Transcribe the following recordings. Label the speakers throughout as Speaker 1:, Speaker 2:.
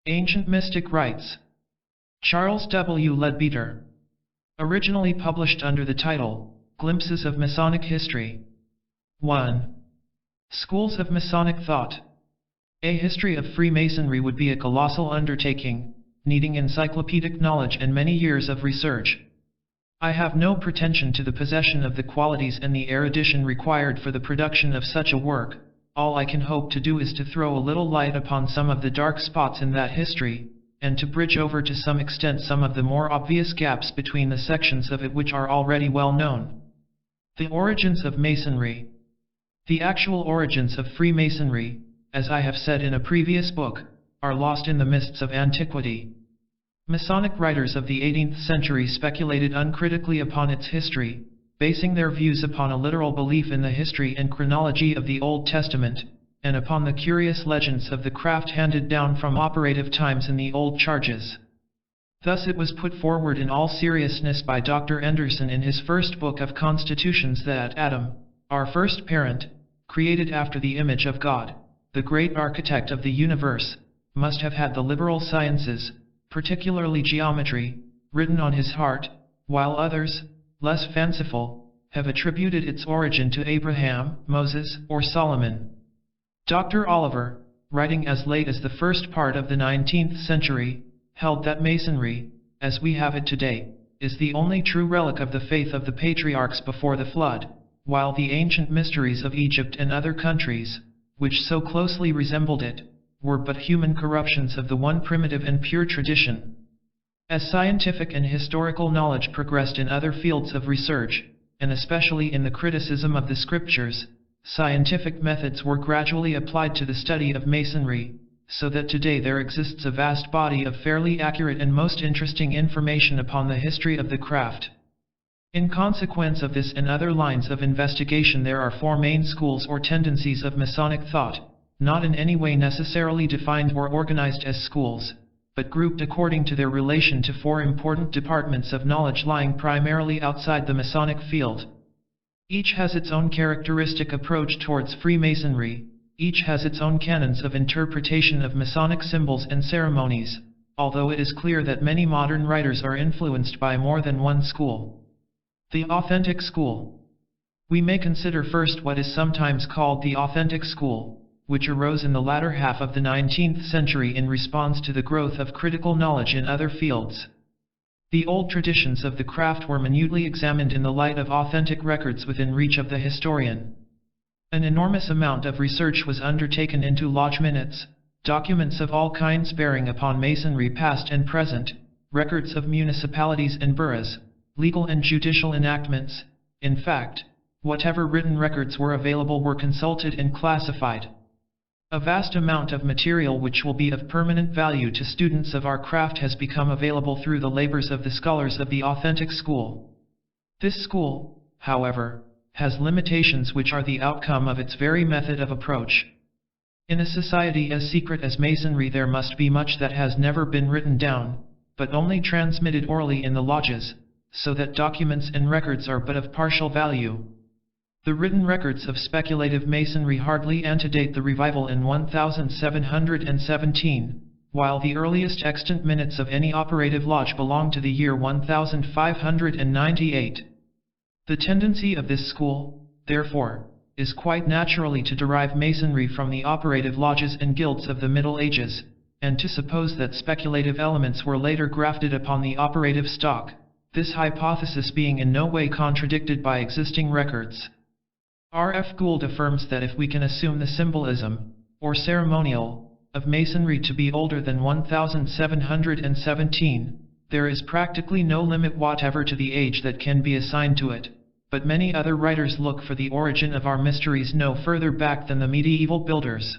Speaker 1: Ancient Mystic Rites. Charles W. Leadbeater. Originally published under the title, Glimpses of Masonic History. 1. Schools of Masonic Thought. A history of Freemasonry would be a colossal undertaking, needing encyclopedic knowledge and many years of research. I have no pretension to the possession of the qualities and the erudition required for the production of such a work. All I can hope to do is to throw a little light upon some of the dark spots in that history, and to bridge over to some extent some of the more obvious gaps between the sections of it which are already well known. The origins of Masonry. The actual origins of Freemasonry, as I have said in a previous book, are lost in the mists of antiquity. Masonic writers of the 18th century speculated uncritically upon its history, basing their views upon a literal belief in the history and chronology of the Old Testament, and upon the curious legends of the craft handed down from operative times in the old charges. Thus it was put forward in all seriousness by Dr. Anderson in his first book of Constitutions that Adam, our first parent, created after the image of God, the great architect of the universe, must have had the liberal sciences, particularly geometry, written on his heart, while others, less fanciful, have attributed its origin to Abraham, Moses, or Solomon. Dr. Oliver, writing as late as the first part of the 19th century, held that Masonry, as we have it today, is the only true relic of the faith of the patriarchs before the flood, while the ancient mysteries of Egypt and other countries, which so closely resembled it, were but human corruptions of the one primitive and pure tradition. As scientific and historical knowledge progressed in other fields of research, and especially in the criticism of the scriptures, scientific methods were gradually applied to the study of Masonry, so that today there exists a vast body of fairly accurate and most interesting information upon the history of the craft. In consequence of this and other lines of investigation, there are four main schools or tendencies of Masonic thought, not in any way necessarily defined or organized as schools, but grouped according to their relation to four important departments of knowledge lying primarily outside the Masonic field. Each has its own characteristic approach towards Freemasonry, each has its own canons of interpretation of Masonic symbols and ceremonies, although it is clear that many modern writers are influenced by more than one school. The authentic school. We may consider first what is sometimes called the authentic school, which arose in the latter half of the 19th century in response to the growth of critical knowledge in other fields. The old traditions of the craft were minutely examined in the light of authentic records within reach of the historian. An enormous amount of research was undertaken into lodge minutes, documents of all kinds bearing upon Masonry past and present, records of municipalities and boroughs, legal and judicial enactments. In fact, whatever written records were available were consulted and classified. A vast amount of material which will be of permanent value to students of our craft has become available through the labors of the scholars of the authentic school. This school, however, has limitations which are the outcome of its very method of approach. In a society as secret as Masonry there must be much that has never been written down, but only transmitted orally in the lodges, so that documents and records are but of partial value. The written records of speculative Masonry hardly antedate the revival in 1717, while the earliest extant minutes of any operative lodge belong to the year 1598. The tendency of this school, therefore, is quite naturally to derive Masonry from the operative lodges and guilds of the Middle Ages, and to suppose that speculative elements were later grafted upon the operative stock, this hypothesis being in no way contradicted by existing records. R. F. Gould affirms that if we can assume the symbolism, or ceremonial, of Masonry to be older than 1717, there is practically no limit whatever to the age that can be assigned to it, but many other writers look for the origin of our mysteries no further back than the medieval builders.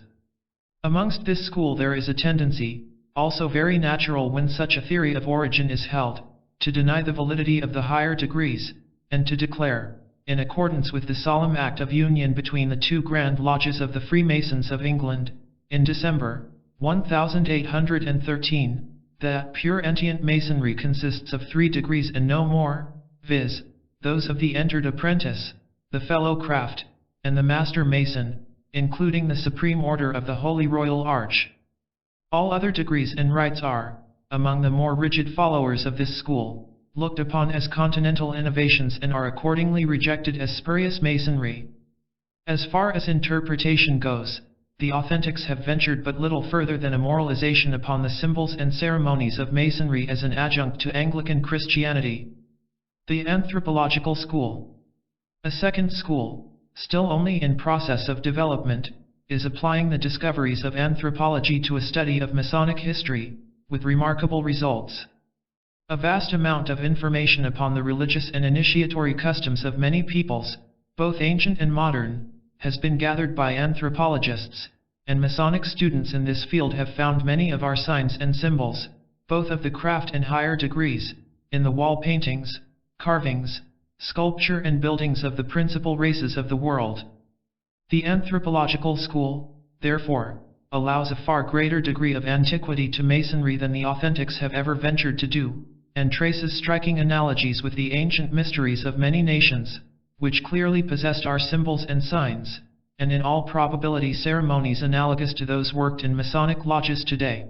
Speaker 1: Amongst this school there is a tendency, also very natural when such a theory of origin is held, to deny the validity of the higher degrees, and to declare, in accordance with the solemn act of union between the two grand lodges of the Freemasons of England, in December 1813, that pure Antient Masonry consists of 3 degrees and no more, viz., those of the entered apprentice, the fellow craft, and the master mason, including the supreme order of the Holy Royal Arch. All other degrees and rites are, among the more rigid followers of this school, looked upon as continental innovations and are accordingly rejected as spurious Masonry. As far as interpretation goes, the authentics have ventured but little further than a moralization upon the symbols and ceremonies of Masonry as an adjunct to Anglican Christianity. The Anthropological School. A second school, still only in process of development, is applying the discoveries of anthropology to a study of Masonic history, with remarkable results. A vast amount of information upon the religious and initiatory customs of many peoples, both ancient and modern, has been gathered by anthropologists, and Masonic students in this field have found many of our signs and symbols, both of the craft and higher degrees, in the wall paintings, carvings, sculpture and buildings of the principal races of the world. The Anthropological School, therefore, allows a far greater degree of antiquity to Masonry than the authentics have ever ventured to do, and traces striking analogies with the ancient mysteries of many nations, which clearly possessed our symbols and signs, and in all probability ceremonies analogous to those worked in Masonic lodges today.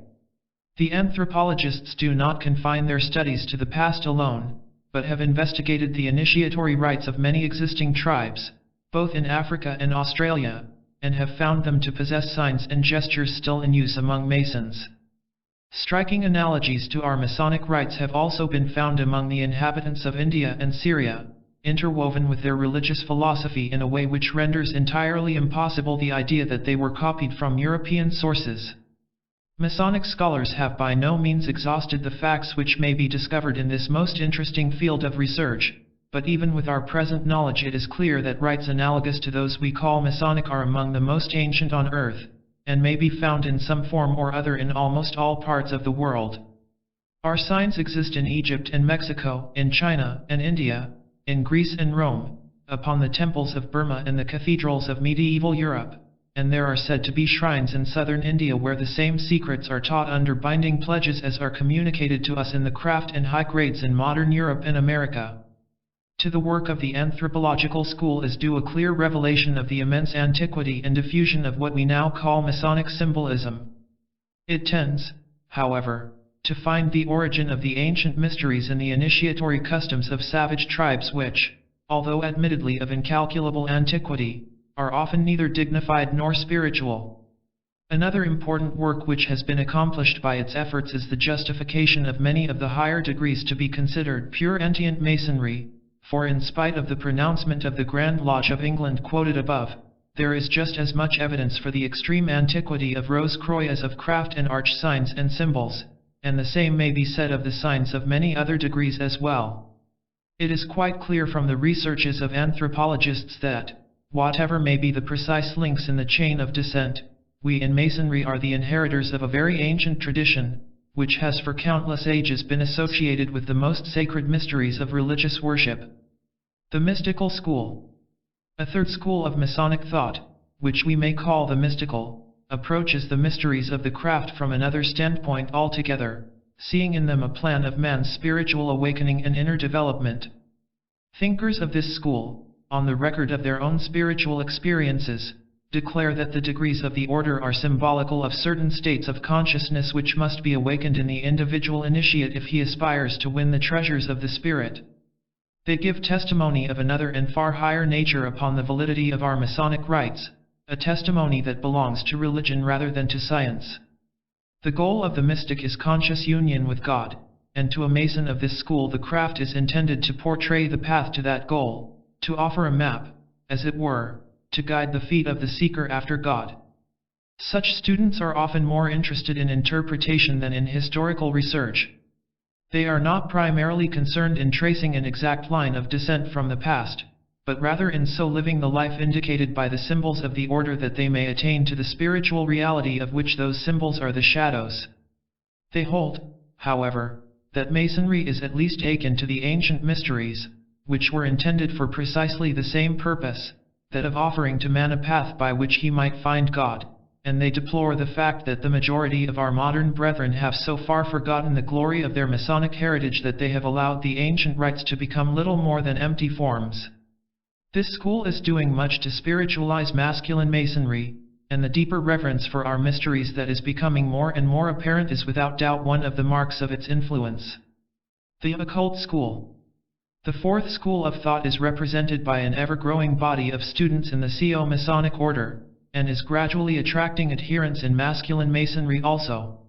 Speaker 1: The anthropologists do not confine their studies to the past alone, but have investigated the initiatory rites of many existing tribes, both in Africa and Australia, and have found them to possess signs and gestures still in use among Masons. Striking analogies to our Masonic rites have also been found among the inhabitants of India and Syria, interwoven with their religious philosophy in a way which renders entirely impossible the idea that they were copied from European sources. Masonic scholars have by no means exhausted the facts which may be discovered in this most interesting field of research, but even with our present knowledge it is clear that rites analogous to those we call Masonic are among the most ancient on earth, and may be found in some form or other in almost all parts of the world. Our signs exist in Egypt and Mexico, in China and India, in Greece and Rome, upon the temples of Burma and the cathedrals of medieval Europe, and there are said to be shrines in southern India where the same secrets are taught under binding pledges as are communicated to us in the craft and high grades in modern Europe and America. To the work of the Anthropological School is due a clear revelation of the immense antiquity and diffusion of what we now call Masonic symbolism. It tends, however, to find the origin of the ancient mysteries in the initiatory customs of savage tribes which, although admittedly of incalculable antiquity, are often neither dignified nor spiritual. Another important work which has been accomplished by its efforts is the justification of many of the higher degrees to be considered pure ancient Masonry, for in spite of the pronouncement of the Grand Lodge of England quoted above, there is just as much evidence for the extreme antiquity of Rose-Croix as of craft and arch signs and symbols, and the same may be said of the signs of many other degrees as well. It is quite clear from the researches of anthropologists that, whatever may be the precise links in the chain of descent, we in Masonry are the inheritors of a very ancient tradition, which has for countless ages been associated with the most sacred mysteries of religious worship. The Mystical School. A third school of Masonic thought, which we may call the mystical, approaches the mysteries of the craft from another standpoint altogether, seeing in them a plan of man's spiritual awakening and inner development. Thinkers of this school, on the record of their own spiritual experiences, declare that the degrees of the order are symbolical of certain states of consciousness which must be awakened in the individual initiate if he aspires to win the treasures of the spirit. They give testimony of another and far higher nature upon the validity of our Masonic rites, a testimony that belongs to religion rather than to science. The goal of the mystic is conscious union with God, and to a Mason of this school the craft is intended to portray the path to that goal, to offer a map, as it were, to guide the feet of the seeker after God. Such students are often more interested in interpretation than in historical research. They are not primarily concerned in tracing an exact line of descent from the past, but rather in so living the life indicated by the symbols of the order that they may attain to the spiritual reality of which those symbols are the shadows. They hold, however, that Masonry is at least akin to the ancient mysteries, which were intended for precisely the same purpose, that of offering to man a path by which he might find God, and they deplore the fact that the majority of our modern brethren have so far forgotten the glory of their Masonic heritage that they have allowed the ancient rites to become little more than empty forms. This school is doing much to spiritualize masculine Masonry, and the deeper reverence for our mysteries that is becoming more and more apparent is without doubt one of the marks of its influence. The occult school. The fourth school of thought is represented by an ever-growing body of students in the CO Masonic order, and is gradually attracting adherents in masculine Masonry also.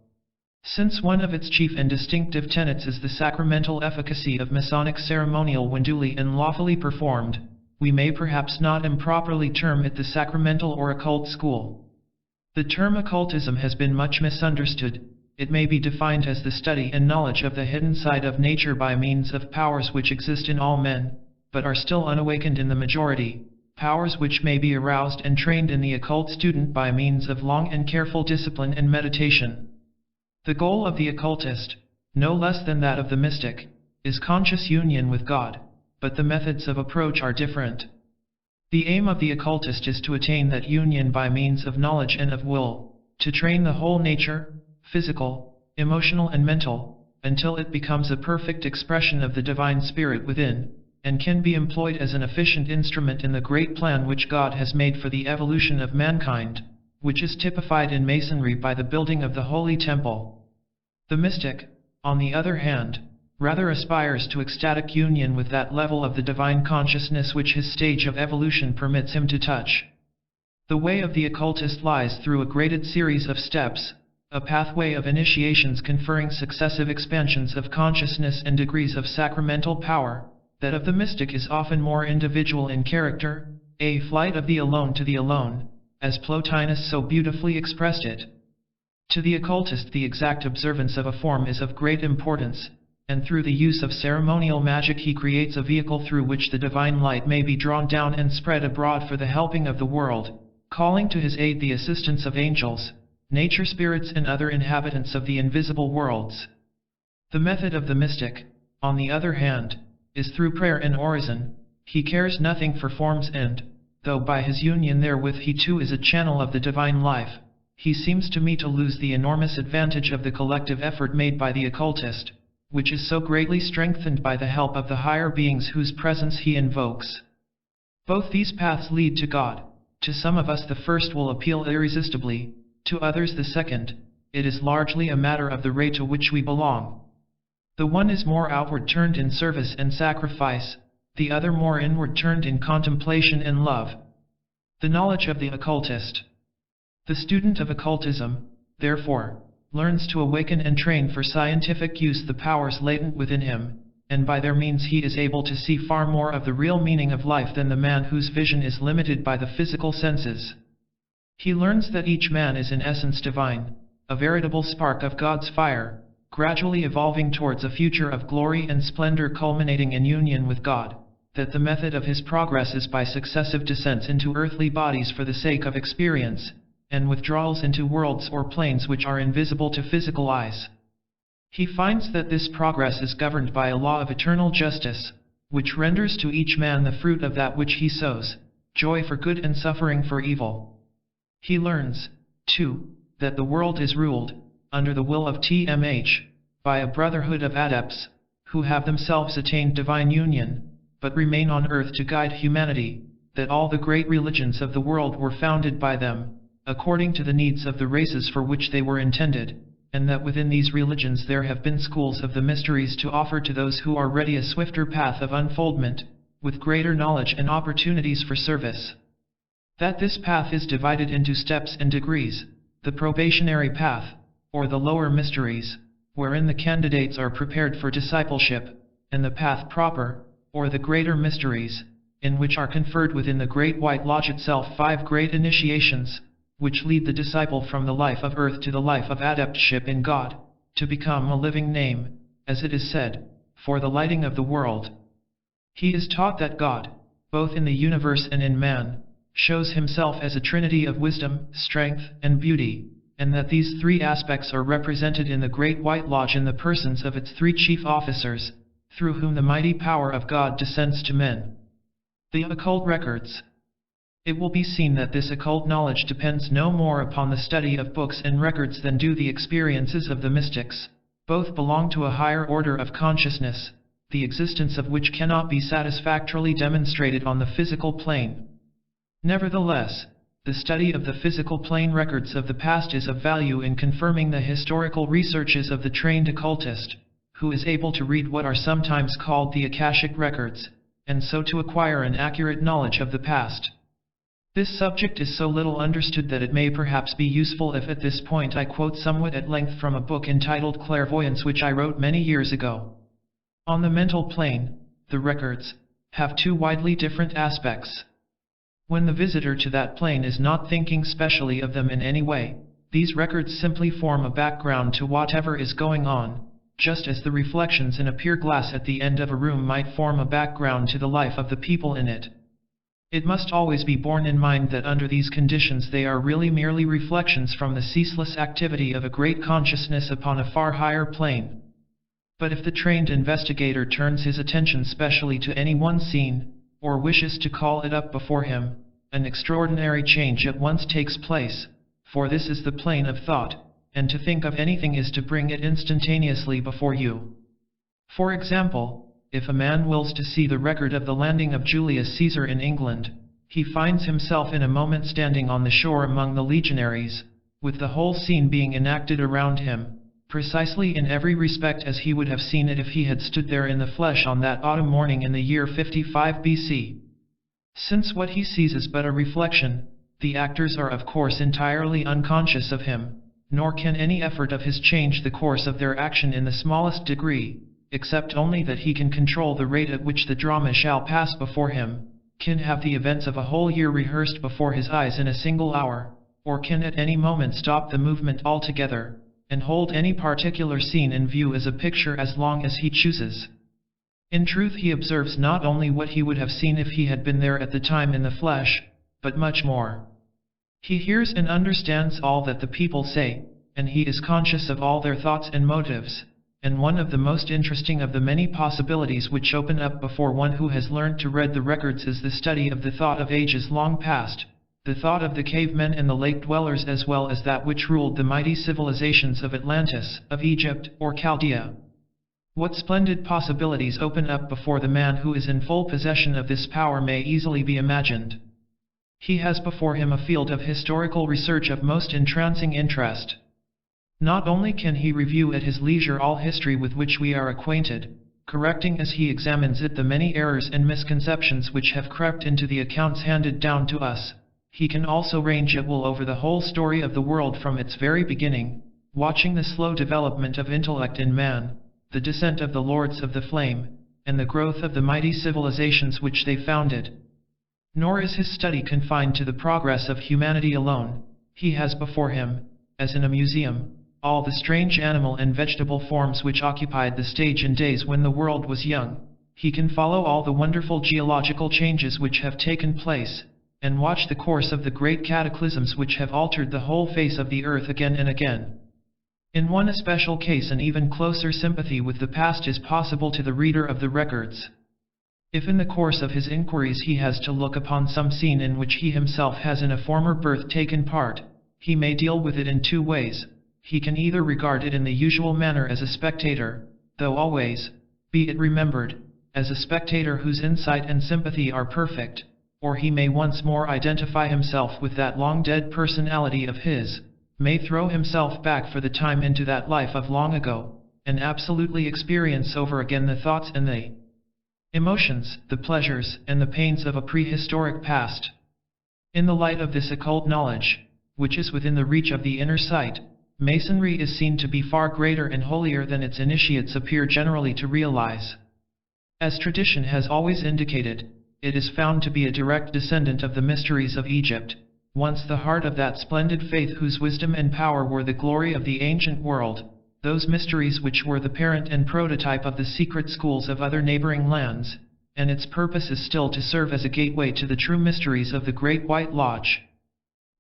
Speaker 1: Since one of its chief and distinctive tenets is the sacramental efficacy of Masonic ceremonial when duly and lawfully performed, we may perhaps not improperly term it the sacramental or occult school. The term occultism has been much misunderstood. It may be defined as the study and knowledge of the hidden side of nature by means of powers which exist in all men, but are still unawakened in the majority, powers which may be aroused and trained in the occult student by means of long and careful discipline and meditation. The goal of the occultist, no less than that of the mystic, is conscious union with God, but the methods of approach are different. The aim of the occultist is to attain that union by means of knowledge and of will, to train the whole nature, physical, emotional and mental, until it becomes a perfect expression of the divine spirit within, and can be employed as an efficient instrument in the great plan which God has made for the evolution of mankind, which is typified in Masonry by the building of the Holy Temple. The mystic, on the other hand, rather aspires to ecstatic union with that level of the divine consciousness which his stage of evolution permits him to touch. The way of the occultist lies through a graded series of steps, a pathway of initiations conferring successive expansions of consciousness and degrees of sacramental power. That of the mystic is often more individual in character, a flight of the alone to the alone, as Plotinus so beautifully expressed it. To the occultist the exact observance of a form is of great importance, and through the use of ceremonial magic he creates a vehicle through which the divine light may be drawn down and spread abroad for the helping of the world, calling to his aid the assistance of angels, nature spirits and other inhabitants of the invisible worlds. The method of the mystic, on the other hand, is through prayer and orison. He cares nothing for forms and, though by his union therewith he too is a channel of the divine life, he seems to me to lose the enormous advantage of the collective effort made by the occultist, which is so greatly strengthened by the help of the higher beings whose presence he invokes. Both these paths lead to God. To some of us the first will appeal irresistibly, to others the second. It is largely a matter of the ray to which we belong. The one is more outward turned in service and sacrifice, the other more inward turned in contemplation and love. The knowledge of the occultist. The student of occultism, therefore, learns to awaken and train for scientific use the powers latent within him, and by their means he is able to see far more of the real meaning of life than the man whose vision is limited by the physical senses. He learns that each man is in essence divine, a veritable spark of God's fire, gradually evolving towards a future of glory and splendor culminating in union with God, that the method of his progress is by successive descents into earthly bodies for the sake of experience, and withdrawals into worlds or planes which are invisible to physical eyes. He finds that this progress is governed by a law of eternal justice, which renders to each man the fruit of that which he sows, joy for good and suffering for evil. He learns, too, that the world is ruled, under the will of TMH, by a brotherhood of adepts, who have themselves attained divine union, but remain on earth to guide humanity, that all the great religions of the world were founded by them, according to the needs of the races for which they were intended, and that within these religions there have been schools of the mysteries to offer to those who are ready a swifter path of unfoldment, with greater knowledge and opportunities for service. That this path is divided into steps and degrees, the probationary path, or the lower mysteries, wherein the candidates are prepared for discipleship, and the path proper, or the greater mysteries, in which are conferred within the Great White Lodge itself 5 great initiations, which lead the disciple from the life of earth to the life of adeptship in God, to become a living name, as it is said, for the lighting of the world. He is taught that God, both in the universe and in man, shows himself as a trinity of wisdom, strength, and beauty, and that these 3 aspects are represented in the Great White Lodge in the persons of its 3 chief officers, through whom the mighty power of God descends to men. The occult records. It will be seen that this occult knowledge depends no more upon the study of books and records than do the experiences of the mystics. Both belong to a higher order of consciousness, the existence of which cannot be satisfactorily demonstrated on the physical plane. Nevertheless, the study of the physical plane records of the past is of value in confirming the historical researches of the trained occultist, who is able to read what are sometimes called the Akashic records, and so to acquire an accurate knowledge of the past. This subject is so little understood that it may perhaps be useful if at this point I quote somewhat at length from a book entitled Clairvoyance, which I wrote many years ago. On the mental plane, the records have two widely different aspects. When the visitor to that plane is not thinking specially of them in any way, these records simply form a background to whatever is going on, just as the reflections in a pier glass at the end of a room might form a background to the life of the people in it. It must always be borne in mind that under these conditions they are really merely reflections from the ceaseless activity of a great consciousness upon a far higher plane. But if the trained investigator turns his attention specially to any one scene, or wishes to call it up before him, an extraordinary change at once takes place, for this is the plane of thought, and to think of anything is to bring it instantaneously before you. For example, if a man wills to see the record of the landing of Julius Caesar in England, he finds himself in a moment standing on the shore among the legionaries, with the whole scene being enacted around him, precisely in every respect as he would have seen it if he had stood there in the flesh on that autumn morning in the year 55 BC. Since what he sees is but a reflection, the actors are of course entirely unconscious of him, nor can any effort of his change the course of their action in the smallest degree, except only that he can control the rate at which the drama shall pass before him, can have the events of a whole year rehearsed before his eyes in a single hour, or can at any moment stop the movement altogether, and hold any particular scene in view as a picture as long as he chooses. In truth, he observes not only what he would have seen if he had been there at the time in the flesh, but much more. He hears and understands all that the people say, and he is conscious of all their thoughts and motives, and one of the most interesting of the many possibilities which open up before one who has learned to read the records is the study of the thought of ages long past, the thought of the cavemen and the lake dwellers, as well as that which ruled the mighty civilizations of Atlantis, of Egypt, or Chaldea. What splendid possibilities open up before the man who is in full possession of this power may easily be imagined. He has before him a field of historical research of most entrancing interest. Not only can he review at his leisure all history with which we are acquainted, correcting as he examines it the many errors and misconceptions which have crept into the accounts handed down to us, he can also range at will over the whole story of the world from its very beginning, watching the slow development of intellect in man, the descent of the lords of the flame, and the growth of the mighty civilizations which they founded. Nor is his study confined to the progress of humanity alone. He has before him, as in a museum, all the strange animal and vegetable forms which occupied the stage in days when the world was young. He can follow all the wonderful geological changes which have taken place, and watch the course of the great cataclysms which have altered the whole face of the earth again and again. In one especial case an even closer sympathy with the past is possible to the reader of the records. If in the course of his inquiries he has to look upon some scene in which he himself has in a former birth taken part, he may deal with it in two ways. He can either regard it in the usual manner as a spectator, though always, be it remembered, as a spectator whose insight and sympathy are perfect, or he may once more identify himself with that long-dead personality of his, may throw himself back for the time into that life of long ago, and absolutely experience over again the thoughts and the emotions, the pleasures and the pains of a prehistoric past. In the light of this occult knowledge, which is within the reach of the inner sight, Masonry is seen to be far greater and holier than its initiates appear generally to realize. As tradition has always indicated, it is found to be a direct descendant of the mysteries of Egypt, once the heart of that splendid faith whose wisdom and power were the glory of the ancient world, those mysteries which were the parent and prototype of the secret schools of other neighboring lands, and its purpose is still to serve as a gateway to the true mysteries of the Great White Lodge.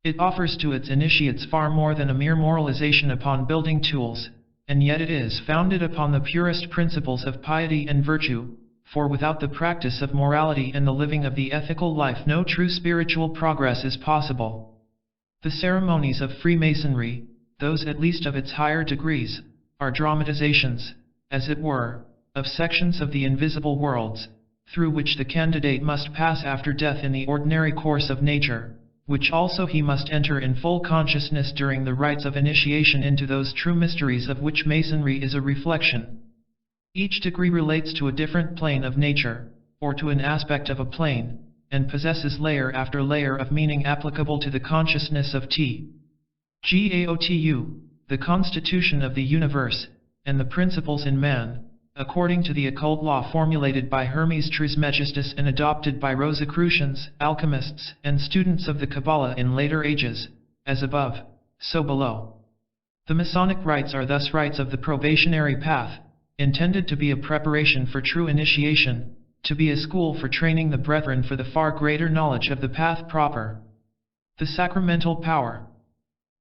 Speaker 1: It offers to its initiates far more than a mere moralization upon building tools, and yet it is founded upon the purest principles of piety and virtue, for without the practice of morality and the living of the ethical life no true spiritual progress is possible. The ceremonies of Freemasonry, those at least of its higher degrees, are dramatizations, as it were, of sections of the invisible worlds, through which the candidate must pass after death in the ordinary course of nature, which also he must enter in full consciousness during the rites of initiation into those true mysteries of which Masonry is a reflection. Each degree relates to a different plane of nature, or to an aspect of a plane, and possesses layer after layer of meaning applicable to the consciousness of Gaotu, the constitution of the universe, and the principles in man, according to the occult law formulated by Hermes Trismegistus and adopted by Rosicrucians, alchemists, and students of the Kabbalah in later ages, as above, so below. The Masonic rites are thus rites of the probationary path, intended to be a preparation for true initiation, to be a school for training the brethren for the far greater knowledge of the path proper. The sacramental power.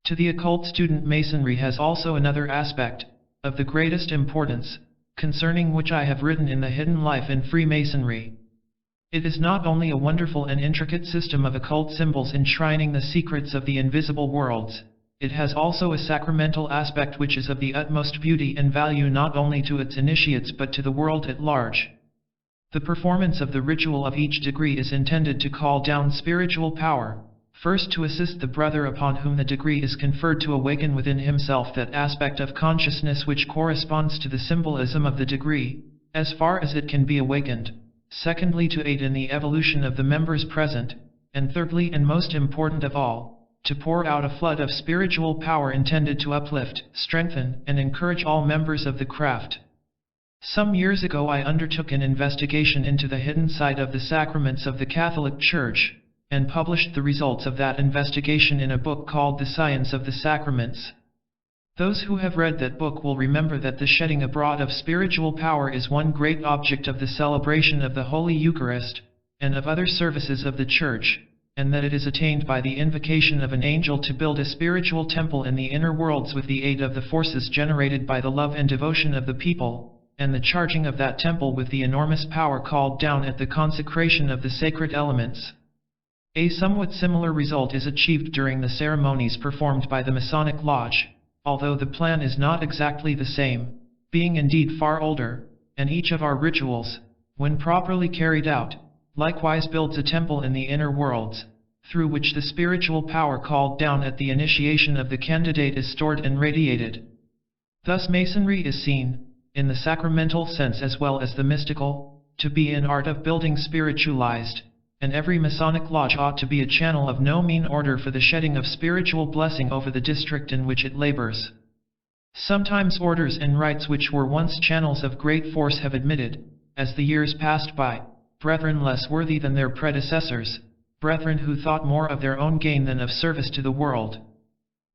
Speaker 1: To the occult student, Masonry has also another aspect, of the greatest importance, concerning which I have written in The Hidden Life in Freemasonry. It is not only a wonderful and intricate system of occult symbols enshrining the secrets of the invisible worlds, it has also a sacramental aspect which is of the utmost beauty and value not only to its initiates but to the world at large. The performance of the ritual of each degree is intended to call down spiritual power, first to assist the brother upon whom the degree is conferred to awaken within himself that aspect of consciousness which corresponds to the symbolism of the degree, as far as it can be awakened, secondly to aid in the evolution of the members present, and thirdly and most important of all, to pour out a flood of spiritual power intended to uplift, strengthen, and encourage all members of the craft. Some years ago I undertook an investigation into the hidden side of the sacraments of the Catholic Church, and published the results of that investigation in a book called The Science of the Sacraments. Those who have read that book will remember that the shedding abroad of spiritual power is one great object of the celebration of the Holy Eucharist, and of other services of the Church, and that it is attained by the invocation of an angel to build a spiritual temple in the inner worlds with the aid of the forces generated by the love and devotion of the people, and the charging of that temple with the enormous power called down at the consecration of the sacred elements. A somewhat similar result is achieved during the ceremonies performed by the Masonic Lodge, although the plan is not exactly the same, being indeed far older, and each of our rituals, when properly carried out, likewise builds a temple in the inner worlds, through which the spiritual power called down at the initiation of the candidate is stored and radiated. Thus Masonry is seen, in the sacramental sense as well as the mystical, to be an art of building spiritualized, and every Masonic lodge ought to be a channel of no mean order for the shedding of spiritual blessing over the district in which it labors. Sometimes orders and rites which were once channels of great force have admitted, as the years passed by, brethren less worthy than their predecessors, brethren who thought more of their own gain than of service to the world.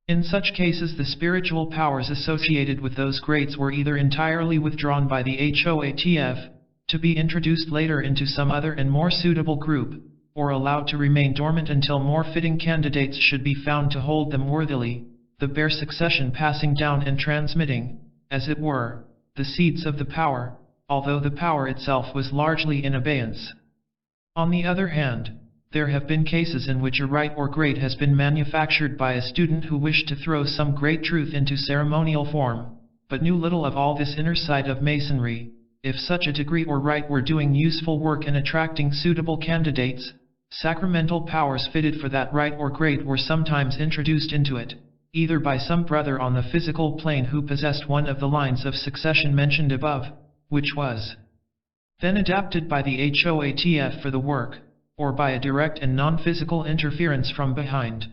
Speaker 1: In such cases the spiritual powers associated with those greats were either entirely withdrawn by the HOATF, to be introduced later into some other and more suitable group, or allowed to remain dormant until more fitting candidates should be found to hold them worthily, the bare succession passing down and transmitting, as it were, the seeds of the power, although the power itself was largely in abeyance. On the other hand, there have been cases in which a rite or grade has been manufactured by a student who wished to throw some great truth into ceremonial form, but knew little of all this inner side of Masonry. If such a degree or rite were doing useful work and attracting suitable candidates, sacramental powers fitted for that rite or grade were sometimes introduced into it, either by some brother on the physical plane who possessed one of the lines of succession mentioned above, which was then adapted by the HOATF for the work, or by a direct and non-physical interference from behind.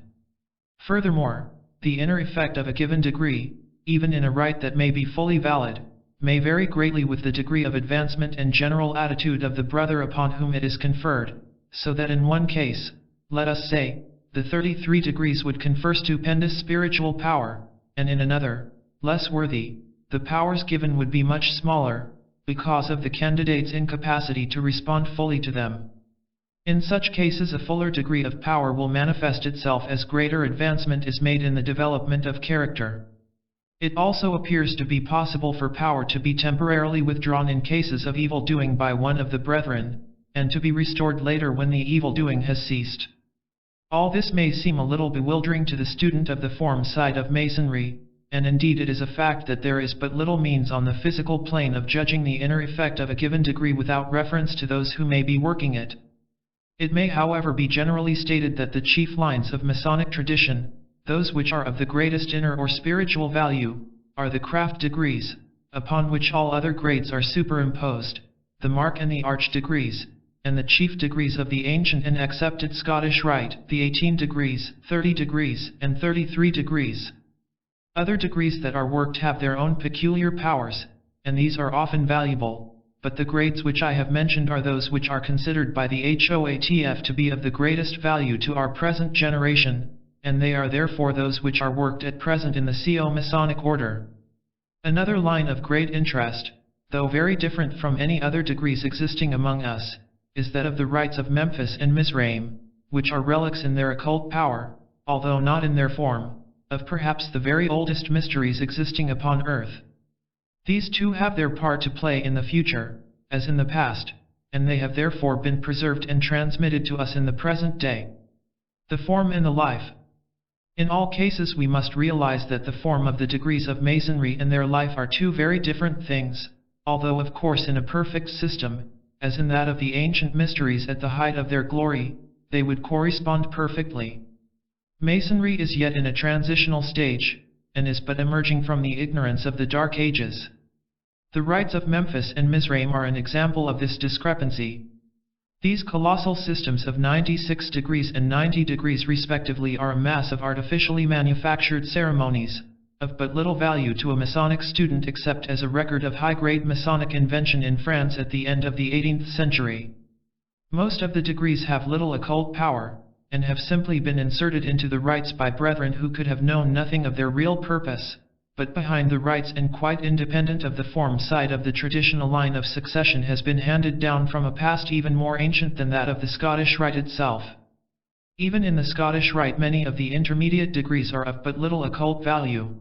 Speaker 1: Furthermore, the inner effect of a given degree, even in a rite that may be fully valid, may vary greatly with the degree of advancement and general attitude of the brother upon whom it is conferred, so that in one case, let us say, the 33 degrees would confer stupendous spiritual power, and in another, less worthy, the powers given would be much smaller, because of the candidate's incapacity to respond fully to them. In such cases a fuller degree of power will manifest itself as greater advancement is made in the development of character. It also appears to be possible for power to be temporarily withdrawn in cases of evil doing by one of the brethren, and to be restored later when the evil doing has ceased. All this may seem a little bewildering to the student of the form side of Masonry, and indeed it is a fact that there is but little means on the physical plane of judging the inner effect of a given degree without reference to those who may be working it. It may however be generally stated that the chief lines of Masonic tradition, those which are of the greatest inner or spiritual value, are the craft degrees, upon which all other grades are superimposed, the mark and the arch degrees, and the chief degrees of the ancient and accepted Scottish Rite, the 18 degrees, 30 degrees, and 33 degrees. Other degrees that are worked have their own peculiar powers, and these are often valuable, but the grades which I have mentioned are those which are considered by the HOATF to be of the greatest value to our present generation, and they are therefore those which are worked at present in the CO Masonic order. Another line of great interest, though very different from any other degrees existing among us, is that of the rites of Memphis and Mizraim, which are relics in their occult power, although not in their form, of perhaps the very oldest mysteries existing upon earth. These two have their part to play in the future, as in the past, and they have therefore been preserved and transmitted to us in the present day. The form and the life. In all cases we must realize that the form of the degrees of Masonry and their life are two very different things, although of course in a perfect system, as in that of the ancient mysteries at the height of their glory, they would correspond perfectly. Masonry is yet in a transitional stage, and is but emerging from the ignorance of the Dark Ages. The rites of Memphis and Mizraim are an example of this discrepancy. These colossal systems of 96 degrees and 90 degrees respectively are a mass of artificially manufactured ceremonies, of but little value to a Masonic student except as a record of high-grade Masonic invention in France at the end of the 18th century. Most of the degrees have little occult power, and have simply been inserted into the rites by brethren who could have known nothing of their real purpose, but behind the rites and quite independent of the form side of the traditional line of succession has been handed down from a past even more ancient than that of the Scottish Rite itself. Even in the Scottish Rite many of the intermediate degrees are of but little occult value.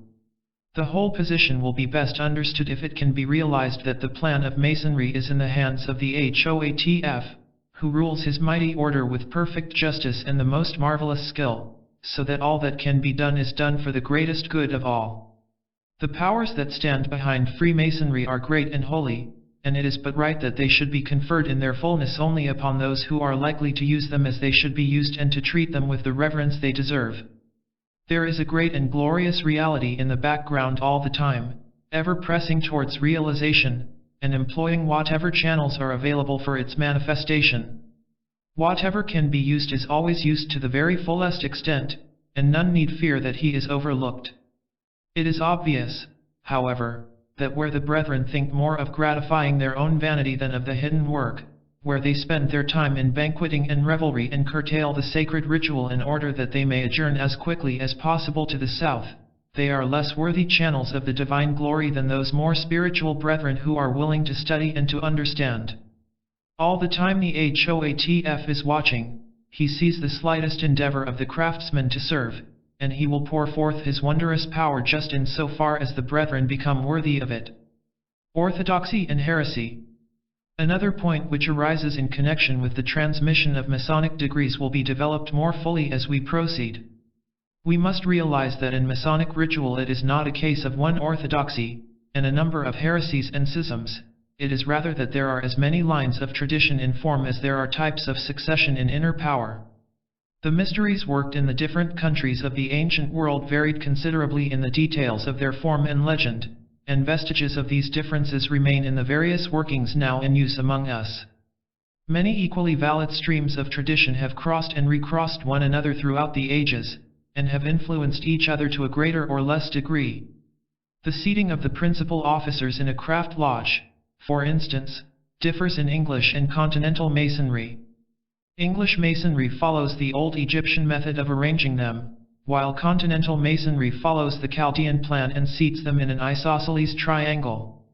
Speaker 1: The whole position will be best understood if it can be realized that the plan of Masonry is in the hands of the HOATF, who rules his mighty order with perfect justice and the most marvelous skill, so that all that can be done is done for the greatest good of all. The powers that stand behind Freemasonry are great and holy, and it is but right that they should be conferred in their fullness only upon those who are likely to use them as they should be used and to treat them with the reverence they deserve. There is a great and glorious reality in the background all the time, ever pressing towards realization, and employing whatever channels are available for its manifestation. Whatever can be used is always used to the very fullest extent, and none need fear that he is overlooked. It is obvious, however, that where the brethren think more of gratifying their own vanity than of the hidden work, where they spend their time in banqueting and revelry and curtail the sacred ritual in order that they may adjourn as quickly as possible to the south, they are less worthy channels of the divine glory than those more spiritual brethren who are willing to study and to understand. All the time the HOATF is watching, he sees the slightest endeavor of the craftsman to serve, and he will pour forth his wondrous power just in so far as the brethren become worthy of it. Orthodoxy and Heresy. Another point which arises in connection with the transmission of Masonic degrees will be developed more fully as we proceed. We must realize that in Masonic ritual it is not a case of one orthodoxy, and a number of heresies and schisms. It is rather that there are as many lines of tradition in form as there are types of succession in inner power. The mysteries worked in the different countries of the ancient world varied considerably in the details of their form and legend, and vestiges of these differences remain in the various workings now in use among us. Many equally valid streams of tradition have crossed and recrossed one another throughout the ages, and have influenced each other to a greater or less degree. The seating of the principal officers in a craft lodge, for instance, differs in English and continental Masonry. English Masonry follows the old Egyptian method of arranging them, while continental Masonry follows the Chaldean plan and seats them in an isosceles triangle.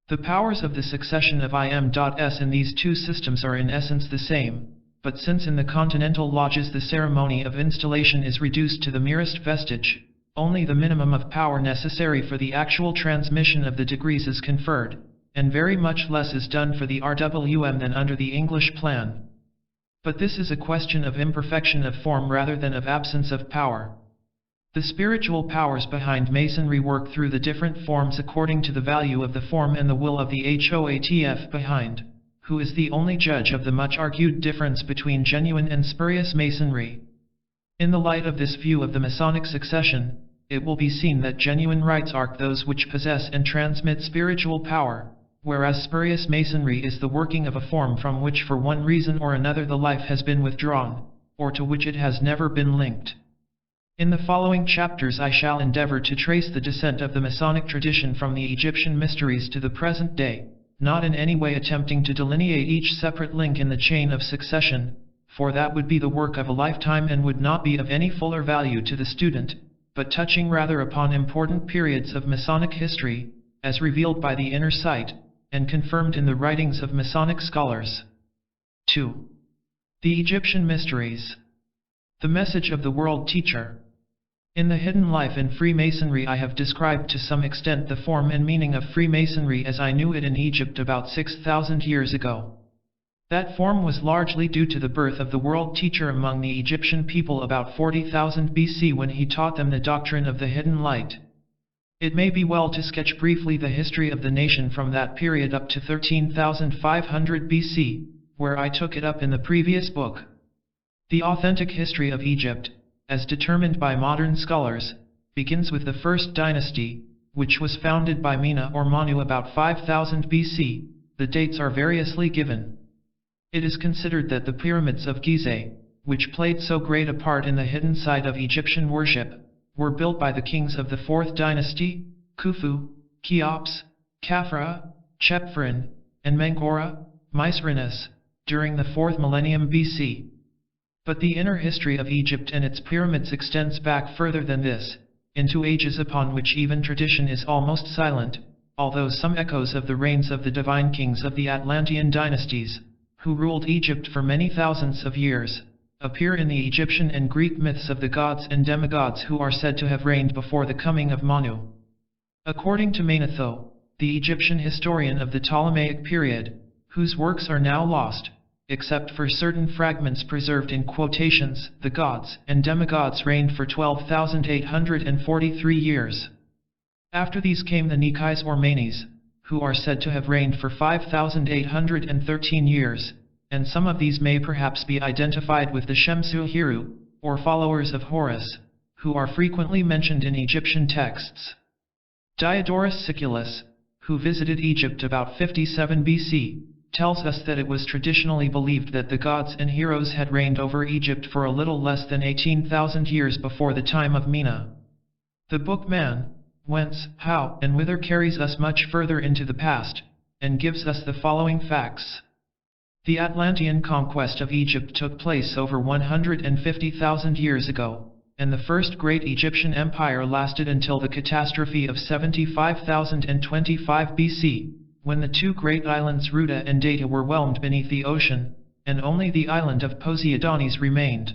Speaker 1: The powers of the succession of IM.S in these two systems are in essence the same, but since in the continental lodges the ceremony of installation is reduced to the merest vestige, only the minimum of power necessary for the actual transmission of the degrees is conferred, and very much less is done for the RWM than under the English plan. But this is a question of imperfection of form rather than of absence of power. The spiritual powers behind Masonry work through the different forms according to the value of the form and the will of the HOATF behind, who is the only judge of the much-argued difference between genuine and spurious Masonry. In the light of this view of the Masonic succession, it will be seen that genuine rites are those which possess and transmit spiritual power, whereas spurious Masonry is the working of a form from which for one reason or another the life has been withdrawn, or to which it has never been linked. In the following chapters I shall endeavor to trace the descent of the Masonic tradition from the Egyptian mysteries to the present day, not in any way attempting to delineate each separate link in the chain of succession, for that would be the work of a lifetime and would not be of any fuller value to the student, but touching rather upon important periods of Masonic history, as revealed by the inner sight, and confirmed in the writings of Masonic scholars. 2. The Egyptian Mysteries. The message of the world teacher. In the Hidden Life in Freemasonry I have described to some extent the form and meaning of Freemasonry as I knew it in Egypt about 6,000 years ago. That form was largely due to the birth of the world teacher among the Egyptian people about 40,000 BC when he taught them the doctrine of the hidden light. It may be well to sketch briefly the history of the nation from that period up to 13,500 BC, where I took it up in the previous book. The authentic history of Egypt, as determined by modern scholars, begins with the first dynasty, which was founded by Mena or Manu about 5000 BC, the dates are variously given. It is considered that the pyramids of Gizeh, which played so great a part in the hidden side of Egyptian worship, were built by the kings of the 4th dynasty, Khufu, Cheops, Khafra, Chephren, and Menkaure, Mycerinus, during the 4th millennium BC. But the inner history of Egypt and its pyramids extends back further than this, into ages upon which even tradition is almost silent, although some echoes of the reigns of the divine kings of the Atlantean dynasties, who ruled Egypt for many thousands of years, appear in the Egyptian and Greek myths of the gods and demigods who are said to have reigned before the coming of Manu. According to Manetho, the Egyptian historian of the Ptolemaic period, whose works are now lost, except for certain fragments preserved in quotations, the gods and demigods reigned for 12,843 years. After these came the Nikais or Manes, who are said to have reigned for 5,813 years, and some of these may perhaps be identified with the Shemsu-Hiru, or followers of Horus, who are frequently mentioned in Egyptian texts. Diodorus Siculus, who visited Egypt about 57 BC, tells us that it was traditionally believed that the gods and heroes had reigned over Egypt for a little less than 18,000 years before the time of Mena. The book Man, Whence, How, and Whither carries us much further into the past, and gives us the following facts. The Atlantean conquest of Egypt took place over 150,000 years ago, and the first great Egyptian empire lasted until the catastrophe of 75,025 BC, when the two great islands Ruta and Data were whelmed beneath the ocean, and only the island of Poseidonis remained.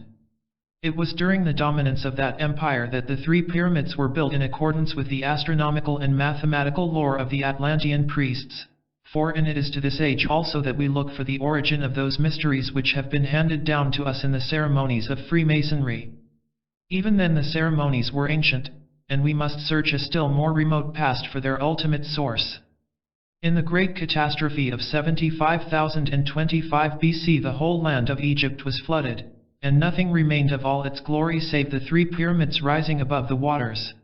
Speaker 1: It was during the dominance of that empire that the 3 pyramids were built in accordance with the astronomical and mathematical lore of the Atlantean priests, and it is to this age also that we look for the origin of those mysteries which have been handed down to us in the ceremonies of Freemasonry. Even then the ceremonies were ancient, and we must search a still more remote past for their ultimate source. In the great catastrophe of 75,025 BC the whole land of Egypt was flooded, and nothing remained of all its glory save the 3 pyramids rising above the waters.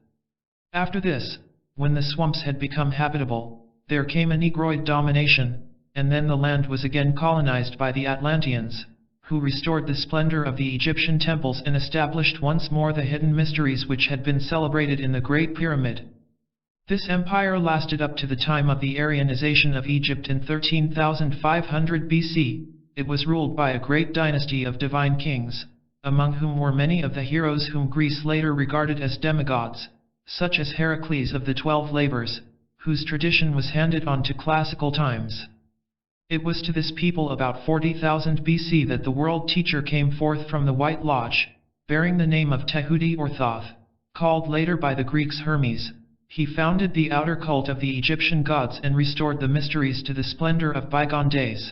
Speaker 1: After this, when the swamps had become habitable, there came a Negroid domination, and then the land was again colonized by the Atlanteans, who restored the splendor of the Egyptian temples and established once more the hidden mysteries which had been celebrated in the Great Pyramid. This empire lasted up to the time of the Aryanization of Egypt in 13,500 BC. It was ruled by a great dynasty of divine kings, among whom were many of the heroes whom Greece later regarded as demigods, such as Heracles of the 12 Labors, whose tradition was handed on to classical times. It was to this people about 40,000 BC that the world teacher came forth from the White Lodge, bearing the name of Tehuti or Thoth, called later by the Greeks Hermes. He founded the outer cult of the Egyptian gods and restored the mysteries to the splendor of bygone days.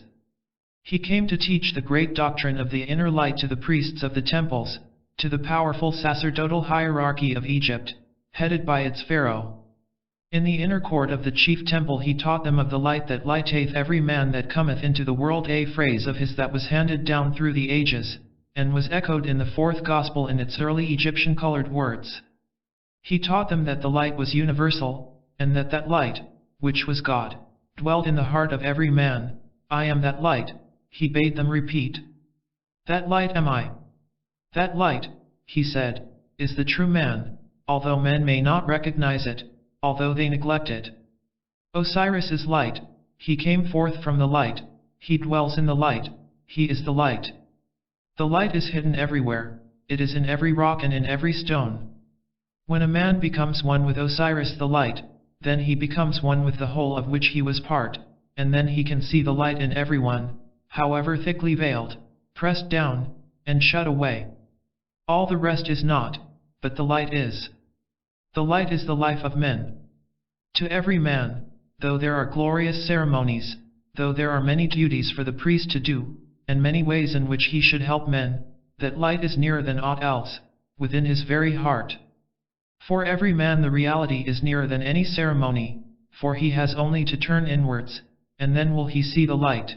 Speaker 1: He came to teach the great doctrine of the inner light to the priests of the temples, to the powerful sacerdotal hierarchy of Egypt, headed by its pharaoh. In the inner court of the chief temple he taught them of the light that lighteth every man that cometh into the world, a phrase of his that was handed down through the ages, and was echoed in the fourth gospel in its early Egyptian-colored words. He taught them that the light was universal, and that that light, which was God, dwelt in the heart of every man. I am that light, he bade them repeat. That light am I. That light, he said, is the true man, although men may not recognize it, although they neglect it. Osiris is light, he came forth from the light, he dwells in the light, he is the light. The light is hidden everywhere, it is in every rock and in every stone. When a man becomes one with Osiris the light, then he becomes one with the whole of which he was part, and then he can see the light in everyone, however thickly veiled, pressed down, and shut away. All the rest is not, but the light is. The light is the life of men. To every man, though there are glorious ceremonies, though there are many duties for the priest to do, and many ways in which he should help men, that light is nearer than aught else, within his very heart. For every man the reality is nearer than any ceremony, for he has only to turn inwards, and then will he see the light.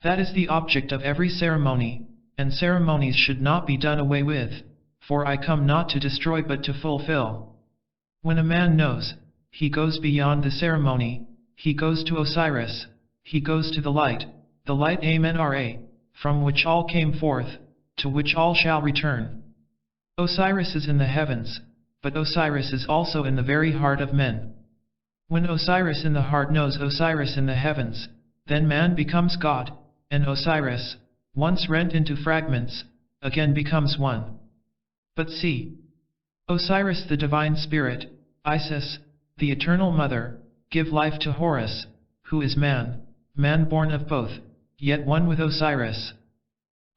Speaker 1: That is the object of every ceremony, and ceremonies should not be done away with, for I come not to destroy but to fulfill. When a man knows, he goes beyond the ceremony, he goes to Osiris, he goes to the light Amenra, from which all came forth, to which all shall return. Osiris is in the heavens, but Osiris is also in the very heart of men. When Osiris in the heart knows Osiris in the heavens, then man becomes God, and Osiris, once rent into fragments, again becomes one. But see, Osiris the divine spirit, Isis, the eternal mother, give life to Horus, who is man, man born of both, yet one with Osiris.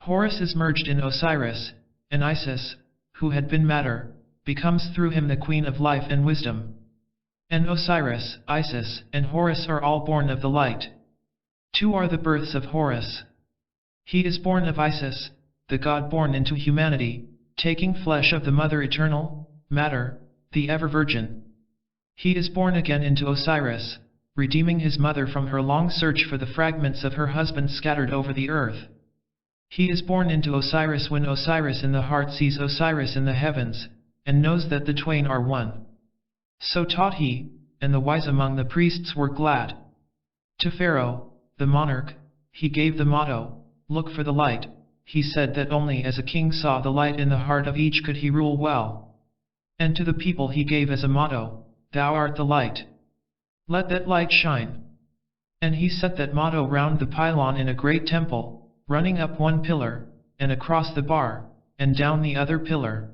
Speaker 1: Horus is merged in Osiris, and Isis, who had been matter, becomes through him the queen of life and wisdom. And Osiris, Isis, and Horus are all born of the light. Two are the births of Horus. He is born of Isis, the God born into humanity, taking flesh of the Mother Eternal, Matter, the Ever-Virgin. He is born again into Osiris, redeeming his mother from her long search for the fragments of her husband scattered over the earth. He is born into Osiris when Osiris in the heart sees Osiris in the heavens, and knows that the twain are one. So taught he, and the wise among the priests were glad. To Pharaoh, the monarch, he gave the motto, "Look for the light." He said that only as a king saw the light in the heart of each could he rule well. And to the people he gave as a motto, "Thou art the light. Let that light shine." And he set that motto round the pylon in a great temple, running up one pillar, and across the bar, and down the other pillar.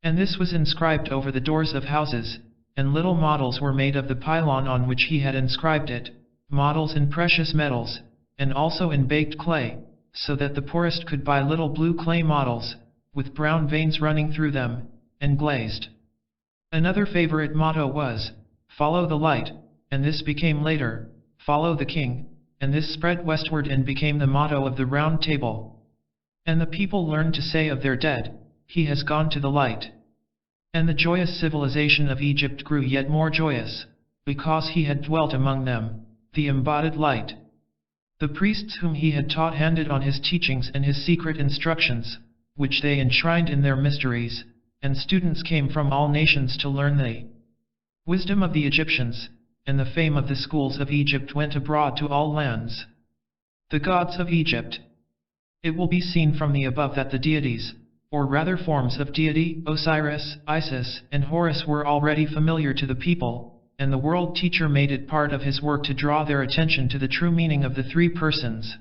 Speaker 1: And this was inscribed over the doors of houses, and little models were made of the pylon on which he had inscribed it, models in precious metals, and also in baked clay, so that the poorest could buy little blue clay models, with brown veins running through them, and glazed. Another favorite motto was, "Follow the light," and this became later, "Follow the king," and this spread westward and became the motto of the Round Table. And the people learned to say of their dead, "He has gone to the light." And the joyous civilization of Egypt grew yet more joyous, because he had dwelt among them, the embodied light. The priests whom he had taught handed on his teachings and his secret instructions, which they enshrined in their mysteries, and students came from all nations to learn the wisdom of the Egyptians, and the fame of the schools of Egypt went abroad to all lands. The gods of Egypt. It will be seen from the above that the deities, or rather forms of deity, Osiris, Isis, and Horus were already familiar to the people, and the world teacher made it part of his work to draw their attention to the true meaning of the three persons.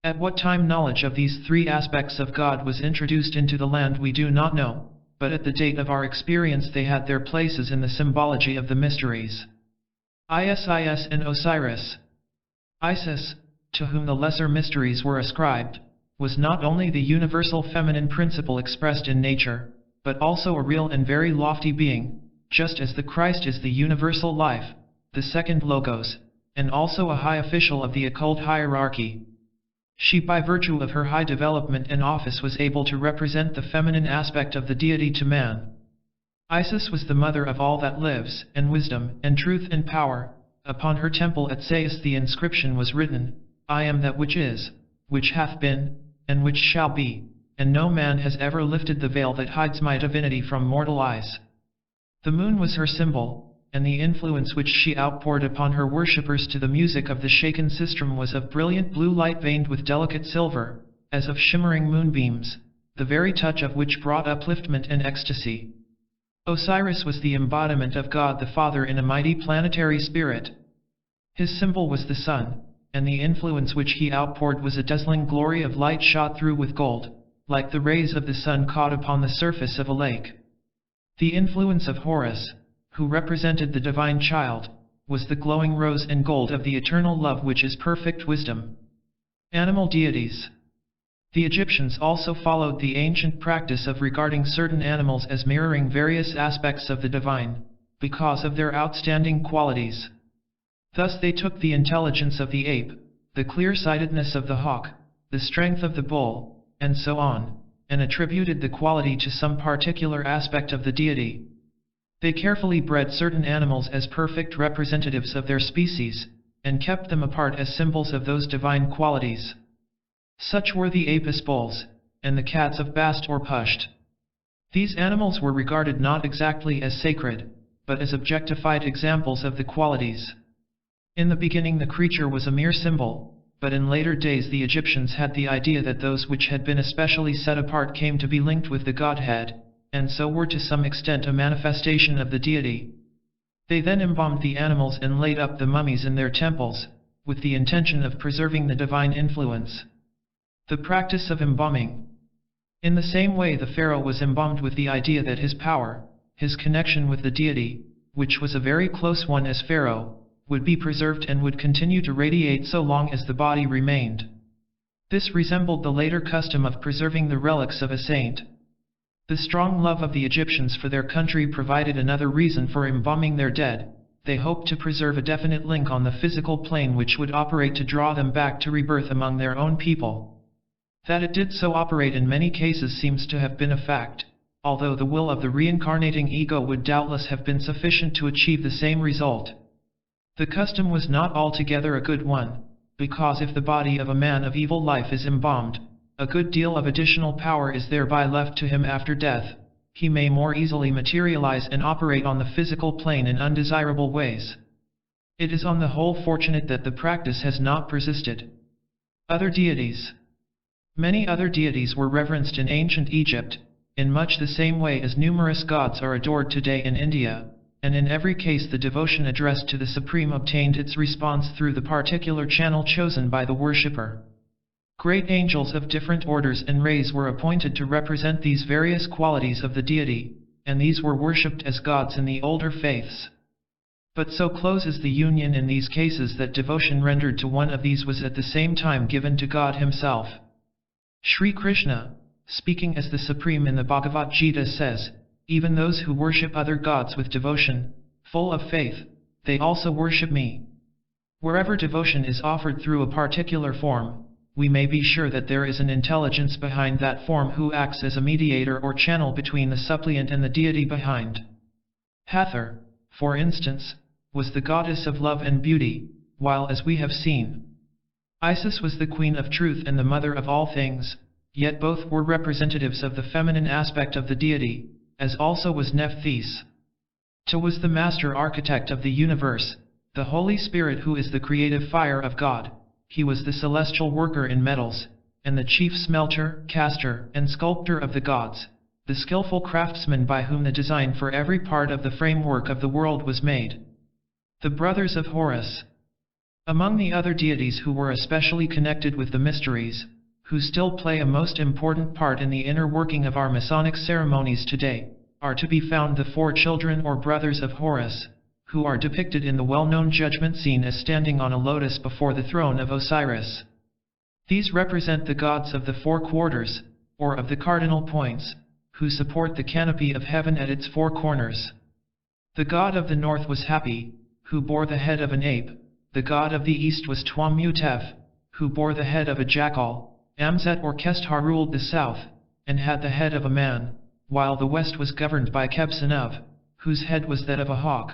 Speaker 1: At what time knowledge of these three aspects of God was introduced into the land we do not know, but at the date of our experience they had their places in the symbology of the mysteries. Isis and Osiris. Isis, to whom the lesser mysteries were ascribed, was not only the universal feminine principle expressed in nature, but also a real and very lofty being, just as the Christ is the universal life, the second Logos, and also a high official of the occult hierarchy. She, by virtue of her high development and office, was able to represent the feminine aspect of the deity to man. Isis was the mother of all that lives, and wisdom, and truth and power. Upon her temple at Sais the inscription was written, I am that which is, which hath been, and which shall be, and no man has ever lifted the veil that hides my divinity from mortal eyes. The moon was her symbol, and the influence which she outpoured upon her worshippers to the music of the shaken sistrum was of brilliant blue light veined with delicate silver, as of shimmering moonbeams, the very touch of which brought upliftment and ecstasy. Osiris was the embodiment of God the Father in a mighty planetary spirit. His symbol was the sun, and the influence which he outpoured was a dazzling glory of light shot through with gold, like the rays of the sun caught upon the surface of a lake. The influence of Horus, who represented the divine child, was the glowing rose and gold of the eternal love which is perfect wisdom. Animal deities. The Egyptians also followed the ancient practice of regarding certain animals as mirroring various aspects of the divine, because of their outstanding qualities. Thus they took the intelligence of the ape, the clear-sightedness of the hawk, the strength of the bull, and so on, and attributed the quality to some particular aspect of the deity. They carefully bred certain animals as perfect representatives of their species, and kept them apart as symbols of those divine qualities. Such were the Apis bulls, and the cats of Bast or Pusht. These animals were regarded not exactly as sacred, but as objectified examples of the qualities. In the beginning the creature was a mere symbol, but in later days the Egyptians had the idea that those which had been especially set apart came to be linked with the Godhead, and so were to some extent a manifestation of the deity. They then embalmed the animals and laid up the mummies in their temples, with the intention of preserving the divine influence. The practice of embalming. In the same way the pharaoh was embalmed with the idea that his power, his connection with the deity, which was a very close one as pharaoh, would be preserved and would continue to radiate so long as the body remained. This resembled the later custom of preserving the relics of a saint. The strong love of the Egyptians for their country provided another reason for embalming their dead. They hoped to preserve a definite link on the physical plane which would operate to draw them back to rebirth among their own people. That it did so operate in many cases seems to have been a fact, although the will of the reincarnating ego would doubtless have been sufficient to achieve the same result. The custom was not altogether a good one, because if the body of a man of evil life is embalmed, a good deal of additional power is thereby left to him after death. He may more easily materialize and operate on the physical plane in undesirable ways. It is on the whole fortunate that the practice has not persisted. Other deities. Many other deities were reverenced in ancient Egypt, in much the same way as numerous gods are adored today in India, and in every case the devotion addressed to the Supreme obtained its response through the particular channel chosen by the worshipper. Great angels of different orders and rays were appointed to represent these various qualities of the deity, and these were worshipped as gods in the older faiths. But so close is the union in these cases that devotion rendered to one of these was at the same time given to God himself. Sri Krishna, speaking as the Supreme in the Bhagavad Gita says, even those who worship other gods with devotion, full of faith, they also worship me. Wherever devotion is offered through a particular form, we may be sure that there is an intelligence behind that form who acts as a mediator or channel between the suppliant and the deity behind. Hathor, for instance, was the goddess of love and beauty, while as we have seen, Isis was the queen of truth and the mother of all things, yet both were representatives of the feminine aspect of the deity, as also was Nephthys. Ptah was the master architect of the universe, the Holy Spirit who is the creative fire of God. He was the celestial worker in metals, and the chief smelter, caster, and sculptor of the gods, the skillful craftsman by whom the design for every part of the framework of the world was made. The brothers of Horus. Among the other deities who were especially connected with the mysteries, who still play a most important part in the inner working of our Masonic ceremonies today, are to be found the four children or brothers of Horus, who are depicted in the well-known judgment scene as standing on a lotus before the throne of Osiris. These represent the gods of the four quarters, or of the cardinal points, who support the canopy of heaven at its four corners. The god of the north was Hapi, who bore the head of an ape. The god of the east was Tuamutef, who bore the head of a jackal. Amzet or Kestar ruled the south, and had the head of a man, while the west was governed by Kebsenov, whose head was that of a hawk.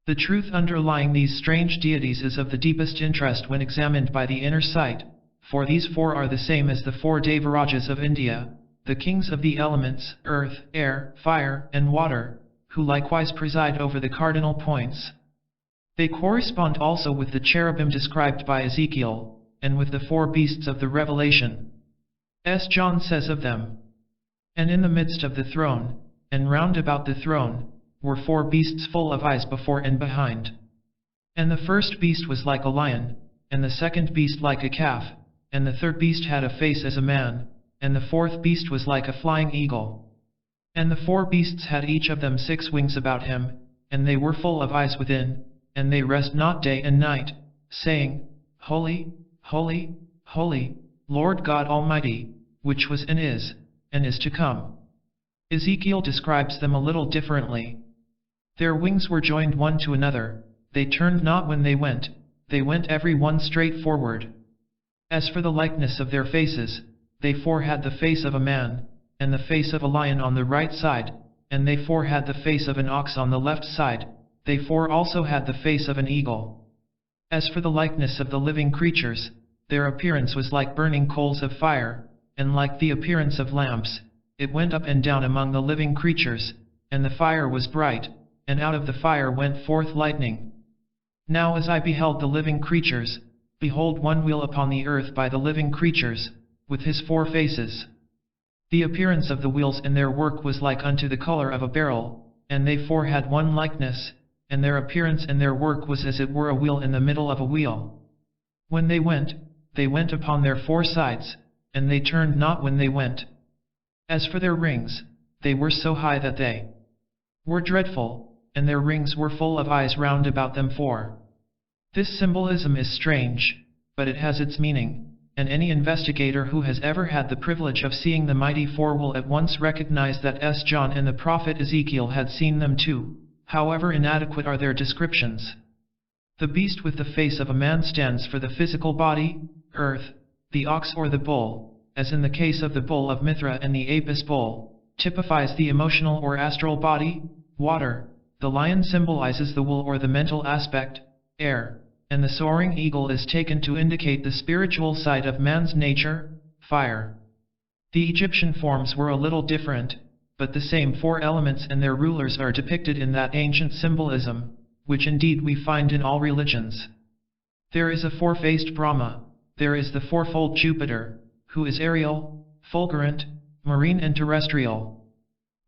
Speaker 1: The truth underlying these strange deities is of the deepest interest when examined by the inner sight, for these four are the same as the four Devarajas of India, the kings of the elements, earth, air, fire, and water, who likewise preside over the cardinal points. They correspond also with the cherubim described by Ezekiel, and with the four beasts of the Revelation. As John says of them, "And in the midst of the throne, and round about the throne, were four beasts full of eyes before and behind. And the first beast was like a lion, and the second beast like a calf, and the third beast had a face as a man, and the fourth beast was like a flying eagle. And the four beasts had each of them 6 wings about him, and they were full of eyes within, and they rest not day and night, saying, Holy, Holy, Holy, Lord God Almighty, which was and is to come." Ezekiel describes them a little differently. "Their wings were joined one to another, they turned not when they went every one straight forward. As for the likeness of their faces, they four had the face of a man, and the face of a lion on the right side, and they four had the face of an ox on the left side, they four also had the face of an eagle. As for the likeness of the living creatures, their appearance was like burning coals of fire, and like the appearance of lamps, it went up and down among the living creatures, and the fire was bright, and out of the fire went forth lightning. Now as I beheld the living creatures, behold one wheel upon the earth by the living creatures, with his 4 faces. The appearance of the wheels and their work was like unto the color of a beryl, and they four had one likeness, and their appearance and their work was as it were a wheel in the middle of a wheel. When they went upon their 4 sides, and they turned not when they went. As for their rings, they were so high that they were dreadful, and their rings were full of eyes round about them 4. This symbolism is strange, but it has its meaning, and any investigator who has ever had the privilege of seeing the mighty 4 will at once recognize that John and the prophet Ezekiel had seen them too, however inadequate are their descriptions. The beast with the face of a man stands for the physical body, earth, the ox or the bull, as in the case of the bull of Mithra and the Apis bull, typifies the emotional or astral body, water, the lion symbolizes the will or the mental aspect, air, and the soaring eagle is taken to indicate the spiritual side of man's nature, fire. The Egyptian forms were a little different, but the same 4 elements and their rulers are depicted in that ancient symbolism, which indeed we find in all religions. There is a 4-faced Brahma, there is the 4-fold Jupiter, who is aerial, fulgurant, marine and terrestrial.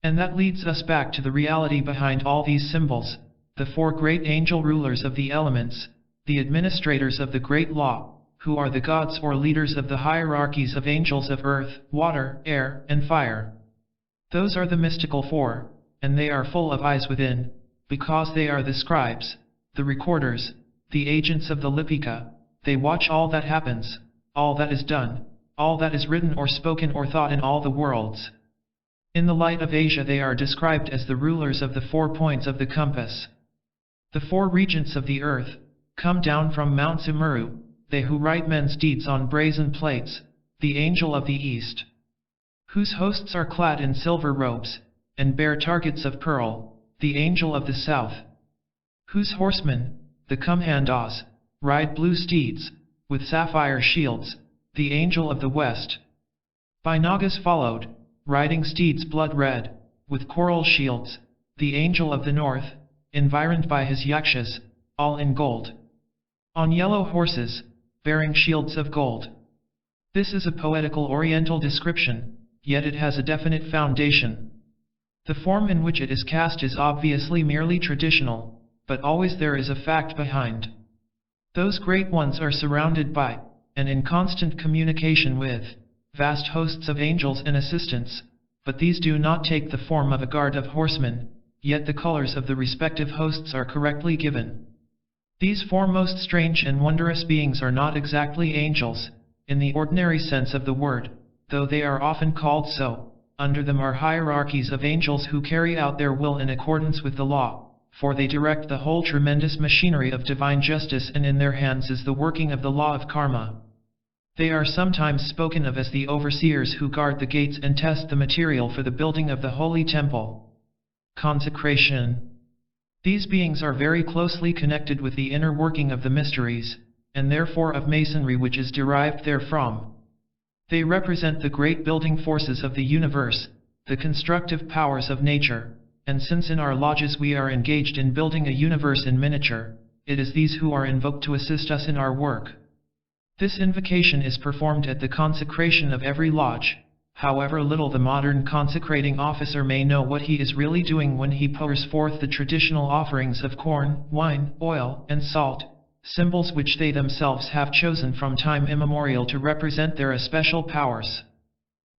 Speaker 1: And that leads us back to the reality behind all these symbols, the 4 great angel rulers of the elements, the administrators of the great law, who are the gods or leaders of the hierarchies of angels of earth, water, air, and fire. Those are the mystical 4, and they are full of eyes within, because they are the scribes, the recorders, the agents of the Lipika. They watch all that happens, all that is done, all that is written or spoken or thought in all the worlds. In the light of Asia they are described as the rulers of the 4 points of the compass. The 4 regents of the earth come down from Mount Sumeru, they who write men's deeds on brazen plates, the angel of the east, whose hosts are clad in silver robes, and bear targets of pearl, the angel of the south, whose horsemen, the Kumhandas, ride blue steeds, with sapphire shields, the angel of the west. By Nagas followed, riding steeds blood red, with coral shields, the angel of the north, environed by his yakshas, all in gold. On yellow horses, bearing shields of gold. This is a poetical oriental description, yet it has a definite foundation. The form in which it is cast is obviously merely traditional, but always there is a fact behind. Those great ones are surrounded by, and in constant communication with, vast hosts of angels and assistants, but these do not take the form of a guard of horsemen, yet the colors of the respective hosts are correctly given. These 4 most strange and wondrous beings are not exactly angels, in the ordinary sense of the word, though they are often called so. Under them are hierarchies of angels who carry out their will in accordance with the law, for they direct the whole tremendous machinery of divine justice, and in their hands is the working of the law of karma. They are sometimes spoken of as the overseers who guard the gates and test the material for the building of the Holy Temple. Consecration. These beings are very closely connected with the inner working of the mysteries, and therefore of Masonry, which is derived therefrom. They represent the great building forces of the universe, the constructive powers of nature, and since in our lodges we are engaged in building a universe in miniature, it is these who are invoked to assist us in our work. This invocation is performed at the consecration of every lodge, however little the modern consecrating officer may know what he is really doing when he pours forth the traditional offerings of corn, wine, oil, and salt, symbols which they themselves have chosen from time immemorial to represent their especial powers.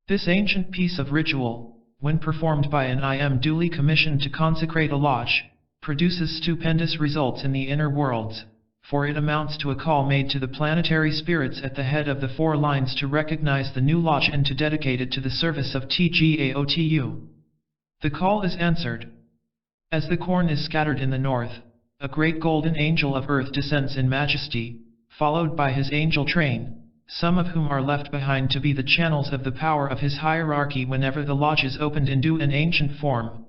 Speaker 1: This ancient piece of ritual, when performed by an IM duly commissioned to consecrate a lodge, produces stupendous results in the inner worlds, for it amounts to a call made to the planetary spirits at the head of the 4 lines to recognize the new lodge and to dedicate it to the service of TGAOTU. The call is answered. As the corn is scattered in the north, a great golden angel of earth descends in majesty, followed by his angel train, some of whom are left behind to be the channels of the power of his hierarchy whenever the lodge is opened in due and ancient form.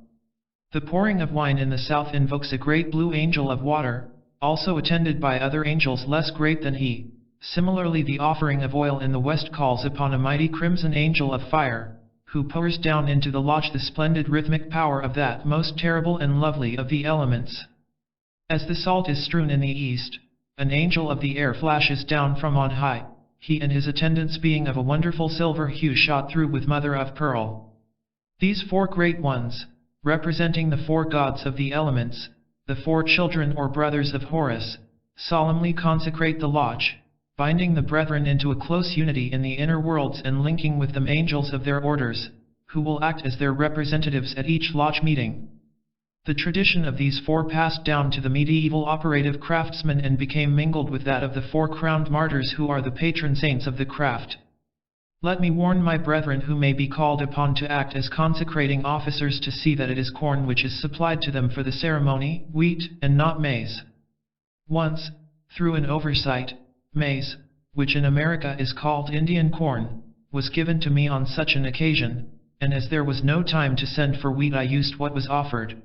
Speaker 1: The pouring of wine in the south invokes a great blue angel of water, also attended by other angels less great than he. Similarly, the offering of oil in the west calls upon a mighty crimson angel of fire, who pours down into the lodge the splendid rhythmic power of that most terrible and lovely of the elements. As the salt is strewn in the east, an angel of the air flashes down from on high, he and his attendants being of a wonderful silver hue shot through with mother of pearl. These 4 great ones, representing the 4 gods of the elements, the 4 children or brothers of Horus, solemnly consecrate the lodge, binding the brethren into a close unity in the inner worlds and linking with them angels of their orders, who will act as their representatives at each lodge meeting. The tradition of these 4 passed down to the medieval operative craftsmen and became mingled with that of the 4 crowned martyrs who are the patron saints of the craft. Let me warn my brethren who may be called upon to act as consecrating officers to see that it is corn which is supplied to them for the ceremony, wheat, and not maize. Once, through an oversight, maize, which in America is called Indian corn, was given to me on such an occasion, and as there was no time to send for wheat I used what was offered.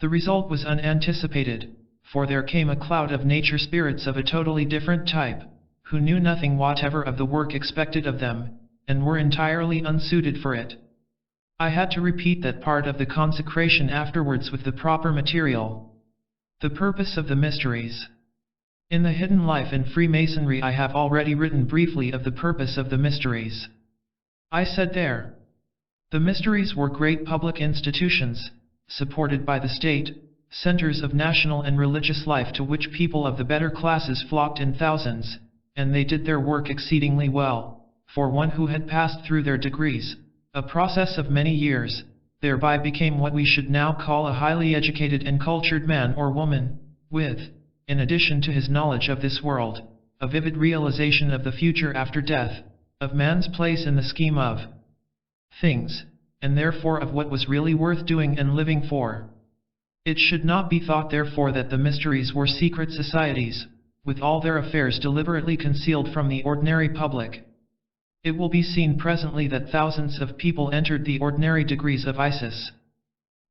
Speaker 1: The result was unanticipated, for there came a cloud of nature spirits of a totally different type, who knew nothing whatever of the work expected of them, and were entirely unsuited for it. I had to repeat that part of the consecration afterwards with the proper material. The purpose of the mysteries. In the Hidden Life in Freemasonry I have already written briefly of the purpose of the mysteries. I said there, the mysteries were great public institutions, supported by the state, centers of national and religious life to which people of the better classes flocked in thousands, and they did their work exceedingly well, for one who had passed through their degrees, a process of many years, thereby became what we should now call a highly educated and cultured man or woman, with, in addition to his knowledge of this world, a vivid realization of the future after death, of man's place in the scheme of things, and therefore of what was really worth doing and living for. It should not be thought therefore that the mysteries were secret societies, with all their affairs deliberately concealed from the ordinary public. It will be seen presently that thousands of people entered the ordinary degrees of Isis.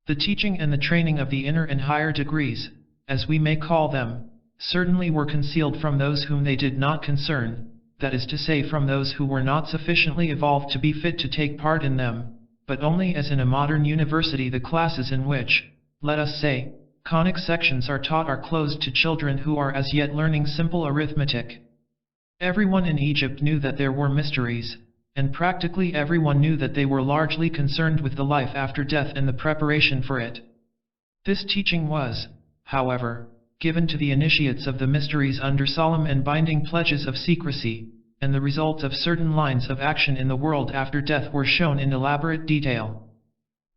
Speaker 1: The teaching and the training of the inner and higher degrees, as we may call them, certainly were concealed from those whom they did not concern, that is to say from those who were not sufficiently evolved to be fit to take part in them, but only as in a modern university the classes in which, let us say, conic sections are taught are closed to children who are as yet learning simple arithmetic. Everyone in Egypt knew that there were mysteries, and practically everyone knew that they were largely concerned with the life after death and the preparation for it. This teaching was, however, given to the initiates of the mysteries under solemn and binding pledges of secrecy, and the results of certain lines of action in the world after death were shown in elaborate detail.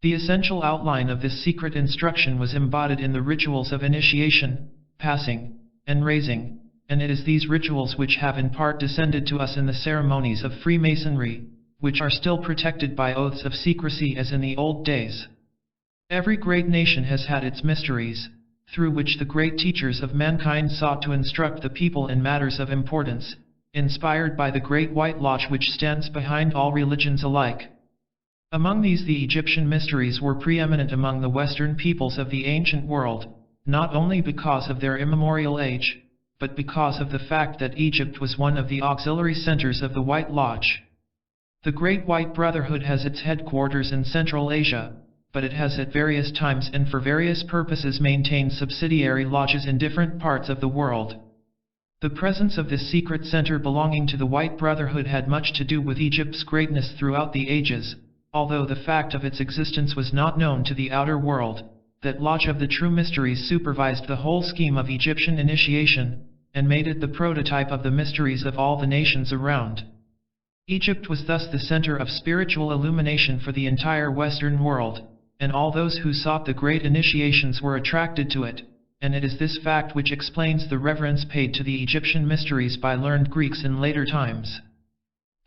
Speaker 1: The essential outline of this secret instruction was embodied in the rituals of initiation, passing, and raising, and it is these rituals which have in part descended to us in the ceremonies of Freemasonry, which are still protected by oaths of secrecy as in the old days. Every great nation has had its mysteries, through which the great teachers of mankind sought to instruct the people in matters of importance, inspired by the Great White Lodge which stands behind all religions alike. Among these, the Egyptian mysteries were preeminent among the Western peoples of the ancient world, not only because of their immemorial age, but because of the fact that Egypt was one of the auxiliary centers of the White Lodge. The Great White Brotherhood has its headquarters in Central Asia, but it has at various times and for various purposes maintained subsidiary lodges in different parts of the world. The presence of this secret center belonging to the White Brotherhood had much to do with Egypt's greatness throughout the ages, although the fact of its existence was not known to the outer world. That Lodge of the True Mysteries supervised the whole scheme of Egyptian initiation, and made it the prototype of the mysteries of all the nations around. Egypt was thus the center of spiritual illumination for the entire Western world, and all those who sought the great initiations were attracted to it, and it is this fact which explains the reverence paid to the Egyptian mysteries by learned Greeks in later times.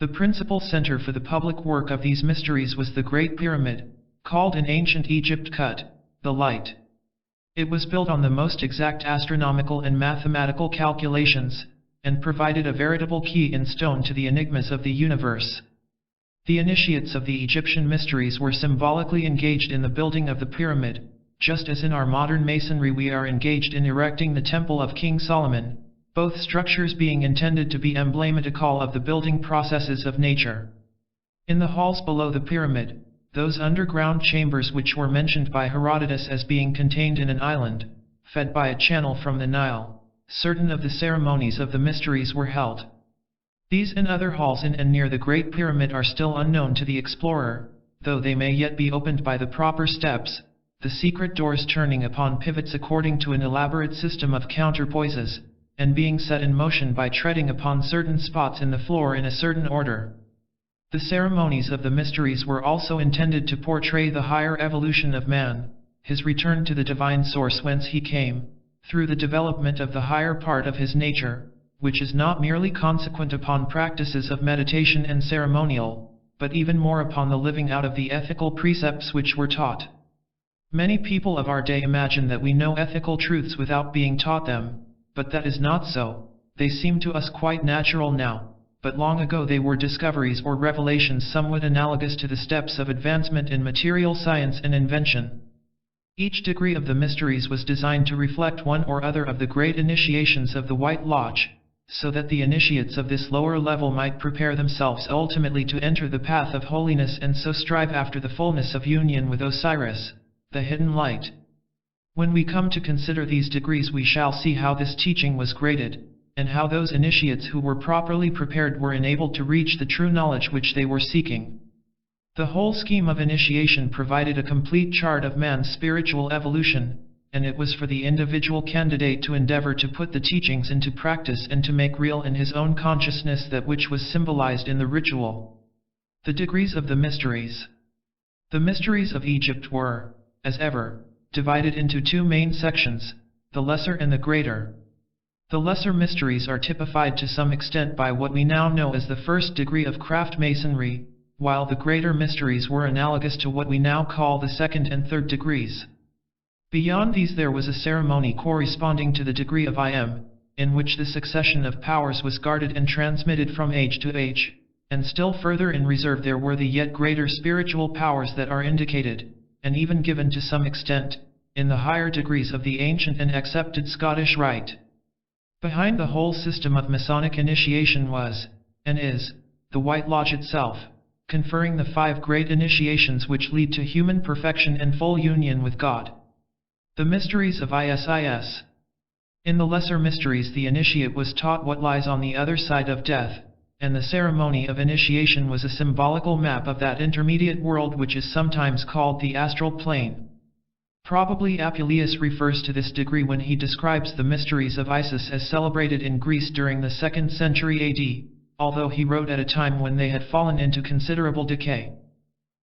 Speaker 1: The principal center for the public work of these mysteries was the Great Pyramid, called in ancient Egypt Kut, the Light. It was built on the most exact astronomical and mathematical calculations, and provided a veritable key in stone to the enigmas of the universe. The initiates of the Egyptian mysteries were symbolically engaged in the building of the pyramid, just as in our modern masonry we are engaged in erecting the Temple of King Solomon, both structures being intended to be emblematical of the building processes of nature. In the halls below the pyramid, those underground chambers which were mentioned by Herodotus as being contained in an island, fed by a channel from the Nile, certain of the ceremonies of the mysteries were held. These and other halls in and near the Great Pyramid are still unknown to the explorer, though they may yet be opened by the proper steps, the secret doors turning upon pivots according to an elaborate system of counterpoises, and being set in motion by treading upon certain spots in the floor in a certain order. The ceremonies of the mysteries were also intended to portray the higher evolution of man, his return to the divine source whence he came, through the development of the higher part of his nature, which is not merely consequent upon practices of meditation and ceremonial, but even more upon the living out of the ethical precepts which were taught. Many people of our day imagine that we know ethical truths without being taught them, but that is not so. They seem to us quite natural now, but long ago they were discoveries or revelations somewhat analogous to the steps of advancement in material science and invention. Each degree of the mysteries was designed to reflect one or other of the great initiations of the White Lodge, so that the initiates of this lower level might prepare themselves ultimately to enter the path of holiness and so strive after the fullness of union with Osiris, the hidden light. When we come to consider these degrees we shall see how this teaching was graded, and how those initiates who were properly prepared were enabled to reach the true knowledge which they were seeking. The whole scheme of initiation provided a complete chart of man's spiritual evolution, and it was for the individual candidate to endeavor to put the teachings into practice and to make real in his own consciousness that which was symbolized in the ritual. The degrees of the mysteries. The mysteries of Egypt were, as ever, divided into two main sections, the lesser and the greater. The lesser mysteries are typified to some extent by what we now know as the first degree of craft masonry, while the greater mysteries were analogous to what we now call the second and third degrees. Beyond these there was a ceremony corresponding to the degree of IM, in which the succession of powers was guarded and transmitted from age to age, and still further in reserve there were the yet greater spiritual powers that are indicated, and even given to some extent, in the higher degrees of the ancient and accepted Scottish Rite. Behind the whole system of Masonic initiation was, and is, the White Lodge itself, conferring the 5 great initiations which lead to human perfection and full union with God. The mysteries of Isis. In the lesser mysteries the initiate was taught what lies on the other side of death, and the ceremony of initiation was a symbolical map of that intermediate world which is sometimes called the astral plane. Probably Apuleius refers to this degree when he describes the mysteries of Isis as celebrated in Greece during the 2nd century AD, although he wrote at a time when they had fallen into considerable decay.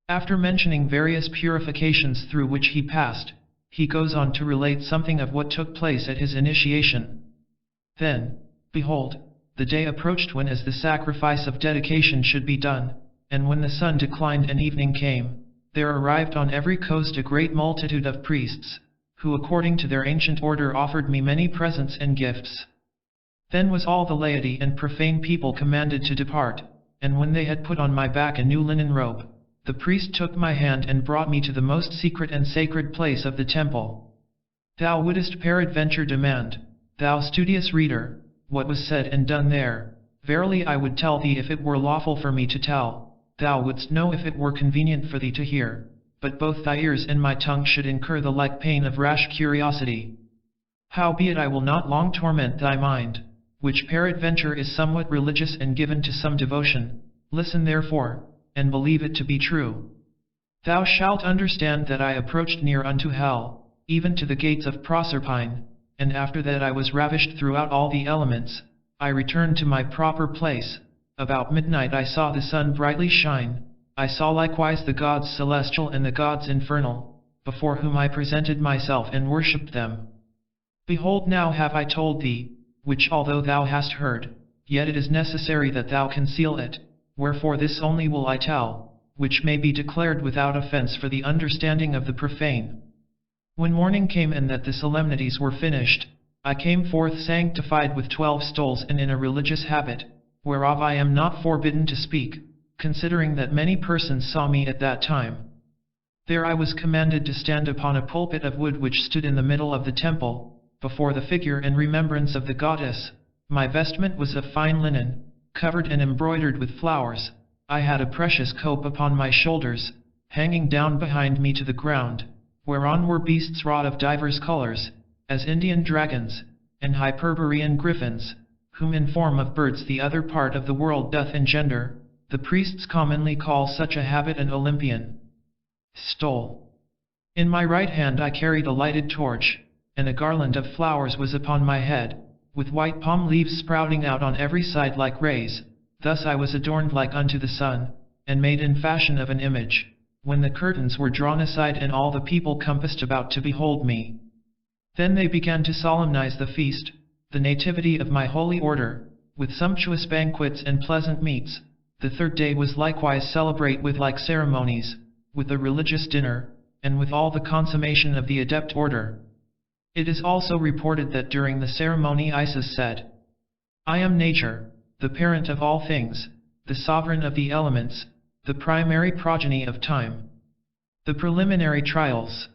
Speaker 1: After mentioning various purifications through which he passed, he goes on to relate something of what took place at his initiation. Then, behold, the day approached when as the sacrifice of dedication should be done, and when the sun declined and evening came, there arrived on every coast a great multitude of priests, who according to their ancient order offered me many presents and gifts. Then was all the laity and profane people commanded to depart, and when they had put on my back a new linen robe, the priest took my hand and brought me to the most secret and sacred place of the temple. Thou wouldst peradventure demand, thou studious reader, what was said and done there. Verily I would tell thee if it were lawful for me to tell, thou wouldst know if it were convenient for thee to hear, but both thy ears and my tongue should incur the like pain of rash curiosity. Howbeit I will not long torment thy mind, which peradventure is somewhat religious and given to some devotion. Listen therefore, and believe it to be true. Thou shalt understand that I approached near unto hell, even to the gates of Proserpine, and after that I was ravished throughout all the elements. I returned to my proper place. About midnight I saw the sun brightly shine. I saw likewise the gods celestial and the gods infernal, before whom I presented myself and worshipped them. Behold, now have I told thee, which although thou hast heard, yet it is necessary that thou conceal it, wherefore this only will I tell, which may be declared without offense for the understanding of the profane. When morning came and that the solemnities were finished, I came forth sanctified with 12 stoles and in a religious habit, whereof I am not forbidden to speak, considering that many persons saw me at that time. There I was commanded to stand upon a pulpit of wood which stood in the middle of the temple, before the figure and remembrance of the goddess. My vestment was of fine linen, covered and embroidered with flowers. I had a precious cope upon my shoulders, hanging down behind me to the ground, whereon were beasts wrought of divers colors, as Indian dragons, and Hyperborean griffins, whom in form of birds the other part of the world doth engender. The priests commonly call such a habit an Olympian stole. In my right hand I carried a lighted torch, and a garland of flowers was upon my head, with white palm leaves sprouting out on every side like rays. Thus I was adorned like unto the sun, and made in fashion of an image, when the curtains were drawn aside and all the people compassed about to behold me. Then they began to solemnize the feast, the nativity of my holy order, with sumptuous banquets and pleasant meats. The third day was likewise celebrate with like ceremonies, with a religious dinner, and with all the consummation of the adept order. It is also reported that during the ceremony Isis said, I am nature, the parent of all things, the sovereign of the elements, the primary progeny of time. The preliminary trials.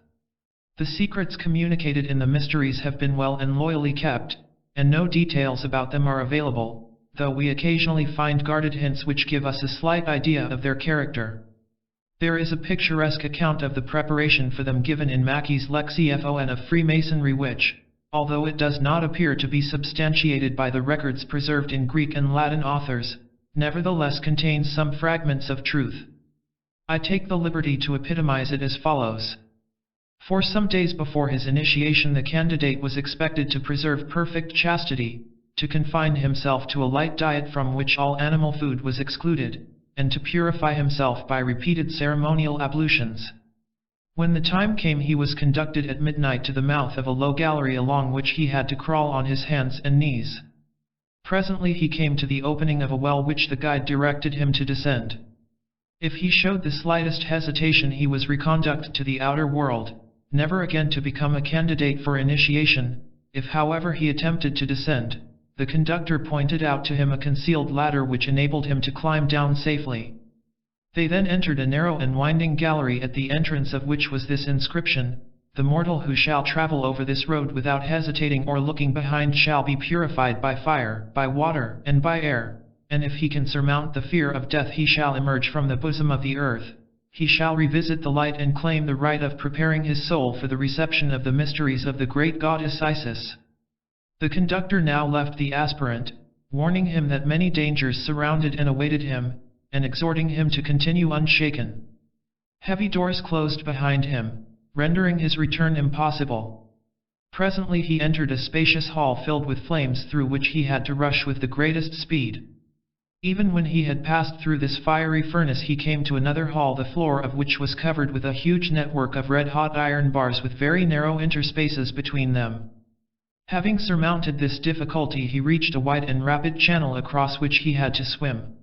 Speaker 1: The secrets communicated in the mysteries have been well and loyally kept, and no details about them are available, though we occasionally find guarded hints which give us a slight idea of their character. There is a picturesque account of the preparation for them given in Mackey's Lexicon of Freemasonry which, although it does not appear to be substantiated by the records preserved in Greek and Latin authors, nevertheless contains some fragments of truth. I take the liberty to epitomize it as follows. For some days before his initiation the candidate was expected to preserve perfect chastity, to confine himself to a light diet from which all animal food was excluded, and to purify himself by repeated ceremonial ablutions. When the time came he was conducted at midnight to the mouth of a low gallery along which he had to crawl on his hands and knees. Presently he came to the opening of a well which the guide directed him to descend. If he showed the slightest hesitation he was reconducted to the outer world, never again to become a candidate for initiation. If however he attempted to descend, the conductor pointed out to him a concealed ladder which enabled him to climb down safely. They then entered a narrow and winding gallery at the entrance of which was this inscription, The mortal who shall travel over this road without hesitating or looking behind shall be purified by fire, by water, and by air, and if he can surmount the fear of death he shall emerge from the bosom of the earth. He shall revisit the light and claim the right of preparing his soul for the reception of the mysteries of the great goddess Isis. The conductor now left the aspirant, warning him that many dangers surrounded and awaited him, and exhorting him to continue unshaken. Heavy doors closed behind him, rendering his return impossible. Presently he entered a spacious hall filled with flames through which he had to rush with the greatest speed. Even when he had passed through this fiery furnace he came to another hall the floor of which was covered with a huge network of red-hot iron bars with very narrow interspaces between them. Having surmounted this difficulty he reached a wide and rapid channel across which he had to swim.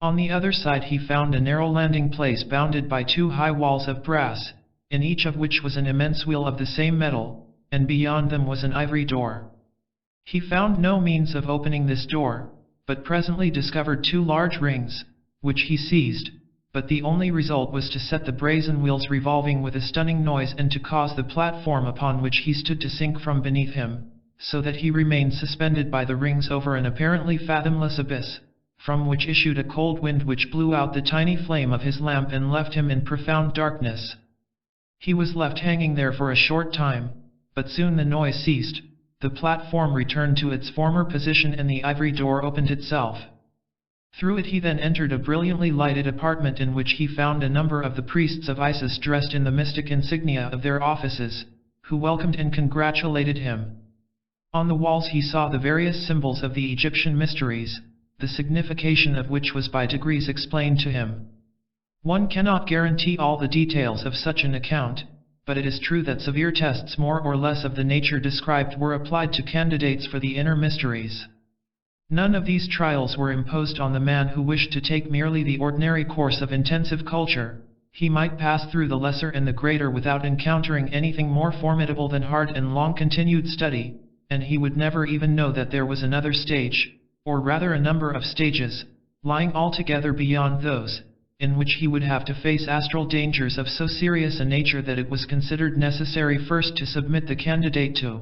Speaker 1: On the other side he found a narrow landing place bounded by two high walls of brass, in each of which was an immense wheel of the same metal, and beyond them was an ivory door. He found no means of opening this door, but presently discovered 2 large rings, which he seized, but the only result was to set the brazen wheels revolving with a stunning noise and to cause the platform upon which he stood to sink from beneath him, so that he remained suspended by the rings over an apparently fathomless abyss, from which issued a cold wind which blew out the tiny flame of his lamp and left him in profound darkness. He was left hanging there for a short time, but soon the noise ceased, the platform returned to its former position and the ivory door opened itself. Through it he then entered a brilliantly lighted apartment in which he found a number of the priests of Isis dressed in the mystic insignia of their offices, who welcomed and congratulated him. On the walls he saw the various symbols of the Egyptian mysteries, the signification of which was by degrees explained to him. One cannot guarantee all the details of such an account, but it is true that severe tests more or less of the nature described were applied to candidates for the inner mysteries. None of these trials were imposed on the man who wished to take merely the ordinary course of intensive culture. He might pass through the lesser and the greater without encountering anything more formidable than hard and long-continued study, and he would never even know that there was another stage, or rather a number of stages, lying altogether beyond those, in which he would have to face astral dangers of so serious a nature that it was considered necessary first to submit the candidate to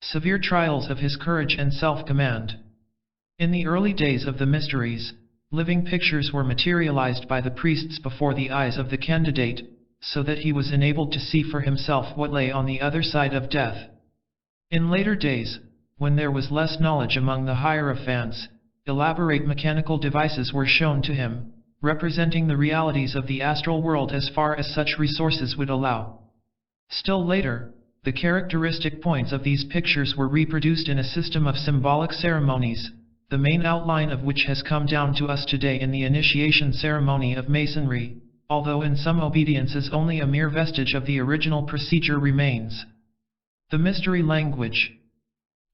Speaker 1: severe trials of his courage and self-command. In the early days of the mysteries, living pictures were materialized by the priests before the eyes of the candidate, so that he was enabled to see for himself what lay on the other side of death. In later days, when there was less knowledge among the Hierophants, elaborate mechanical devices were shown to him, representing the realities of the astral world as far as such resources would allow. Still later, the characteristic points of these pictures were reproduced in a system of symbolic ceremonies, the main outline of which has come down to us today in the initiation ceremony of Masonry, although in some obediences only a mere vestige of the original procedure remains. The mystery language.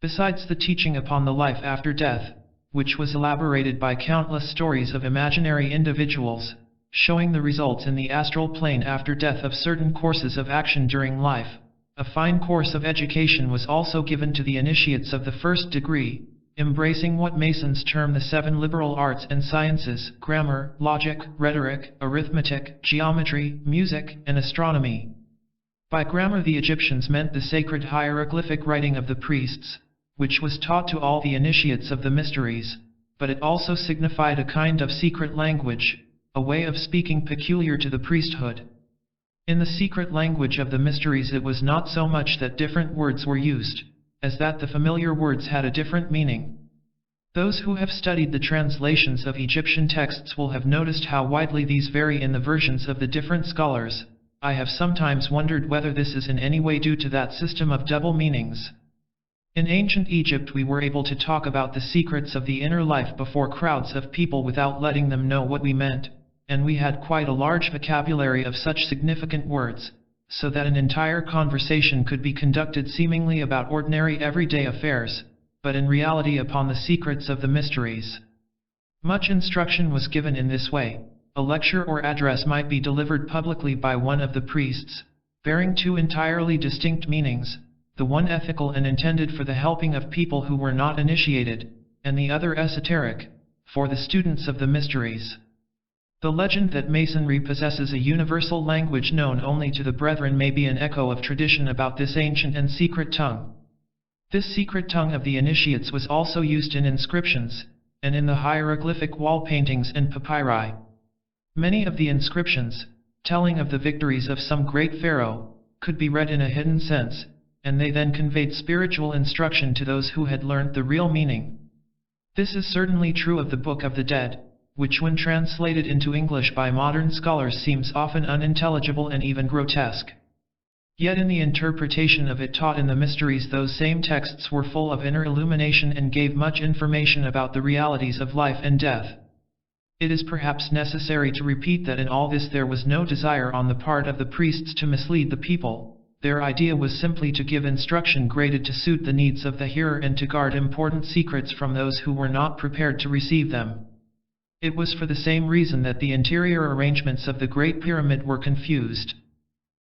Speaker 1: Besides the teaching upon the life after death, which was elaborated by countless stories of imaginary individuals, showing the results in the astral plane after death of certain courses of action during life, a fine course of education was also given to the initiates of the first degree, embracing what Masons term the 7 liberal arts and sciences: grammar, logic, rhetoric, arithmetic, geometry, music, and astronomy. By grammar the Egyptians meant the sacred hieroglyphic writing of the priests, which was taught to all the initiates of the mysteries, but it also signified a kind of secret language, a way of speaking peculiar to the priesthood. In the secret language of the mysteries it was not so much that different words were used, as that the familiar words had a different meaning. Those who have studied the translations of Egyptian texts will have noticed how widely these vary in the versions of the different scholars. I have sometimes wondered whether this is in any way due to that system of double meanings. In ancient Egypt we were able to talk about the secrets of the inner life before crowds of people without letting them know what we meant, and we had quite a large vocabulary of such significant words, so that an entire conversation could be conducted seemingly about ordinary everyday affairs, but in reality upon the secrets of the mysteries. Much instruction was given in this way. A lecture or address might be delivered publicly by one of the priests, bearing 2 entirely distinct meanings, the one ethical and intended for the helping of people who were not initiated, and the other esoteric, for the students of the mysteries. The legend that Masonry possesses a universal language known only to the brethren may be an echo of tradition about this ancient and secret tongue. This secret tongue of the initiates was also used in inscriptions, and in the hieroglyphic wall paintings and papyri. Many of the inscriptions, telling of the victories of some great pharaoh, could be read in a hidden sense, and they then conveyed spiritual instruction to those who had learned the real meaning. This is certainly true of the Book of the Dead, which when translated into English by modern scholars seems often unintelligible and even grotesque. Yet in the interpretation of it taught in the mysteries those same texts were full of inner illumination and gave much information about the realities of life and death. It is perhaps necessary to repeat that in all this there was no desire on the part of the priests to mislead the people. Their idea was simply to give instruction graded to suit the needs of the hearer and to guard important secrets from those who were not prepared to receive them. It was for the same reason that the interior arrangements of the Great Pyramid were confused.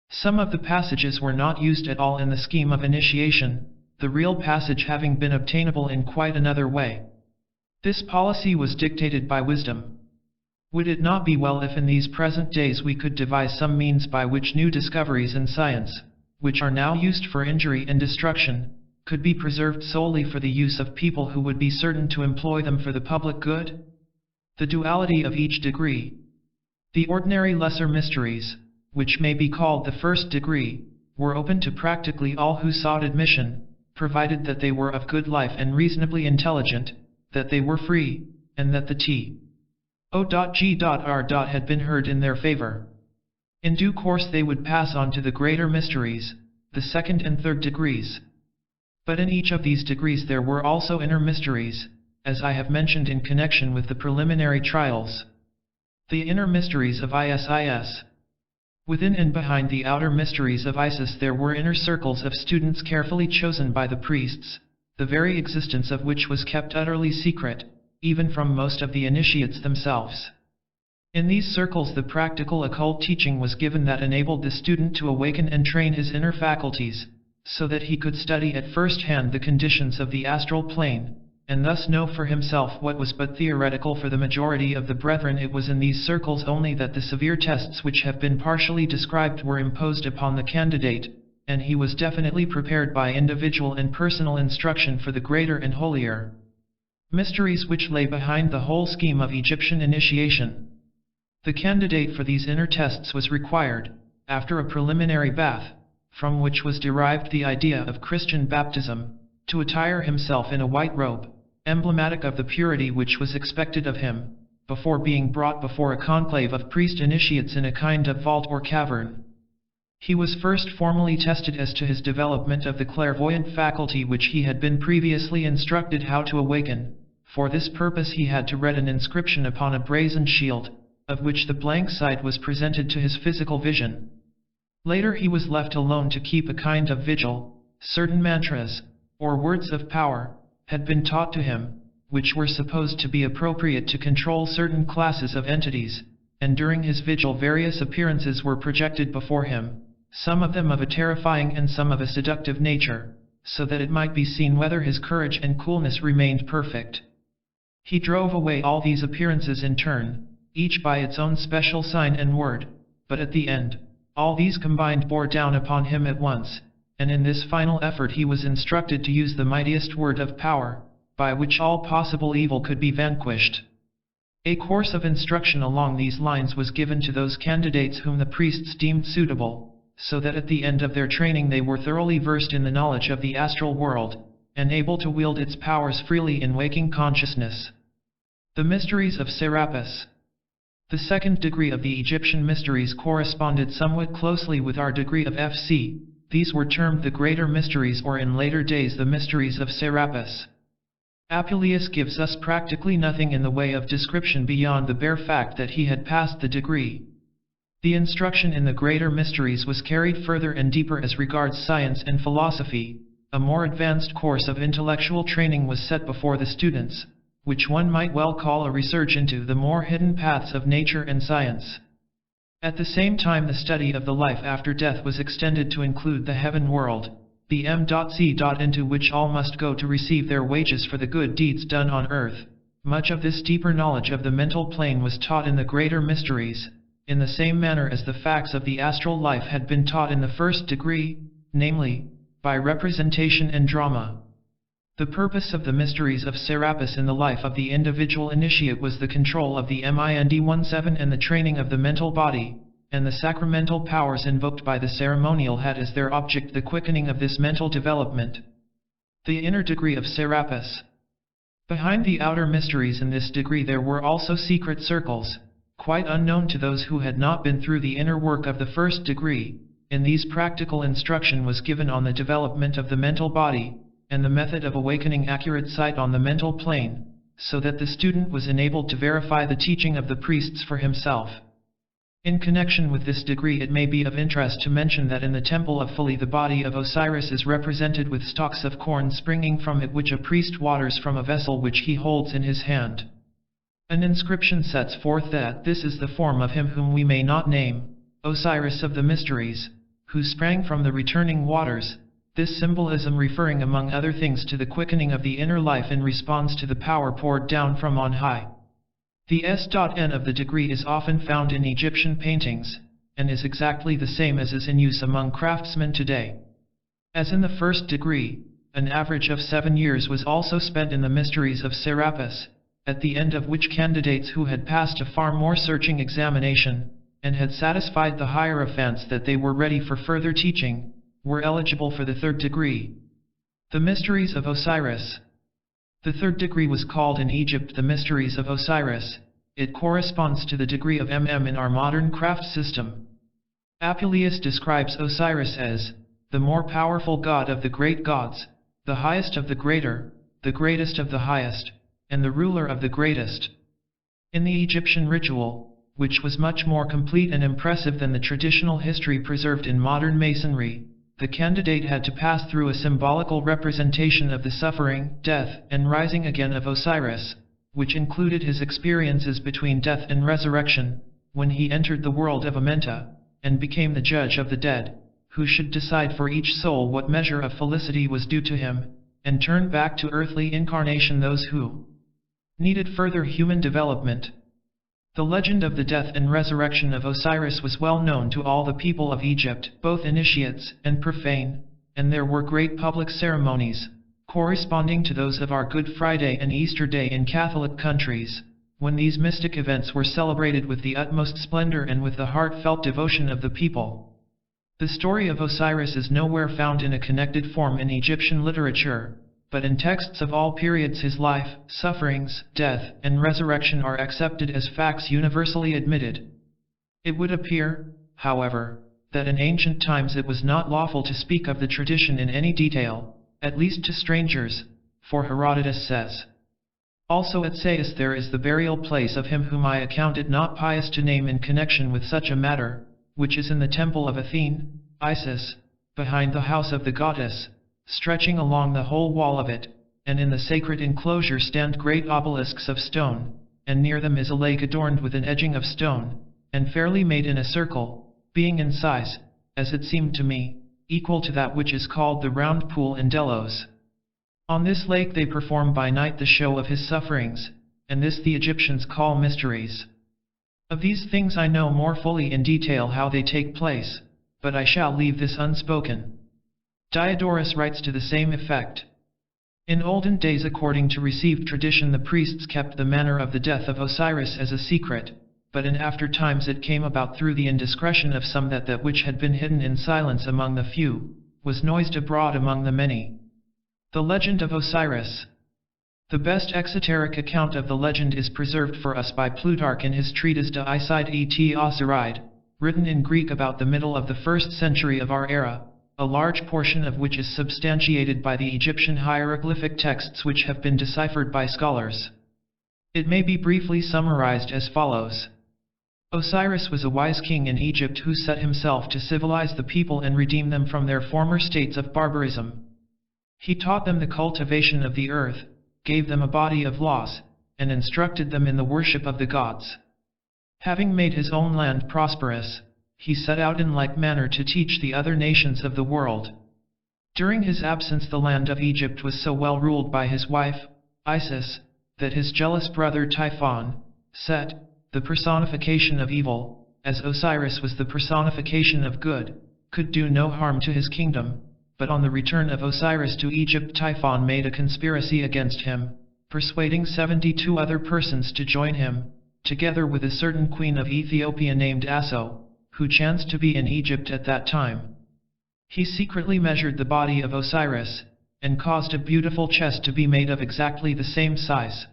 Speaker 1: Some of the passages were not used at all in the scheme of initiation, the real passage having been obtainable in quite another way. This policy was dictated by wisdom. Would it not be well if in these present days we could devise some means by which new discoveries in science, which are now used for injury and destruction, could be preserved solely for the use of people who would be certain to employ them for the public good? The duality of each degree. The ordinary lesser mysteries, which may be called the first degree, were open to practically all who sought admission, provided that they were of good life and reasonably intelligent, that they were free, and that the T.O.G.R. had been heard in their favor. In due course they would pass on to the greater mysteries, the second and third degrees. But in each of these degrees there were also inner mysteries, as I have mentioned in connection with the preliminary trials. The inner mysteries of ISIS. Within and behind the outer mysteries of Isis there were inner circles of students carefully chosen by the priests, the very existence of which was kept utterly secret, even from most of the initiates themselves. In these circles the practical occult teaching was given that enabled the student to awaken and train his inner faculties, so that he could study at first hand the conditions of the astral plane, and thus know for himself what was but theoretical for the majority of the brethren. It was in these circles only that the severe tests which have been partially described were imposed upon the candidate, and he was definitely prepared by individual and personal instruction for the greater and holier mysteries which lay behind the whole scheme of Egyptian initiation. The candidate for these inner tests was required, after a preliminary bath, from which was derived the idea of Christian baptism, to attire himself in a white robe, emblematic of the purity which was expected of him, before being brought before a conclave of priest initiates in a kind of vault or cavern. He was first formally tested as to his development of the clairvoyant faculty which he had been previously instructed how to awaken. For this purpose he had to read an inscription upon a brazen shield, of which the blank side was presented to his physical vision. Later he was left alone to keep a kind of vigil. Certain mantras, or words of power, had been taught to him, which were supposed to be appropriate to control certain classes of entities, and during his vigil various appearances were projected before him, some of them of a terrifying and some of a seductive nature, so that it might be seen whether his courage and coolness remained perfect. He drove away all these appearances in turn, each by its own special sign and word, but at the end, all these combined bore down upon him at once, and in this final effort he was instructed to use the mightiest word of power, by which all possible evil could be vanquished. A course of instruction along these lines was given to those candidates whom the priests deemed suitable, so that at the end of their training they were thoroughly versed in the knowledge of the astral world, and able to wield its powers freely in waking consciousness. The mysteries of Serapis. The second degree of the Egyptian mysteries corresponded somewhat closely with our degree of FC. These were termed the greater mysteries, or in later days the mysteries of Serapis. Apuleius gives us practically nothing in the way of description beyond the bare fact that he had passed the degree. The instruction in the greater mysteries was carried further and deeper as regards science and philosophy. A more advanced course of intellectual training was set before the students, which one might well call a research into the more hidden paths of nature and science. At the same time the study of the life after death was extended to include the heaven world, the M.C. into which all must go to receive their wages for the good deeds done on earth. Much of this deeper knowledge of the mental plane was taught in the greater mysteries, in the same manner as the facts of the astral life had been taught in the first degree, namely, by representation and drama. The purpose of the mysteries of Serapis in the life of the individual initiate was the control of the Mind-17 and the training of the mental body, and the sacramental powers invoked by the ceremonial had as their object the quickening of this mental development. The inner degree of Serapis. Behind the outer mysteries in this degree there were also secret circles, quite unknown to those who had not been through the inner work of the first degree. In these practical instruction was given on the development of the mental body, and the method of awakening accurate sight on the mental plane, so that the student was enabled to verify the teaching of the priests for himself. In connection with this degree it may be of interest to mention that in the temple of Phuli the body of Osiris is represented with stalks of corn springing from it, which a priest waters from a vessel which he holds in his hand. An inscription sets forth that this is the form of him whom we may not name, Osiris of the mysteries, who sprang from the returning waters, this symbolism referring among other things to the quickening of the inner life in response to the power poured down from on high. The S.N of the degree is often found in Egyptian paintings, and is exactly the same as is in use among craftsmen today. As in the first degree, an average of 7 years was also spent in the mysteries of Serapis, at the end of which candidates who had passed a far more searching examination, and had satisfied the hierophants that they were ready for further teaching, were eligible for the third degree. The Mysteries of Osiris. The third degree was called in Egypt the Mysteries of Osiris. It corresponds to the degree of MM in our modern craft system. Apuleius describes Osiris as the more powerful god of the great gods, the highest of the greater, the greatest of the highest, and the ruler of the greatest. In the Egyptian ritual, which was much more complete and impressive than the traditional history preserved in modern Masonry, the candidate had to pass through a symbolical representation of the suffering, death, and rising again of Osiris, which included his experiences between death and resurrection, when he entered the world of Amenta, and became the judge of the dead, who should decide for each soul what measure of felicity was due to him, and turn back to earthly incarnation those who needed further human development. The legend of the death and resurrection of Osiris was well known to all the people of Egypt, both initiates and profane, and there were great public ceremonies, corresponding to those of our Good Friday and Easter Day in Catholic countries, when these mystic events were celebrated with the utmost splendor and with the heartfelt devotion of the people. The story of Osiris is nowhere found in a connected form in Egyptian literature, but in texts of all periods his life, sufferings, death, and resurrection are accepted as facts universally admitted. It would appear, however, that in ancient times it was not lawful to speak of the tradition in any detail, at least to strangers, for Herodotus says, "Also at Sais there is the burial place of him whom I account it not pious to name in connection with such a matter, which is in the temple of Athene, Isis, behind the house of the goddess, stretching along the whole wall of it, and in the sacred enclosure stand great obelisks of stone, and near them is a lake adorned with an edging of stone, and fairly made in a circle, being in size, as it seemed to me, equal to that which is called the round pool in Delos. On this lake they perform by night the show of his sufferings, and this the Egyptians call mysteries. Of these things I know more fully in detail how they take place, but I shall leave this unspoken." Diodorus writes to the same effect. In olden days, according to received tradition, the priests kept the manner of the death of Osiris as a secret, but in after times it came about through the indiscretion of some that that which had been hidden in silence among the few, was noised abroad among the many. The legend of Osiris. The best exoteric account of the legend is preserved for us by Plutarch in his treatise De Icide et Osiride, written in Greek about the middle of the 1st century of our era, a large portion of which is substantiated by the Egyptian hieroglyphic texts which have been deciphered by scholars. It may be briefly summarized as follows. Osiris was a wise king in Egypt who set himself to civilize the people and redeem them from their former states of barbarism. He taught them the cultivation of the earth, gave them a body of laws, and instructed them in the worship of the gods. Having made his own land prosperous, he set out in like manner to teach the other nations of the world. During his absence the land of Egypt was so well ruled by his wife, Isis, that his jealous brother Typhon, Set, the personification of evil, as Osiris was the personification of good, could do no harm to his kingdom, but on the return of Osiris to Egypt Typhon made a conspiracy against him, persuading 72 other persons to join him, together with a certain queen of Ethiopia named Aso, who chanced to be in Egypt at that time. He secretly measured the body of Osiris, and caused a beautiful chest to be made of exactly the same size.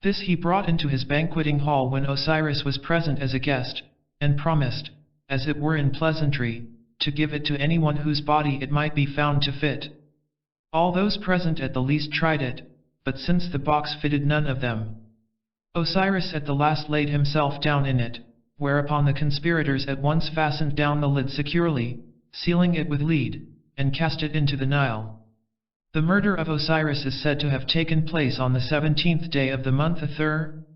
Speaker 1: This he brought into his banqueting hall when Osiris was present as a guest, and promised, as it were in pleasantry, to give it to anyone whose body it might be found to fit. All those present at the least tried it, but since the box fitted none of them, Osiris at the last laid himself down in it, whereupon the conspirators at once fastened down the lid securely, sealing it with lead, and cast it into the Nile. The murder of Osiris is said to have taken place on the 17th day of the month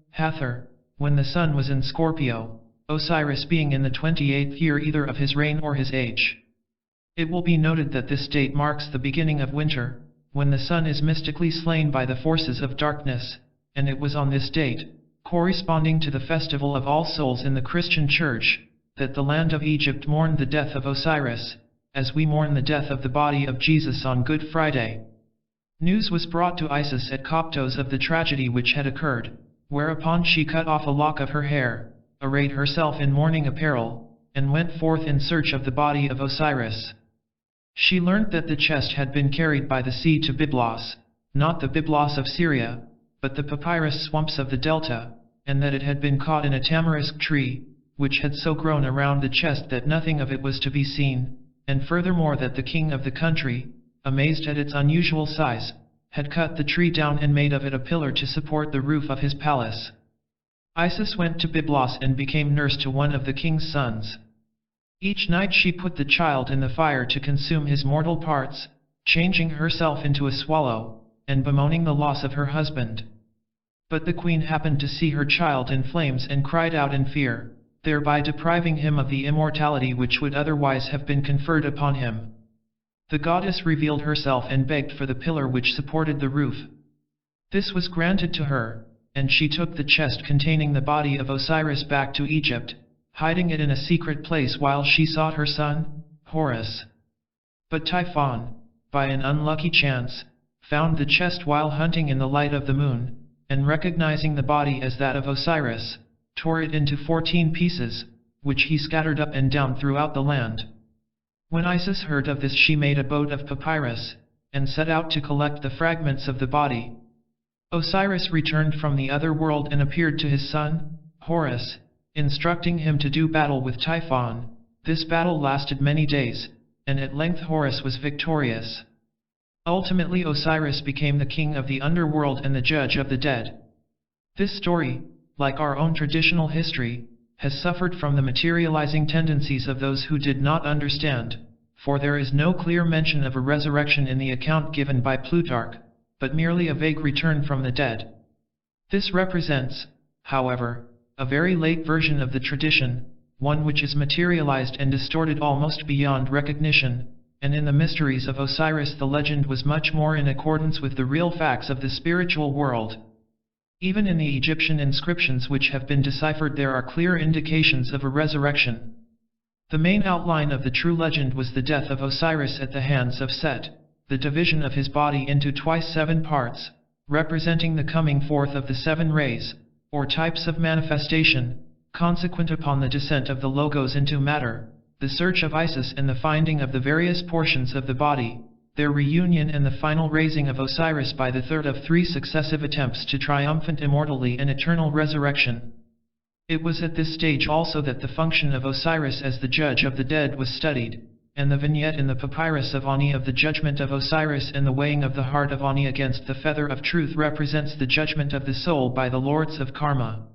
Speaker 1: Hathor, when the sun was in Scorpio, Osiris being in the 28th year either of his reign or his age. It will be noted that this date marks the beginning of winter, when the sun is mystically slain by the forces of darkness, and it was on this date, corresponding to the festival of All Souls in the Christian Church, that the land of Egypt mourned the death of Osiris, as we mourn the death of the body of Jesus on Good Friday. News was brought to Isis at Coptos of the tragedy which had occurred, whereupon she cut off a lock of her hair, arrayed herself in mourning apparel, and went forth in search of the body of Osiris. She learnt that the chest had been carried by the sea to Byblos, not the Byblos of Syria, but the papyrus swamps of the delta, and that it had been caught in a tamarisk tree, which had so grown around the chest that nothing of it was to be seen, and furthermore that the king of the country, amazed at its unusual size, had cut the tree down and made of it a pillar to support the roof of his palace. Isis went to Byblos and became nurse to one of the king's sons. Each night she put the child in the fire to consume his mortal parts, changing herself into a swallow, and bemoaning the loss of her husband. But the queen happened to see her child in flames and cried out in fear, thereby depriving him of the immortality which would otherwise have been conferred upon him. The goddess revealed herself and begged for the pillar which supported the roof. This was granted to her, and she took the chest containing the body of Osiris back to Egypt, hiding it in a secret place while she sought her son, Horus. But Typhon, by an unlucky chance, found the chest while hunting in the light of the moon, and recognizing the body as that of Osiris, tore it into 14 pieces, which he scattered up and down throughout the land. When Isis heard of this, she made a boat of papyrus, and set out to collect the fragments of the body. Osiris returned from the other world and appeared to his son, Horus, instructing him to do battle with Typhon. This battle lasted many days, and at length Horus was victorious. Ultimately Osiris became the king of the underworld and the judge of the dead. This story, like our own traditional history, has suffered from the materializing tendencies of those who did not understand, for there is no clear mention of a resurrection in the account given by Plutarch, but merely a vague return from the dead. This represents, however, a very late version of the tradition, one which is materialized and distorted almost beyond recognition, and in the mysteries of Osiris the legend was much more in accordance with the real facts of the spiritual world. Even in the Egyptian inscriptions which have been deciphered there are clear indications of a resurrection. The main outline of the true legend was the death of Osiris at the hands of Set, the division of his body into twice 7 parts, representing the coming forth of the 7 rays, or types of manifestation, consequent upon the descent of the Logos into matter, the search of Isis and the finding of the various portions of the body, their reunion and the final raising of Osiris by the third of 3 successive attempts to triumphant immortality and eternal resurrection. It was at this stage also that the function of Osiris as the judge of the dead was studied, and the vignette in the papyrus of Ani of the judgment of Osiris and the weighing of the heart of Ani against the feather of truth represents the judgment of the soul by the lords of karma.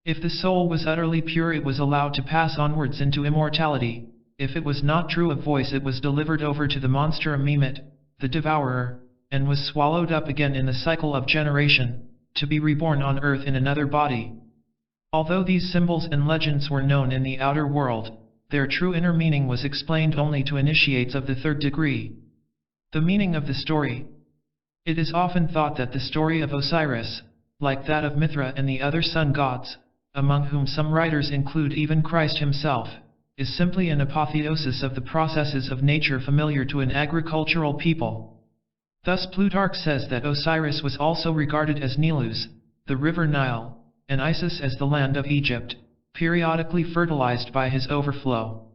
Speaker 1: If the soul was utterly pure it was allowed to pass onwards into immortality. If it was not true of voice it was delivered over to the monster Mehmet, the devourer, and was swallowed up again in the cycle of generation, to be reborn on earth in another body. Although these symbols and legends were known in the outer world, their true inner meaning was explained only to initiates of the 3rd degree. The meaning of the story. It is often thought that the story of Osiris, like that of Mithra and the other sun gods, among whom some writers include even Christ himself, is simply an apotheosis of the processes of nature familiar to an agricultural people. Thus Plutarch says that Osiris was also regarded as Nilus, the river Nile, and Isis as the land of Egypt, periodically fertilized by his overflow.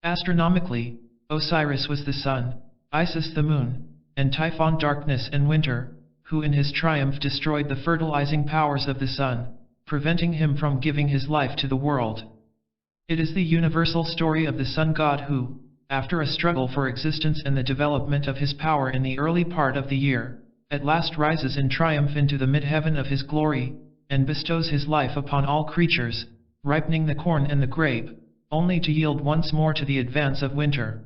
Speaker 1: Astronomically, Osiris was the sun, Isis the moon, and Typhon darkness and winter, who in his triumph destroyed the fertilizing powers of the sun, preventing him from giving his life to the world. It is the universal story of the sun god who, after a struggle for existence and the development of his power in the early part of the year, at last rises in triumph into the mid-heaven of his glory, and bestows his life upon all creatures, ripening the corn and the grape, only to yield once more to the advance of winter.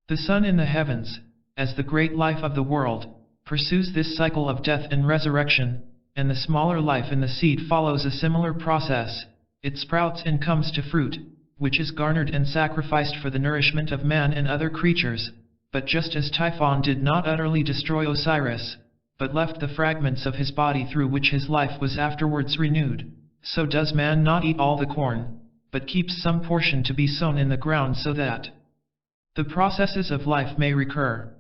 Speaker 1: The sun in the heavens, as the great life of the world, pursues this cycle of death and resurrection, and the smaller life in the seed follows a similar process. It sprouts and comes to fruit, which is garnered and sacrificed for the nourishment of man and other creatures. But just as Typhon did not utterly destroy Osiris, but left the fragments of his body through which his life was afterwards renewed, so does man not eat all the corn, but keeps some portion to be sown in the ground so that the processes of life may recur.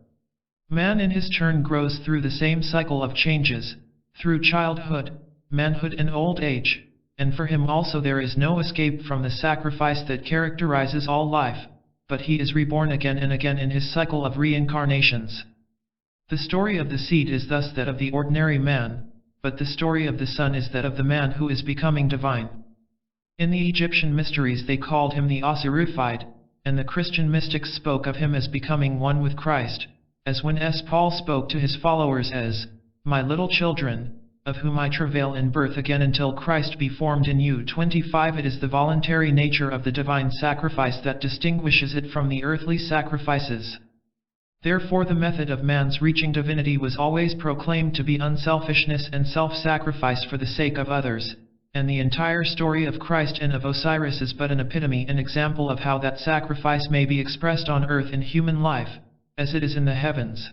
Speaker 1: Man in his turn grows through the same cycle of changes, through childhood, manhood and old age, and for him also there is no escape from the sacrifice that characterizes all life, but he is reborn again and again in his cycle of reincarnations. The story of the seed is thus that of the ordinary man, but the story of the son is that of the man who is becoming divine. In the Egyptian mysteries they called him the Osirified, and the Christian mystics spoke of him as becoming one with Christ, as when Paul spoke to his followers as, "My little children, of whom I travail in birth again until Christ be formed in you." 25. It is the voluntary nature of the divine sacrifice that distinguishes it from the earthly sacrifices. Therefore the method of man's reaching divinity was always proclaimed to be unselfishness and self-sacrifice for the sake of others, and the entire story of Christ and of Osiris is but an epitome and example of how that sacrifice may be expressed on earth in human life, as it is in the heavens.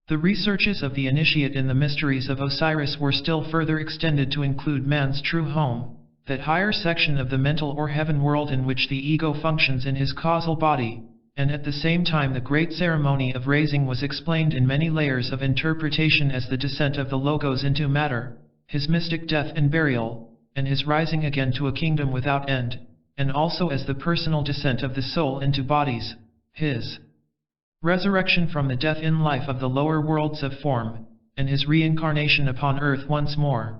Speaker 1: The researches of the initiate in the mysteries of Osiris were still further extended to include man's true home, that higher section of the mental or heaven world in which the ego functions in his causal body, and at the same time the great ceremony of raising was explained in many layers of interpretation as the descent of the Logos into matter, his mystic death and burial, and his rising again to a kingdom without end, and also as the personal descent of the soul into bodies, his resurrection from the death in life of the lower worlds of form, and his reincarnation upon earth once more.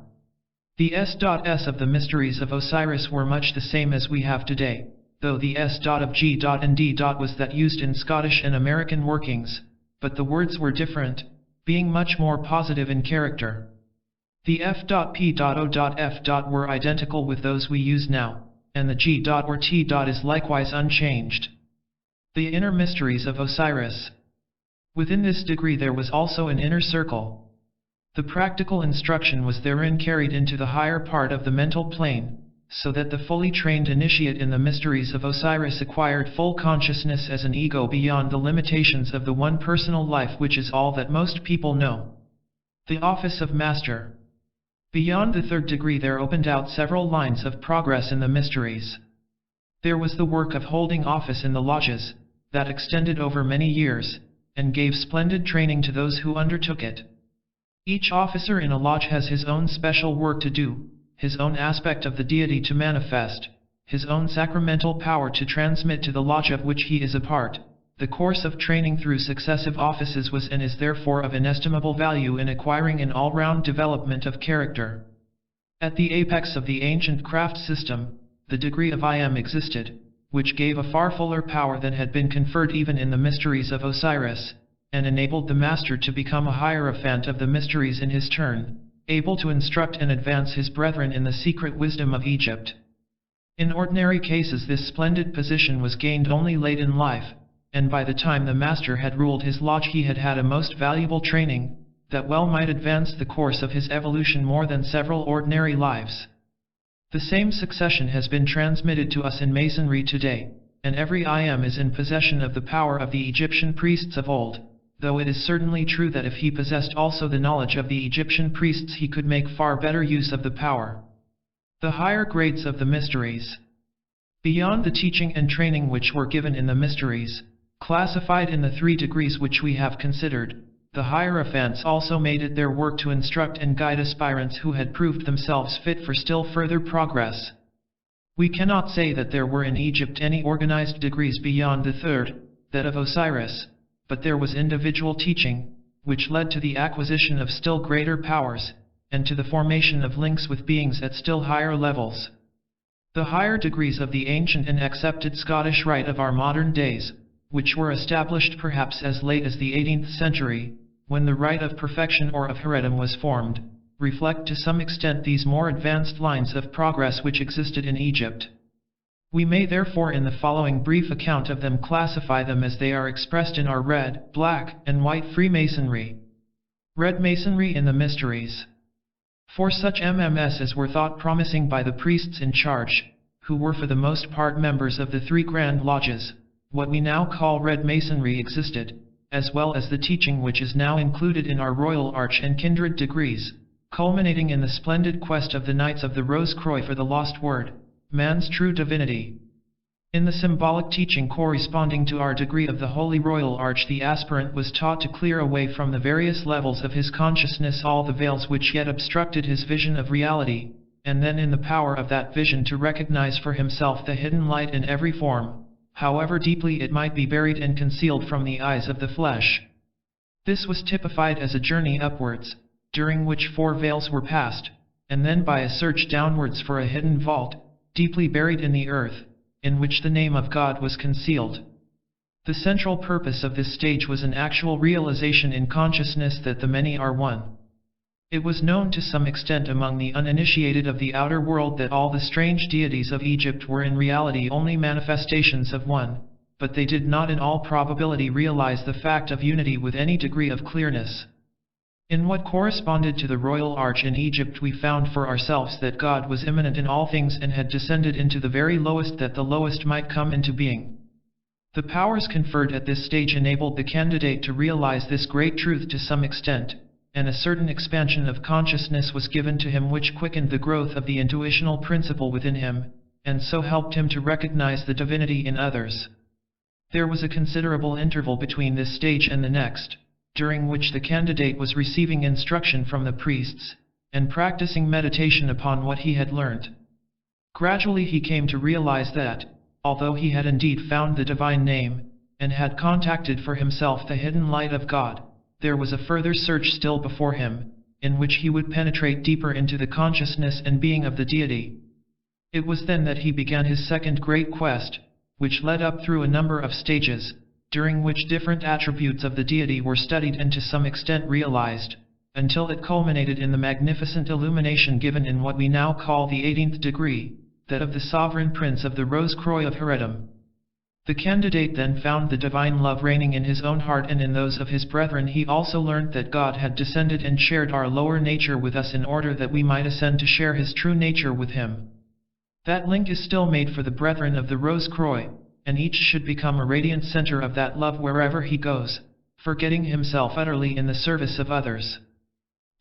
Speaker 1: The S.S. of the mysteries of Osiris were much the same as we have today, though the S. of G. and D. was that used in Scottish and American workings, but the words were different, being much more positive in character. The F.P.O.F. were identical with those we use now, and the G. or T. is likewise unchanged. The inner mysteries of Osiris. Within this degree there was also an inner circle. The practical instruction was therein carried into the higher part of the mental plane, so that the fully trained initiate in the mysteries of Osiris acquired full consciousness as an ego beyond the limitations of the one personal life, which is all that most people know. The office of master. Beyond the third degree there opened out several lines of progress in the mysteries. There was the work of holding office in the lodges, that extended over many years, and gave splendid training to those who undertook it. Each officer in a lodge has his own special work to do, his own aspect of the deity to manifest, his own sacramental power to transmit to the lodge of which he is a part. The course of training through successive offices was and is therefore of inestimable value in acquiring an all-round development of character. At the apex of the ancient craft system, the degree of I Am existed, which gave a far fuller power than had been conferred even in the mysteries of Osiris, and enabled the master to become a hierophant of the mysteries in his turn, able to instruct and advance his brethren in the secret wisdom of Egypt. In ordinary cases this splendid position was gained only late in life, and by the time the master had ruled his lodge he had had a most valuable training, that well might advance the course of his evolution more than several ordinary lives. The same succession has been transmitted to us in Masonry today, and every I Am is in possession of the power of the Egyptian priests of old, though it is certainly true that if he possessed also the knowledge of the Egyptian priests he could make far better use of the power. The higher grades of the mysteries. Beyond the teaching and training which were given in the mysteries, classified in the 3 degrees which we have considered, the hierophants also made it their work to instruct and guide aspirants who had proved themselves fit for still further progress. We cannot say that there were in Egypt any organized degrees beyond the 3rd, that of Osiris, but there was individual teaching, which led to the acquisition of still greater powers, and to the formation of links with beings at still higher levels. The higher degrees of the ancient and accepted Scottish rite of our modern days, which were established perhaps as late as the 18th century, when the rite of perfection or of heredom was formed, reflect to some extent these more advanced lines of progress which existed in Egypt. We may therefore in the following brief account of them classify them as they are expressed in our red, black, and white Freemasonry. Red Masonry in the Mysteries. For such MMS as were thought promising by the priests in charge, who were for the most part members of the three Grand Lodges. What we now call Red Masonry existed, as well as the teaching which is now included in our Royal Arch and kindred degrees, culminating in the splendid quest of the Knights of the Rose Croix for the lost word, man's true divinity. In the symbolic teaching corresponding to our degree of the Holy Royal Arch, the aspirant was taught to clear away from the various levels of his consciousness all the veils which yet obstructed his vision of reality, and then in the power of that vision to recognize for himself the hidden light in every form, however deeply it might be buried and concealed from the eyes of the flesh. This was typified as a journey upwards, during which 4 veils were passed, and then by a search downwards for a hidden vault, deeply buried in the earth, in which the name of God was concealed. The central purpose of this stage was an actual realization in consciousness that the many are one. It was known to some extent among the uninitiated of the outer world that all the strange deities of Egypt were in reality only manifestations of one, but they did not in all probability realize the fact of unity with any degree of clearness. In what corresponded to the Royal Arch in Egypt, we found for ourselves that God was immanent in all things and had descended into the very lowest that the lowest might come into being. The powers conferred at this stage enabled the candidate to realize this great truth to some extent, and a certain expansion of consciousness was given to him which quickened the growth of the intuitional principle within him, and so helped him to recognize the divinity in others. There was a considerable interval between this stage and the next, during which the candidate was receiving instruction from the priests, and practicing meditation upon what he had learnt. Gradually he came to realize that, although he had indeed found the divine name, and had contacted for himself the hidden light of God, there was a further search still before him, in which he would penetrate deeper into the consciousness and being of the deity. It was then that he began his second great quest, which led up through a number of stages, during which different attributes of the deity were studied and to some extent realized, until it culminated in the magnificent illumination given in what we now call the 18th degree, that of the sovereign prince of the Rose Croix of Heredom. The candidate then found the divine love reigning in his own heart and in those of his brethren. He also learnt that God had descended and shared our lower nature with us in order that we might ascend to share his true nature with him. That link is still made for the brethren of the Rose Croix, and each should become a radiant center of that love wherever he goes, forgetting himself utterly in the service of others.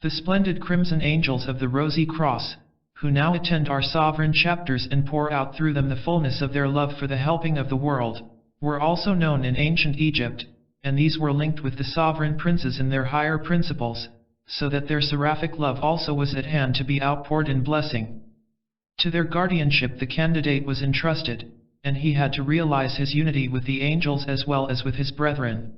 Speaker 1: The splendid crimson angels of the Rosy Cross, who now attend our sovereign chapters and pour out through them the fullness of their love for the helping of the world, were also known in ancient Egypt, and these were linked with the sovereign princes in their higher principles, so that their seraphic love also was at hand to be outpoured in blessing. To their guardianship the candidate was entrusted, and he had to realize his unity with the angels as well as with his brethren.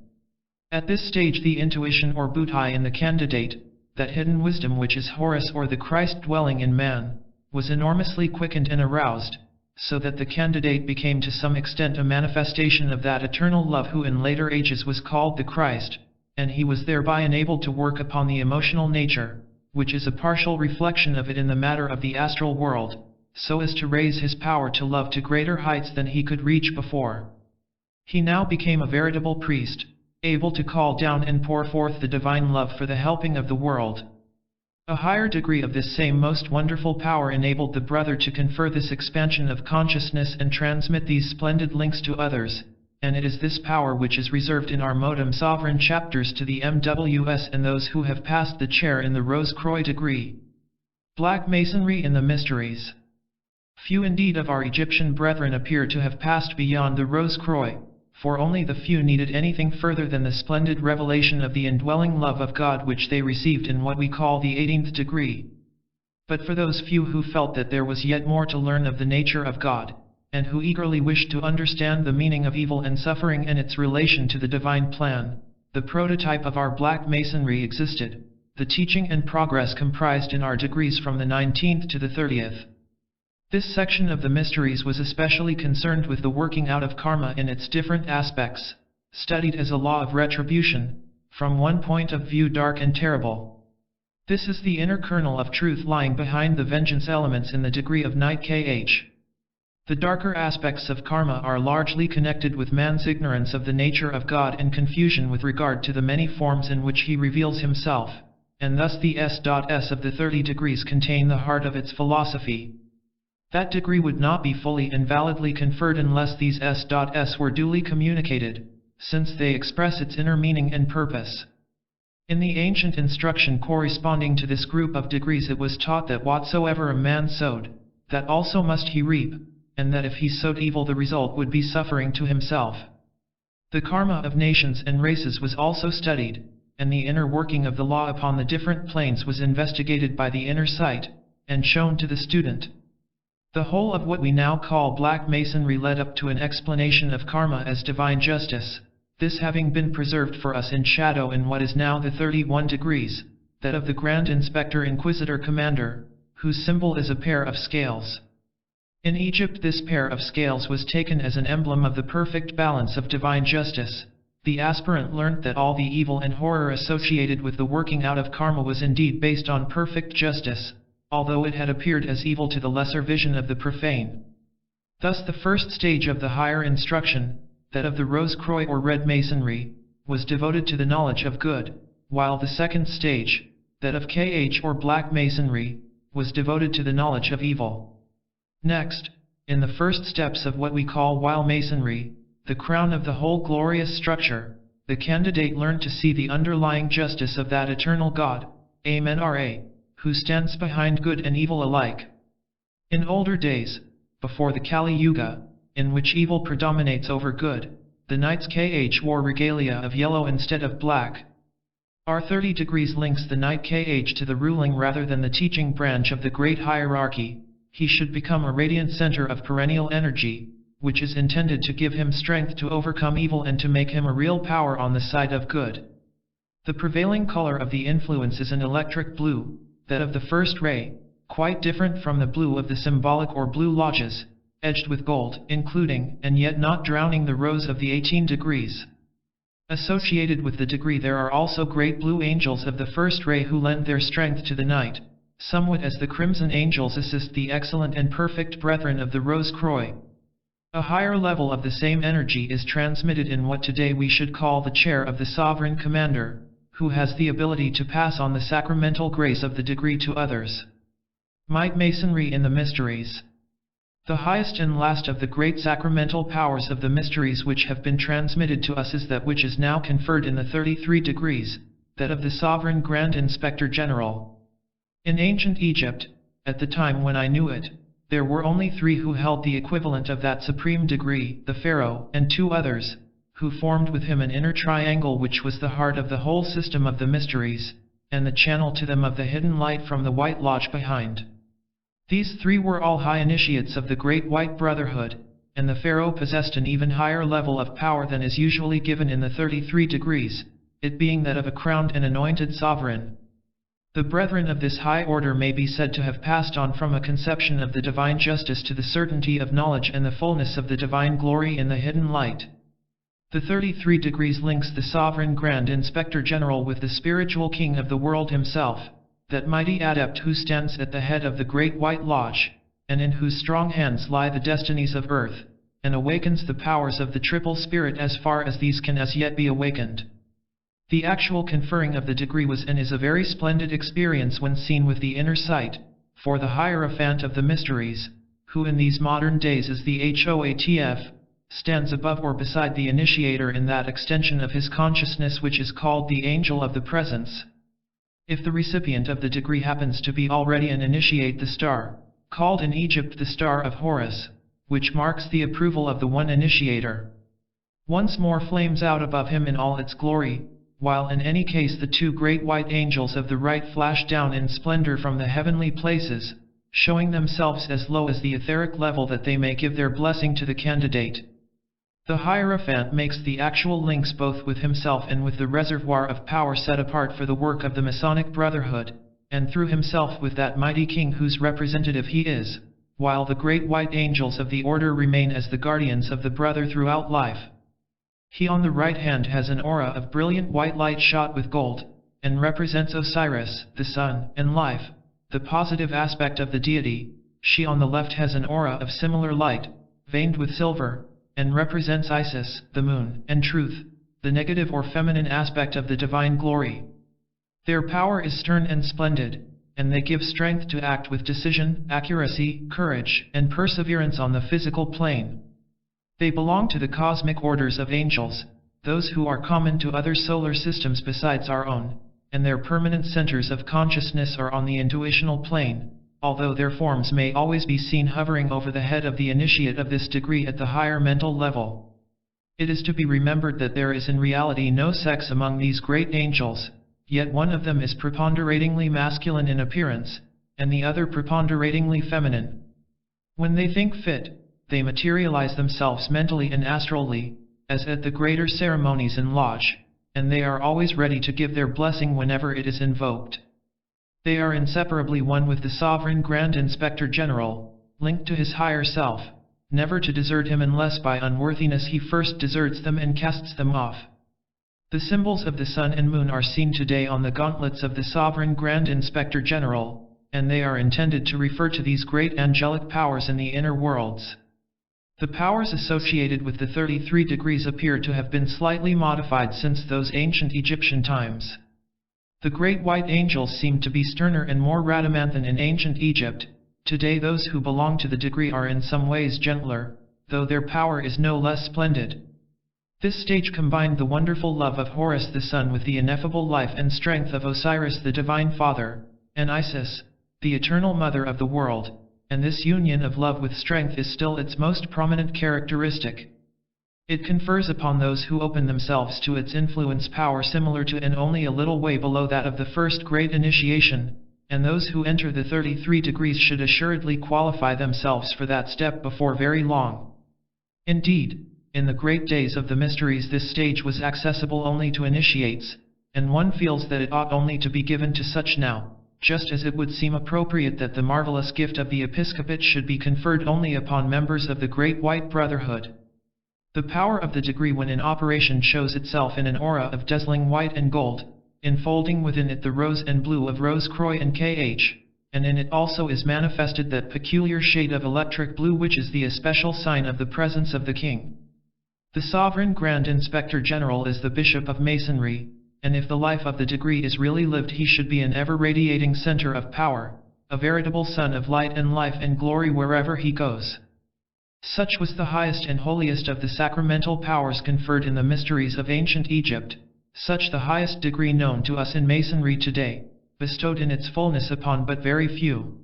Speaker 1: At this stage the intuition or buddhi in the candidate, that hidden wisdom which is Horus or the Christ dwelling in man, was enormously quickened and aroused, so that the candidate became to some extent a manifestation of that eternal love who in later ages was called the Christ, and he was thereby enabled to work upon the emotional nature, which is a partial reflection of it in the matter of the astral world, so as to raise his power to love to greater heights than he could reach before. He now became a veritable priest, able to call down and pour forth the divine love for the helping of the world. A higher degree of this same most wonderful power enabled the brother to confer this expansion of consciousness and transmit these splendid links to others, and it is this power which is reserved in our modem sovereign chapters to the MWS and those who have passed the chair in the Rose Croix degree. Black Masonry in the Mysteries. Few indeed of our Egyptian brethren appear to have passed beyond the Rose Croix, for only the few needed anything further than the splendid revelation of the indwelling love of God which they received in what we call the 18th degree. But for those few who felt that there was yet more to learn of the nature of God, and who eagerly wished to understand the meaning of evil and suffering and its relation to the divine plan, the prototype of our Black Masonry existed, the teaching and progress comprised in our degrees from the 19th to the 30th. This section of the mysteries was especially concerned with the working out of karma in its different aspects, studied as a law of retribution, from one point of view dark and terrible. This is the inner kernel of truth lying behind the vengeance elements in the degree of Night KH. The darker aspects of karma are largely connected with man's ignorance of the nature of God and confusion with regard to the many forms in which he reveals himself, and thus the S.S of the 30 degrees contain the heart of its philosophy. That degree would not be fully and validly conferred unless these S.S were duly communicated, since they express its inner meaning and purpose. In the ancient instruction corresponding to this group of degrees it was taught that whatsoever a man sowed, that also must he reap, and that if he sowed evil the result would be suffering to himself. The karma of nations and races was also studied, and the inner working of the law upon the different planes was investigated by the inner sight, and shown to the student. The whole of what we now call Black Masonry led up to an explanation of karma as divine justice, this having been preserved for us in shadow in what is now the 31 degrees, that of the Grand Inspector Inquisitor Commander, whose symbol is a pair of scales. In Egypt this pair of scales was taken as an emblem of the perfect balance of divine justice. The aspirant learnt that all the evil and horror associated with the working out of karma was indeed based on perfect justice, although it had appeared as evil to the lesser vision of the profane. Thus the first stage of the higher instruction, that of the Rose-Croix or Red Masonry, was devoted to the knowledge of good, while the second stage, that of KH or Black Masonry, was devoted to the knowledge of evil. Next, in the first steps of what we call While Masonry, the crown of the whole glorious structure, the candidate learned to see the underlying justice of that eternal God, Amen-Ra, who stands behind good and evil alike. In older days, before the Kali Yuga, in which evil predominates over good, the Knights KH wore regalia of yellow instead of black. Our 30 degrees links the Knight KH to the ruling rather than the teaching branch of the great hierarchy. He should become a radiant center of perennial energy, which is intended to give him strength to overcome evil and to make him a real power on the side of good. The prevailing color of the influence is an electric blue, that of the first ray, quite different from the blue of the symbolic or blue lodges, edged with gold, including, and yet not drowning the rose of the 18 degrees. Associated with the degree there are also great blue angels of the first ray who lend their strength to the Knight, somewhat as the crimson angels assist the excellent and perfect brethren of the Rose-Croix. A higher level of the same energy is transmitted in what today we should call the chair of the Sovereign Commander, who has the ability to pass on the sacramental grace of the degree to others. Might Masonry in the Mysteries. The highest and last of the great sacramental powers of the mysteries which have been transmitted to us is that which is now conferred in the 33 degrees, that of the Sovereign Grand Inspector General. In ancient Egypt, at the time when I knew it, there were only 3 who held the equivalent of that supreme degree, the Pharaoh, and 2 others, who formed with him an inner triangle which was the heart of the whole system of the mysteries, and the channel to them of the hidden light from the White Lodge behind. These 3 were all high initiates of the Great White Brotherhood, and the Pharaoh possessed an even higher level of power than is usually given in the 33 degrees, it being that of a crowned and anointed sovereign. The brethren of this high order may be said to have passed on from a conception of the divine justice to the certainty of knowledge and the fullness of the divine glory in the hidden light. The 33 degrees links the Sovereign Grand Inspector General with the spiritual king of the world himself, that mighty adept who stands at the head of the Great White Lodge, and in whose strong hands lie the destinies of earth, and awakens the powers of the triple spirit as far as these can as yet be awakened. The actual conferring of the degree was and is a very splendid experience when seen with the inner sight, for the Hierophant of the Mysteries, who in these modern days is the HOATF, stands above or beside the initiator in that extension of his consciousness which is called the Angel of the Presence. If the recipient of the degree happens to be already an initiate, the star, called in Egypt the Star of Horus, which marks the approval of the one initiator, once more flames out above him in all its glory, while in any case the 2 great white angels of the right flash down in splendor from the heavenly places, showing themselves as low as the etheric level that they may give their blessing to the candidate. The Hierophant makes the actual links both with himself and with the reservoir of power set apart for the work of the Masonic Brotherhood, and through himself with that mighty king whose representative he is, while the great white angels of the order remain as the guardians of the brother throughout life. He on the right hand has an aura of brilliant white light shot with gold, and represents Osiris, the sun, and life, the positive aspect of the deity. She on the left has an aura of similar light, veined with silver, and represents Isis, the moon, and truth, the negative or feminine aspect of the divine glory. Their power is stern and splendid, and they give strength to act with decision, accuracy, courage, and perseverance on the physical plane. They belong to the cosmic orders of angels, those who are common to other solar systems besides our own, and their permanent centers of consciousness are on the intuitional plane, although their forms may always be seen hovering over the head of the initiate of this degree at the higher mental level. It is to be remembered that there is in reality no sex among these great angels, yet one of them is preponderatingly masculine in appearance, and the other preponderatingly feminine. When they think fit, they materialize themselves mentally and astrally, as at the greater ceremonies in lodge, and they are always ready to give their blessing whenever it is invoked. They are inseparably one with the Sovereign Grand Inspector General, linked to his higher self, never to desert him unless by unworthiness he first deserts them and casts them off. The symbols of the sun and moon are seen today on the gauntlets of the Sovereign Grand Inspector General, and they are intended to refer to these great angelic powers in the inner worlds. The powers associated with the 33 degrees appear to have been slightly modified since those ancient Egyptian times. The great white angels seem to be sterner and more Rhadamanthine in ancient Egypt. Today those who belong to the degree are in some ways gentler, though their power is no less splendid. This stage combined the wonderful love of Horus the sun with the ineffable life and strength of Osiris the Divine Father, and Isis, the eternal mother of the world, and this union of love with strength is still its most prominent characteristic. It confers upon those who open themselves to its influence power similar to and only a little way below that of the first great initiation, and those who enter the 33 degrees should assuredly qualify themselves for that step before very long. Indeed, in the great days of the mysteries this stage was accessible only to initiates, and one feels that it ought only to be given to such now, just as it would seem appropriate that the marvelous gift of the episcopate should be conferred only upon members of the Great White Brotherhood. The power of the degree when in operation shows itself in an aura of dazzling white and gold, enfolding within it the rose and blue of Rose Croix and KH, and in it also is manifested that peculiar shade of electric blue which is the especial sign of the presence of the king. The Sovereign Grand Inspector General is the Bishop of Masonry, and if the life of the degree is really lived he should be an ever-radiating center of power, a veritable sun of light and life and glory wherever he goes. Such was the highest and holiest of the sacramental powers conferred in the mysteries of ancient Egypt, such the highest degree known to us in Masonry today, bestowed in its fullness upon but very few.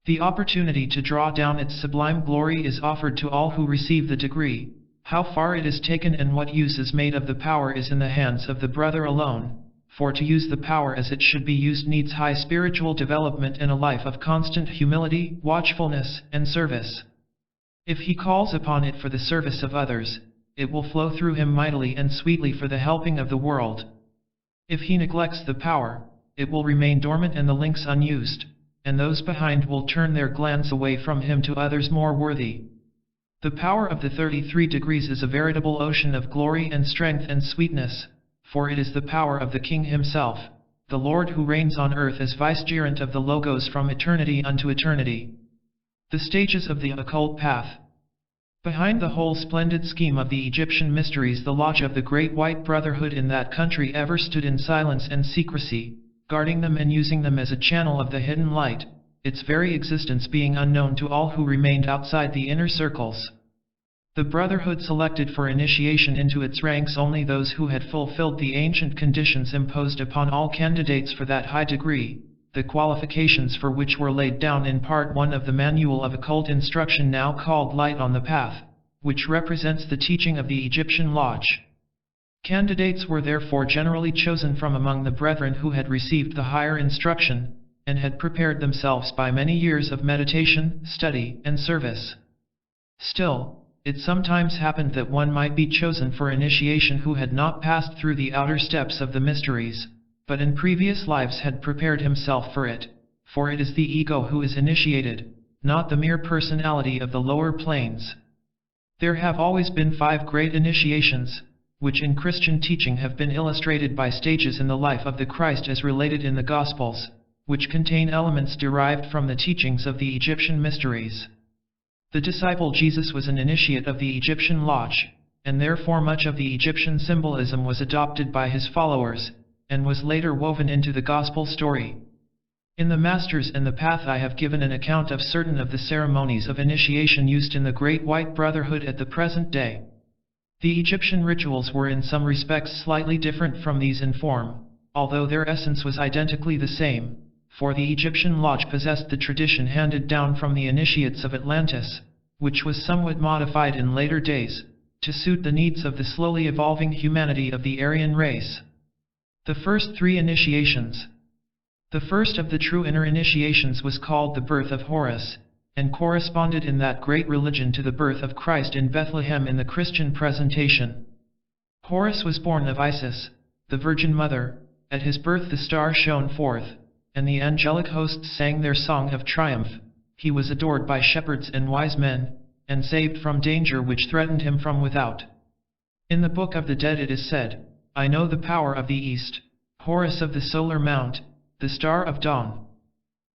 Speaker 1: The opportunity to draw down its sublime glory is offered to all who receive the degree. How far it is taken and what use is made of the power is in the hands of the brother alone, for to use the power as it should be used needs high spiritual development and a life of constant humility, watchfulness, and service. If he calls upon it for the service of others, it will flow through him mightily and sweetly for the helping of the world. If he neglects the power, it will remain dormant and the links unused, and those behind will turn their glance away from him to others more worthy. The power of the 33 degrees is a veritable ocean of glory and strength and sweetness, for it is the power of the King himself, the Lord who reigns on earth as vicegerent of the Logos from eternity unto eternity. The stages of the occult path. Behind the whole splendid scheme of the Egyptian mysteries the lodge of the Great White Brotherhood in that country ever stood in silence and secrecy, guarding them and using them as a channel of the hidden light, its very existence being unknown to all who remained outside the inner circles. The Brotherhood selected for initiation into its ranks only those who had fulfilled the ancient conditions imposed upon all candidates for that high degree, the qualifications for which were laid down in Part 1 of the Manual of Occult Instruction now called Light on the Path, which represents the teaching of the Egyptian Lodge. Candidates were therefore generally chosen from among the brethren who had received the higher instruction, and had prepared themselves by many years of meditation, study, and service. Still, it sometimes happened that one might be chosen for initiation who had not passed through the outer steps of the mysteries, but in previous lives had prepared himself for it, for it is the ego who is initiated, not the mere personality of the lower planes. There have always been 5 great initiations, which in Christian teaching have been illustrated by stages in the life of the Christ as related in the Gospels, which contain elements derived from the teachings of the Egyptian mysteries. The disciple Jesus was an initiate of the Egyptian Lodge, and therefore much of the Egyptian symbolism was adopted by his followers, and was later woven into the Gospel story. In the Masters and the Path I have given an account of certain of the ceremonies of initiation used in the Great White Brotherhood at the present day. The Egyptian rituals were in some respects slightly different from these in form, although their essence was identically the same, for the Egyptian lodge possessed the tradition handed down from the initiates of Atlantis, which was somewhat modified in later days, to suit the needs of the slowly evolving humanity of the Aryan race. The first three initiations. The first of the true inner initiations was called the birth of Horus, and corresponded in that great religion to the birth of Christ in Bethlehem in the Christian presentation. Horus was born of Isis, the Virgin Mother. At his birth the star shone forth, and the angelic hosts sang their song of triumph. He was adored by shepherds and wise men, and saved from danger which threatened him from without. In the Book of the Dead it is said, "I know the power of the East, Horus of the solar mount, the star of dawn."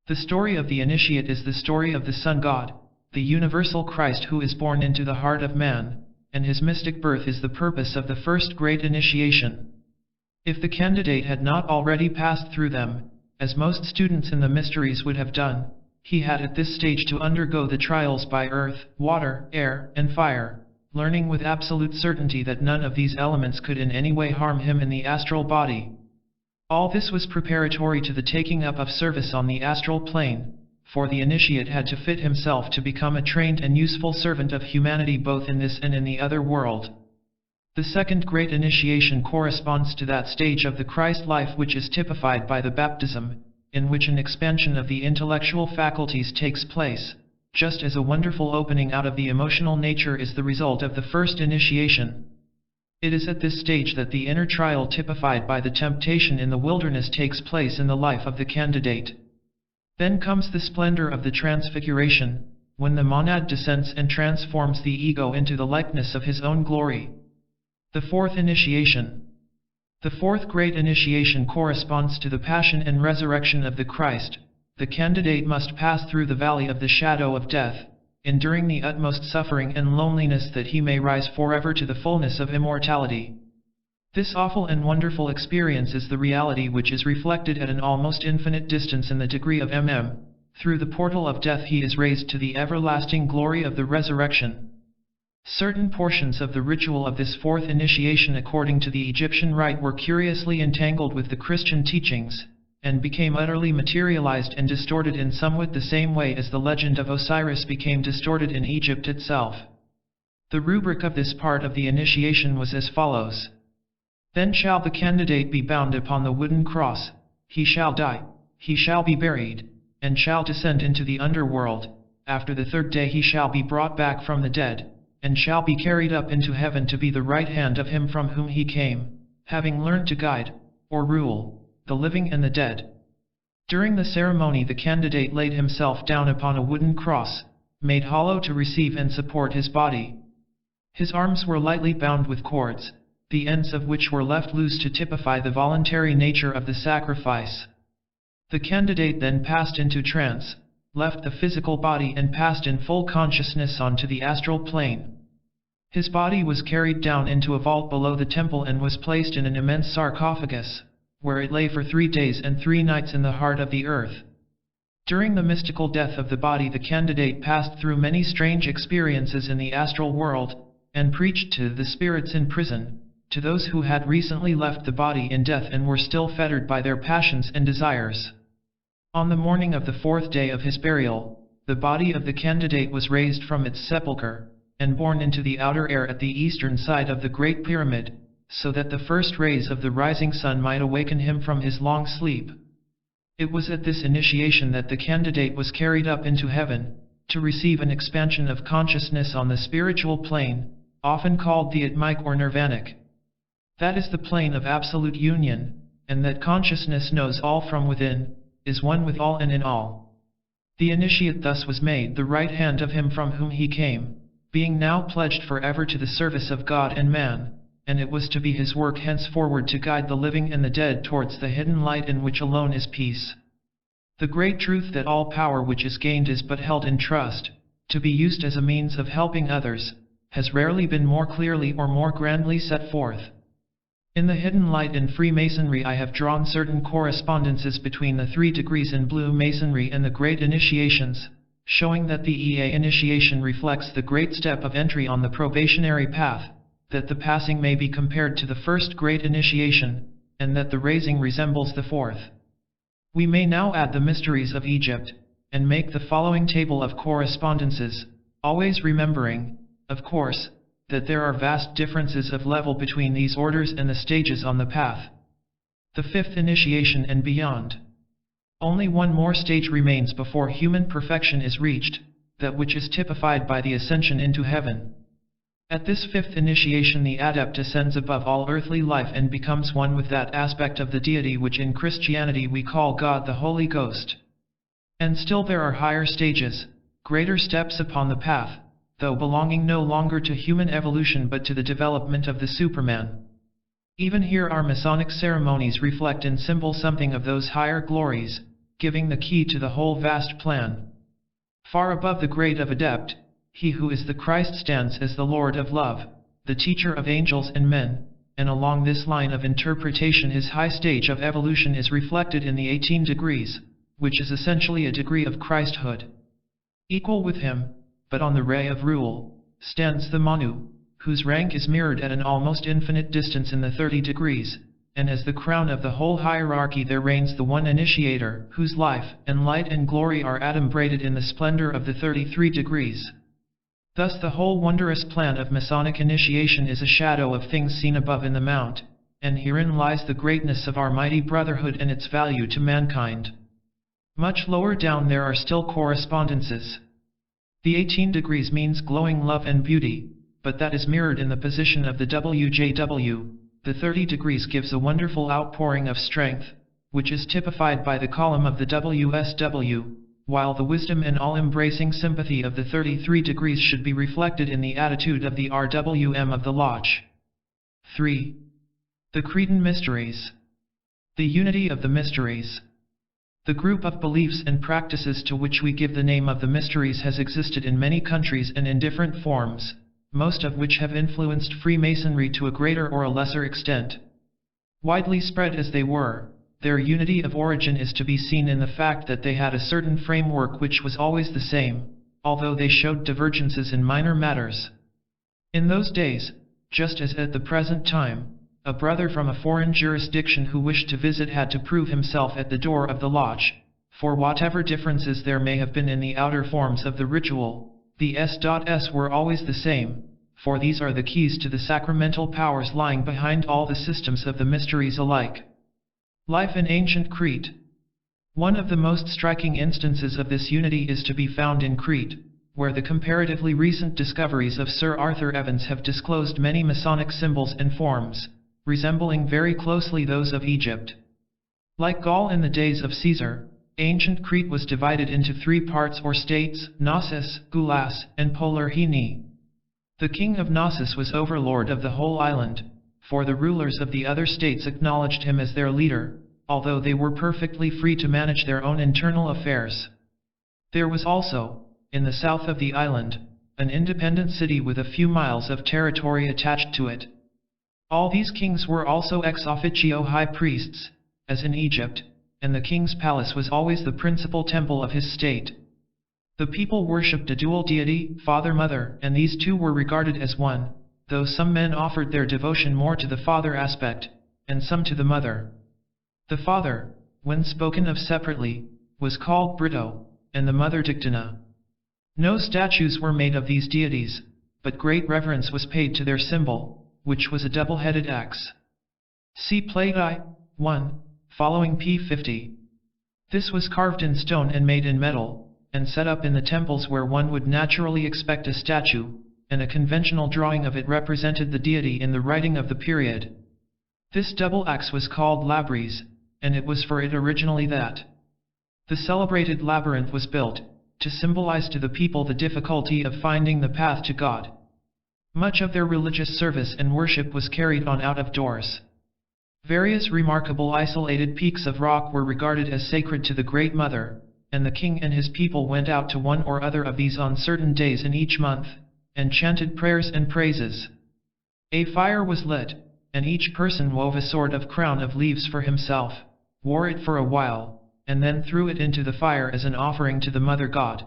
Speaker 1: The story of the initiate is the story of the Sun God, the universal Christ who is born into the heart of man, and his mystic birth is the purpose of the first great initiation. If the candidate had not already passed through them, as most students in the mysteries would have done, he had at this stage to undergo the trials by earth, water, air, and fire, learning with absolute certainty that none of these elements could in any way harm him in the astral body. All this was preparatory to the taking up of service on the astral plane, for the initiate had to fit himself to become a trained and useful servant of humanity both in this and in the other world. The second great initiation corresponds to that stage of the Christ life which is typified by the baptism, in which an expansion of the intellectual faculties takes place, just as a wonderful opening out of the emotional nature is the result of the first initiation. It is at this stage that the inner trial typified by the temptation in the wilderness takes place in the life of the candidate. Then comes the splendor of the transfiguration, when the monad descends and transforms the ego into the likeness of his own glory. The fourth initiation. The fourth great initiation corresponds to the passion and resurrection of the Christ. The candidate must pass through the valley of the shadow of death, enduring the utmost suffering and loneliness that he may rise forever to the fullness of immortality. This awful and wonderful experience is the reality which is reflected at an almost infinite distance in the degree of Through the portal of death he is raised to the everlasting glory of the resurrection. Certain portions of the ritual of this fourth initiation according to the Egyptian rite were curiously entangled with the Christian teachings, and became utterly materialized and distorted in somewhat the same way as the legend of Osiris became distorted in Egypt itself. The rubric of this part of the initiation was as follows. Then shall the candidate be bound upon the wooden cross, he shall die, he shall be buried, and shall descend into the underworld. After the third day he shall be brought back from the dead, and shall be carried up into heaven to be the right hand of him from whom he came, having learned to guide, or rule, the living and the dead. During the ceremony the candidate laid himself down upon a wooden cross, made hollow to receive and support his body. His arms were lightly bound with cords, the ends of which were left loose to typify the voluntary nature of the sacrifice. The candidate then passed into trance, left the physical body and passed in full consciousness onto the astral plane. His body was carried down into a vault below the temple and was placed in an immense sarcophagus, where it lay for 3 days and 3 nights in the heart of the earth. During the mystical death of the body the candidate passed through many strange experiences in the astral world, and preached to the spirits in prison, to those who had recently left the body in death and were still fettered by their passions and desires. On the morning of the 4th day of his burial, the body of the candidate was raised from its sepulchre, and borne into the outer air at the eastern side of the Great Pyramid, so that the first rays of the rising sun might awaken him from his long sleep. It was at this initiation that the candidate was carried up into heaven, to receive an expansion of consciousness on the spiritual plane, often called the Atmic or Nirvanic. That is the plane of absolute union, and that consciousness knows all from within, is one with all and in all. The initiate thus was made the right hand of him from whom he came, being now pledged forever to the service of God and man, and it was to be his work henceforward to guide the living and the dead towards the hidden light in which alone is peace. The great truth that all power which is gained is but held in trust, to be used as a means of helping others, has rarely been more clearly or more grandly set forth. In the hidden light in Freemasonry I have drawn certain correspondences between the 3 degrees in Blue Masonry and the Great Initiations, showing that the EA initiation reflects the great step of entry on the probationary path, that the passing may be compared to the first Great Initiation, and that the raising resembles the fourth. We may now add the mysteries of Egypt, and make the following table of correspondences, always remembering, of course, that there are vast differences of level between these orders and the stages on the path. The 5th initiation and beyond. Only one more stage remains before human perfection is reached, that which is typified by the ascension into heaven. At this 5th initiation the adept ascends above all earthly life and becomes one with that aspect of the deity which in Christianity we call God the Holy Ghost. And still there are higher stages, greater steps upon the path, though belonging no longer to human evolution but to the development of the Superman. Even here our Masonic ceremonies reflect in symbol something of those higher glories, giving the key to the whole vast plan. Far above the grade of adept, he who is the Christ stands as the Lord of love, the teacher of angels and men, and along this line of interpretation his high stage of evolution is reflected in the 18 degrees, which is essentially a degree of Christhood. Equal with him, but on the ray of rule, stands the Manu, whose rank is mirrored at an almost infinite distance in the 30 degrees, and as the crown of the whole hierarchy there reigns the one initiator, whose life, and light and glory are adumbrated in the splendor of the 33 degrees. Thus the whole wondrous plan of Masonic initiation is a shadow of things seen above in the mount, and herein lies the greatness of our mighty brotherhood and its value to mankind. Much lower down there are still correspondences. The 18 degrees means glowing love and beauty, but that is mirrored in the position of the WJW. The 30 degrees gives a wonderful outpouring of strength, which is typified by the column of the WSW, while the wisdom and all-embracing sympathy of the 33 degrees should be reflected in the attitude of the RWM of the Lodge. 3. The Cretan Mysteries. The unity of the mysteries. The group of beliefs and practices to which we give the name of the mysteries has existed in many countries and in different forms, most of which have influenced Freemasonry to a greater or a lesser extent. Widely spread as they were, their unity of origin is to be seen in the fact that they had a certain framework which was always the same, although they showed divergences in minor matters. In those days, just as at the present time, a brother from a foreign jurisdiction who wished to visit had to prove himself at the door of the lodge, for whatever differences there may have been in the outer forms of the ritual, the S.S. were always the same, for these are the keys to the sacramental powers lying behind all the systems of the mysteries alike. Life in ancient Crete. One of the most striking instances of this unity is to be found in Crete, where the comparatively recent discoveries of Sir Arthur Evans have disclosed many Masonic symbols and forms, resembling very closely those of Egypt. Like Gaul in the days of Caesar, ancient Crete was divided into 3 parts or states, Knossos, Goulas, and Polarhini. The king of Knossos was overlord of the whole island, for the rulers of the other states acknowledged him as their leader, although they were perfectly free to manage their own internal affairs. There was also, in the south of the island, an independent city with a few miles of territory attached to it. All these kings were also ex officio high priests, as in Egypt, and the king's palace was always the principal temple of his state. The people worshipped a dual deity, Father-Mother, and these two were regarded as one, though some men offered their devotion more to the father aspect, and some to the mother. The father, when spoken of separately, was called Brito, and the mother Dictina. No statues were made of these deities, but great reverence was paid to their symbol, which was a double-headed axe. See Plate I-1, following p. 50. This was carved in stone and made in metal, and set up in the temples where one would naturally expect a statue, and a conventional drawing of it represented the deity in the writing of the period. This double axe was called Labris, and it was for it originally that the celebrated labyrinth was built, to symbolize to the people the difficulty of finding the path to God. Much of their religious service and worship was carried on out of doors. Various remarkable isolated peaks of rock were regarded as sacred to the Great Mother, and the king and his people went out to one or other of these on certain days in each month, and chanted prayers and praises. A fire was lit, and each person wove a sort of crown of leaves for himself, wore it for a while, and then threw it into the fire as an offering to the Mother God.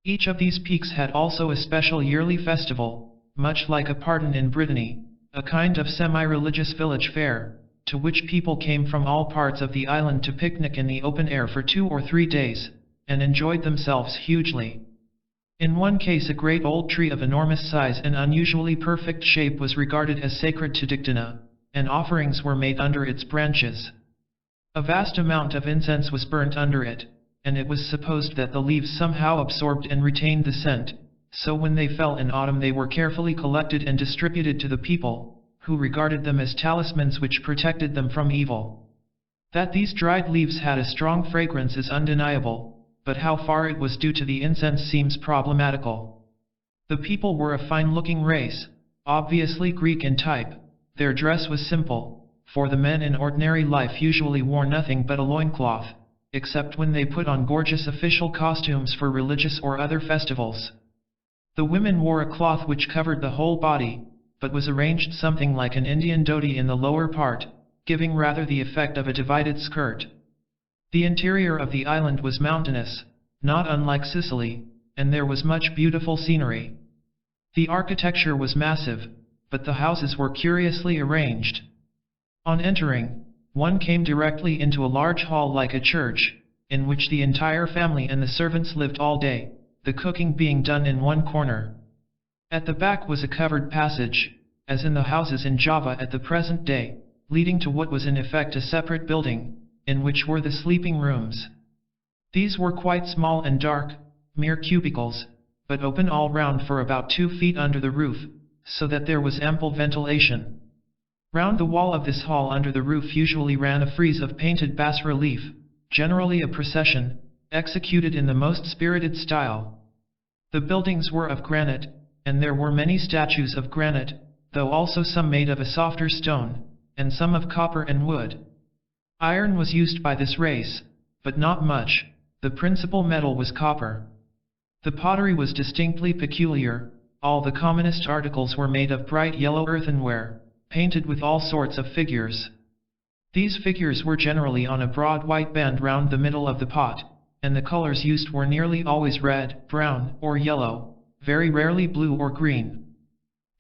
Speaker 1: Each of these peaks had also a special yearly festival, much like a pardon in Brittany, a kind of semi-religious village fair, to which people came from all parts of the island to picnic in the open air for 2 or 3 days, and enjoyed themselves hugely. In one case, a great old tree of enormous size and unusually perfect shape was regarded as sacred to Dictynna, and offerings were made under its branches. A vast amount of incense was burnt under it, and it was supposed that the leaves somehow absorbed and retained the scent, so when they fell in autumn they were carefully collected and distributed to the people, who regarded them as talismans which protected them from evil. That these dried leaves had a strong fragrance is undeniable, but how far it was due to the incense seems problematical. The people were a fine-looking race, obviously Greek in type. Their dress was simple, for the men in ordinary life usually wore nothing but a loincloth, except when they put on gorgeous official costumes for religious or other festivals. The women wore a cloth which covered the whole body, but was arranged something like an Indian dhoti in the lower part, giving rather the effect of a divided skirt. The interior of the island was mountainous, not unlike Sicily, and there was much beautiful scenery. The architecture was massive, but the houses were curiously arranged. On entering, one came directly into a large hall like a church, in which the entire family and the servants lived all day, the cooking being done in one corner. At the back was a covered passage, as in the houses in Java at the present day, leading to what was in effect a separate building, in which were the sleeping rooms. These were quite small and dark, mere cubicles, but open all round for about 2 feet under the roof, so that there was ample ventilation. Round the wall of this hall under the roof usually ran a frieze of painted bas-relief, generally a procession, executed in the most spirited style. The buildings were of granite, and there were many statues of granite, though also some made of a softer stone, and some of copper and wood. Iron was used by this race, but not much. The principal metal was copper. The pottery was distinctly peculiar. All the commonest articles were made of bright yellow earthenware, painted with all sorts of figures. These figures were generally on a broad white band round the middle of the pot, and the colors used were nearly always red, brown, or yellow, very rarely blue or green.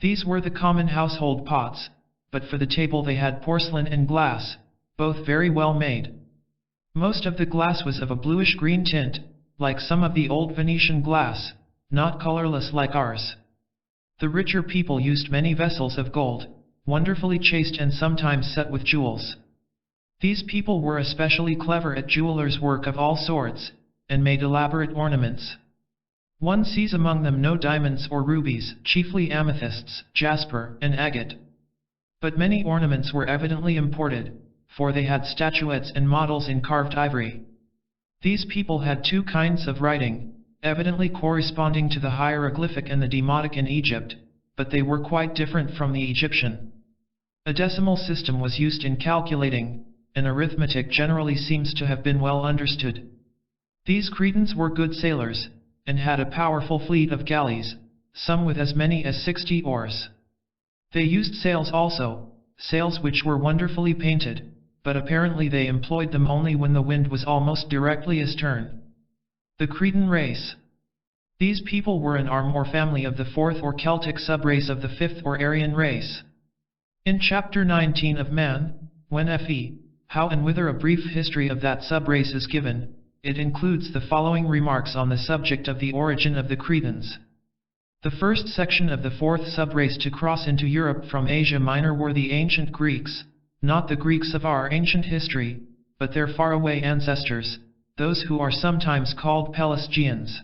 Speaker 1: These were the common household pots, but for the table they had porcelain and glass, both very well made. Most of the glass was of a bluish-green tint, like some of the old Venetian glass, not colorless like ours. The richer people used many vessels of gold, wonderfully chased and sometimes set with jewels. These people were especially clever at jewelers' work of all sorts, and made elaborate ornaments. One sees among them no diamonds or rubies, chiefly amethysts, jasper, and agate. But many ornaments were evidently imported, for they had statuettes and models in carved ivory. These people had 2 kinds of writing, evidently corresponding to the hieroglyphic and the demotic in Egypt, but they were quite different from the Egyptian. A decimal system was used in calculating, and arithmetic generally seems to have been well understood. These Cretans were good sailors, and had a powerful fleet of galleys, some with as many as 60 oars. They used sails also, sails which were wonderfully painted, but apparently they employed them only when the wind was almost directly astern. The Cretan race. These people were an arm or family of the 4th or Celtic subrace of the 5th or Aryan race. In Chapter 19 of Man, When Fe, How and Whither a brief history of that subrace is given, it includes the following remarks on the subject of the origin of the Cretans. The first section of the 4th subrace to cross into Europe from Asia Minor were the ancient Greeks, not the Greeks of our ancient history, but their faraway ancestors, those who are sometimes called Pelasgians.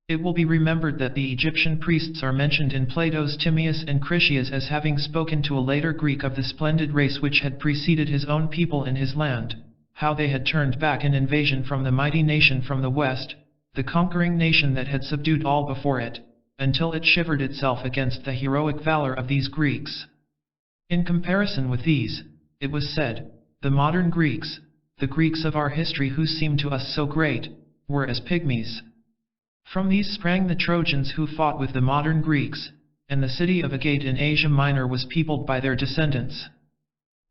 Speaker 1: It will be remembered that the Egyptian priests are mentioned in Plato's Timaeus and Critias as having spoken to a later Greek of the splendid race which had preceded his own people in his land, how they had turned back in invasion from the mighty nation from the west, the conquering nation that had subdued all before it, until it shivered itself against the heroic valor of these Greeks. In comparison with these, it was said, the modern Greeks, the Greeks of our history who seem to us so great, were as pygmies. From these sprang the Trojans who fought with the modern Greeks, and the city of Agate in Asia Minor was peopled by their descendants.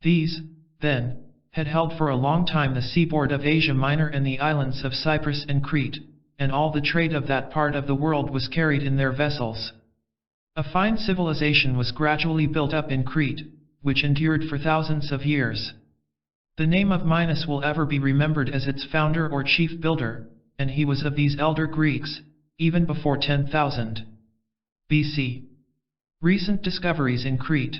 Speaker 1: These, then, had held for a long time the seaboard of Asia Minor and the islands of Cyprus and Crete, and all the trade of that part of the world was carried in their vessels. A fine civilization was gradually built up in Crete, which endured for thousands of years. The name of Minos will ever be remembered as its founder or chief builder, and he was of these elder Greeks, even before 10,000 BC. Recent discoveries in Crete.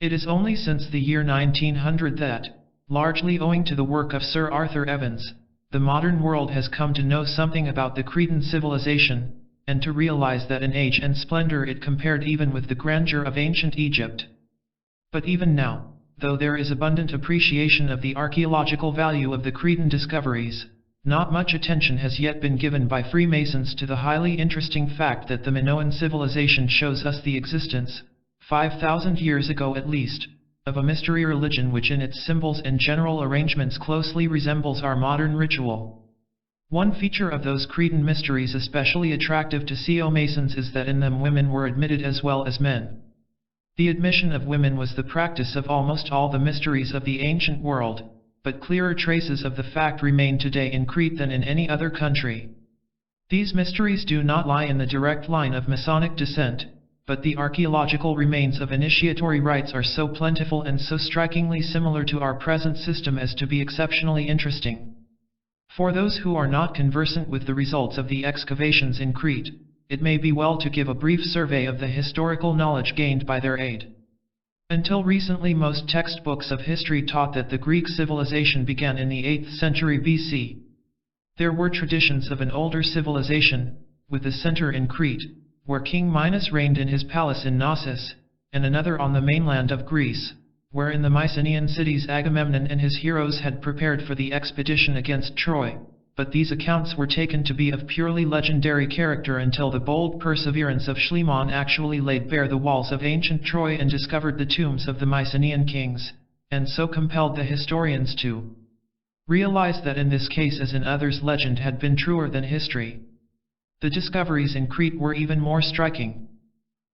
Speaker 1: It is only since the year 1900 that, largely owing to the work of Sir Arthur Evans, the modern world has come to know something about the Cretan civilization, and to realize that in age and splendor it compared even with the grandeur of ancient Egypt. But even now, though there is abundant appreciation of the archaeological value of the Cretan discoveries, not much attention has yet been given by Freemasons to the highly interesting fact that the Minoan civilization shows us the existence, 5,000 years ago at least, of a mystery religion which in its symbols and general arrangements closely resembles our modern ritual. One feature of those Cretan mysteries especially attractive to CO-Masons is that in them women were admitted as well as men. The admission of women was the practice of almost all the mysteries of the ancient world, but clearer traces of the fact remain today in Crete than in any other country. These mysteries do not lie in the direct line of Masonic descent, but the archaeological remains of initiatory rites are so plentiful and so strikingly similar to our present system as to be exceptionally interesting. For those who are not conversant with the results of the excavations in Crete, it may be well to give a brief survey of the historical knowledge gained by their aid. Until recently, most textbooks of history taught that the Greek civilization began in the 8th century BC. There were traditions of an older civilization, with a center in Crete, where King Minos reigned in his palace in Knossos, and another on the mainland of Greece, where in the Mycenaean cities Agamemnon and his heroes had prepared for the expedition against Troy, but these accounts were taken to be of purely legendary character until the bold perseverance of Schliemann actually laid bare the walls of ancient Troy and discovered the tombs of the Mycenaean kings, and so compelled the historians to realize that in this case as in others legend had been truer than history. The discoveries in Crete were even more striking.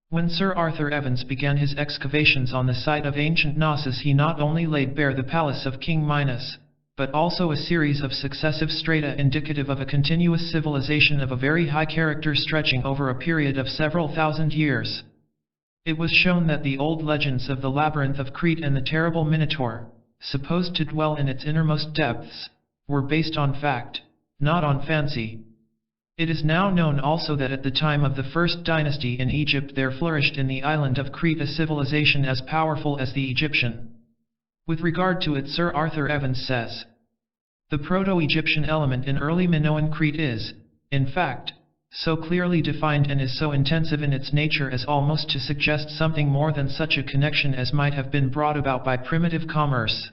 Speaker 1: When Sir Arthur Evans began his excavations on the site of ancient Knossos, he not only laid bare the palace of King Minos, but also a series of successive strata indicative of a continuous civilization of a very high character stretching over a period of several thousand years. It was shown that the old legends of the labyrinth of Crete and the terrible Minotaur, supposed to dwell in its innermost depths, were based on fact, not on fancy. It is now known also that at the time of the first dynasty in Egypt there flourished in the island of Crete a civilization as powerful as the Egyptian. With regard to it, Sir Arthur Evans says, "The Proto-Egyptian element in early Minoan Crete is, in fact, so clearly defined and is so intensive in its nature as almost to suggest something more than such a connection as might have been brought about by primitive commerce.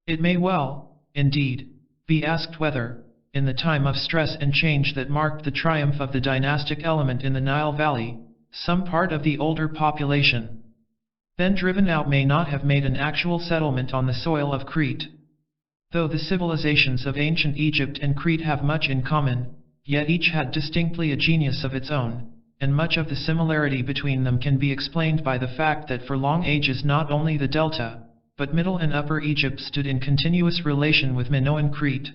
Speaker 1: It may well, indeed, be asked whether, in the time of stress and change that marked the triumph of the dynastic element in the Nile Valley, some part of the older population, then driven out, may not have made an actual settlement on the soil of Crete. Though the civilizations of ancient Egypt and Crete have much in common, yet each had distinctly a genius of its own, and much of the similarity between them can be explained by the fact that for long ages not only the Delta, but Middle and Upper Egypt stood in continuous relation with Minoan Crete.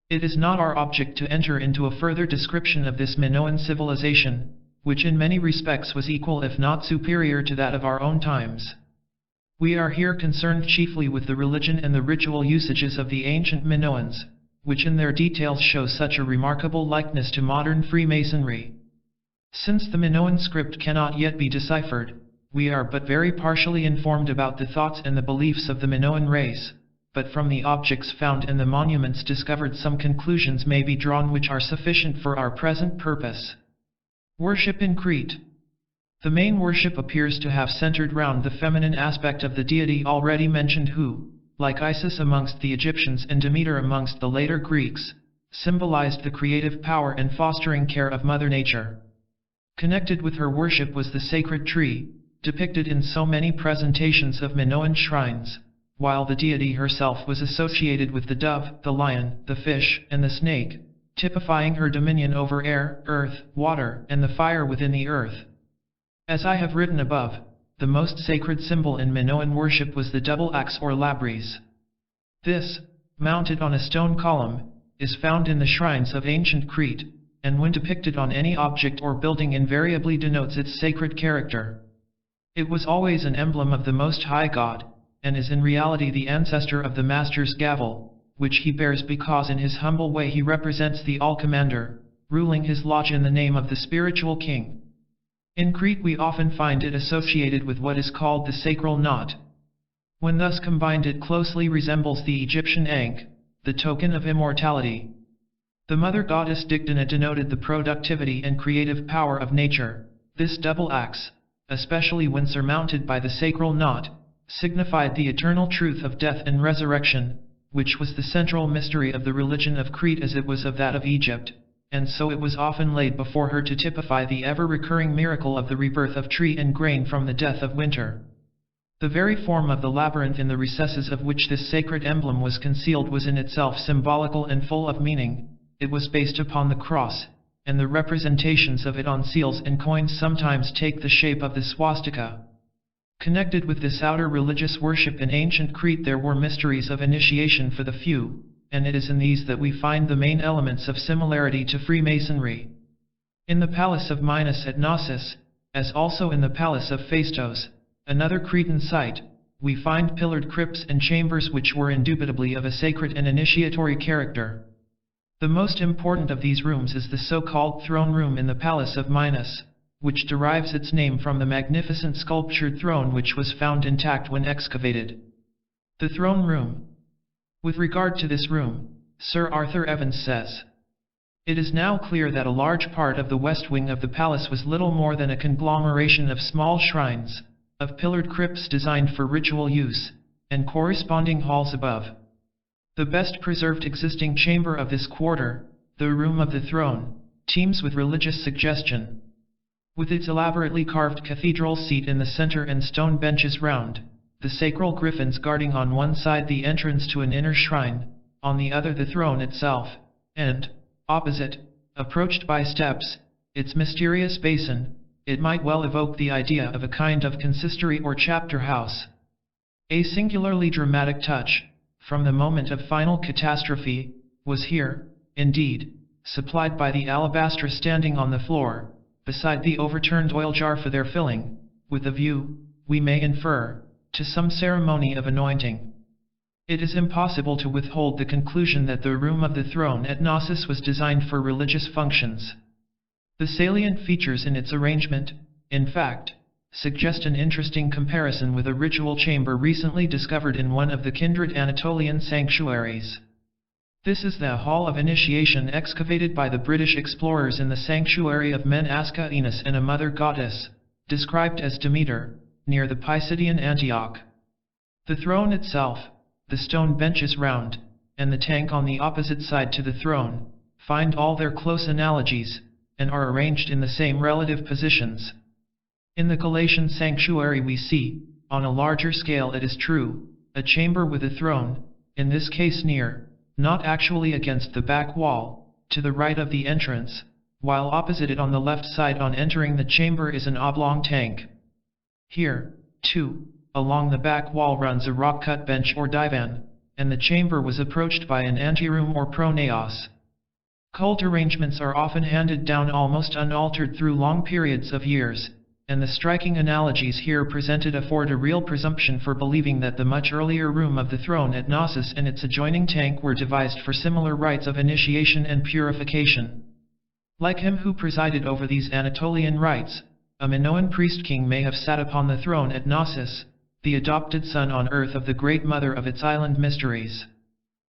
Speaker 1: It is not our object to enter into a further description of this Minoan civilization, which in many respects was equal if not superior to that of our own times. We are here concerned chiefly with the religion and the ritual usages of the ancient Minoans, which in their details show such a remarkable likeness to modern Freemasonry. Since the Minoan script cannot yet be deciphered, we are but very partially informed about the thoughts and the beliefs of the Minoan race, but from the objects found and the monuments discovered some conclusions may be drawn which are sufficient for our present purpose. Worship in Crete. The main worship appears to have centered round the feminine aspect of the deity already mentioned, who, like Isis amongst the Egyptians and Demeter amongst the later Greeks, symbolized the creative power and fostering care of Mother Nature. Connected with her worship was the sacred tree, depicted in so many presentations of Minoan shrines, while the deity herself was associated with the dove, the lion, the fish, and the snake, typifying her dominion over air, earth, water, and the fire within the earth. As I have written above, the most sacred symbol in Minoan worship was the double axe or labrys. This, mounted on a stone column, is found in the shrines of ancient Crete, and when depicted on any object or building invariably denotes its sacred character. It was always an emblem of the Most High God, and is in reality the ancestor of the Master's gavel, which he bears because in his humble way he represents the All-Commander, ruling his lodge in the name of the spiritual king. In Crete we often find it associated with what is called the sacral knot. When thus combined it closely resembles the Egyptian ankh, the token of immortality. The mother goddess Dictana denoted the productivity and creative power of nature. This double axe, especially when surmounted by the sacral knot, signified the eternal truth of death and resurrection, which was the central mystery of the religion of Crete as it was of that of Egypt, and so it was often laid before her to typify the ever-recurring miracle of the rebirth of tree and grain from the death of winter. The very form of the labyrinth in the recesses of which this sacred emblem was concealed was in itself symbolical and full of meaning. It was based upon the cross, and the representations of it on seals and coins sometimes take the shape of the swastika. Connected with this outer religious worship in ancient Crete there were mysteries of initiation for the few, and it is in these that we find the main elements of similarity to Freemasonry. In the palace of Minos at Knossos, as also in the palace of Phaistos, another Cretan site, we find pillared crypts and chambers which were indubitably of a sacred and initiatory character. The most important of these rooms is the so-called throne room in the palace of Minos, which derives its name from the magnificent sculptured throne which was found intact when excavated. The throne room. With regard to this room, Sir Arthur Evans says, "It is now clear that a large part of the west wing of the palace was little more than a conglomeration of small shrines, of pillared crypts designed for ritual use, and corresponding halls above. The best preserved existing chamber of this quarter, the Room of the Throne, teems with religious suggestion. With its elaborately carved cathedral seat in the center and stone benches round, the sacral griffins guarding on one side the entrance to an inner shrine, on the other the throne itself, and, opposite, approached by steps, its mysterious basin, it might well evoke the idea of a kind of consistory or chapter house. A singularly dramatic touch, from the moment of final catastrophe, was here, indeed, supplied by the alabaster standing on the floor, beside the overturned oil jar for their filling, with a view, we may infer, to some ceremony of anointing. It is impossible to withhold the conclusion that the Room of the Throne at Knossos was designed for religious functions. The salient features in its arrangement, in fact, suggest an interesting comparison with a ritual chamber recently discovered in one of the kindred Anatolian sanctuaries. This is the Hall of Initiation excavated by the British explorers in the sanctuary of Men Aska Enos and a mother goddess, described as Demeter, near the Pisidian Antioch. The throne itself, the stone benches round, and the tank on the opposite side to the throne, find all their close analogies, and are arranged in the same relative positions. In the Galatian sanctuary we see, on a larger scale it is true, a chamber with a throne, in this case near, not actually against the back wall, to the right of the entrance, while opposite it on the left side on entering the chamber is an oblong tank. Here, too, along the back wall runs a rock-cut bench or divan, and the chamber was approached by an anteroom or pronaos. Cult arrangements are often handed down almost unaltered through long periods of years, and the striking analogies here presented afford a real presumption for believing that the much earlier Room of the Throne at Knossos and its adjoining tank were devised for similar rites of initiation and purification. Like him who presided over these Anatolian rites, a Minoan priest-king may have sat upon the throne at Knossos, the adopted son on earth of the great mother of its island mysteries.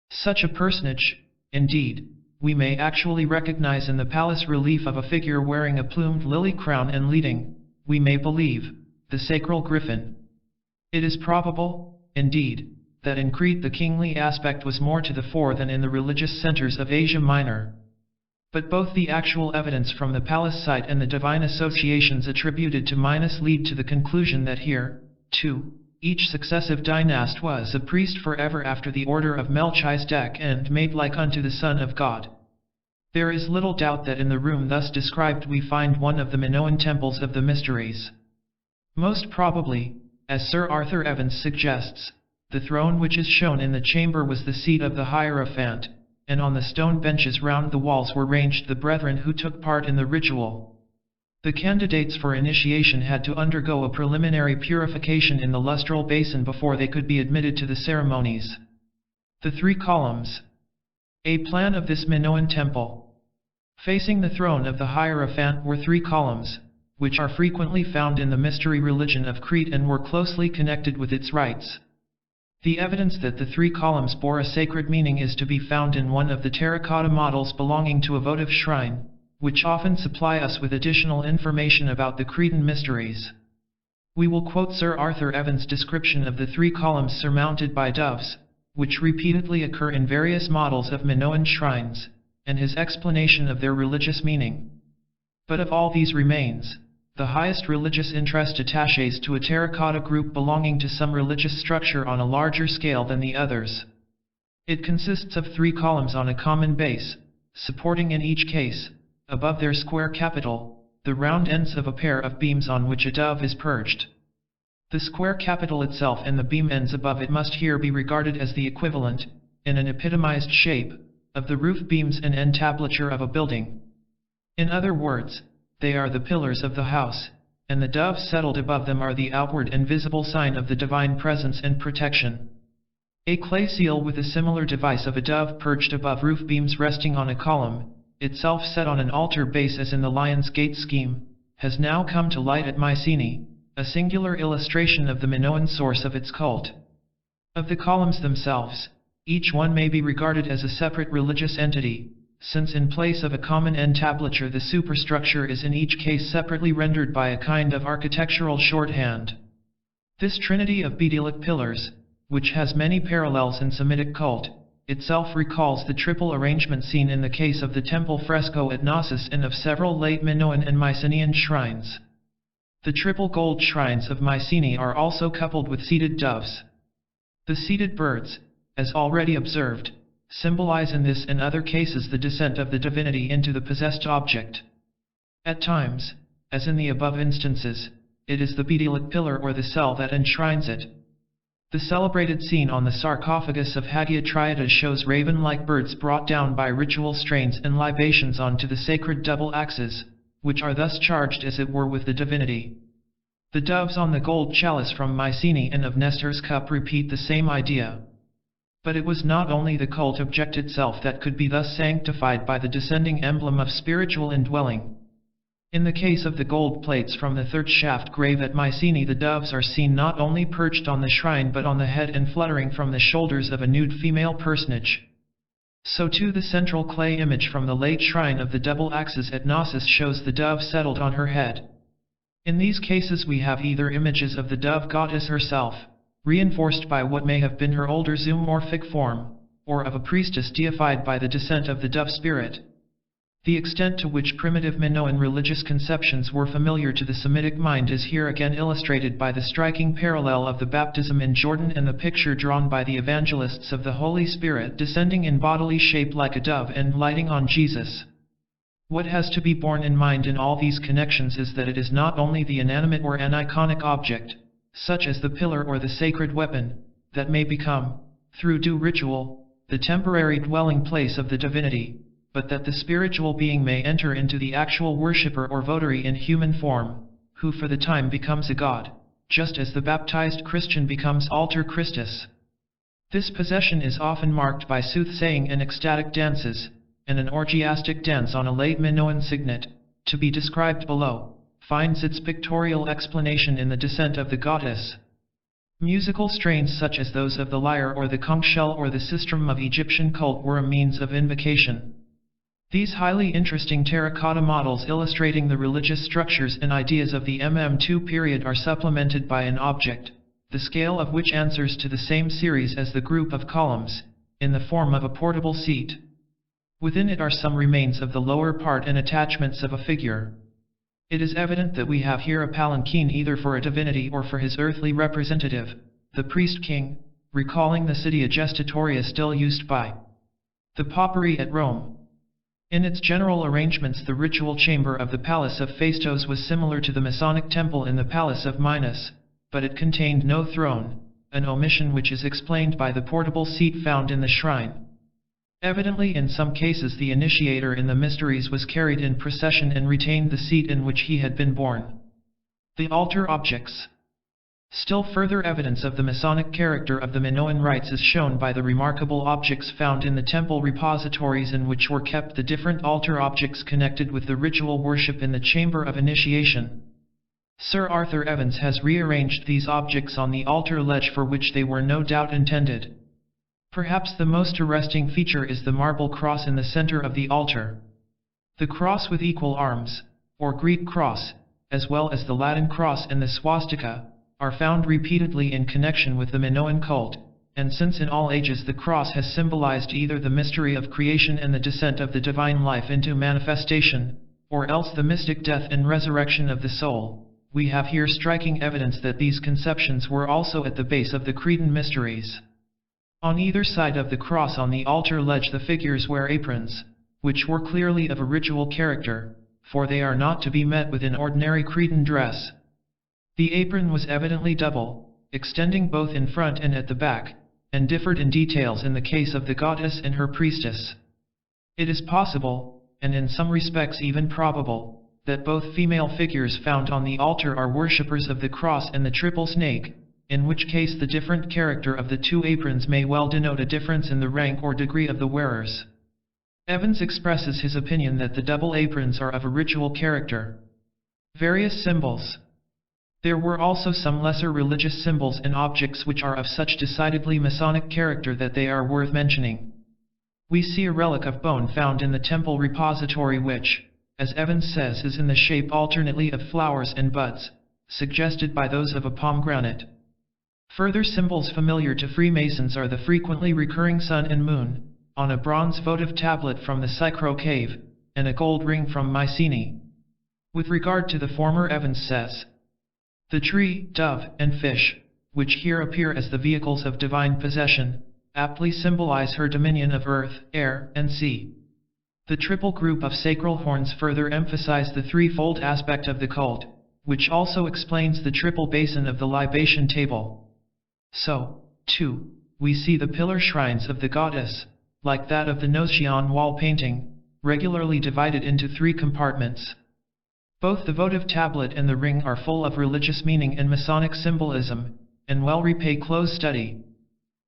Speaker 1: Such a personage, indeed, we may actually recognize in the palace relief of a figure wearing a plumed lily crown and leading, we may believe, the sacral griffin. It is probable, indeed, that in Crete the kingly aspect was more to the fore than in the religious centers of Asia Minor. But both the actual evidence from the palace site and the divine associations attributed to Minos lead to the conclusion that here, too, each successive dynast was a priest forever after the order of Melchizedek and made like unto the Son of God. There is little doubt that in the room thus described we find one of the Minoan temples of the mysteries. Most probably, as Sir Arthur Evans suggests, the throne which is shown in the chamber was the seat of the Hierophant, and on the stone benches round the walls were ranged the brethren who took part in the ritual. The candidates for initiation had to undergo a preliminary purification in the lustral basin before they could be admitted to the ceremonies. The 3 columns. A plan of this Minoan temple. Facing the throne of the Hierophant were 3 columns, which are frequently found in the mystery religion of Crete and were closely connected with its rites. The evidence that the 3 columns bore a sacred meaning is to be found in one of the terracotta models belonging to a votive shrine, which often supply us with additional information about the Cretan mysteries. We will quote Sir Arthur Evans' description of the 3 columns surmounted by doves, which repeatedly occur in various models of Minoan shrines, and his explanation of their religious meaning. But of all these remains, the highest religious interest attaches to a terracotta group belonging to some religious structure on a larger scale than the others. It consists of 3 columns on a common base, supporting in each case, above their square capital, the round ends of a pair of beams on which a dove is perched. The square capital itself and the beam ends above it must here be regarded as the equivalent, in an epitomized shape, of the roof beams and entablature of a building. In other words, they are the pillars of the house, and the doves settled above them are the outward and visible sign of the divine presence and protection. A clay seal with a similar device of a dove perched above roof beams resting on a column, itself set on an altar base as in the Lion's Gate scheme, has now come to light at Mycenae, a singular illustration of the Minoan source of its cult. Of the columns themselves, each one may be regarded as a separate religious entity, since in place of a common entablature the superstructure is in each case separately rendered by a kind of architectural shorthand. This trinity of beetleic pillars, which has many parallels in Semitic cult, itself recalls the triple arrangement seen in the case of the temple fresco at Knossos and of several late Minoan and Mycenaean shrines. The triple gold shrines of Mycenae are also coupled with seated doves. The seated birds, as already observed, symbolize in this and other cases the descent of the divinity into the possessed object. At times, as in the above instances, it is the beetleic pillar or the cell that enshrines it. The celebrated scene on the sarcophagus of Hagia Triada shows raven-like birds brought down by ritual strains and libations onto the sacred double axes, which are thus charged as it were with the divinity. The doves on the gold chalice from Mycenae and of Nestor's cup repeat the same idea. But it was not only the cult object itself that could be thus sanctified by the descending emblem of spiritual indwelling. In the case of the gold plates from the third shaft grave at Mycenae, the doves are seen not only perched on the shrine but on the head and fluttering from the shoulders of a nude female personage. So too the central clay image from the late shrine of the double axes at Knossos shows the dove settled on her head. In these cases we have either images of the dove goddess herself, reinforced by what may have been her older zoomorphic form, or of a priestess deified by the descent of the dove spirit. The extent to which primitive Minoan religious conceptions were familiar to the Semitic mind is here again illustrated by the striking parallel of the baptism in Jordan and the picture drawn by the evangelists of the Holy Spirit descending in bodily shape like a dove and lighting on Jesus. What has to be borne in mind in all these connections is that it is not only the inanimate or aniconic object, such as the pillar or the sacred weapon, that may become, through due ritual, the temporary dwelling place of the divinity, but that the spiritual being may enter into the actual worshipper or votary in human form, who for the time becomes a god, just as the baptized Christian becomes alter Christus. This possession is often marked by soothsaying and ecstatic dances, and an orgiastic dance on a late Minoan signet, to be described below, finds its pictorial explanation in the descent of the goddess. Musical strains such as those of the lyre or the conch shell or the sistrum of Egyptian cult were a means of invocation. These highly interesting terracotta models illustrating the religious structures and ideas of the MM2 period are supplemented by an object, the scale of which answers to the same series as the group of columns, in the form of a portable seat. Within it are some remains of the lower part and attachments of a figure. It is evident that we have here a palanquin either for a divinity or for his earthly representative, the priest-king, recalling the Cydia gestatoria still used by the Papyri at Rome. In its general arrangements, the ritual chamber of the Palace of Phaistos was similar to the Masonic temple in the Palace of Minos, but it contained no throne, an omission which is explained by the portable seat found in the shrine. Evidently, in some cases, the initiator in the mysteries was carried in procession and retained the seat in which he had been born. The altar objects. Still further evidence of the Masonic character of the Minoan rites is shown by the remarkable objects found in the temple repositories, in which were kept the different altar objects connected with the ritual worship in the Chamber of Initiation. Sir Arthur Evans has rearranged these objects on the altar ledge, for which they were no doubt intended. Perhaps the most arresting feature is the marble cross in the center of the altar. The cross with equal arms, or Greek cross, as well as the Latin cross and the swastika, are found repeatedly in connection with the Minoan cult, and since in all ages the cross has symbolized either the mystery of creation and the descent of the divine life into manifestation, or else the mystic death and resurrection of the soul, we have here striking evidence that these conceptions were also at the base of the Cretan mysteries. On either side of the cross on the altar ledge the figures wear aprons, which were clearly of a ritual character, for they are not to be met with in ordinary Cretan dress. The apron was evidently double, extending both in front and at the back, and differed in details in the case of the goddess and her priestess. It is possible, and in some respects even probable, that both female figures found on the altar are worshippers of the cross and the triple snake, in which case the different character of the two aprons may well denote a difference in the rank or degree of the wearers. Evans expresses his opinion that the double aprons are of a ritual character. Various symbols. There were also some lesser religious symbols and objects which are of such decidedly Masonic character that they are worth mentioning. We see a relic of bone found in the temple repository which, as Evans says, is in the shape alternately of flowers and buds, suggested by those of a pomegranate. Further symbols familiar to Freemasons are the frequently recurring sun and moon, on a bronze votive tablet from the Sycro cave, and a gold ring from Mycenae. With regard to the former, Evans says, the tree, dove, and fish, which here appear as the vehicles of divine possession, aptly symbolize her dominion of earth, air, and sea. The triple group of sacral horns further emphasize the threefold aspect of the cult, which also explains the triple basin of the libation table. So, too, we see the pillar shrines of the goddess, like that of the Notion wall painting, regularly divided into three compartments. Both the votive tablet and the ring are full of religious meaning and Masonic symbolism, and well repay close study.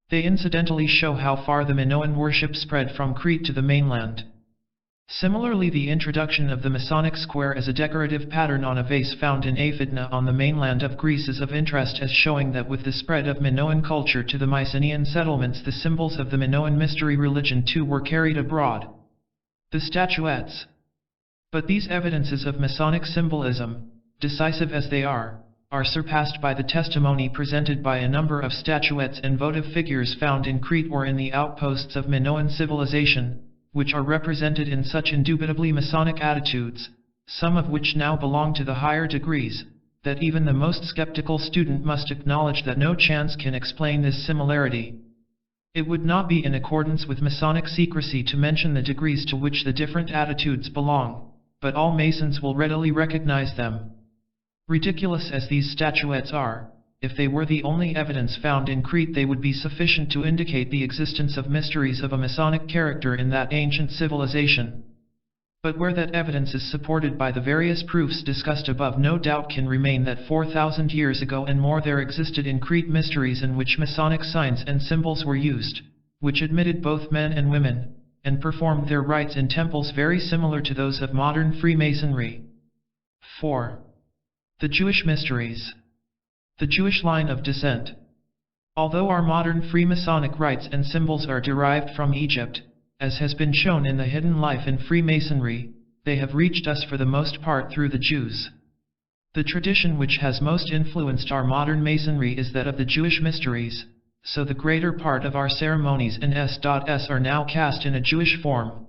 Speaker 1: They incidentally show how far the Minoan worship spread from Crete to the mainland. Similarly, the introduction of the Masonic square as a decorative pattern on a vase found in Aphidna on the mainland of Greece is of interest, as showing that with the spread of Minoan culture to the Mycenaean settlements, the symbols of the Minoan mystery religion too were carried abroad. The statuettes. But these evidences of Masonic symbolism, decisive as they are surpassed by the testimony presented by a number of statuettes and votive figures found in Crete or in the outposts of Minoan civilization, which are represented in such indubitably Masonic attitudes, some of which now belong to the higher degrees, that even the most skeptical student must acknowledge that no chance can explain this similarity. It would not be in accordance with Masonic secrecy to mention the degrees to which the different attitudes belong, but all Masons will readily recognize them. Ridiculous as these statuettes are, if they were the only evidence found in Crete, they would be sufficient to indicate the existence of mysteries of a Masonic character in that ancient civilization. But where that evidence is supported by the various proofs discussed above, no doubt can remain that 4,000 years ago and more there existed in Crete mysteries in which Masonic signs and symbols were used, which admitted both men and women, and performed their rites in temples very similar to those of modern Freemasonry. 4. The Jewish mysteries. The Jewish line of descent. Although our modern Freemasonic rites and symbols are derived from Egypt, as has been shown in the Hidden Life in Freemasonry, they have reached us for the most part through the Jews. The tradition which has most influenced our modern Masonry is that of the Jewish mysteries, so the greater part of our ceremonies and s.s. are now cast in a Jewish form.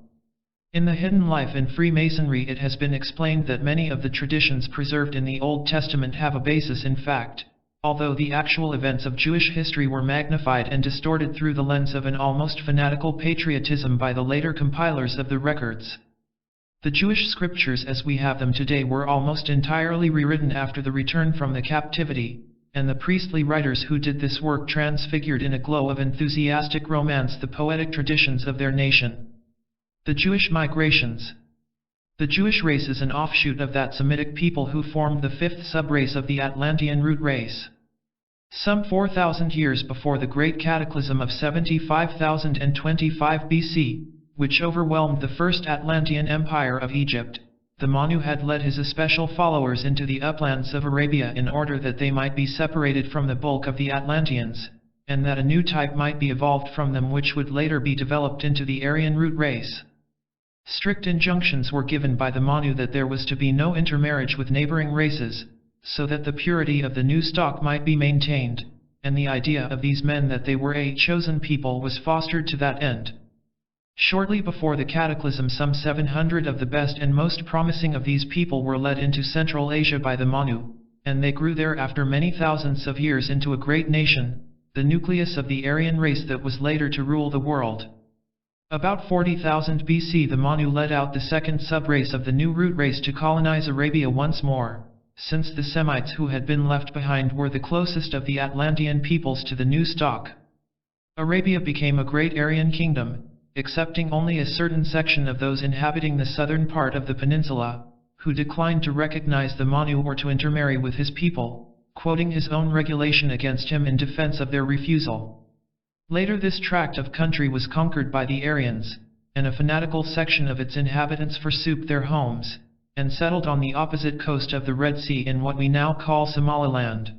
Speaker 1: In the Hidden Life in Freemasonry it has been explained that many of the traditions preserved in the Old Testament have a basis in fact, although the actual events of Jewish history were magnified and distorted through the lens of an almost fanatical patriotism by the later compilers of the records. The Jewish scriptures as we have them today were almost entirely rewritten after the return from the captivity, and the priestly writers who did this work transfigured in a glow of enthusiastic romance the poetic traditions of their nation. The Jewish migrations. The Jewish race is an offshoot of that Semitic people who formed the fifth subrace of the Atlantean root race. Some 4,000 years before the Great Cataclysm of 75,025 BC, which overwhelmed the first Atlantean empire of Egypt, the Manu had led his especial followers into the uplands of Arabia in order that they might be separated from the bulk of the Atlanteans, and that a new type might be evolved from them which would later be developed into the Aryan root race. Strict injunctions were given by the Manu that there was to be no intermarriage with neighboring races, so that the purity of the new stock might be maintained, and the idea of these men that they were a chosen people was fostered to that end. Shortly before the cataclysm, some 700 of the best and most promising of these people were led into Central Asia by the Manu, and they grew there after many thousands of years into a great nation, the nucleus of the Aryan race that was later to rule the world. About 40,000 BC the Manu led out the second subrace of the new root race to colonize Arabia once more, since the Semites who had been left behind were the closest of the Atlantean peoples to the new stock. Arabia became a great Aryan kingdom, excepting only a certain section of those inhabiting the southern part of the peninsula, who declined to recognize the Manu or to intermarry with his people, quoting his own regulation against him in defense of their refusal. Later this tract of country was conquered by the Aryans, and a fanatical section of its inhabitants forsook their homes, and settled on the opposite coast of the Red Sea in what we now call Somaliland.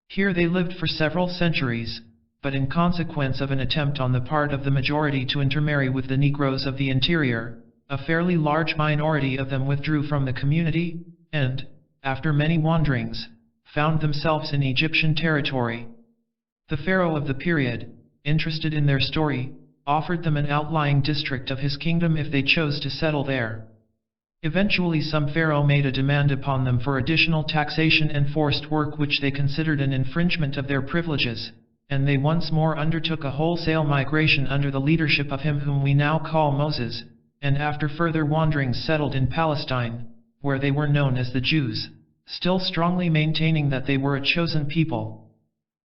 Speaker 1: Here they lived for several centuries, but in consequence of an attempt on the part of the majority to intermarry with the Negroes of the interior, a fairly large minority of them withdrew from the community, and, after many wanderings, found themselves in Egyptian territory. The pharaoh of the period, interested in their story, offered them an outlying district of his kingdom if they chose to settle there. Eventually some pharaoh made a demand upon them for additional taxation and forced work which they considered an infringement of their privileges, and they once more undertook a wholesale migration under the leadership of him whom we now call Moses, and after further wanderings settled in Palestine, where they were known as the Jews, still strongly maintaining that they were a chosen people.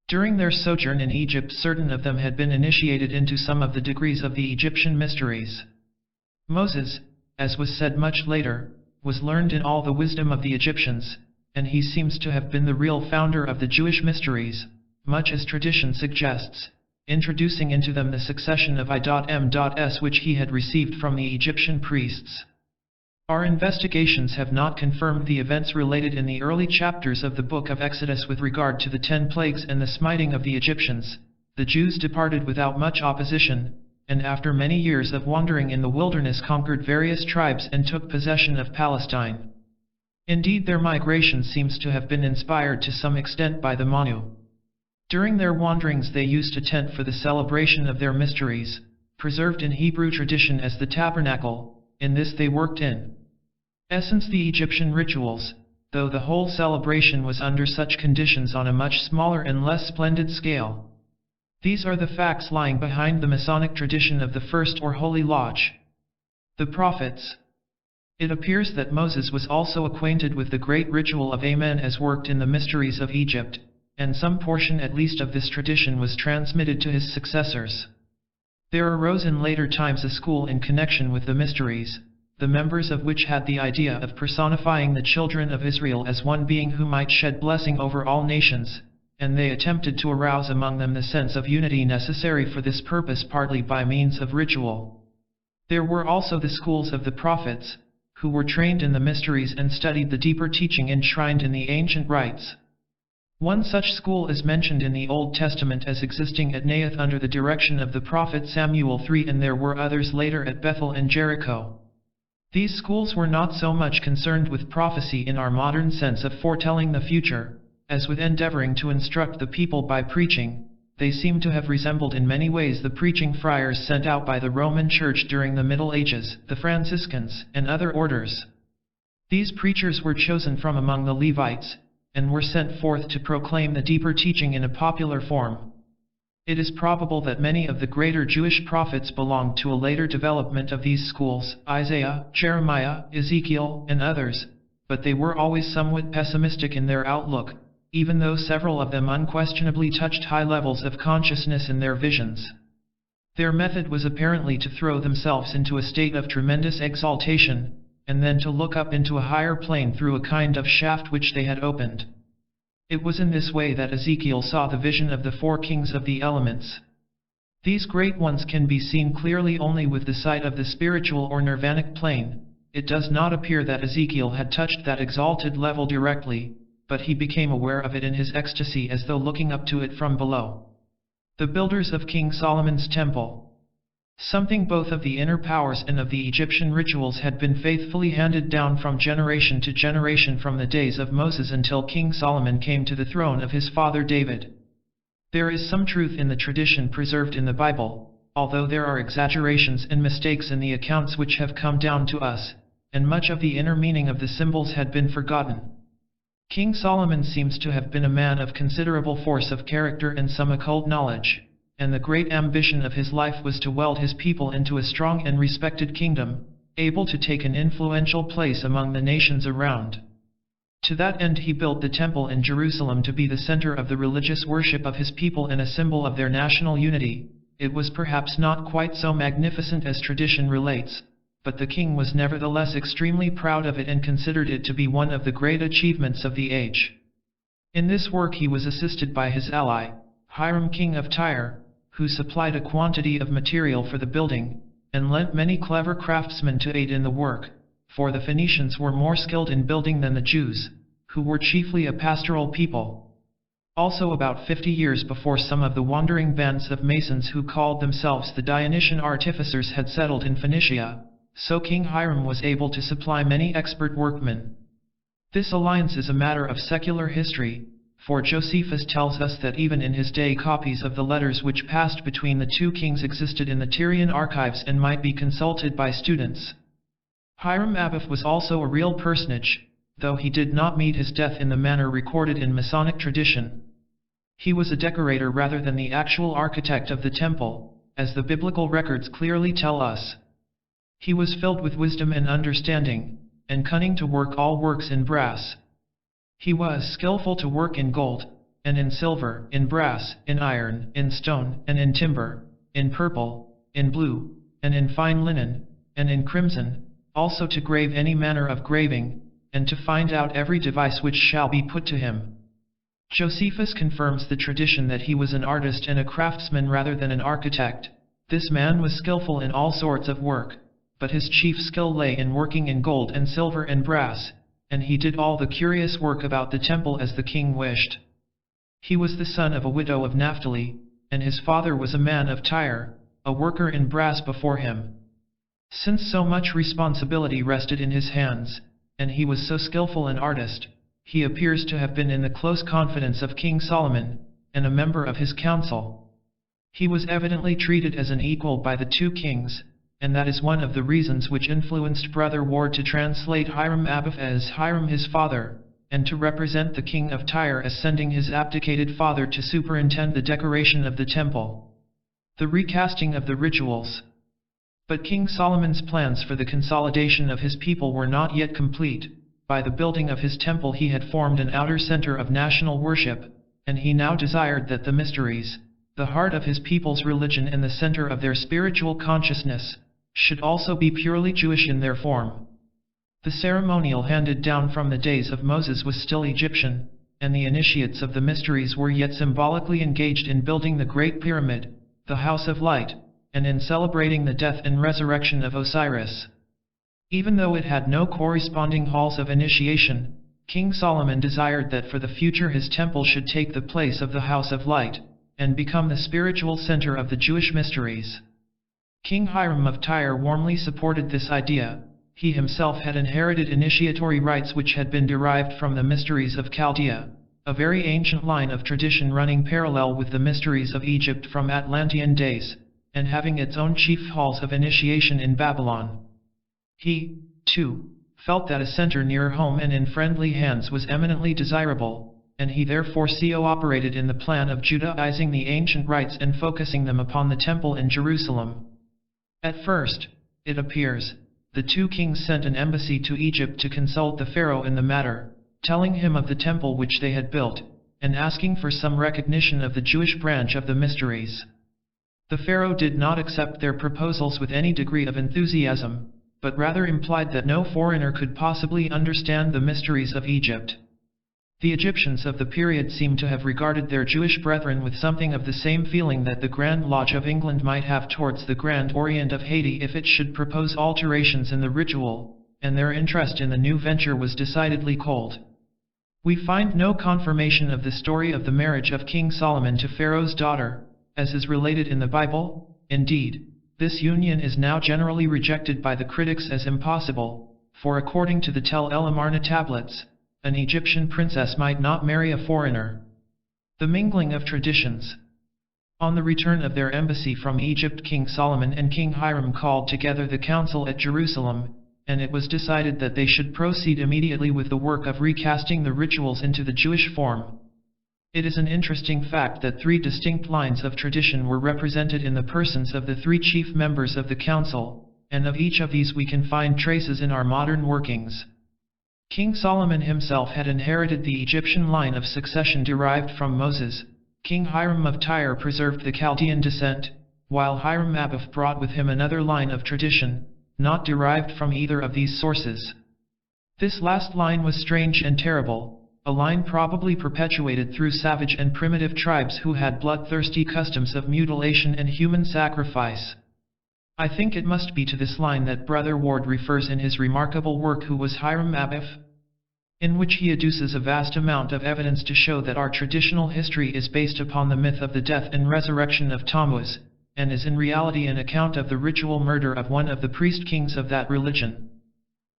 Speaker 1: During their sojourn in Egypt certain of them had been initiated into some of the degrees of the Egyptian mysteries. Moses, as was said much later, was learned in all the wisdom of the Egyptians, and he seems to have been the real founder of the Jewish mysteries, much as tradition suggests, introducing into them the succession of I.M.S. which he had received from the Egyptian priests. Our investigations have not confirmed the events related in the early chapters of the book of Exodus with regard to the 10 plagues and the smiting of the Egyptians. The Jews departed without much opposition, and after many years of wandering in the wilderness conquered various tribes and took possession of Palestine. Indeed, their migration seems to have been inspired to some extent by the Manu. During their wanderings they used a tent for the celebration of their mysteries, preserved in Hebrew tradition as the tabernacle. In this they worked in essence the Egyptian rituals, though the whole celebration was under such conditions on a much smaller and less splendid scale. These are the facts lying behind the Masonic tradition of the First or Holy Lodge. The Prophets. It appears that Moses was also acquainted with the great ritual of Amen as worked in the mysteries of Egypt, and some portion at least of this tradition was transmitted to his successors. There arose in later times a school in connection with the mysteries, the members of which had the idea of personifying the children of Israel as one being who might shed blessing over all nations, and they attempted to arouse among them the sense of unity necessary for this purpose partly by means of ritual. There were also the schools of the prophets, who were trained in the mysteries and studied the deeper teaching enshrined in the ancient rites. One such school is mentioned in the Old Testament as existing at Naioth under the direction of the prophet Samuel III, and there were others later at Bethel and Jericho. These schools were not so much concerned with prophecy in our modern sense of foretelling the future, as with endeavoring to instruct the people by preaching. They seem to have resembled in many ways the preaching friars sent out by the Roman Church during the Middle Ages, the Franciscans, and other orders. These preachers were chosen from among the Levites, and were sent forth to proclaim the deeper teaching in a popular form. It is probable that many of the greater Jewish prophets belonged to a later development of these schools, Isaiah, Jeremiah, Ezekiel, and others, but they were always somewhat pessimistic in their outlook, even though several of them unquestionably touched high levels of consciousness in their visions. Their method was apparently to throw themselves into a state of tremendous exaltation, and then to look up into a higher plane through a kind of shaft which they had opened. It was in this way that Ezekiel saw the vision of the four kings of the elements. These great ones can be seen clearly only with the sight of the spiritual or nirvanic plane. It does not appear that Ezekiel had touched that exalted level directly, but he became aware of it in his ecstasy as though looking up to it from below. The builders of King Solomon's temple. Something both of the inner powers and of the Egyptian rituals had been faithfully handed down from generation to generation from the days of Moses until King Solomon came to the throne of his father David. There is some truth in the tradition preserved in the Bible, although there are exaggerations and mistakes in the accounts which have come down to us, and much of the inner meaning of the symbols had been forgotten. King Solomon seems to have been a man of considerable force of character and some occult knowledge, and the great ambition of his life was to weld his people into a strong and respected kingdom, able to take an influential place among the nations around. To that end he built the temple in Jerusalem to be the center of the religious worship of his people and a symbol of their national unity. It was perhaps not quite so magnificent as tradition relates, but the king was nevertheless extremely proud of it and considered it to be one of the great achievements of the age. In this work he was assisted by his ally, Hiram king of Tyre, who supplied a quantity of material for the building, and lent many clever craftsmen to aid in the work, for the Phoenicians were more skilled in building than the Jews, who were chiefly a pastoral people. Also about 50 years before, some of the wandering bands of Masons who called themselves the Dionysian artificers had settled in Phoenicia, so King Hiram was able to supply many expert workmen. This alliance is a matter of secular history, for Josephus tells us that even in his day copies of the letters which passed between the two kings existed in the Tyrian archives and might be consulted by students. Hiram Abiff was also a real personage, though he did not meet his death in the manner recorded in Masonic tradition. He was a decorator rather than the actual architect of the temple, as the biblical records clearly tell us. He was filled with wisdom and understanding, and cunning to work all works in brass. He was skillful to work in gold, and in silver, in brass, in iron, in stone, and in timber, in purple, in blue, and in fine linen, and in crimson, also to grave any manner of graving, and to find out every device which shall be put to him. Josephus confirms the tradition that he was an artist and a craftsman rather than an architect. This man was skillful in all sorts of work, but his chief skill lay in working in gold and silver and brass, and he did all the curious work about the temple as the king wished. He was the son of a widow of Naphtali, and his father was a man of Tyre, a worker in brass before him. Since so much responsibility rested in his hands, and he was so skillful an artist, he appears to have been in the close confidence of King Solomon, and a member of his council. He was evidently treated as an equal by the two kings, and that is one of the reasons which influenced Brother Ward to translate Hiram Abiff as Hiram his father, and to represent the king of Tyre as sending his abdicated father to superintend the decoration of the temple. The recasting of the rituals. But King Solomon's plans for the consolidation of his people were not yet complete. By the building of his temple he had formed an outer center of national worship, and he now desired that the mysteries, the heart of his people's religion and the center of their spiritual consciousness, should also be purely Jewish in their form. The ceremonial handed down from the days of Moses was still Egyptian, and the initiates of the mysteries were yet symbolically engaged in building the Great Pyramid, the House of Light, and in celebrating the death and resurrection of Osiris. Even though it had no corresponding halls of initiation, King Solomon desired that for the future his temple should take the place of the House of Light, and become the spiritual center of the Jewish mysteries. King Hiram of Tyre warmly supported this idea. He himself had inherited initiatory rites which had been derived from the mysteries of Chaldea, a very ancient line of tradition running parallel with the mysteries of Egypt from Atlantean days, and having its own chief halls of initiation in Babylon. He, too, felt that a center near home and in friendly hands was eminently desirable, and he therefore cooperated in the plan of Judaizing the ancient rites and focusing them upon the temple in Jerusalem. At first, it appears, the two kings sent an embassy to Egypt to consult the pharaoh in the matter, telling him of the temple which they had built, and asking for some recognition of the Jewish branch of the mysteries. The pharaoh did not accept their proposals with any degree of enthusiasm, but rather implied that no foreigner could possibly understand the mysteries of Egypt. The Egyptians of the period seem to have regarded their Jewish brethren with something of the same feeling that the Grand Lodge of England might have towards the Grand Orient of Haiti if it should propose alterations in the ritual, and their interest in the new venture was decidedly cold. We find no confirmation of the story of the marriage of King Solomon to Pharaoh's daughter, as is related in the Bible. Indeed, this union is now generally rejected by the critics as impossible, for according to the Tel El Amarna tablets, an Egyptian princess might not marry a foreigner. The mingling of traditions. On the return of their embassy from Egypt, King Solomon and King Hiram called together the council at Jerusalem, and it was decided that they should proceed immediately with the work of recasting the rituals into the Jewish form. It is an interesting fact that three distinct lines of tradition were represented in the persons of the three chief members of the council, and of each of these we can find traces in our modern workings. King Solomon himself had inherited the Egyptian line of succession derived from Moses. King Hiram of Tyre preserved the Chaldean descent, while Hiram Abiph brought with him another line of tradition, not derived from either of these sources. This last line was strange and terrible, a line probably perpetuated through savage and primitive tribes who had bloodthirsty customs of mutilation and human sacrifice. I think it must be to this line that Brother Ward refers in his remarkable work Who Was Hiram Abiph?, in which he adduces a vast amount of evidence to show that our traditional history is based upon the myth of the death and resurrection of Tammuz, and is in reality an account of the ritual murder of one of the priest kings of that religion.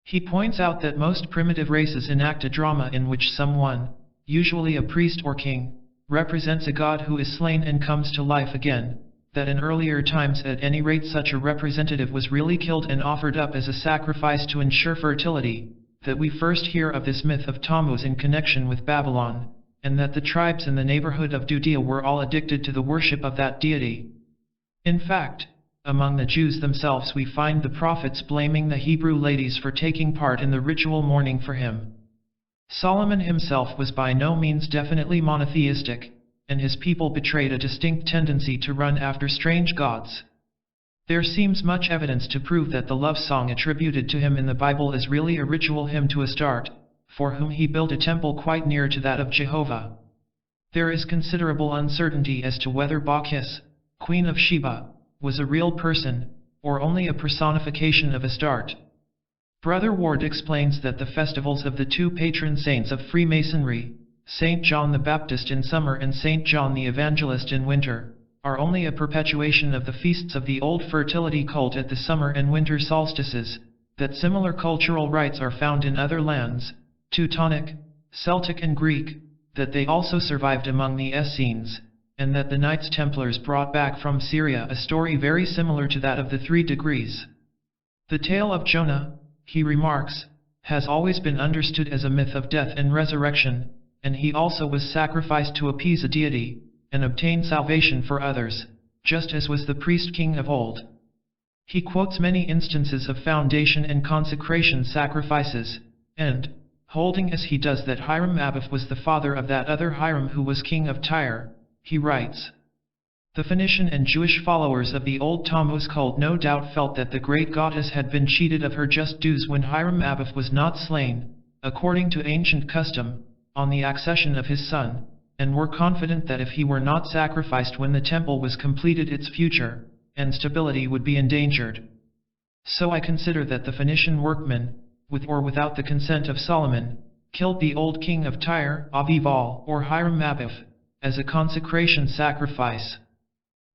Speaker 1: He points out that most primitive races enact a drama in which someone, usually a priest or king, represents a god who is slain and comes to life again, that in earlier times at any rate such a representative was really killed and offered up as a sacrifice to ensure fertility, that we first hear of this myth of Tammuz in connection with Babylon, and that the tribes in the neighborhood of Judea were all addicted to the worship of that deity. In fact, among the Jews themselves we find the prophets blaming the Hebrew ladies for taking part in the ritual mourning for him. Solomon himself was by no means definitely monotheistic, and his people betrayed a distinct tendency to run after strange gods. There seems much evidence to prove that the love song attributed to him in the Bible is really a ritual hymn to Astarte, for whom he built a temple quite near to that of Jehovah. There is considerable uncertainty as to whether Bacchus, Queen of Sheba, was a real person, or only a personification of Astarte. Brother Ward explains that the festivals of the two patron saints of Freemasonry, St. John the Baptist in summer and St. John the Evangelist in winter, are only a perpetuation of the feasts of the old fertility cult at the summer and winter solstices, that similar cultural rites are found in other lands, Teutonic, Celtic and Greek, that they also survived among the Essenes, and that the Knights Templars brought back from Syria a story very similar to that of the 3 degrees. The tale of Jonah, he remarks, has always been understood as a myth of death and resurrection, and he also was sacrificed to appease a deity, and obtain salvation for others, just as was the priest-king of old. He quotes many instances of foundation and consecration sacrifices, and, holding as he does that Hiram Abiph was the father of that other Hiram who was king of Tyre, he writes, "The Phoenician and Jewish followers of the old Tammuz cult no doubt felt that the great goddess had been cheated of her just dues when Hiram Abiph was not slain, according to ancient custom, on the accession of his son, and were confident that if he were not sacrificed when the temple was completed its future and stability would be endangered. So I consider that the Phoenician workmen, with or without the consent of Solomon, killed the old king of Tyre, Avival, or Hiram Abiph, as a consecration sacrifice.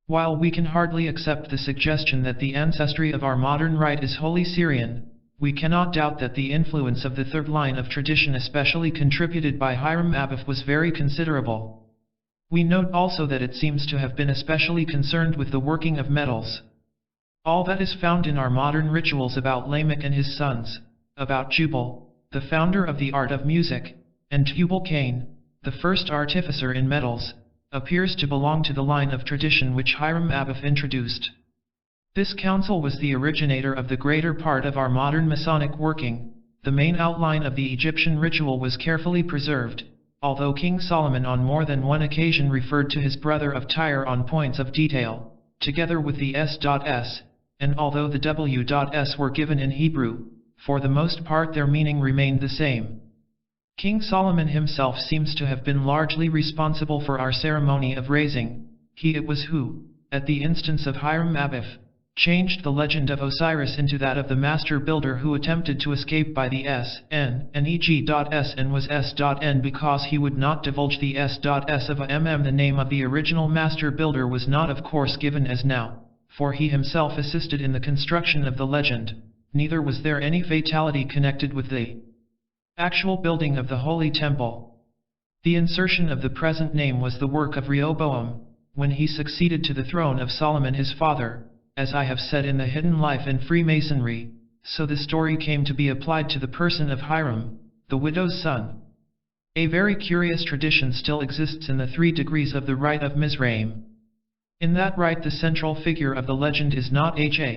Speaker 1: While we can hardly accept the suggestion that the ancestry of our modern rite is wholly Syrian, we cannot doubt that the influence of the third line of tradition especially contributed by Hiram Abiph was very considerable. We note also that it seems to have been especially concerned with the working of metals. All that is found in our modern rituals about Lamech and his sons, about Jubal, the founder of the art of music, and Tubal-Cain, the first artificer in metals, appears to belong to the line of tradition which Hiram Abiff introduced. This council was the originator of the greater part of our modern Masonic working. The main outline of the Egyptian ritual was carefully preserved, although King Solomon on more than one occasion referred to his brother of Tyre on points of detail, together with the S.S, and although the W.S were given in Hebrew, for the most part their meaning remained the same. King Solomon himself seems to have been largely responsible for our ceremony of raising. He it was who, at the instance of Hiram Abiff, changed the legend of Osiris into that of the master builder who attempted to escape by the S.N. and E.G.S. and was S.N. because he would not divulge the S.S of a MM. The name of the original master builder was not of course given as now, for he himself assisted in the construction of the legend, neither was there any fatality connected with the actual building of the Holy Temple. The insertion of the present name was the work of Rehoboam, when he succeeded to the throne of Solomon his father, as I have said in the Hidden Life in Freemasonry, so the story came to be applied to the person of Hiram, the widow's son. A very curious tradition still exists in the 3 degrees of the Rite of Mizraim. In that rite the central figure of the legend is not Ha,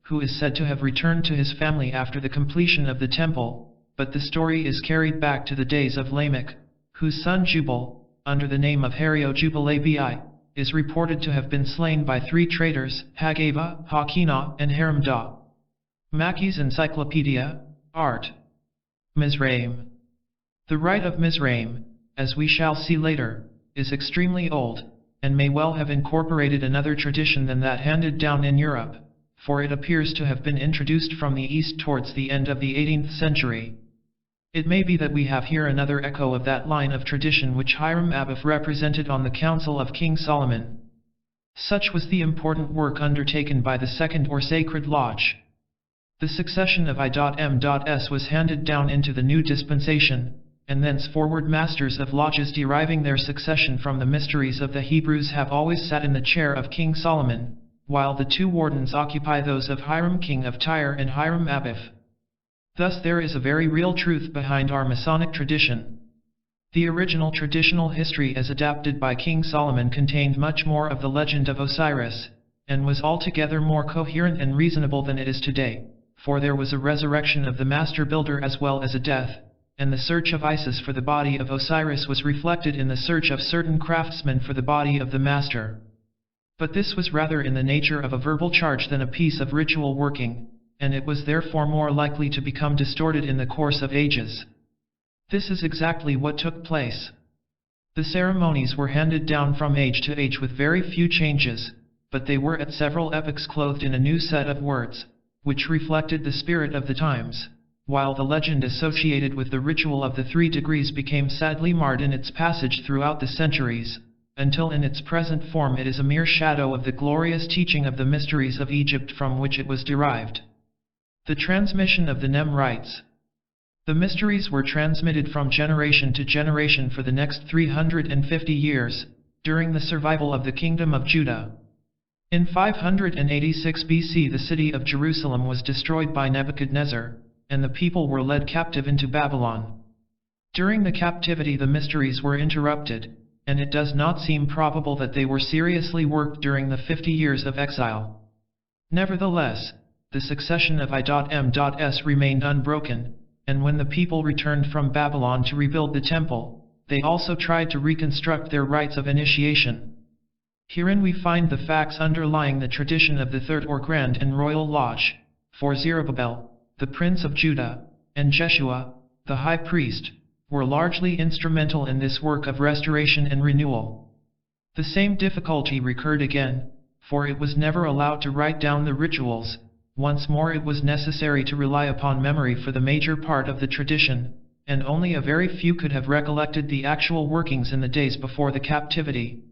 Speaker 1: who is said to have returned to his family after the completion of the temple, but the story is carried back to the days of Lamech, whose son Jubal, under the name of Hario Jubilabii, is reported to have been slain by 3 traitors, Hagava, Hakina, and Haramda. Mackey's Encyclopedia, Art. Mizraim. The Rite of Mizraim, as we shall see later, is extremely old, and may well have incorporated another tradition than that handed down in Europe, for it appears to have been introduced from the East towards the end of the 18th century. It may be that we have here another echo of that line of tradition which Hiram Abiff represented on the council of King Solomon. Such was the important work undertaken by the Second or Sacred Lodge. The succession of I.M.S was handed down into the new dispensation, and thenceforward masters of lodges deriving their succession from the mysteries of the Hebrews have always sat in the chair of King Solomon, while the 2 wardens occupy those of Hiram king of Tyre and Hiram Abiff. Thus there is a very real truth behind our Masonic tradition. The original traditional history as adapted by King Solomon contained much more of the legend of Osiris, and was altogether more coherent and reasonable than it is today, for there was a resurrection of the master builder as well as a death, and the search of Isis for the body of Osiris was reflected in the search of certain craftsmen for the body of the master. But this was rather in the nature of a verbal charge than a piece of ritual working, and it was therefore more likely to become distorted in the course of ages. This is exactly what took place. The ceremonies were handed down from age to age with very few changes, but they were at several epochs clothed in a new set of words, which reflected the spirit of the times, while the legend associated with the ritual of the 3 degrees became sadly marred in its passage throughout the centuries, until in its present form it is a mere shadow of the glorious teaching of the mysteries of Egypt from which it was derived. The transmission of the NEM rites. The mysteries were transmitted from generation to generation for the next 350 years, during the survival of the Kingdom of Judah. In 586 BC the city of Jerusalem was destroyed by Nebuchadnezzar, and the people were led captive into Babylon. During the captivity the mysteries were interrupted, and it does not seem probable that they were seriously worked during the 50 years of exile. Nevertheless, the succession of I.M.S remained unbroken, and when the people returned from Babylon to rebuild the temple, they also tried to reconstruct their rites of initiation. Herein we find the facts underlying the tradition of the Third or Grand and Royal Lodge, for Zerubbabel, the Prince of Judah, and Jeshua, the High Priest, were largely instrumental in this work of restoration and renewal. The same difficulty recurred again, for it was never allowed to write down the rituals. Once more it was necessary to rely upon memory for the major part of the tradition, and only a very few could have recollected the actual workings in the days before the captivity.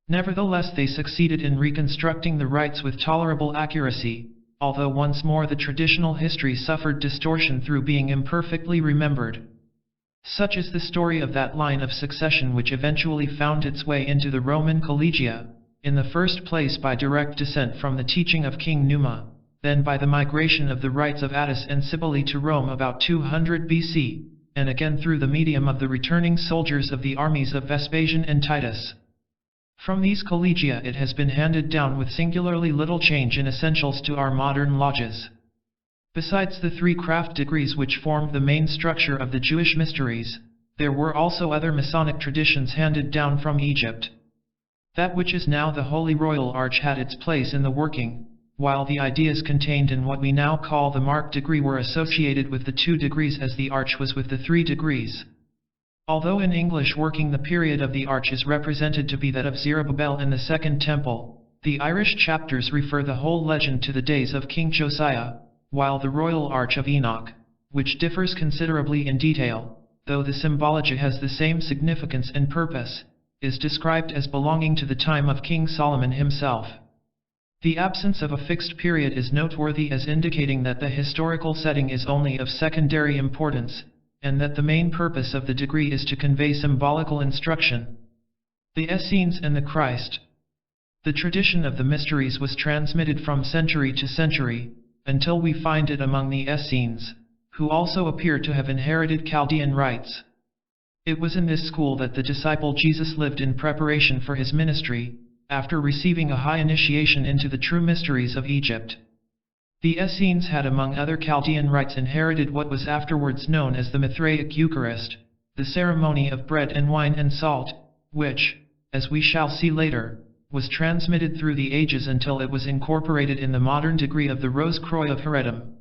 Speaker 1: Nevertheless they succeeded in reconstructing the rites with tolerable accuracy, although once more the traditional history suffered distortion through being imperfectly remembered. Such is the story of that line of succession which eventually found its way into the Roman Collegia, in the first place by direct descent from the teaching of King Numa, then by the migration of the rites of Attis and Cybele to Rome about 200 BC, and again through the medium of the returning soldiers of the armies of Vespasian and Titus. From these collegia it has been handed down with singularly little change in essentials to our modern lodges. Besides the 3 craft degrees which formed the main structure of the Jewish mysteries, there were also other Masonic traditions handed down from Egypt. That which is now the Holy Royal Arch had its place in the working, while the ideas contained in what we now call the Mark degree were associated with the 2 degrees as the arch was with the 3 degrees. Although in English working the period of the arch is represented to be that of Zerubbabel in the Second Temple, the Irish chapters refer the whole legend to the days of King Josiah, while the Royal Arch of Enoch, which differs considerably in detail, though the symbology has the same significance and purpose, is described as belonging to the time of King Solomon himself. The absence of a fixed period is noteworthy as indicating that the historical setting is only of secondary importance, and that the main purpose of the degree is to convey symbolical instruction. The Essenes and the Christ. The tradition of the mysteries was transmitted from century to century, until we find it among the Essenes, who also appear to have inherited Chaldean rites. It was in this school that the disciple Jesus lived in preparation for his ministry, after receiving a high initiation into the true mysteries of Egypt. The Essenes had among other Chaldean rites inherited what was afterwards known as the Mithraic Eucharist, the ceremony of bread and wine and salt, which, as we shall see later, was transmitted through the ages until it was incorporated in the modern degree of the Rose-Croix of Heredom.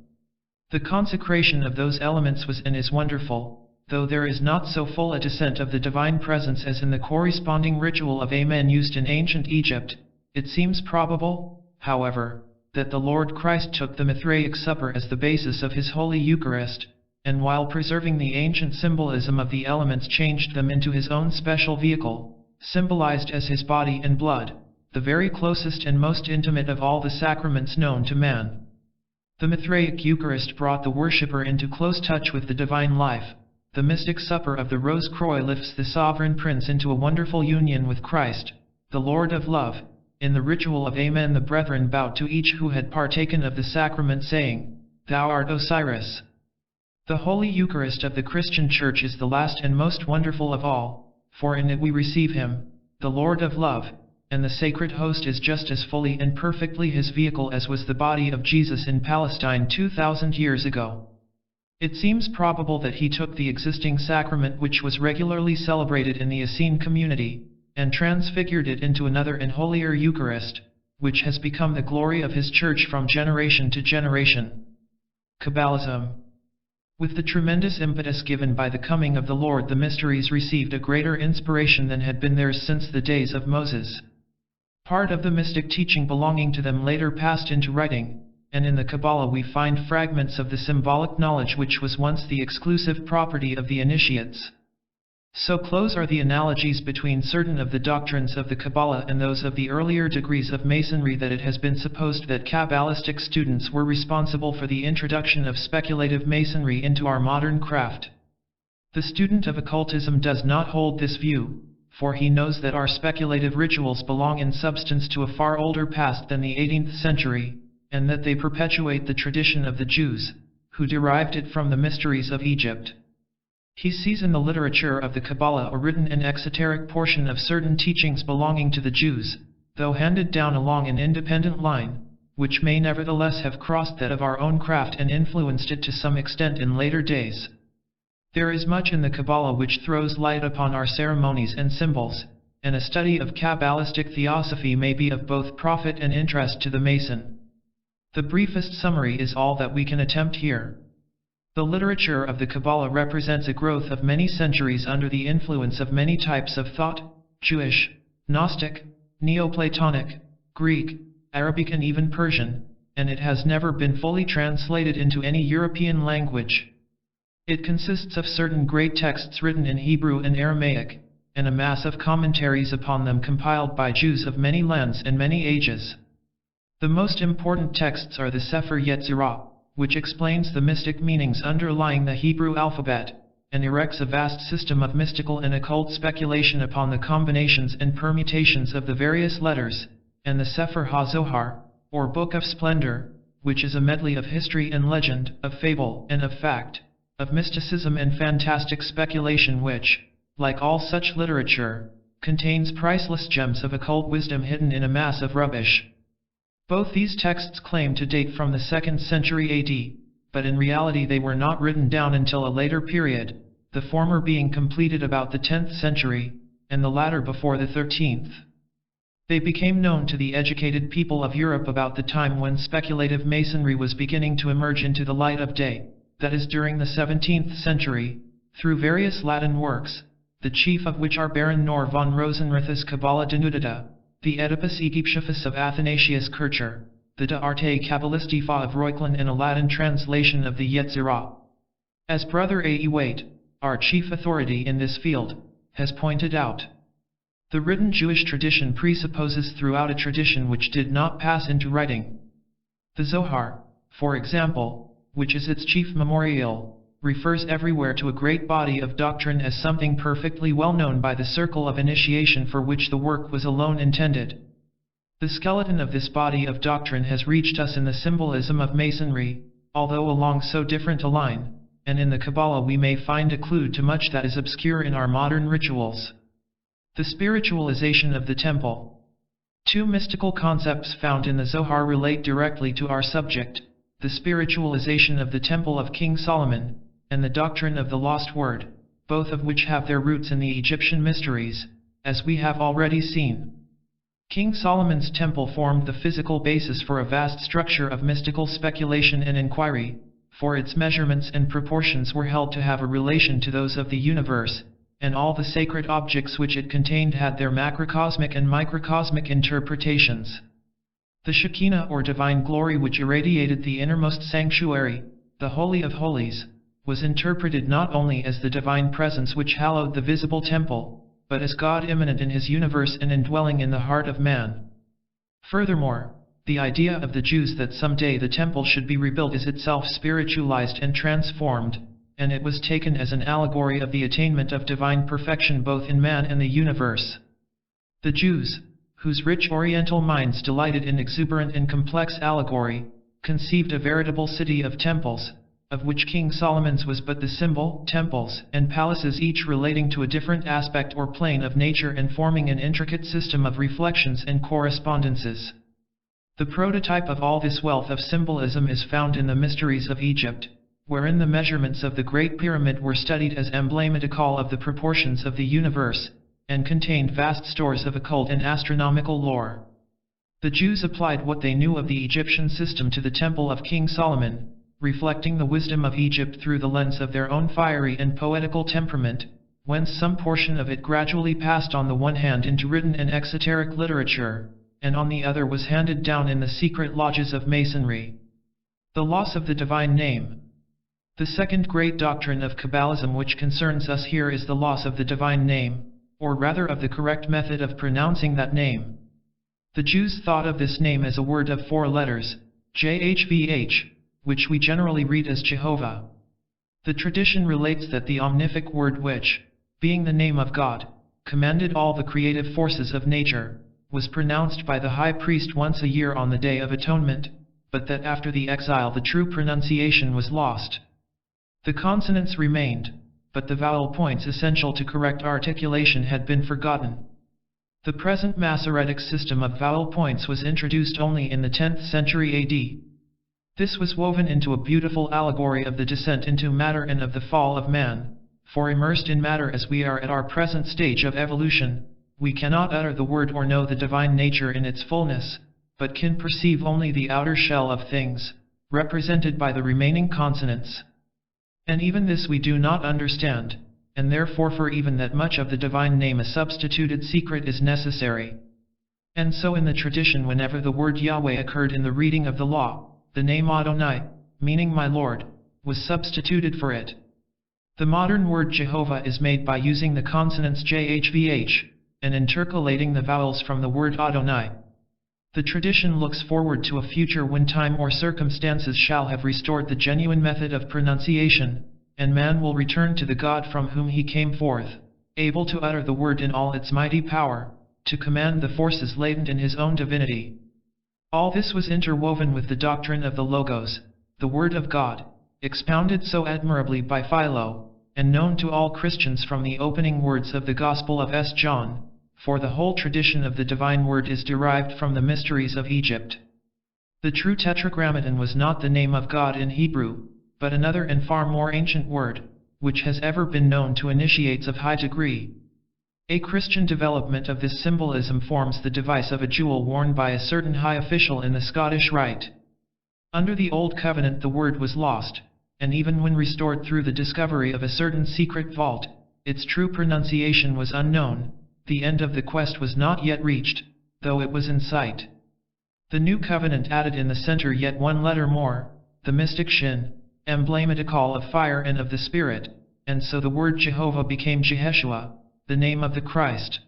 Speaker 1: The consecration of those elements was and is wonderful, though there is not so full a descent of the divine presence as in the corresponding ritual of Amen used in ancient Egypt. It seems probable, however, that the Lord Christ took the Mithraic Supper as the basis of his Holy Eucharist, and while preserving the ancient symbolism of the elements changed them into his own special vehicle, symbolized as his body and blood, the very closest and most intimate of all the sacraments known to man. The Mithraic Eucharist brought the worshipper into close touch with the divine life. The mystic supper of the Rose-Croix lifts the sovereign prince into a wonderful union with Christ, the Lord of love. In the ritual of Amen the brethren bowed to each who had partaken of the sacrament saying, "Thou art Osiris." The Holy Eucharist of the Christian Church is the last and most wonderful of all, for in it we receive him, the Lord of love, and the sacred host is just as fully and perfectly his vehicle as was the body of Jesus in Palestine 2,000 years ago. It seems probable that he took the existing sacrament which was regularly celebrated in the Essene community, and transfigured it into another and holier Eucharist, which has become the glory of his church from generation to generation. Kabbalism. With the tremendous impetus given by the coming of the Lord, the mysteries received a greater inspiration than had been theirs since the days of Moses. Part of the mystic teaching belonging to them later passed into writing, and in the Kabbalah we find fragments of the symbolic knowledge which was once the exclusive property of the initiates. So close are the analogies between certain of the doctrines of the Kabbalah and those of the earlier degrees of Masonry that it has been supposed that Kabbalistic students were responsible for the introduction of speculative Masonry into our modern craft. The student of occultism does not hold this view, for he knows that our speculative rituals belong in substance to a far older past than the 18th century, and that they perpetuate the tradition of the Jews, who derived it from the mysteries of Egypt. He sees in the literature of the Kabbalah a written and exoteric portion of certain teachings belonging to the Jews, though handed down along an independent line, which may nevertheless have crossed that of our own craft and influenced it to some extent in later days. There is much in the Kabbalah which throws light upon our ceremonies and symbols, and a study of Kabbalistic theosophy may be of both profit and interest to the Mason. The briefest summary is all that we can attempt here. The literature of the Kabbalah represents a growth of many centuries under the influence of many types of thought, Jewish, Gnostic, Neoplatonic, Greek, Arabic and even Persian, and it has never been fully translated into any European language. It consists of certain great texts written in Hebrew and Aramaic, and a mass of commentaries upon them compiled by Jews of many lands and many ages. The most important texts are the Sefer Yetzirah, which explains the mystic meanings underlying the Hebrew alphabet, and erects a vast system of mystical and occult speculation upon the combinations and permutations of the various letters, and the Sefer HaZohar, or Book of Splendor, which is a medley of history and legend, of fable and of fact, of mysticism and fantastic speculation which, like all such literature, contains priceless gems of occult wisdom hidden in a mass of rubbish. Both these texts claim to date from the 2nd century AD, but in reality they were not written down until a later period, the former being completed about the 10th century, and the latter before the 13th. They became known to the educated people of Europe about the time when speculative Masonry was beginning to emerge into the light of day, that is during the 17th century, through various Latin works, the chief of which are Baron Nor von Rosenrith's Kabbalah Denudata, the Oedipus Aegyptiacus of Athanasius Kircher, the De Arte Kabbalistica of Reuchlin, and a Latin translation of the Yetzirah. As Brother A. E. Waite, our chief authority in this field, has pointed out, the written Jewish tradition presupposes throughout a tradition which did not pass into writing. The Zohar, for example, which is its chief memorial, refers everywhere to a great body of doctrine as something perfectly well known by the circle of initiation for which the work was alone intended. The skeleton of this body of doctrine has reached us in the symbolism of Masonry, although along so different a line, and in the Kabbalah we may find a clue to much that is obscure in our modern rituals. The spiritualization of the temple. Two mystical concepts found in the Zohar relate directly to our subject, the spiritualization of the temple of King Solomon, and the doctrine of the lost word, both of which have their roots in the Egyptian mysteries, as we have already seen. King Solomon's temple formed the physical basis for a vast structure of mystical speculation and inquiry, for its measurements and proportions were held to have a relation to those of the universe, and all the sacred objects which it contained had their macrocosmic and microcosmic interpretations. The Shekinah or divine glory which irradiated the innermost sanctuary, the Holy of Holies, was interpreted not only as the divine presence which hallowed the visible temple, but as God immanent in his universe and indwelling in the heart of man. Furthermore, the idea of the Jews that someday the temple should be rebuilt is itself spiritualized and transformed, and it was taken as an allegory of the attainment of divine perfection both in man and the universe. The Jews, whose rich Oriental minds delighted in exuberant and complex allegory, conceived a veritable city of temples, of which King Solomon's was but the symbol, temples and palaces each relating to a different aspect or plane of nature and forming an intricate system of reflections and correspondences. The prototype of all this wealth of symbolism is found in the mysteries of Egypt, wherein the measurements of the Great Pyramid were studied as emblematical of the proportions of the universe, and contained vast stores of occult and astronomical lore. The Jews applied what they knew of the Egyptian system to the temple of King Solomon, reflecting the wisdom of Egypt through the lens of their own fiery and poetical temperament, whence some portion of it gradually passed on the one hand into written and exoteric literature, and on the other was handed down in the secret lodges of Masonry. The loss of the divine name. The second great doctrine of Kabbalism which concerns us here is the loss of the divine name, or rather of the correct method of pronouncing that name. The Jews thought of this name as a word of 4 letters, JHVH, which we generally read as Jehovah. The tradition relates that the omnific word which, being the name of God, commanded all the creative forces of nature, was pronounced by the high priest once a year on the Day of Atonement, but that after the exile the true pronunciation was lost. The consonants remained, but the vowel points essential to correct articulation had been forgotten. The present Masoretic system of vowel points was introduced only in the 10th century AD. This was woven into a beautiful allegory of the descent into matter and of the fall of man, for immersed in matter as we are at our present stage of evolution, we cannot utter the word or know the divine nature in its fullness, but can perceive only the outer shell of things, represented by the remaining consonants. And even this we do not understand, and therefore for even that much of the divine name a substituted secret is necessary. And so in the tradition whenever the word Yahweh occurred in the reading of the law, the name Adonai, meaning my Lord, was substituted for it. The modern word Jehovah is made by using the consonants JHVH, and intercalating the vowels from the word Adonai. The tradition looks forward to a future when time or circumstances shall have restored the genuine method of pronunciation, and man will return to the God from whom he came forth, able to utter the word in all its mighty power, to command the forces latent in his own divinity. All this was interwoven with the doctrine of the Logos, the Word of God, expounded so admirably by Philo, and known to all Christians from the opening words of the Gospel of St. John, for the whole tradition of the divine word is derived from the mysteries of Egypt. The true Tetragrammaton was not the name of God in Hebrew, but another and far more ancient word, which has ever been known to initiates of high degree. A Christian development of this symbolism forms the device of a jewel worn by a certain high official in the Scottish Rite. Under the Old Covenant the word was lost, and even when restored through the discovery of a certain secret vault, its true pronunciation was unknown. The end of the quest was not yet reached, though it was in sight. The New Covenant added in the center yet one letter more, the mystic Shin, emblematical of fire and of the Spirit, and so the word Jehovah became Jeheshua, the name of the Christ.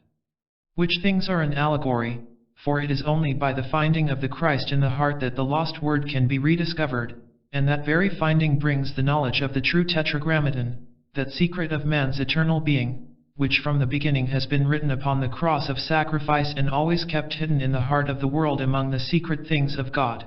Speaker 1: Which things are an allegory, for it is only by the finding of the Christ in the heart that the lost word can be rediscovered, and that very finding brings the knowledge of the true Tetragrammaton, that secret of man's eternal being, which from the beginning has been written upon the cross of sacrifice and always kept hidden in the heart of the world among the secret things of God.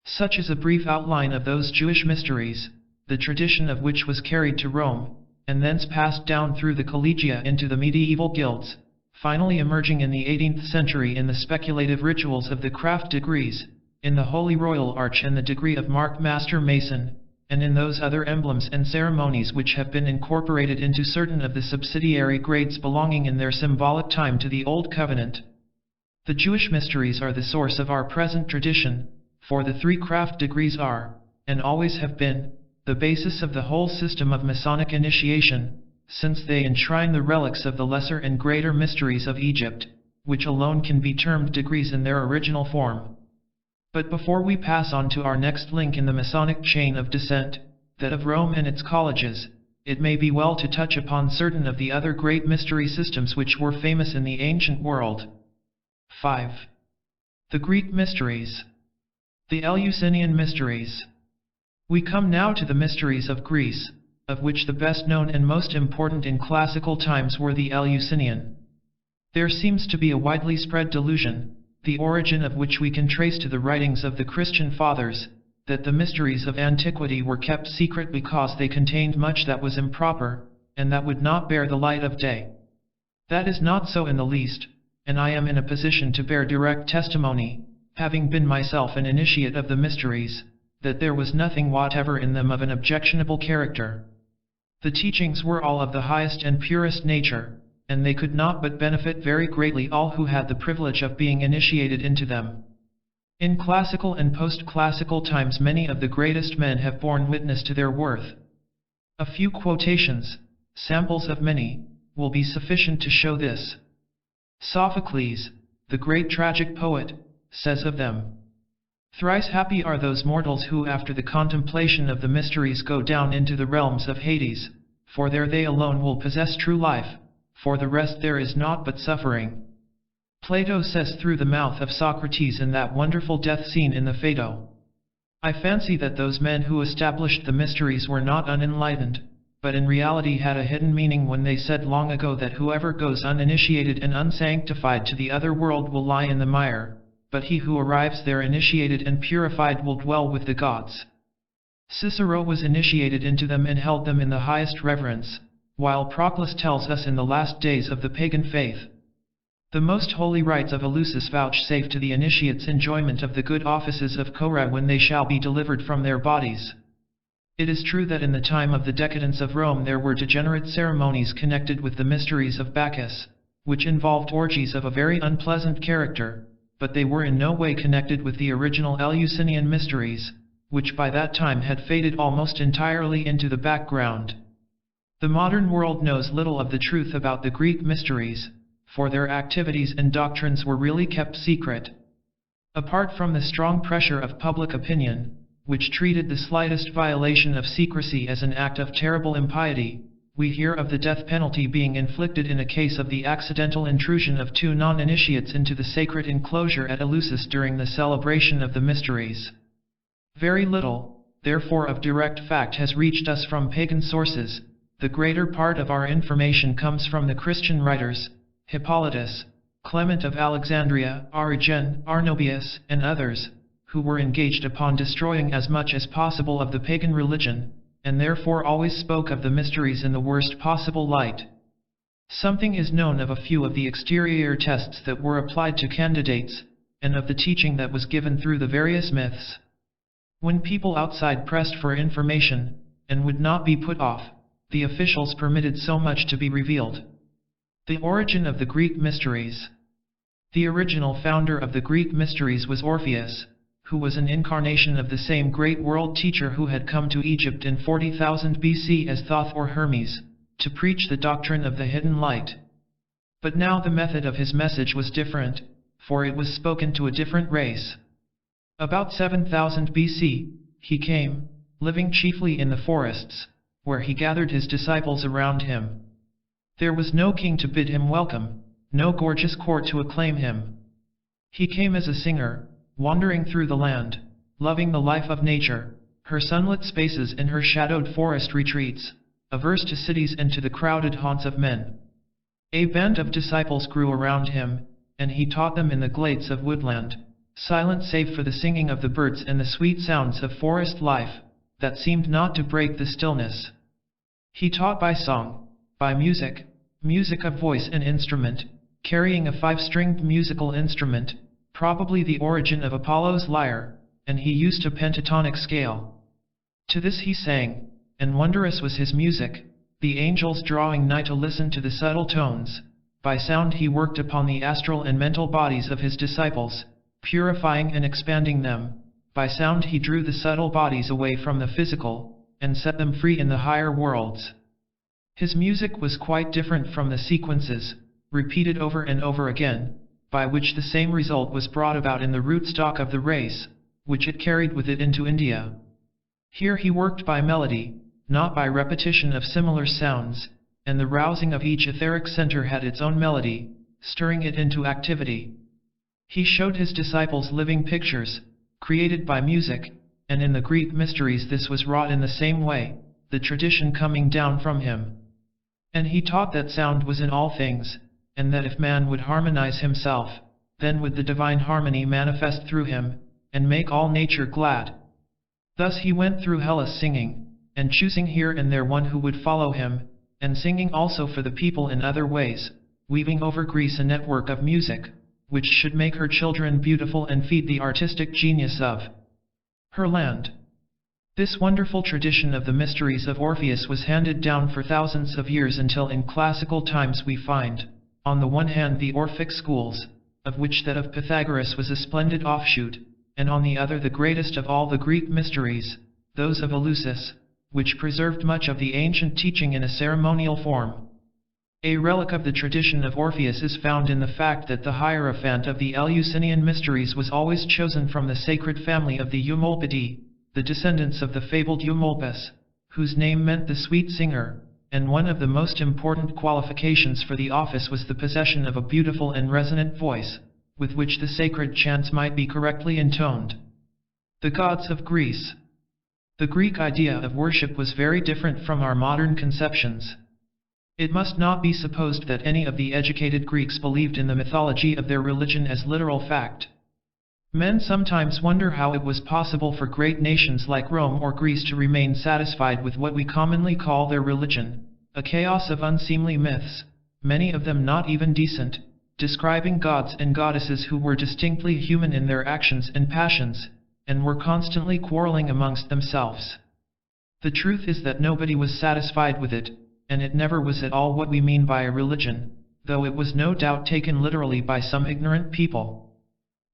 Speaker 1: Such is a brief outline of those Jewish mysteries, the tradition of which was carried to Rome, and thence passed down through the collegia into the medieval guilds, finally emerging in the 18th century in the speculative rituals of the craft degrees, in the Holy Royal Arch and the degree of Mark Master Mason, and in those other emblems and ceremonies which have been incorporated into certain of the subsidiary grades belonging in their symbolic time to the Old Covenant. The Jewish mysteries are the source of our present tradition, for the three craft degrees are, and always have been, the basis of the whole system of Masonic initiation, since they enshrine the relics of the lesser and greater mysteries of Egypt, which alone can be termed degrees in their original form. But before we pass on to our next link in the Masonic chain of descent, that of Rome and its colleges, it may be well to touch upon certain of the other great mystery systems which were famous in the ancient world. 5. The Greek Mysteries. The Eleusinian Mysteries. We come now to the mysteries of Greece, of which the best known and most important in classical times were the Eleusinian. There seems to be a widely spread delusion, the origin of which we can trace to the writings of the Christian Fathers, that the mysteries of antiquity were kept secret because they contained much that was improper, and that would not bear the light of day. That is not so in the least, and I am in a position to bear direct testimony, having been myself an initiate of the mysteries, that there was nothing whatever in them of an objectionable character. The teachings were all of the highest and purest nature, and they could not but benefit very greatly all who had the privilege of being initiated into them. In classical and post-classical times many of the greatest men have borne witness to their worth. A few quotations, samples of many, will be sufficient to show this. Sophocles, the great tragic poet, says of them, "Thrice happy are those mortals who after the contemplation of the mysteries go down into the realms of Hades, for there they alone will possess true life. For the rest there is naught but suffering." Plato says through the mouth of Socrates in that wonderful death scene in the Phaedo. I fancy that those men who established the mysteries were not unenlightened, but in reality had a hidden meaning when they said long ago that whoever goes uninitiated and unsanctified to the other world will lie in the mire, but he who arrives there initiated and purified will dwell with the gods. Cicero was initiated into them and held them in the highest reverence, while Proclus tells us in the last days of the pagan faith, "The most holy rites of Eleusis vouchsafe to the initiates enjoyment of the good offices of Korah when they shall be delivered from their bodies." It is true that in the time of the decadence of Rome there were degenerate ceremonies connected with the mysteries of Bacchus, which involved orgies of a very unpleasant character, but they were in no way connected with the original Eleusinian mysteries, which by that time had faded almost entirely into the background. The modern world knows little of the truth about the Greek mysteries, for their activities and doctrines were really kept secret. Apart from the strong pressure of public opinion, which treated the slightest violation of secrecy as an act of terrible impiety, we hear of the death penalty being inflicted in a case of the accidental intrusion of two non-initiates into the sacred enclosure at Eleusis during the celebration of the mysteries. Very little, therefore, of direct fact has reached us from pagan sources. The greater part of our information comes from the Christian writers, Hippolytus, Clement of Alexandria, Origen, Arnobius, and others, who were engaged upon destroying as much as possible of the pagan religion, and therefore always spoke of the mysteries in the worst possible light. Something is known of a few of the exterior tests that were applied to candidates, and of the teaching that was given through the various myths. When people outside pressed for information, and would not be put off, the officials permitted so much to be revealed. The origin of the Greek mysteries. The original founder of the Greek mysteries was Orpheus, who was an incarnation of the same great world teacher who had come to Egypt in 40,000 BC as Thoth or Hermes, to preach the doctrine of the hidden light. But now the method of his message was different, for it was spoken to a different race. About 7000 BC, he came, living chiefly in the forests, where he gathered his disciples around him. There was no king to bid him welcome, no gorgeous court to acclaim him. He came as a singer, wandering through the land, loving the life of nature, her sunlit spaces and her shadowed forest retreats, averse to cities and to the crowded haunts of men. A band of disciples grew around him, and he taught them in the glades of woodland, silent save for the singing of the birds and the sweet sounds of forest life, that seemed not to break the stillness. He taught by song, by music, music of voice and instrument, carrying a 5-stringed musical instrument, probably the origin of Apollo's lyre, and he used a pentatonic scale. To this he sang, and wondrous was his music, the angels drawing nigh to listen to the subtle tones. By sound he worked upon the astral and mental bodies of his disciples, purifying and expanding them. By sound he drew the subtle bodies away from the physical, and set them free in the higher worlds. His music was quite different from the sequences, repeated over and over again, by which the same result was brought about in the rootstock of the race, which it carried with it into India. Here he worked by melody, not by repetition of similar sounds, and the rousing of each etheric center had its own melody, stirring it into activity. He showed his disciples living pictures, created by music, and in the Greek mysteries this was wrought in the same way, the tradition coming down from him. And he taught that sound was in all things, and that if man would harmonize himself, then would the divine harmony manifest through him, and make all nature glad. Thus he went through Hellas singing, and choosing here and there one who would follow him, and singing also for the people in other ways, weaving over Greece a network of music, which should make her children beautiful and feed the artistic genius of her land. This wonderful tradition of the mysteries of Orpheus was handed down for thousands of years until in classical times we find, on the one hand the Orphic schools, of which that of Pythagoras was a splendid offshoot, and on the other the greatest of all the Greek mysteries, those of Eleusis, which preserved much of the ancient teaching in a ceremonial form. A relic of the tradition of Orpheus is found in the fact that the Hierophant of the Eleusinian mysteries was always chosen from the sacred family of the Eumolpidae, the descendants of the fabled Eumolpus, whose name meant the sweet singer, and one of the most important qualifications for the office was the possession of a beautiful and resonant voice, with which the sacred chants might be correctly intoned. The gods of Greece. The Greek idea of worship was very different from our modern conceptions. It must not be supposed that any of the educated Greeks believed in the mythology of their religion as literal fact. Men sometimes wonder how it was possible for great nations like Rome or Greece to remain satisfied with what we commonly call their religion, a chaos of unseemly myths, many of them not even decent, describing gods and goddesses who were distinctly human in their actions and passions, and were constantly quarreling amongst themselves. The truth is that nobody was satisfied with it, and it never was at all what we mean by a religion, though it was no doubt taken literally by some ignorant people.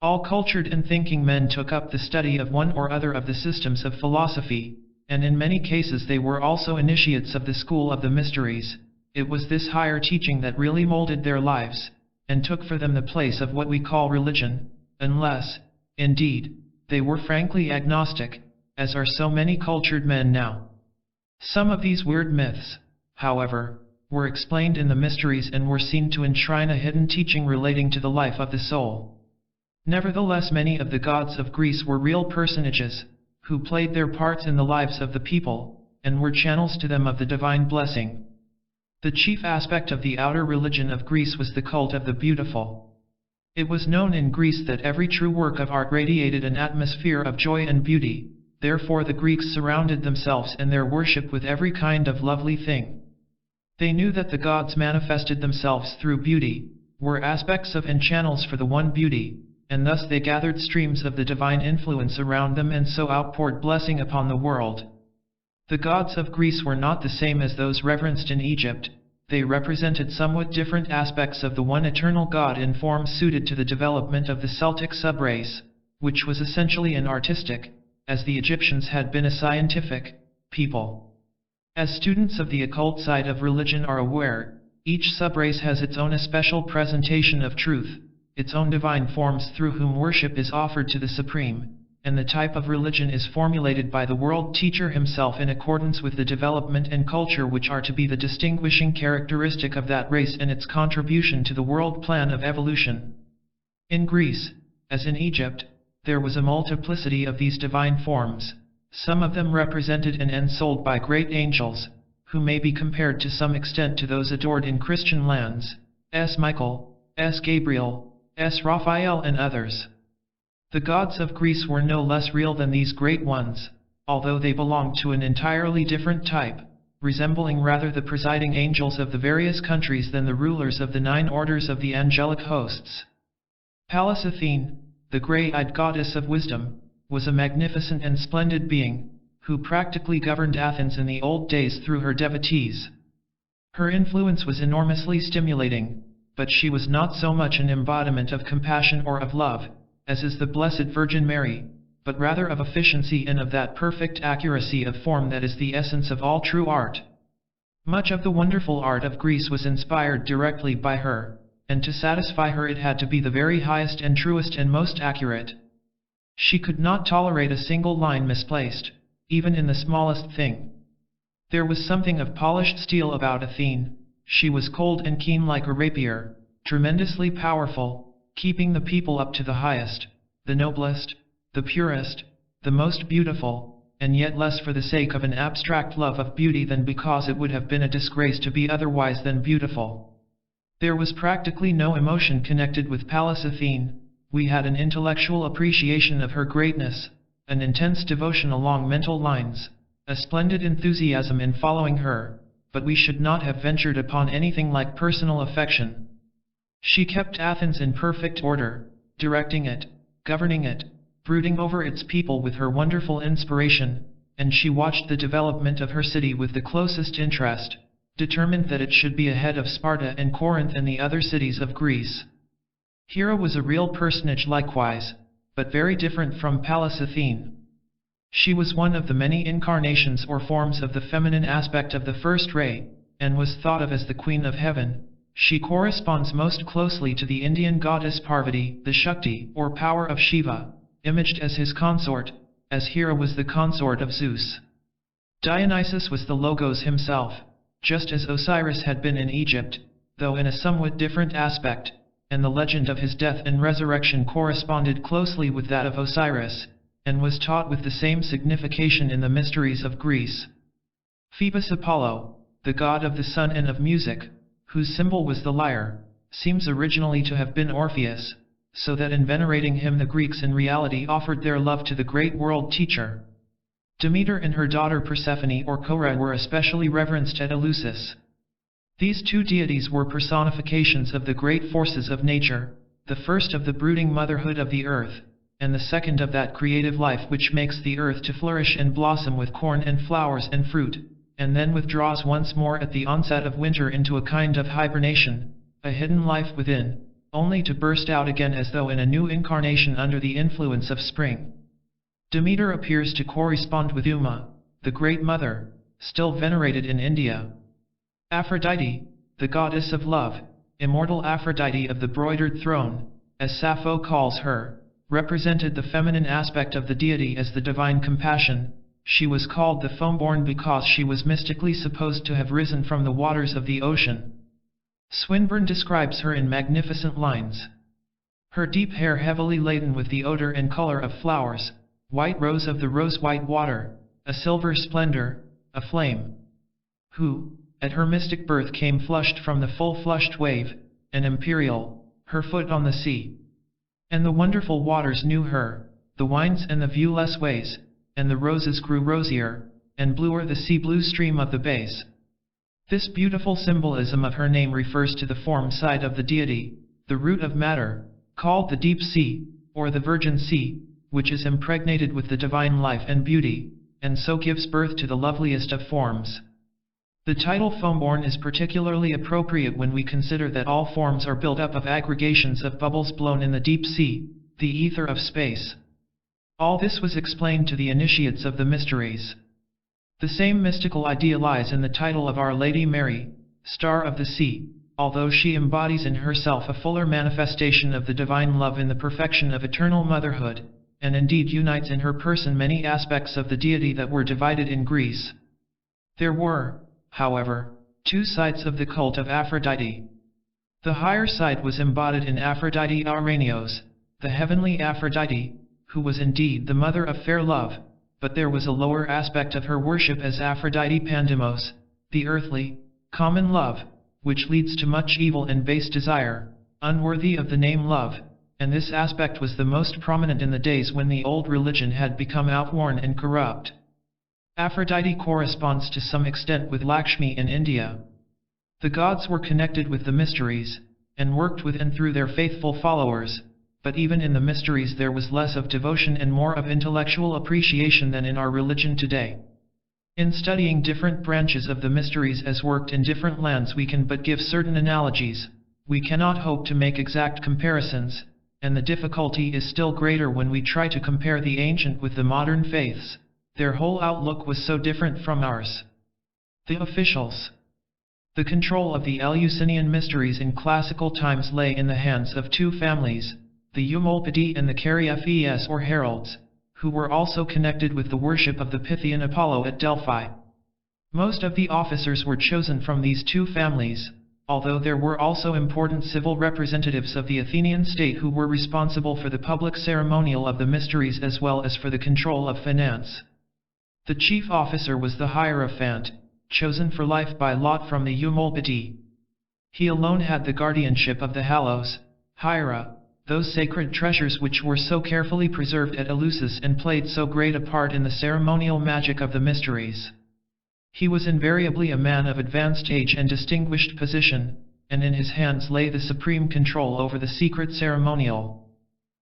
Speaker 1: All cultured and thinking men took up the study of one or other of the systems of philosophy, and in many cases they were also initiates of the school of the mysteries. It was this higher teaching that really molded their lives, and took for them the place of what we call religion, unless, indeed, they were frankly agnostic, as are so many cultured men now. Some of these weird myths, however, were explained in the mysteries and were seen to enshrine a hidden teaching relating to the life of the soul. Nevertheless, many of the gods of Greece were real personages, who played their parts in the lives of the people, and were channels to them of the divine blessing. The chief aspect of the outer religion of Greece was the cult of the beautiful. It was known in Greece that every true work of art radiated an atmosphere of joy and beauty, therefore the Greeks surrounded themselves and their worship with every kind of lovely thing. They knew that the gods manifested themselves through beauty, were aspects of and channels for the one beauty, and thus they gathered streams of the divine influence around them and so outpoured blessing upon the world. The gods of Greece were not the same as those reverenced in Egypt. They represented somewhat different aspects of the one eternal God in forms suited to the development of the Celtic subrace, which was essentially an artistic, as the Egyptians had been a scientific, people. As students of the occult side of religion are aware, each subrace has its own especial presentation of truth, its own divine forms through whom worship is offered to the Supreme, and the type of religion is formulated by the world teacher himself in accordance with the development and culture which are to be the distinguishing characteristic of that race and its contribution to the world plan of evolution. In Greece, as in Egypt, there was a multiplicity of these divine forms, some of them represented and ensouled by great angels, who may be compared to some extent to those adored in Christian lands, S. Michael, S. Gabriel, S. Raphael and others. The gods of Greece were no less real than these great ones, although they belonged to an entirely different type, resembling rather the presiding angels of the various countries than the rulers of the 9 orders of the angelic hosts. Pallas Athene, the grey-eyed goddess of wisdom, was a magnificent and splendid being, who practically governed Athens in the old days through her devotees. Her influence was enormously stimulating, but she was not so much an embodiment of compassion or of love, as is the Blessed Virgin Mary, but rather of efficiency and of that perfect accuracy of form that is the essence of all true art. Much of the wonderful art of Greece was inspired directly by her, and to satisfy her it had to be the very highest and truest and most accurate. She could not tolerate a single line misplaced, even in the smallest thing. There was something of polished steel about Athene. She was cold and keen like a rapier, tremendously powerful, keeping the people up to the highest, the noblest, the purest, the most beautiful, and yet less for the sake of an abstract love of beauty than because it would have been a disgrace to be otherwise than beautiful. There was practically no emotion connected with Pallas Athene. We had an intellectual appreciation of her greatness, an intense devotion along mental lines, a splendid enthusiasm in following her, but we should not have ventured upon anything like personal affection. She kept Athens in perfect order, directing it, governing it, brooding over its people with her wonderful inspiration, and she watched the development of her city with the closest interest, determined that it should be ahead of Sparta and Corinth and the other cities of Greece. Hera was a real personage likewise, but very different from Pallas Athene. She was one of the many incarnations or forms of the feminine aspect of the first ray, and was thought of as the Queen of Heaven. She corresponds most closely to the Indian goddess Parvati, the Shakti, or power of Shiva, imaged as his consort, as Hera was the consort of Zeus. Dionysus was the Logos himself, just as Osiris had been in Egypt, though in a somewhat different aspect, and the legend of his death and resurrection corresponded closely with that of Osiris, and was taught with the same signification in the mysteries of Greece. Phoebus Apollo, the god of the sun and of music, whose symbol was the lyre, seems originally to have been Orpheus, so that in venerating him the Greeks in reality offered their love to the great world teacher. Demeter and her daughter Persephone or Cora were especially reverenced at Eleusis. These 2 deities were personifications of the great forces of nature, the first of the brooding motherhood of the earth, and the second of that creative life which makes the earth to flourish and blossom with corn and flowers and fruit, and then withdraws once more at the onset of winter into a kind of hibernation, a hidden life within, only to burst out again as though in a new incarnation under the influence of spring. Demeter appears to correspond with Uma, the Great Mother, still venerated in India. Aphrodite, the goddess of love, immortal Aphrodite of the broidered throne, as Sappho calls her, represented the feminine aspect of the deity as the divine compassion. She was called the foam-born because she was mystically supposed to have risen from the waters of the ocean. Swinburne describes her in magnificent lines. Her deep hair heavily laden with the odor and color of flowers, white rose of the rose-white water, a silver splendor, a flame. Who, at her mystic birth came flushed from the full-flushed wave, an imperial, her foot on the sea, And the wonderful waters knew her, the wines and the viewless ways, and the roses grew rosier, and bluer the sea-blue stream of the bays. This beautiful symbolism of her name refers to the form side of the deity, the root of matter, called the deep sea, or the virgin sea, which is impregnated with the divine life and beauty, and so gives birth to the loveliest of forms. The title foamborn is particularly appropriate when we consider that all forms are built up of aggregations of bubbles blown in the deep sea, the ether of space. All this was explained to the initiates of the mysteries. The same mystical idea lies in the title of Our Lady Mary, Star of the Sea, although she embodies in herself a fuller manifestation of the divine love in the perfection of eternal motherhood, and indeed unites in her person many aspects of the deity that were divided in Greece. There were, however, two sides of the cult of Aphrodite. The higher side was embodied in Aphrodite Auranios, the heavenly Aphrodite, who was indeed the mother of fair love, but there was a lower aspect of her worship as Aphrodite Pandemos, the earthly, common love, which leads to much evil and base desire, unworthy of the name love, and this aspect was the most prominent in the days when the old religion had become outworn and corrupt. Aphrodite corresponds to some extent with Lakshmi in India. The gods were connected with the mysteries, and worked with and through their faithful followers, but even in the mysteries there was less of devotion and more of intellectual appreciation than in our religion today. In studying different branches of the mysteries as worked in different lands we can but give certain analogies. We cannot hope to make exact comparisons, and the difficulty is still greater when we try to compare the ancient with the modern faiths. Their whole outlook was so different from ours. The officials. The control of the Eleusinian mysteries in classical times lay in the hands of two families, the Eumolpidi and the Caryophes or heralds, who were also connected with the worship of the Pythian Apollo at Delphi. Most of the officers were chosen from these two families, although there were also important civil representatives of the Athenian state who were responsible for the public ceremonial of the mysteries as well as for the control of finance. The chief officer was the Hierophant, chosen for life by lot from the Eumolpidi. He alone had the guardianship of the Halos, Hiera, those sacred treasures which were so carefully preserved at Eleusis and played so great a part in the ceremonial magic of the mysteries. He was invariably a man of advanced age and distinguished position, and in his hands lay the supreme control over the secret ceremonial.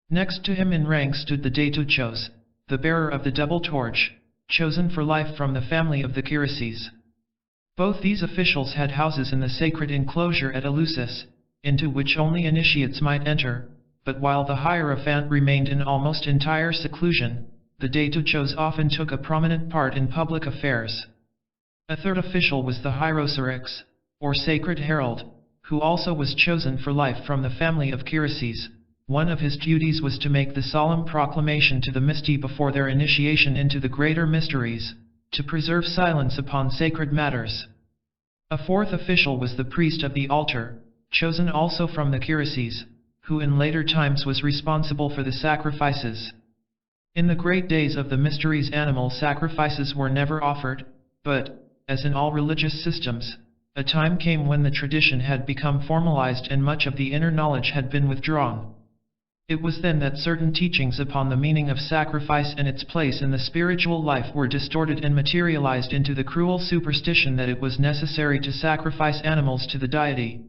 Speaker 1: Next to him in rank stood the Deities, the bearer of the double torch, chosen for life from the family of the Heresy. Both these officials had houses in the sacred enclosure at Eleusis, into which only initiates might enter, but while the Hierophant remained in almost entire seclusion, the Deities often took a prominent part in public affairs. A third official was the Hierosyrax, or Sacred Herald, who also was chosen for life from the family of Heresy. One of his duties was to make the solemn proclamation to the Mysti before their initiation into the greater mysteries, to preserve silence upon sacred matters. A fourth official was the priest of the altar, chosen also from the Heresy, who in later times was responsible for the sacrifices. In the great days of the mysteries animal sacrifices were never offered, but, as in all religious systems, a time came when the tradition had become formalized and much of the inner knowledge had been withdrawn. It was then that certain teachings upon the meaning of sacrifice and its place in the spiritual life were distorted and materialized into the cruel superstition that it was necessary to sacrifice animals to the deity.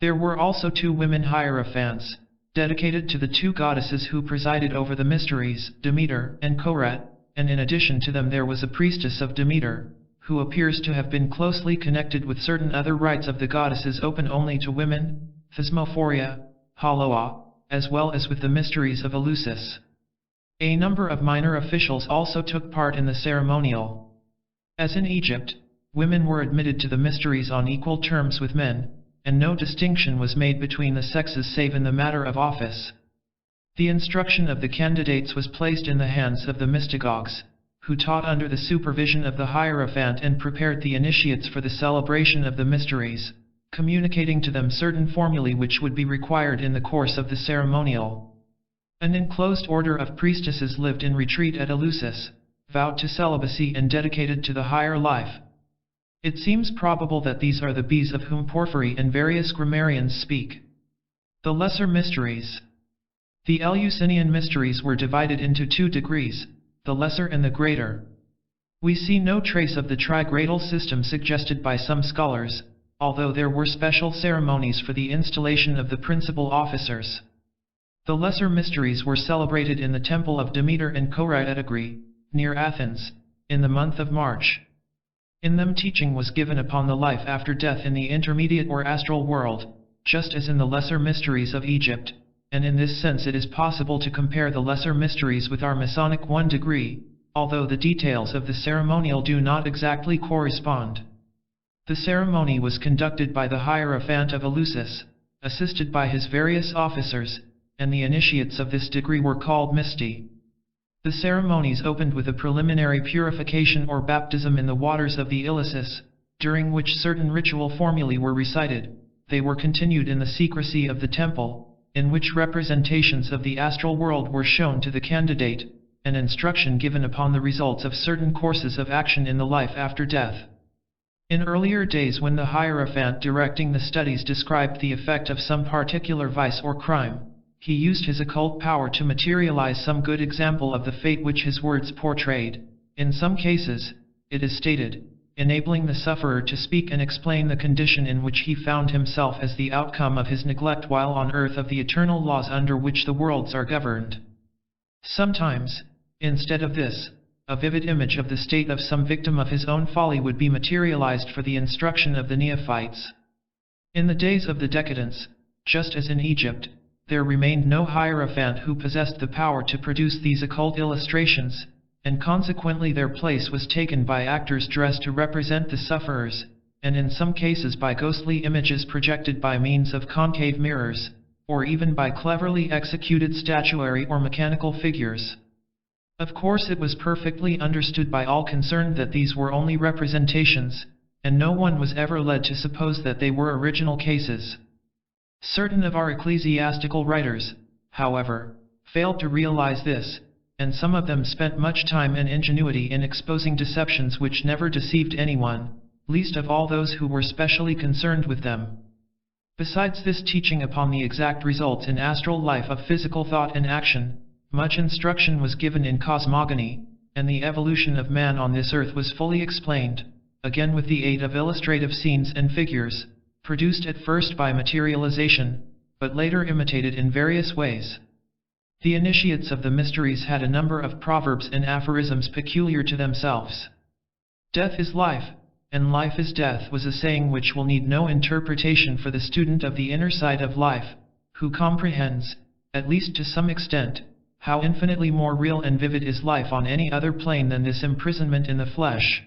Speaker 1: There were also two women hierophants, dedicated to the two goddesses who presided over the mysteries, Demeter and Koret, and in addition to them there was a priestess of Demeter, who appears to have been closely connected with certain other rites of the goddesses open only to women, Thesmophoria, Haloa, as well as with the mysteries of Eleusis. A number of minor officials also took part in the ceremonial. As in Egypt, women were admitted to the mysteries on equal terms with men, and no distinction was made between the sexes save in the matter of office. The instruction of the candidates was placed in the hands of the mystagogues, who taught under the supervision of the Hierophant and prepared the initiates for the celebration of the mysteries, communicating to them certain formulae which would be required in the course of the ceremonial. An enclosed order of priestesses lived in retreat at Eleusis, vowed to celibacy and dedicated to the higher life. It seems probable that these are the bees of whom Porphyry and various grammarians speak. The Lesser Mysteries. The Eleusinian mysteries were divided into 2 degrees, the lesser and the greater. We see no trace of the trigradal system suggested by some scholars, although there were special ceremonies for the installation of the principal officers. The lesser mysteries were celebrated in the temple of Demeter and Koryatagri, near Athens, in the month of March. In them teaching was given upon the life after death in the intermediate or astral world, just as in the lesser mysteries of Egypt, and in this sense it is possible to compare the lesser mysteries with our Masonic 1 degree, although the details of the ceremonial do not exactly correspond. The ceremony was conducted by the Hierophant of Eleusis, assisted by his various officers, and the initiates of this degree were called Misti. The ceremonies opened with a preliminary purification or baptism in the waters of the Ilissus, during which certain ritual formulae were recited. They were continued in the secrecy of the temple, in which representations of the astral world were shown to the candidate, and instruction given upon the results of certain courses of action in the life after death. In earlier days, when the Hierophant directing the studies described the effect of some particular vice or crime, he used his occult power to materialize some good example of the fate which his words portrayed. In some cases, it is stated, enabling the sufferer to speak and explain the condition in which he found himself as the outcome of his neglect while on earth of the eternal laws under which the worlds are governed. Sometimes, instead of this, a vivid image of the state of some victim of his own folly would be materialized for the instruction of the neophytes. In the days of the decadence, just as in Egypt, there remained no Hierophant who possessed the power to produce these occult illustrations, and consequently their place was taken by actors dressed to represent the sufferers, and in some cases by ghostly images projected by means of concave mirrors, or even by cleverly executed statuary or mechanical figures. Of course, it was perfectly understood by all concerned that these were only representations, and no one was ever led to suppose that they were original cases. Certain of our ecclesiastical writers, however, failed to realize this, and some of them spent much time and ingenuity in exposing deceptions which never deceived anyone, least of all those who were specially concerned with them. Besides this teaching upon the exact results in astral life of physical thought and action, much instruction was given in cosmogony, and the evolution of man on this earth was fully explained, again with the aid of illustrative scenes and figures, produced at first by materialization, but later imitated in various ways. The initiates of the mysteries had a number of proverbs and aphorisms peculiar to themselves. Death is life, and life is death was a saying which will need no interpretation for the student of the inner side of life, who comprehends, at least to some extent, how infinitely more real and vivid is life on any other plane than this imprisonment in the flesh.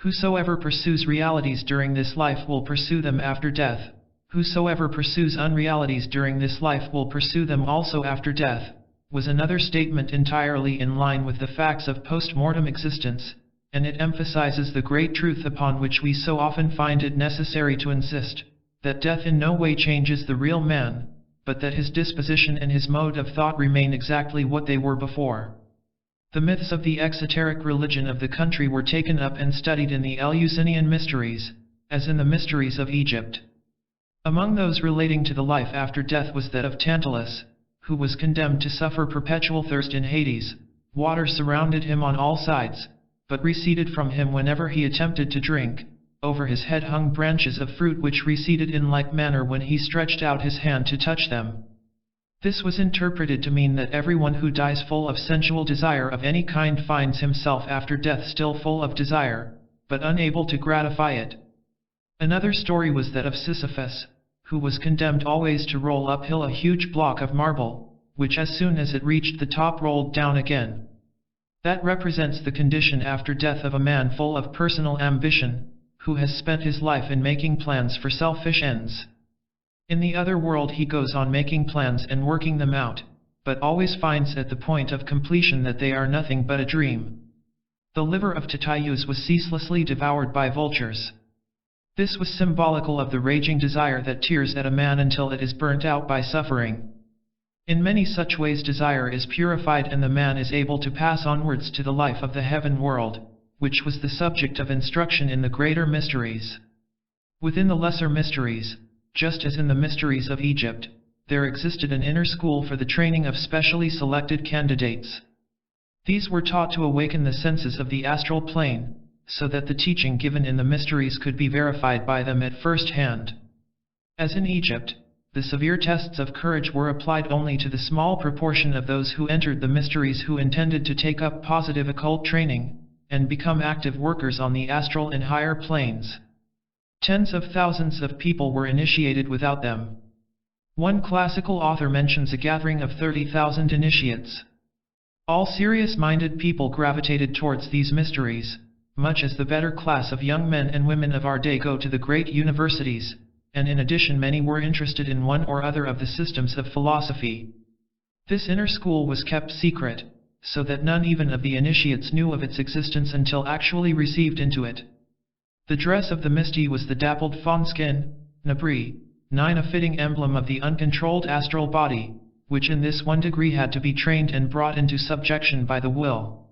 Speaker 1: Whosoever pursues realities during this life will pursue them after death. Whosoever pursues unrealities during this life will pursue them also after death, was another statement entirely in line with the facts of post-mortem existence, and it emphasizes the great truth upon which we so often find it necessary to insist, that death in no way changes the real man, but that his disposition and his mode of thought remain exactly what they were before. The myths of the exoteric religion of the country were taken up and studied in the Eleusinian mysteries, as in the mysteries of Egypt. Among those relating to the life after death was that of Tantalus, who was condemned to suffer perpetual thirst in Hades. Water surrounded him on all sides, but receded from him whenever he attempted to drink. Over his head hung branches of fruit which receded in like manner when he stretched out his hand to touch them. This was interpreted to mean that everyone who dies full of sensual desire of any kind finds himself after death still full of desire, but unable to gratify it. Another story was that of Sisyphus, who was condemned always to roll uphill a huge block of marble, which as soon as it reached the top rolled down again. That represents the condition after death of a man full of personal ambition, who has spent his life in making plans for selfish ends. In the other world he goes on making plans and working them out, but always finds at the point of completion that they are nothing but a dream. The liver of Titius was ceaselessly devoured by vultures. This was symbolical of the raging desire that tears at a man until it is burnt out by suffering. In many such ways desire is purified and the man is able to pass onwards to the life of the heaven world, which was the subject of instruction in the greater mysteries. Within the lesser mysteries, just as in the mysteries of Egypt, there existed an inner school for the training of specially selected candidates. These were taught to awaken the senses of the astral plane, so that the teaching given in the mysteries could be verified by them at first hand. As in Egypt, the severe tests of courage were applied only to the small proportion of those who entered the mysteries who intended to take up positive occult training, and become active workers on the astral and higher planes. Tens of thousands of people were initiated without them. One classical author mentions a gathering of 30,000 initiates. All serious-minded people gravitated towards these mysteries, much as the better class of young men and women of our day go to the great universities, and in addition many were interested in one or other of the systems of philosophy. This inner school was kept secret, so that none even of the initiates knew of its existence until actually received into it. The dress of the mysty was the dappled fawn skin, nabri, 9, a fitting emblem of the uncontrolled astral body, which in this one degree had to be trained and brought into subjection by the will.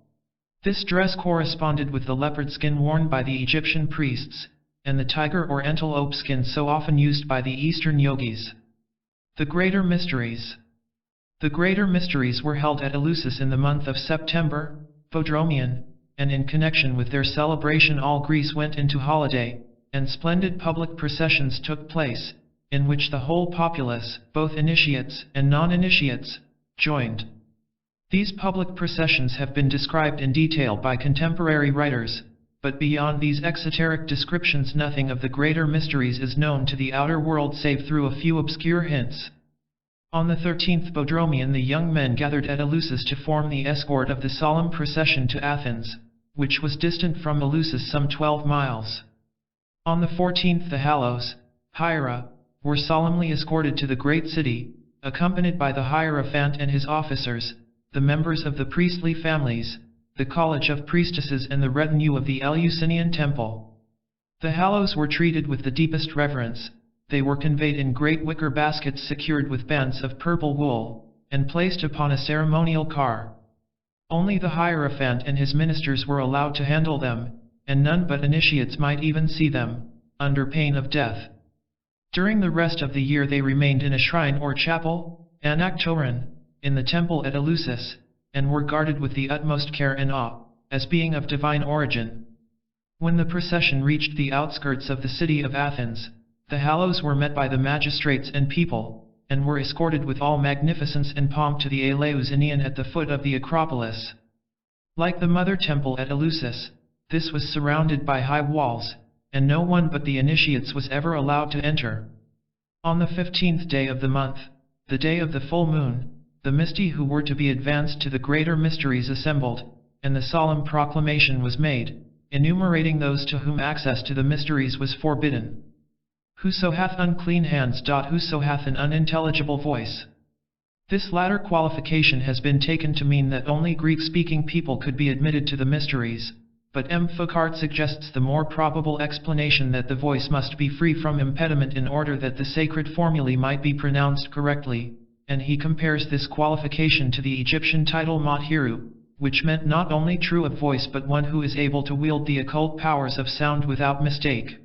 Speaker 1: This dress corresponded with the leopard skin worn by the Egyptian priests, and the tiger or antelope skin so often used by the Eastern yogis. The Greater Mysteries. The Greater Mysteries were held at Eleusis in the month of September, Bodromian, and in connection with their celebration all Greece went into holiday, and splendid public processions took place, in which the whole populace, both initiates and non-initiates, joined. These public processions have been described in detail by contemporary writers, but beyond these exoteric descriptions nothing of the greater mysteries is known to the outer world save through a few obscure hints. On the 13th Bodromian the young men gathered at Eleusis to form the escort of the solemn procession to Athens, which was distant from Eleusis some 12 miles. On the 14th the Halos, Hiera, were solemnly escorted to the great city, accompanied by the Hierophant and his officers, the members of the priestly families, the College of Priestesses and the retinue of the Eleusinian Temple. The Halos were treated with the deepest reverence. They were conveyed in great wicker baskets secured with bands of purple wool, and placed upon a ceremonial car. Only the Hierophant and his ministers were allowed to handle them, and none but initiates might even see them, under pain of death. During the rest of the year they remained in a shrine or chapel, Anaktoron, in the temple at Eleusis, and were guarded with the utmost care and awe, as being of divine origin. When the procession reached the outskirts of the city of Athens, the Halos were met by the magistrates and people, and were escorted with all magnificence and pomp to the Eleusinian at the foot of the Acropolis. Like the mother temple at Eleusis, this was surrounded by high walls, and no one but the initiates was ever allowed to enter. On the 15th day of the month, the day of the full moon, the mysti who were to be advanced to the greater mysteries assembled, and the solemn proclamation was made, enumerating those to whom access to the mysteries was forbidden. Whoso hath unclean hands. Whoso hath an unintelligible voice. This latter qualification has been taken to mean that only Greek-speaking people could be admitted to the mysteries, but M. Foucault suggests the more probable explanation that the voice must be free from impediment in order that the sacred formulae might be pronounced correctly, and he compares this qualification to the Egyptian title Mathiru, which meant not only true of voice but one who is able to wield the occult powers of sound without mistake.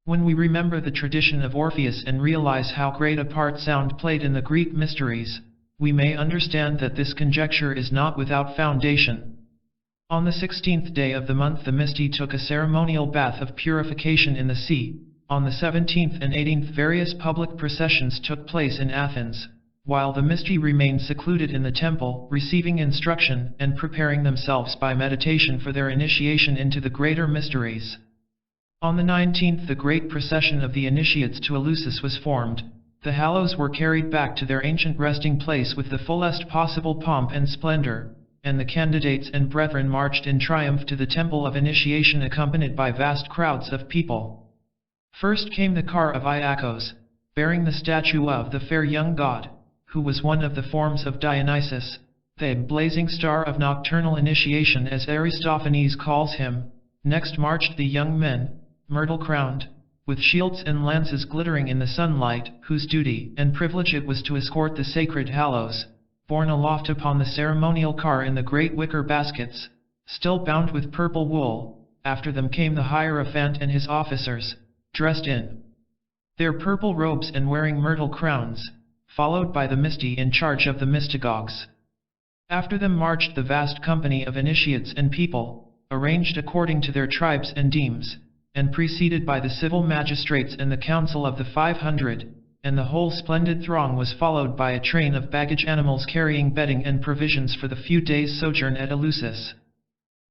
Speaker 1: When we remember the tradition of Orpheus and realize how great a part sound played in the Greek mysteries, we may understand that this conjecture is not without foundation. On the 16th day of the month the mysti took a ceremonial bath of purification in the sea. On the 17th and 18th various public processions took place in Athens, while the mysti remained secluded in the temple, receiving instruction and preparing themselves by meditation for their initiation into the greater mysteries. On the 19th the great procession of the initiates to Eleusis was formed. The Halos were carried back to their ancient resting place with the fullest possible pomp and splendor, and the candidates and brethren marched in triumph to the temple of initiation accompanied by vast crowds of people. First came the car of Iacchos, bearing the statue of the fair young god, who was one of the forms of Dionysus, the blazing star of nocturnal initiation as Aristophanes calls him. Next marched the young men, myrtle-crowned, with shields and lances glittering in the sunlight, whose duty and privilege it was to escort the sacred Halos, borne aloft upon the ceremonial car in the great wicker baskets, still bound with purple wool. After them came the Hierophant and his officers, dressed in their purple robes and wearing myrtle crowns, followed by the Misty in charge of the mystagogues. After them marched the vast company of initiates and people, arranged according to their tribes and demes, and preceded by the civil magistrates and the council of the 500, and the whole splendid throng was followed by a train of baggage animals carrying bedding and provisions for the few days' sojourn at Eleusis.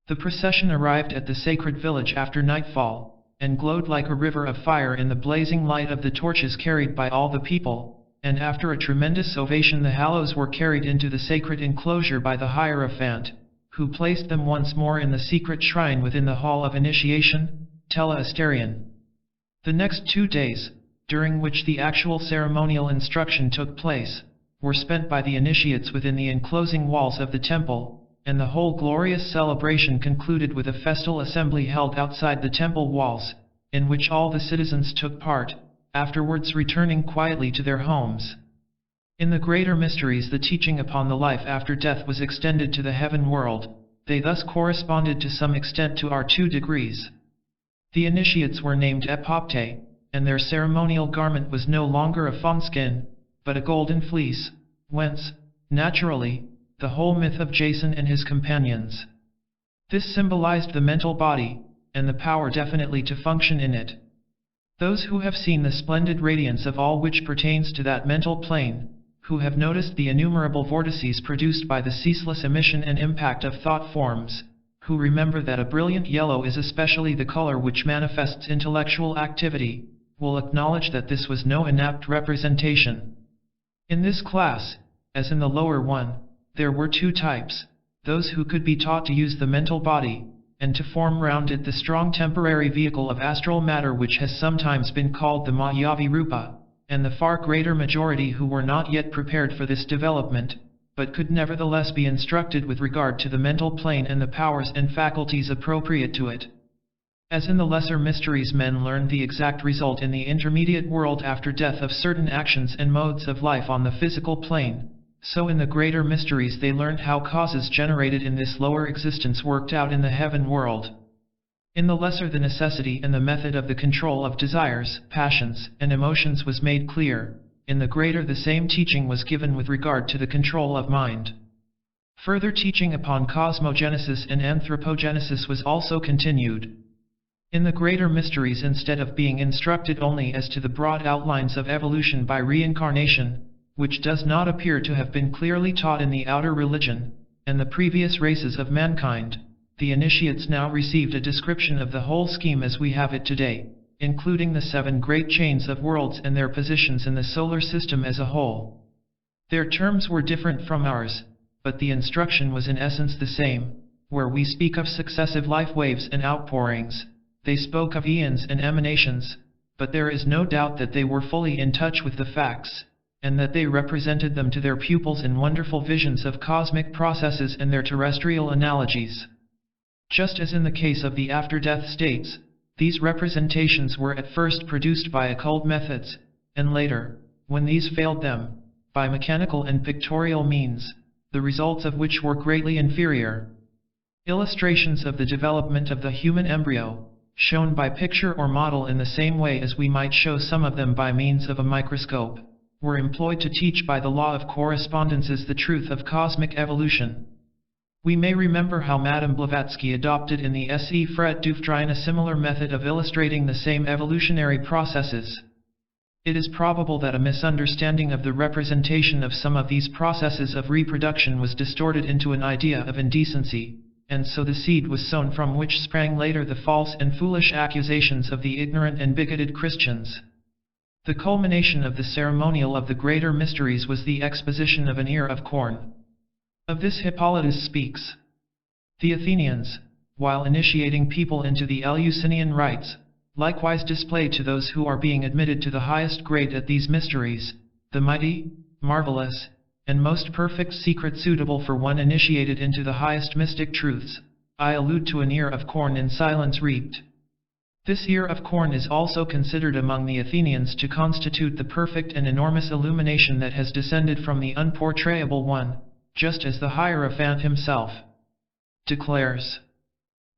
Speaker 1: The procession arrived at the sacred village after nightfall, and glowed like a river of fire in the blazing light of the torches carried by all the people, and after a tremendous ovation the hallows were carried into the sacred enclosure by the Hierophant, who placed them once more in the secret shrine within the hall of initiation, Teleasterion. The next 2 days, during which the actual ceremonial instruction took place, were spent by the initiates within the enclosing walls of the temple, and the whole glorious celebration concluded with a festal assembly held outside the temple walls, in which all the citizens took part, afterwards returning quietly to their homes. In the greater mysteries the teaching upon the life after death was extended to the heaven world. They thus corresponded to some extent to our 2 degrees. The initiates were named epopte, and their ceremonial garment was no longer a fawnskin, but a golden fleece, whence, naturally, the whole myth of Jason and his companions. This symbolized the mental body, and the power definitely to function in it. Those who have seen the splendid radiance of all which pertains to that mental plane, who have noticed the innumerable vortices produced by the ceaseless emission and impact of thought forms, who remember that a brilliant yellow is especially the color which manifests intellectual activity, will acknowledge that this was no inapt representation. In this class, as in the lower one, there were 2 types: those who could be taught to use the mental body, and to form round it the strong temporary vehicle of astral matter which has sometimes been called the Mahayavi Rupa, and the far greater majority who were not yet prepared for this development, but could nevertheless be instructed with regard to the mental plane and the powers and faculties appropriate to it. As in the lesser mysteries men learned the exact result in the intermediate world after death of certain actions and modes of life on the physical plane, so in the greater mysteries they learned how causes generated in this lower existence worked out in the heaven world. In the lesser the necessity and the method of the control of desires, passions, and emotions was made clear. In the greater the same teaching was given with regard to the control of mind. Further teaching upon cosmogenesis and anthropogenesis was also continued. In the greater mysteries, instead of being instructed only as to the broad outlines of evolution by reincarnation, which does not appear to have been clearly taught in the outer religion, and the previous races of mankind, the initiates now received a description of the whole scheme as we have it today, including the 7 great chains of worlds and their positions in the solar system as a whole. Their terms were different from ours, but the instruction was in essence the same. Where we speak of successive life waves and outpourings, they spoke of eons and emanations, but there is no doubt that they were fully in touch with the facts, and that they represented them to their pupils in wonderful visions of cosmic processes and their terrestrial analogies. Just as in the case of the after-death states, these representations were at first produced by occult methods, and later, when these failed them, by mechanical and pictorial means, the results of which were greatly inferior. Illustrations of the development of the human embryo, shown by picture or model in the same way as we might show some of them by means of a microscope, were employed to teach by the law of correspondences the truth of cosmic evolution. We may remember how Madame Blavatsky adopted in the S.E. Fret Dufresne a similar method of illustrating the same evolutionary processes. It is probable that a misunderstanding of the representation of some of these processes of reproduction was distorted into an idea of indecency, and so the seed was sown from which sprang later the false and foolish accusations of the ignorant and bigoted Christians. The culmination of the ceremonial of the greater mysteries was the exposition of an ear of corn. Of this Hippolytus speaks. The Athenians, while initiating people into the Eleusinian rites, likewise displayed to those who are being admitted to the highest grade at these mysteries, the mighty, marvelous, and most perfect secret suitable for one initiated into the highest mystic truths. I allude to an ear of corn in silence reaped. This ear of corn is also considered among the Athenians to constitute the perfect and enormous illumination that has descended from the unportrayable one, just as the Hierophant himself declares.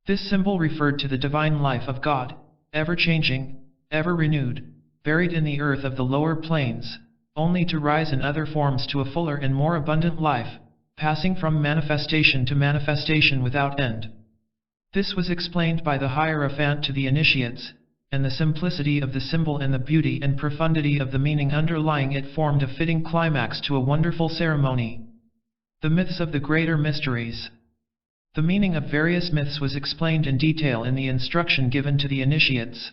Speaker 1: This symbol referred to the divine life of God, ever-changing, ever renewed, buried in the earth of the lower planes, only to rise in other forms to a fuller and more abundant life, passing from manifestation to manifestation without end. This was explained by the Hierophant to the initiates, and the simplicity of the symbol and the beauty and profundity of the meaning underlying it formed a fitting climax to a wonderful ceremony. The myths of the greater mysteries. The meaning of various myths was explained in detail in the instruction given to the initiates.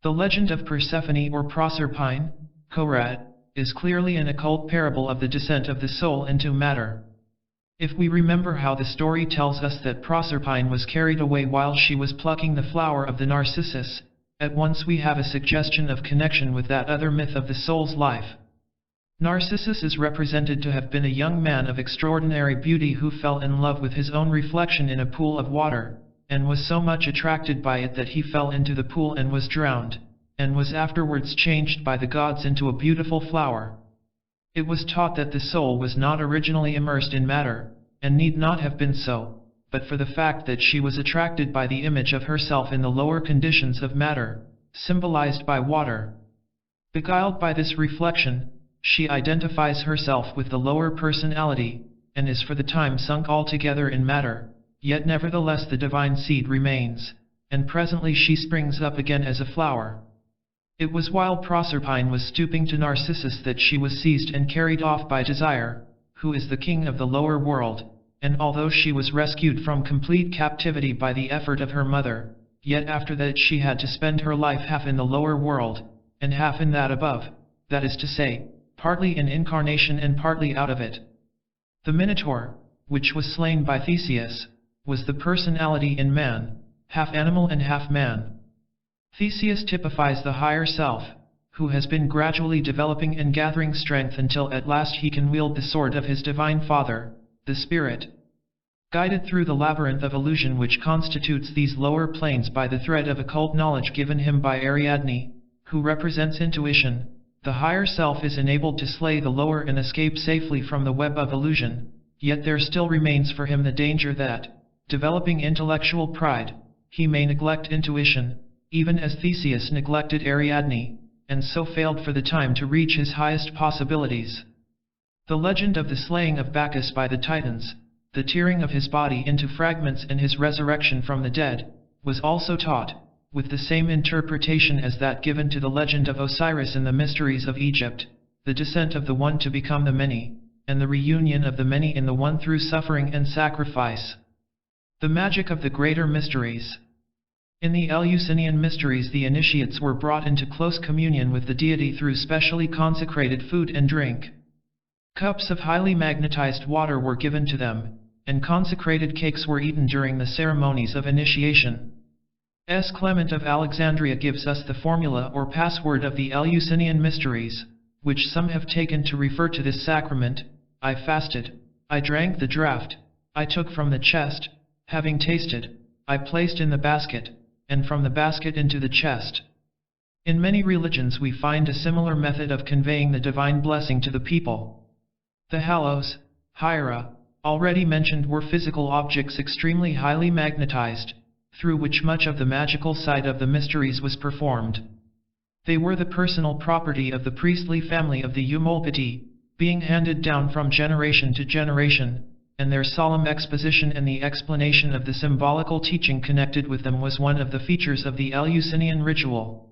Speaker 1: The legend of Persephone or Proserpine, Korat, is clearly an occult parable of the descent of the soul into matter. If we remember how the story tells us that Proserpine was carried away while she was plucking the flower of the narcissus, at once we have a suggestion of connection with that other myth of the soul's life. Narcissus is represented to have been a young man of extraordinary beauty who fell in love with his own reflection in a pool of water, and was so much attracted by it that he fell into the pool and was drowned, and was afterwards changed by the gods into a beautiful flower. It was taught that the soul was not originally immersed in matter, and need not have been so, but for the fact that she was attracted by the image of herself in the lower conditions of matter, symbolized by water. Beguiled by this reflection, she identifies herself with the lower personality, and is for the time sunk altogether in matter, yet nevertheless the divine seed remains, and presently she springs up again as a flower. It was while Proserpine was stooping to Narcissus that she was seized and carried off by Desire, who is the king of the lower world, and although she was rescued from complete captivity by the effort of her mother, yet after that she had to spend her life half in the lower world, and half in that above, that is to say, partly in incarnation and partly out of it. The Minotaur, which was slain by Theseus, was the personality in man, half animal and half man. Theseus typifies the higher self, who has been gradually developing and gathering strength until at last he can wield the sword of his divine father, the spirit. Guided through the labyrinth of illusion which constitutes these lower planes by the thread of occult knowledge given him by Ariadne, who represents intuition, the higher self is enabled to slay the lower and escape safely from the web of illusion, yet there still remains for him the danger that, developing intellectual pride, he may neglect intuition, even as Theseus neglected Ariadne, and so failed for the time to reach his highest possibilities. The legend of the slaying of Bacchus by the Titans, the tearing of his body into fragments and his resurrection from the dead, was also taught, with the same interpretation as that given to the legend of Osiris in the mysteries of Egypt, the descent of the one to become the many, and the reunion of the many in the one through suffering and sacrifice. The magic of the greater mysteries. In the Eleusinian mysteries the initiates were brought into close communion with the deity through specially consecrated food and drink. Cups of highly magnetized water were given to them, and consecrated cakes were eaten during the ceremonies of initiation. S. Clement of Alexandria gives us the formula or password of the Eleusinian mysteries, which some have taken to refer to this sacrament: I fasted, I drank the draught, I took from the chest, having tasted, I placed in the basket, and from the basket into the chest. In many religions we find a similar method of conveying the divine blessing to the people. The halos, hiera, already mentioned were physical objects extremely highly magnetized, through which much of the magical side of the mysteries was performed. They were the personal property of the priestly family of the Eumolpiti, being handed down from generation to generation, and their solemn exposition and the explanation of the symbolical teaching connected with them was one of the features of the Eleusinian ritual.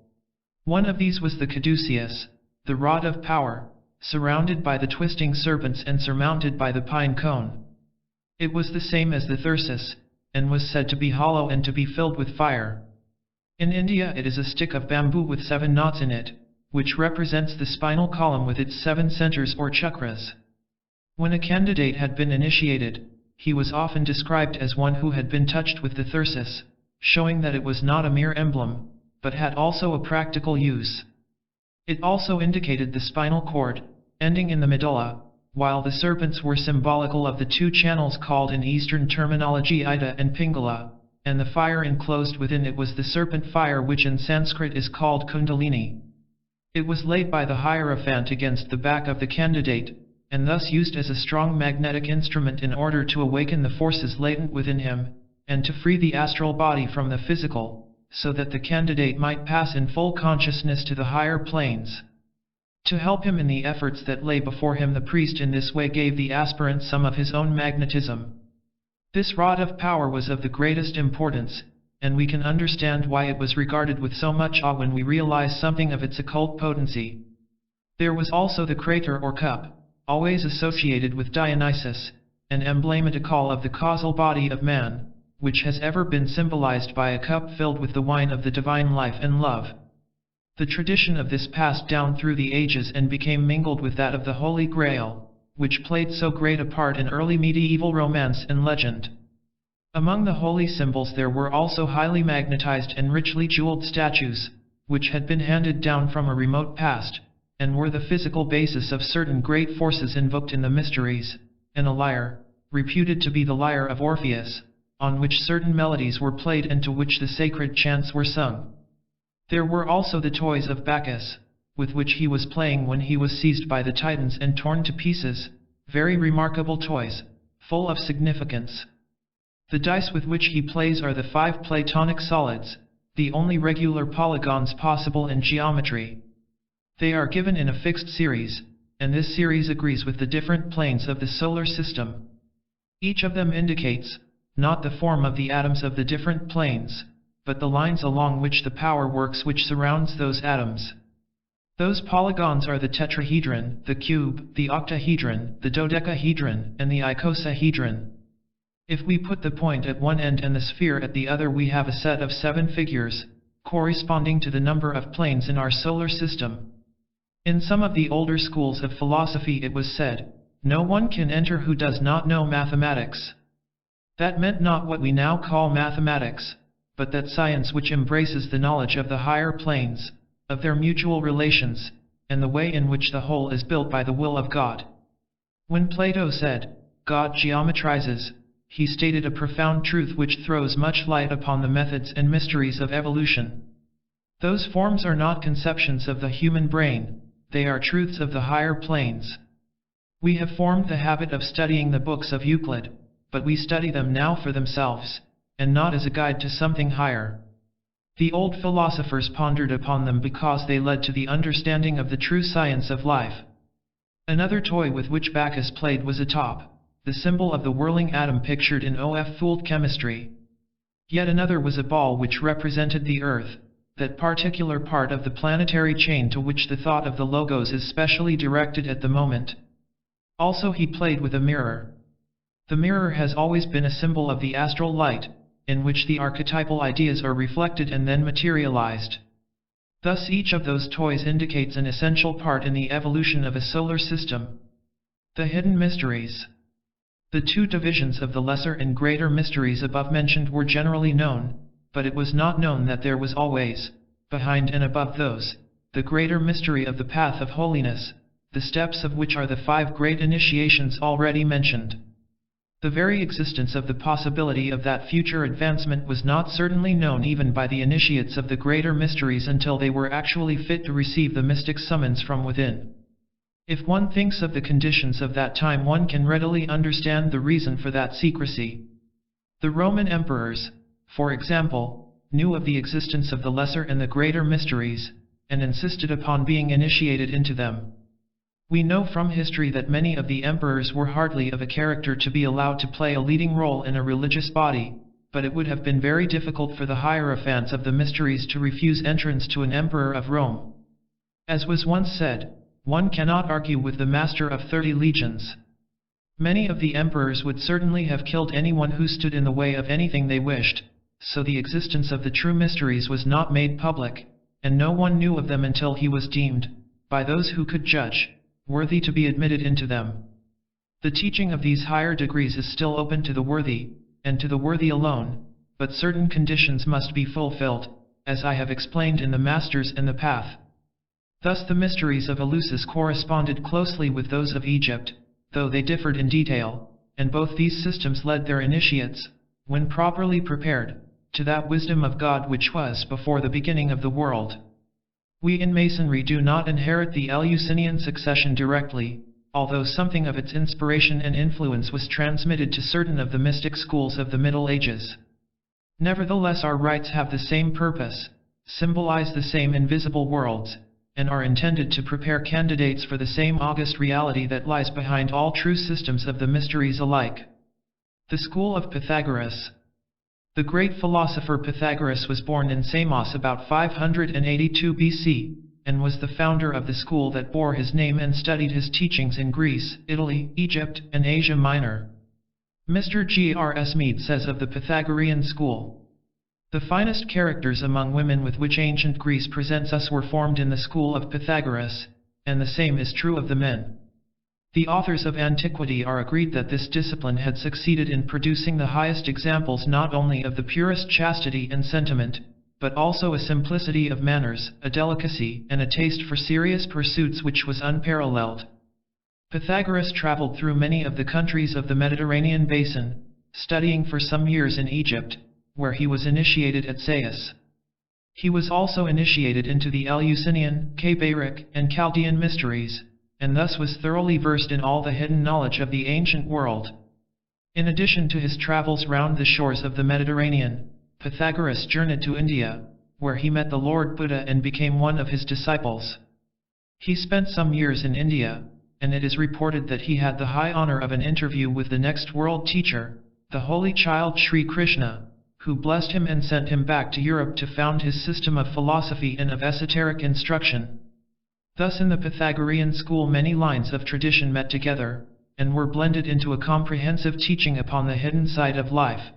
Speaker 1: One of these was the caduceus, the rod of power, surrounded by the twisting serpents and surmounted by the pine cone. It was the same as the thyrsus, and was said to be hollow and to be filled with fire. In India it is a stick of bamboo with 7 knots in it, which represents the spinal column with its 7 centers or chakras. When a candidate had been initiated, he was often described as one who had been touched with the thyrsus, showing that it was not a mere emblem, but had also a practical use. It also indicated the spinal cord, ending in the medulla, while the serpents were symbolical of the 2 channels called in Eastern terminology Ida and Pingala, and the fire enclosed within it was the serpent fire which in Sanskrit is called Kundalini. It was laid by the Hierophant against the back of the candidate, and thus used as a strong magnetic instrument in order to awaken the forces latent within him, and to free the astral body from the physical, so that the candidate might pass in full consciousness to the higher planes. To help him in the efforts that lay before him, the priest in this way gave the aspirant some of his own magnetism. This rod of power was of the greatest importance, and we can understand why it was regarded with so much awe when we realize something of its occult potency. There was also the crater or cup, always associated with Dionysus, an emblematical of the causal body of man, which has ever been symbolized by a cup filled with the wine of the divine life and love. The tradition of this passed down through the ages and became mingled with that of the Holy Grail, which played so great a part in early medieval romance and legend. Among the holy symbols there were also highly magnetized and richly jeweled statues, which had been handed down from a remote past, and were the physical basis of certain great forces invoked in the mysteries, and a lyre, reputed to be the lyre of Orpheus, on which certain melodies were played and to which the sacred chants were sung. There were also the toys of Bacchus, with which he was playing when he was seized by the Titans and torn to pieces, very remarkable toys, full of significance. The dice with which he plays are the 5 Platonic solids, the only regular polygons possible in geometry. They are given in a fixed series, and this series agrees with the different planes of the solar system. Each of them indicates, not the form of the atoms of the different planes, but the lines along which the power works which surrounds those atoms. Those polygons are the tetrahedron, the cube, the octahedron, the dodecahedron, and the icosahedron. If we put the point at one end and the sphere at the other, we have a set of 7 figures, corresponding to the number of planes in our solar system. In some of the older schools of philosophy it was said, "No one can enter who does not know mathematics." That meant not what we now call mathematics, but that science which embraces the knowledge of the higher planes, of their mutual relations, and the way in which the whole is built by the will of God. When Plato said, "God geometrizes," he stated a profound truth which throws much light upon the methods and mysteries of evolution. Those forms are not conceptions of the human brain, they are truths of the higher planes. We have formed the habit of studying the books of Euclid, but we study them now for themselves, and not as a guide to something higher. The old philosophers pondered upon them because they led to the understanding of the true science of life. Another toy with which Bacchus played was a top, the symbol of the whirling atom pictured in O.F. chemistry. Yet another was a ball which represented the Earth, that particular part of the planetary chain to which the thought of the Logos is specially directed at the moment. Also he played with a mirror. The mirror has always been a symbol of the astral light, in which the archetypal ideas are reflected and then materialized. Thus each of those toys indicates an essential part in the evolution of a solar system. The hidden mysteries. The 2 divisions of the lesser and greater mysteries above mentioned were generally known, but it was not known that there was always, behind and above those, the greater mystery of the path of holiness, the steps of which are the 5 great initiations already mentioned. The very existence of the possibility of that future advancement was not certainly known even by the initiates of the greater mysteries until they were actually fit to receive the mystic summons from within. If one thinks of the conditions of that time, one can readily understand the reason for that secrecy. The Roman emperors, for example, knew of the existence of the lesser and the greater mysteries, and insisted upon being initiated into them. We know from history that many of the emperors were hardly of a character to be allowed to play a leading role in a religious body, but it would have been very difficult for the hierophants of the mysteries to refuse entrance to an emperor of Rome. As was once said, one cannot argue with the master of 30 legions. Many of the emperors would certainly have killed anyone who stood in the way of anything they wished, so the existence of the true mysteries was not made public, and no one knew of them until he was deemed, by those who could judge, worthy to be admitted into them. The teaching of these higher degrees is still open to the worthy, and to the worthy alone, but certain conditions must be fulfilled, as I have explained in the Masters and the Path. Thus the mysteries of Eleusis corresponded closely with those of Egypt, though they differed in detail, and both these systems led their initiates, when properly prepared, to that wisdom of God which was before the beginning of the world. We in Masonry do not inherit the Eleusinian succession directly, although something of its inspiration and influence was transmitted to certain of the mystic schools of the Middle Ages. Nevertheless our rites have the same purpose, symbolize the same invisible worlds, and are intended to prepare candidates for the same august reality that lies behind all true systems of the mysteries alike. The School of Pythagoras. The great philosopher Pythagoras was born in Samos about 582 BC, and was the founder of the school that bore his name and studied his teachings in Greece, Italy, Egypt, and Asia Minor. Mr. G.R.S. Mead says of the Pythagorean school, "The finest characters among women with which ancient Greece presents us were formed in the school of Pythagoras, and the same is true of the men." The authors of antiquity are agreed that this discipline had succeeded in producing the highest examples not only of the purest chastity and sentiment, but also a simplicity of manners, a delicacy, and a taste for serious pursuits which was unparalleled. Pythagoras traveled through many of the countries of the Mediterranean basin, studying for some years in Egypt, where he was initiated at Sais. He was also initiated into the Eleusinian, Kybaric, and Chaldean mysteries, and thus was thoroughly versed in all the hidden knowledge of the ancient world. In addition to his travels round the shores of the Mediterranean, Pythagoras journeyed to India, where he met the Lord Buddha and became one of his disciples. He spent some years in India, and it is reported that he had the high honor of an interview with the next world teacher, the Holy Child Sri Krishna, who blessed him and sent him back to Europe to found his system of philosophy and of esoteric instruction. Thus in the Pythagorean school many lines of tradition met together, and were blended into a comprehensive teaching upon the hidden side of life.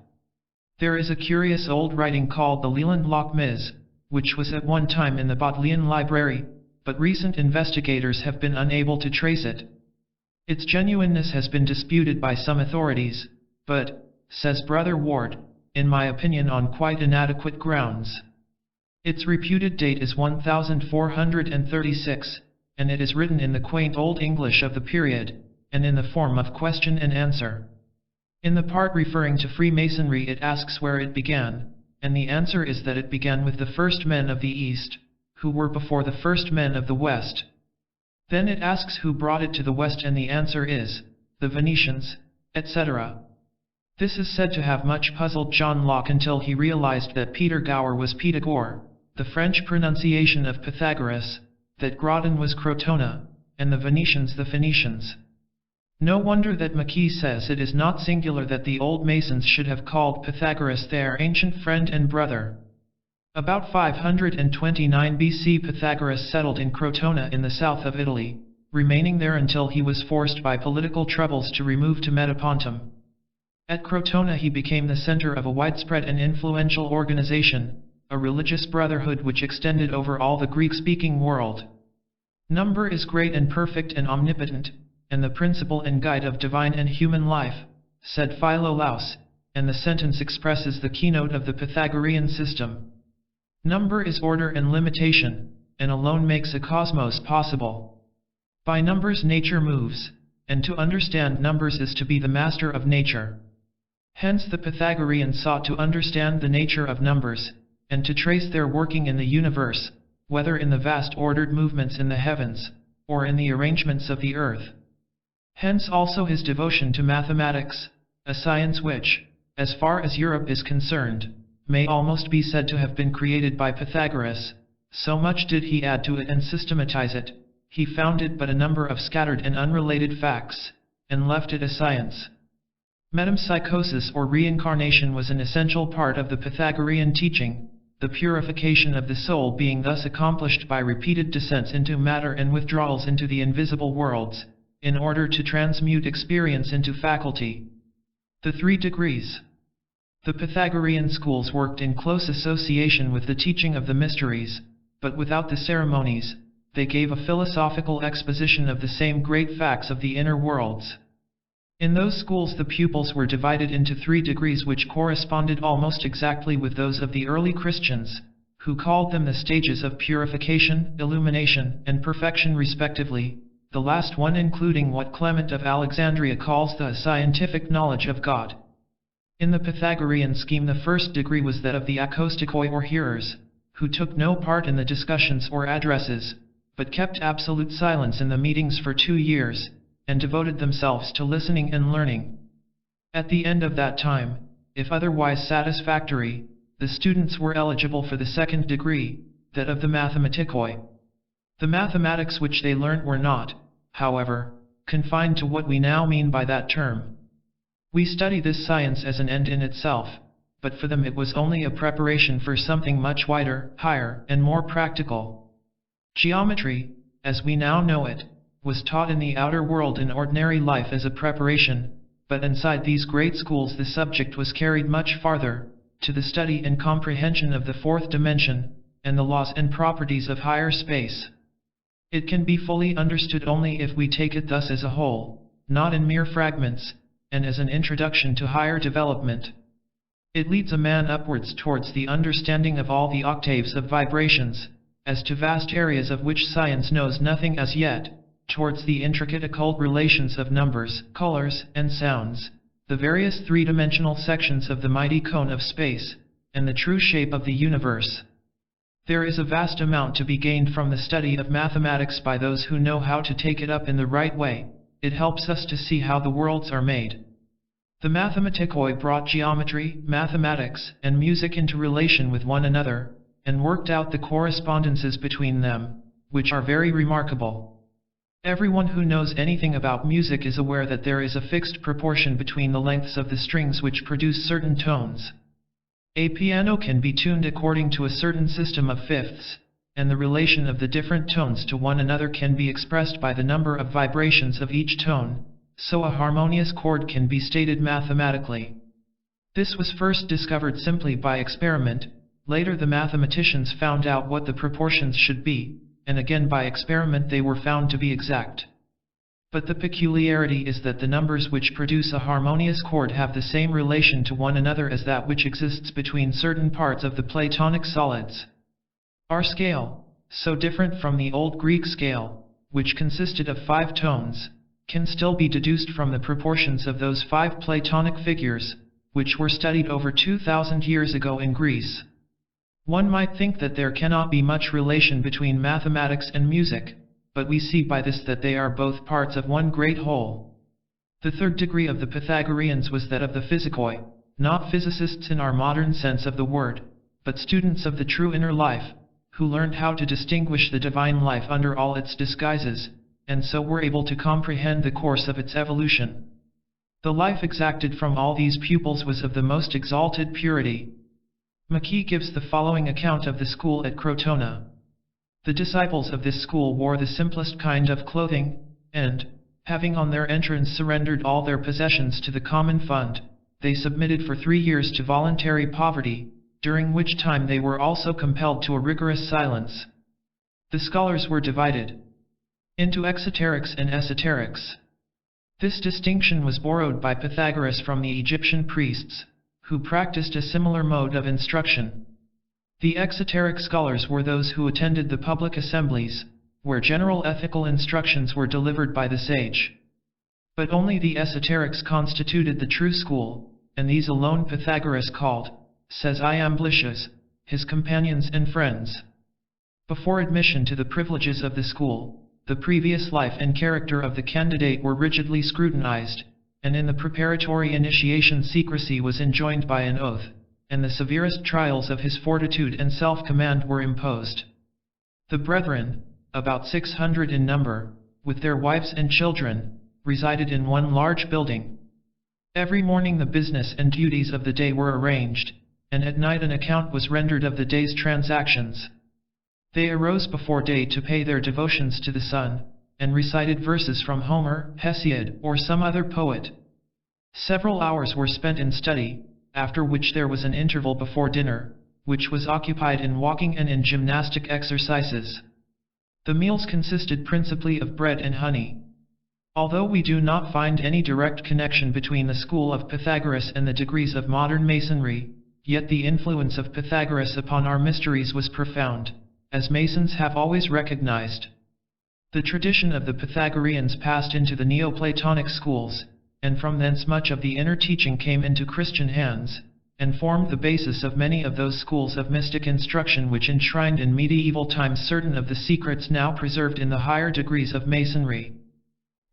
Speaker 1: There is a curious old writing called the Leland Loch Mis, which was at one time in the Bodleian Library, but recent investigators have been unable to trace it. Its genuineness has been disputed by some authorities, but, says Brother Ward, in my opinion on quite inadequate grounds. Its reputed date is 1436, and it is written in the quaint Old English of the period, and in the form of question and answer. In the part referring to Freemasonry it asks where it began, and the answer is that it began with the first men of the East, who were before the first men of the West. Then it asks who brought it to the West, and the answer is, the Venetians, etc. This is said to have much puzzled John Locke until he realized that Peter Gower was Pythagore, the French pronunciation of Pythagoras, that Grodin was Crotona, and the Venetians the Phoenicians. No wonder that Mackey says it is not singular that the old Masons should have called Pythagoras their ancient friend and brother. About 529 BC Pythagoras settled in Crotona in the south of Italy, remaining there until he was forced by political troubles to remove to Metapontum. At Crotona he became the center of a widespread and influential organization, a religious brotherhood which extended over all the Greek-speaking world. Number is great and perfect and omnipotent, and the principle and guide of divine and human life, said Philolaus, and the sentence expresses the keynote of the Pythagorean system. Number is order and limitation, and alone makes a cosmos possible. By numbers nature moves, and to understand numbers is to be the master of nature. Hence the Pythagoreans sought to understand the nature of numbers, and to trace their working in the universe, whether in the vast ordered movements in the heavens, or in the arrangements of the earth. Hence also his devotion to mathematics, a science which, as far as Europe is concerned, may almost be said to have been created by Pythagoras. So much did he add to it and systematize it, he found it but a number of scattered and unrelated facts, and left it a science. Metempsychosis or reincarnation was an essential part of the Pythagorean teaching, the purification of the soul being thus accomplished by repeated descents into matter and withdrawals into the invisible worlds, in order to transmute experience into faculty. The 3 degrees. The Pythagorean schools worked in close association with the teaching of the mysteries, but without the ceremonies. They gave a philosophical exposition of the same great facts of the inner worlds. In those schools the pupils were divided into 3 degrees which corresponded almost exactly with those of the early Christians, who called them the stages of purification, illumination, and perfection respectively, the last one including what Clement of Alexandria calls the scientific knowledge of God. In the Pythagorean scheme the first degree was that of the acousticoi or hearers, who took no part in the discussions or addresses, but kept absolute silence in the meetings for 2 years, and devoted themselves to listening and learning. At the end of that time, if otherwise satisfactory, the students were eligible for the second degree, that of the mathematicoi. The mathematics which they learnt were not, however, confined to what we now mean by that term. We study this science as an end in itself, but for them it was only a preparation for something much wider, higher, and more practical. Geometry, as we now know it, was taught in the outer world in ordinary life as a preparation, but inside these great schools the subject was carried much farther, to the study and comprehension of the fourth dimension, and the laws and properties of higher space. It can be fully understood only if we take it thus as a whole, not in mere fragments, and as an introduction to higher development. It leads a man upwards towards the understanding of all the octaves of vibrations, as to vast areas of which science knows nothing as yet, towards the intricate occult relations of numbers, colors, and sounds, the various three-dimensional sections of the mighty cone of space, and the true shape of the universe. There is a vast amount to be gained from the study of mathematics by those who know how to take it up in the right way. It helps us to see how the worlds are made. The mathematikoi brought geometry, mathematics, and music into relation with one another, and worked out the correspondences between them, which are very remarkable. Everyone who knows anything about music is aware that there is a fixed proportion between the lengths of the strings which produce certain tones. A piano can be tuned according to a certain system of fifths, and the relation of the different tones to one another can be expressed by the number of vibrations of each tone, so a harmonious chord can be stated mathematically. This was first discovered simply by experiment. Later the mathematicians found out what the proportions should be, and again by experiment they were found to be exact. But the peculiarity is that the numbers which produce a harmonious chord have the same relation to one another as that which exists between certain parts of the Platonic solids. Our scale, so different from the old Greek scale, which consisted of 5 tones, can still be deduced from the proportions of those 5 Platonic figures, which were studied over 2,000 years ago in Greece. One might think that there cannot be much relation between mathematics and music, but we see by this that they are both parts of one great whole. The third degree of the Pythagoreans was that of the physicoi, not physicists in our modern sense of the word, but students of the true inner life, who learned how to distinguish the divine life under all its disguises, and so were able to comprehend the course of its evolution. The life exacted from all these pupils was of the most exalted purity. Mackey gives the following account of the school at Crotona. The disciples of this school wore the simplest kind of clothing, and, having on their entrance surrendered all their possessions to the common fund, they submitted for 3 years to voluntary poverty, during which time they were also compelled to a rigorous silence. The scholars were divided into exoterics and esoterics. This distinction was borrowed by Pythagoras from the Egyptian priests, who practiced a similar mode of instruction. The exoteric scholars were those who attended the public assemblies, where general ethical instructions were delivered by the sage. But only the esoterics constituted the true school, and these alone Pythagoras called, says Iamblichus, his companions and friends. Before admission to the privileges of the school, the previous life and character of the candidate were rigidly scrutinized, and in the preparatory initiation secrecy was enjoined by an oath, and the severest trials of his fortitude and self-command were imposed. The brethren, about 600 in number, with their wives and children, resided in one large building. Every morning the business and duties of the day were arranged, and at night an account was rendered of the day's transactions. They arose before day to pay their devotions to the sun, and recited verses from Homer, Hesiod, or some other poet. Several hours were spent in study, after which there was an interval before dinner, which was occupied in walking and in gymnastic exercises. The meals consisted principally of bread and honey. Although we do not find any direct connection between the school of Pythagoras and the degrees of modern Masonry, yet the influence of Pythagoras upon our mysteries was profound, as Masons have always recognized. The tradition of the Pythagoreans passed into the Neoplatonic schools, and from thence much of the inner teaching came into Christian hands, and formed the basis of many of those schools of mystic instruction which enshrined in medieval times certain of the secrets now preserved in the higher degrees of Masonry.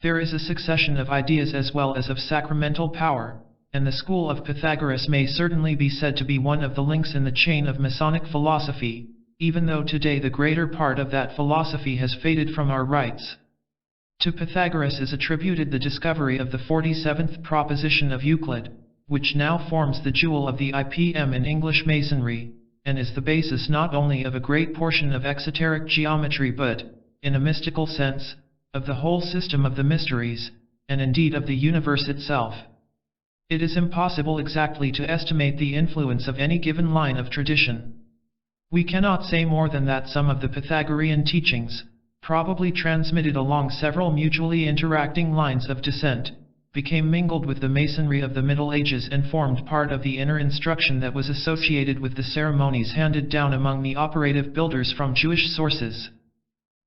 Speaker 1: There is a succession of ideas as well as of sacramental power, and the school of Pythagoras may certainly be said to be one of the links in the chain of Masonic philosophy, even though today the greater part of that philosophy has faded from our rites. To Pythagoras is attributed the discovery of the 47th proposition of Euclid, which now forms the jewel of the IPM in English Masonry, and is the basis not only of a great portion of exoteric geometry but, in a mystical sense, of the whole system of the mysteries, and indeed of the universe itself. It is impossible exactly to estimate the influence of any given line of tradition. We cannot say more than that some of the Pythagorean teachings, probably transmitted along several mutually interacting lines of descent, became mingled with the Masonry of the Middle Ages and formed part of the inner instruction that was associated with the ceremonies handed down among the operative builders from Jewish sources.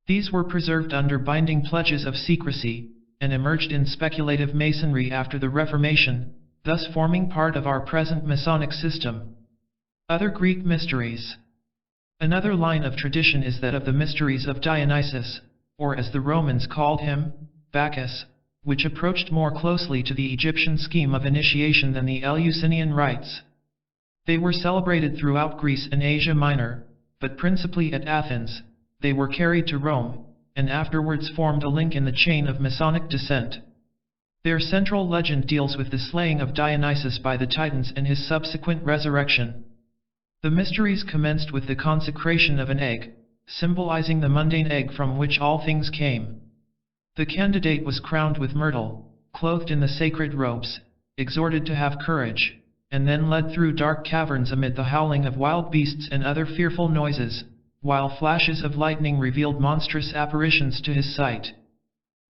Speaker 1: These were preserved under binding pledges of secrecy, and emerged in speculative Masonry after the Reformation, thus forming part of our present Masonic system. Other Greek mysteries. Another line of tradition is that of the mysteries of Dionysus, or as the Romans called him, Bacchus, which approached more closely to the Egyptian scheme of initiation than the Eleusinian rites. They were celebrated throughout Greece and Asia Minor, but principally at Athens. They were carried to Rome, and afterwards formed a link in the chain of Masonic descent. Their central legend deals with the slaying of Dionysus by the Titans and his subsequent resurrection. The mysteries commenced with the consecration of an egg, symbolizing the mundane egg from which all things came. The candidate was crowned with myrtle, clothed in the sacred robes, exhorted to have courage, and then led through dark caverns amid the howling of wild beasts and other fearful noises, while flashes of lightning revealed monstrous apparitions to his sight.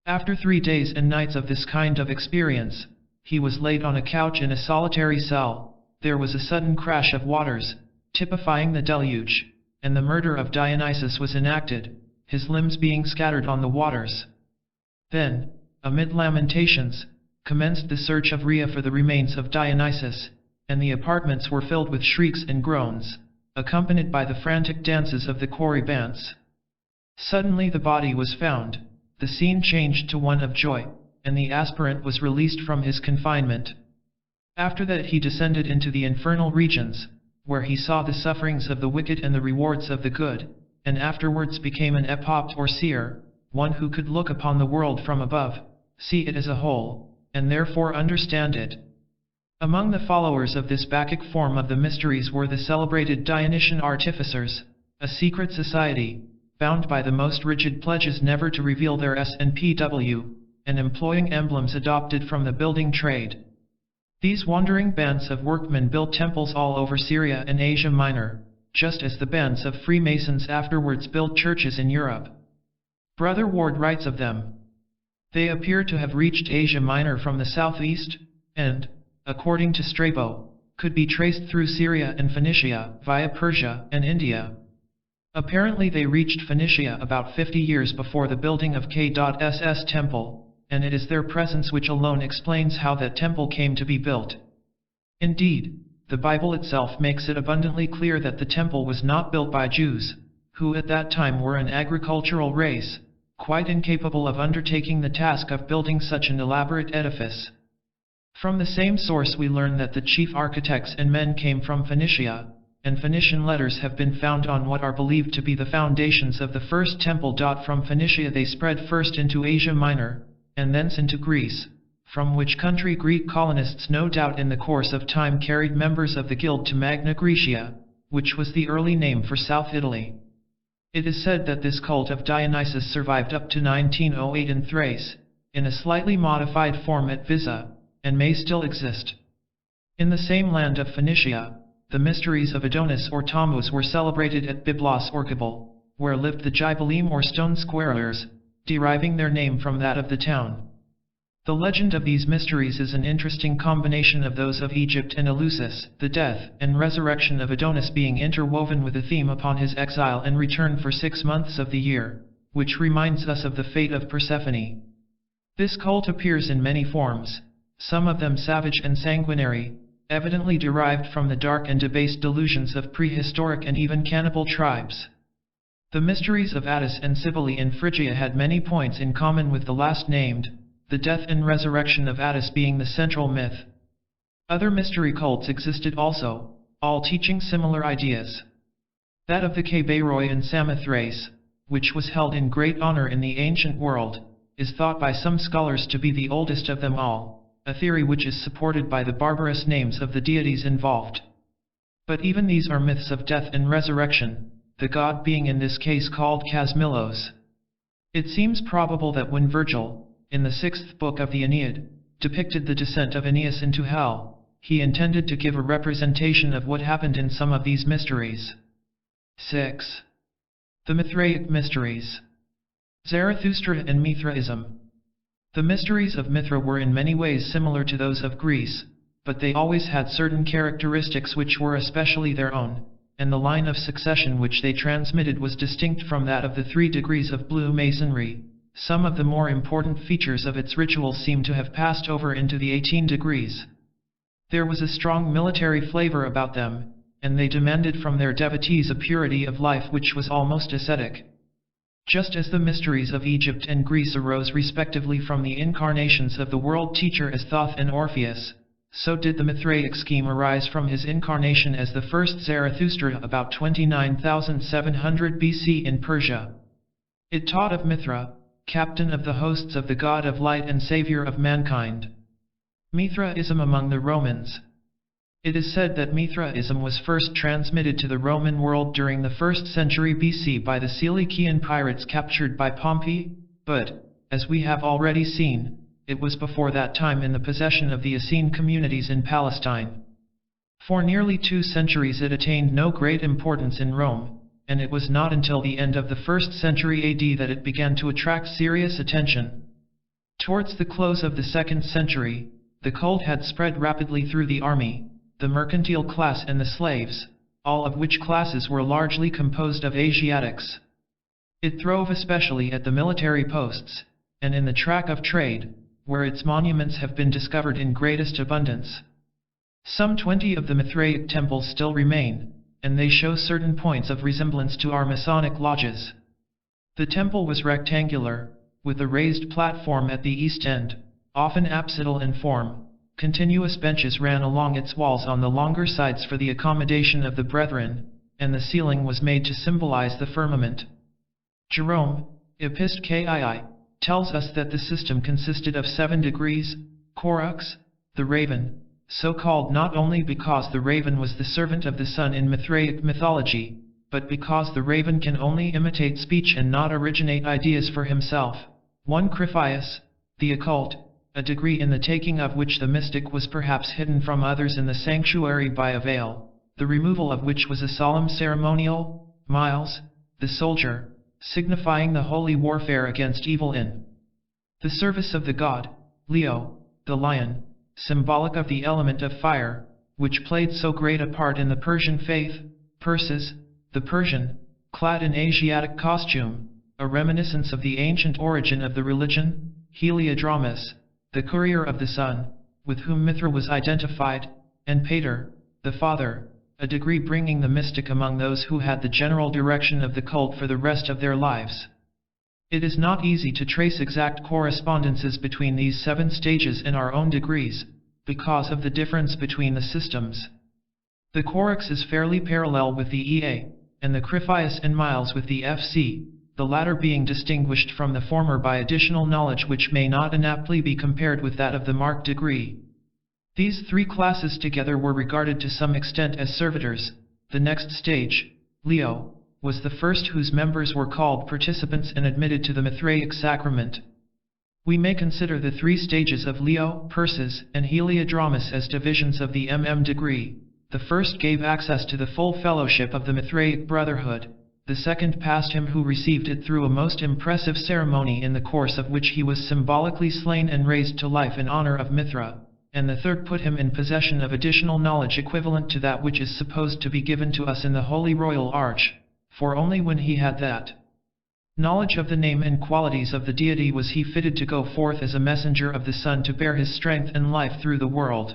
Speaker 1: After 3 days and nights of this kind of experience, he was laid on a couch in a solitary cell. There was a sudden crash of waters, typifying the deluge, and the murder of Dionysus was enacted, his limbs being scattered on the waters. Then, amid lamentations, commenced the search of Rhea for the remains of Dionysus, and the apartments were filled with shrieks and groans, accompanied by the frantic dances of the Corybants. Suddenly the body was found, the scene changed to one of joy, and the aspirant was released from his confinement. After that he descended into the infernal regions, where he saw the sufferings of the wicked and the rewards of the good, and afterwards became an epopt or seer, one who could look upon the world from above, see it as a whole, and therefore understand it. Among the followers of this Bacchic form of the mysteries were the celebrated Dionysian artificers, a secret society, bound by the most rigid pledges never to reveal their S&PW, and employing emblems adopted from the building trade. These wandering bands of workmen built temples all over Syria and Asia Minor, just as the bands of Freemasons afterwards built churches in Europe. Brother Ward writes of them. They appear to have reached Asia Minor from the southeast, and, according to Strabo, could be traced through Syria and Phoenicia via Persia and India. Apparently they reached Phoenicia about 50 years before the building of K.SS Temple, and it is their presence which alone explains how that temple came to be built. Indeed, the Bible itself makes it abundantly clear that the temple was not built by Jews, who at that time were an agricultural race, quite incapable of undertaking the task of building such an elaborate edifice. From the same source we learn that the chief architects and men came from Phoenicia, and Phoenician letters have been found on what are believed to be the foundations of the first temple. From Phoenicia they spread first into Asia Minor, and thence into Greece, from which country Greek colonists no doubt in the course of time carried members of the guild to Magna Graecia, which was the early name for South Italy. It is said that this cult of Dionysus survived up to 1908 in Thrace, in a slightly modified form at Visa, and may still exist. In the same land of Phoenicia, the mysteries of Adonis or Tammuz were celebrated at Byblos or Gibel, where lived the Gybalim or stone squarers, deriving their name from that of the town. The legend of these mysteries is an interesting combination of those of Egypt and Eleusis, the death and resurrection of Adonis being interwoven with a theme upon his exile and return for 6 months of the year, which reminds us of the fate of Persephone. This cult appears in many forms, some of them savage and sanguinary, evidently derived from the dark and debased delusions of prehistoric and even cannibal tribes. The mysteries of Attis and Cybele in Phrygia had many points in common with the last named, the death and resurrection of Attis being the central myth. Other mystery cults existed also, all teaching similar ideas. That of the Kbeiroi in Samothrace, which was held in great honor in the ancient world, is thought by some scholars to be the oldest of them all, a theory which is supported by the barbarous names of the deities involved. But even these are myths of death and resurrection, the god being in this case called Kasmilos. It seems probable that when Virgil, in the 6th book of the Aeneid, depicted the descent of Aeneas into hell, he intended to give a representation of what happened in some of these mysteries. 6. The Mithraic Mysteries. Zarathustra and Mithraism. The mysteries of Mithra were in many ways similar to those of Greece, but they always had certain characteristics which were especially their own, and the line of succession which they transmitted was distinct from that of the 3 degrees of Blue Masonry. Some of the more important features of its rituals seem to have passed over into the 18 degrees. There was a strong military flavor about them, and they demanded from their devotees a purity of life which was almost ascetic. Just as the mysteries of Egypt and Greece arose respectively from the incarnations of the world teacher as Thoth and Orpheus, so did the Mithraic scheme arise from his incarnation as the first Zarathustra about 29,700 BC in Persia. It taught of Mithra, captain of the hosts of the god of light and savior of mankind. Mithraism among the Romans. It is said that Mithraism was first transmitted to the Roman world during the 1st century BC by the Seleucian pirates captured by Pompey, but, as we have already seen, it was before that time in the possession of the Essene communities in Palestine. For nearly 2 centuries it attained no great importance in Rome, and it was not until the end of the 1st century AD that it began to attract serious attention. Towards the close of the 2nd century, the cult had spread rapidly through the army, the mercantile class and the slaves, all of which classes were largely composed of Asiatics. It throve especially at the military posts, and in the track of trade, where its monuments have been discovered in greatest abundance. Some 20 of the Mithraic temples still remain, and they show certain points of resemblance to our Masonic lodges. The temple was rectangular, with a raised platform at the east end, often apsidal in form. Continuous benches ran along its walls on the longer sides for the accommodation of the brethren, and the ceiling was made to symbolize the firmament. Jerome, Epist. Kii, tells us that the system consisted of 7 degrees, Corax, the raven, so called not only because the raven was the servant of the sun in Mithraic mythology, but because the raven can only imitate speech and not originate ideas for himself. 1 PREFACE, the Occult, a degree in the taking of which the mystic was perhaps hidden from others in the sanctuary by a veil, the removal of which was a solemn ceremonial. Miles, the soldier, signifying the holy warfare against evil in the service of the god. Leo, the lion, symbolic of the element of fire, which played so great a part in the Persian faith. Perses, the Persian, clad in Asiatic costume, a reminiscence of the ancient origin of the religion. Heliodromus, the courier of the sun, with whom Mithra was identified, and Pater, the father, a degree bringing the mystic among those who had the general direction of the cult for the rest of their lives. It is not easy to trace exact correspondences between these 7 stages in our own degrees, because of the difference between the systems. The Corax is fairly parallel with the EA, and the Preface and Miles with the FC, the latter being distinguished from the former by additional knowledge which may not inaptly be compared with that of the marked degree. These 3 classes together were regarded to some extent as servitors. The next stage, Leo, was the first whose members were called participants and admitted to the Mithraic sacrament. We may consider the 3 stages of Leo, Perses, and Heliodromus as divisions of the degree. The first gave access to the full fellowship of the Mithraic brotherhood. The second passed him who received it through a most impressive ceremony in the course of which he was symbolically slain and raised to life in honor of Mithra, and the third put him in possession of additional knowledge equivalent to that which is supposed to be given to us in the Holy Royal Arch, for only when he had that knowledge of the name and qualities of the deity was he fitted to go forth as a messenger of the sun to bear his strength and life through the world.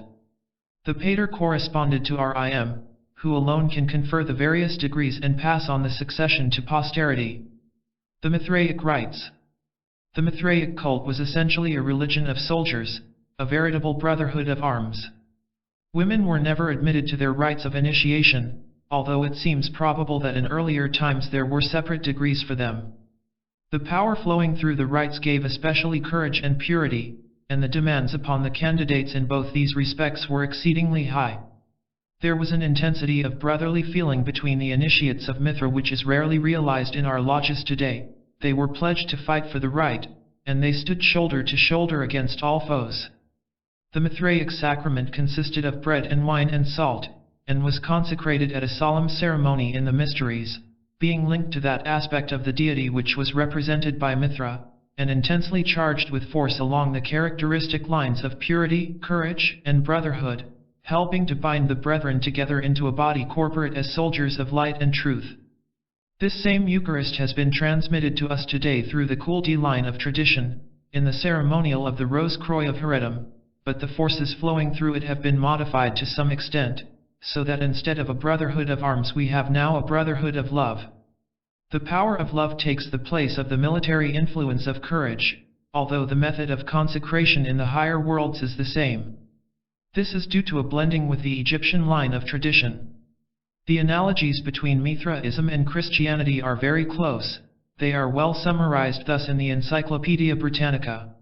Speaker 1: The Pater corresponded to our IM, who alone can confer the various degrees and pass on the succession to posterity. The Mithraic rites. The Mithraic cult was essentially a religion of soldiers, a veritable brotherhood of arms. Women were never admitted to their rites of initiation, although it seems probable that in earlier times there were separate degrees for them. The power flowing through the rites gave especially courage and purity, and the demands upon the candidates in both these respects were exceedingly high. There was an intensity of brotherly feeling between the initiates of Mithra which is rarely realized in our lodges today. They were pledged to fight for the right, and they stood shoulder to shoulder against all foes. The Mithraic sacrament consisted of bread and wine and salt, and was consecrated at a solemn ceremony in the mysteries, being linked to that aspect of the deity which was represented by Mithra, and intensely charged with force along the characteristic lines of purity, courage, and brotherhood, helping to bind the brethren together into a body corporate as soldiers of light and truth. This same Eucharist has been transmitted to us today through the Culti line of tradition, in the ceremonial of the Rose Croix of Heredom, but the forces flowing through it have been modified to some extent, so that instead of a brotherhood of arms we have now a brotherhood of love. The power of love takes the place of the military influence of courage, although the method of consecration in the higher worlds is the same. This is due to a blending with the Egyptian line of tradition. The analogies between Mithraism and Christianity are very close. They are well summarized thus in the Encyclopaedia Britannica.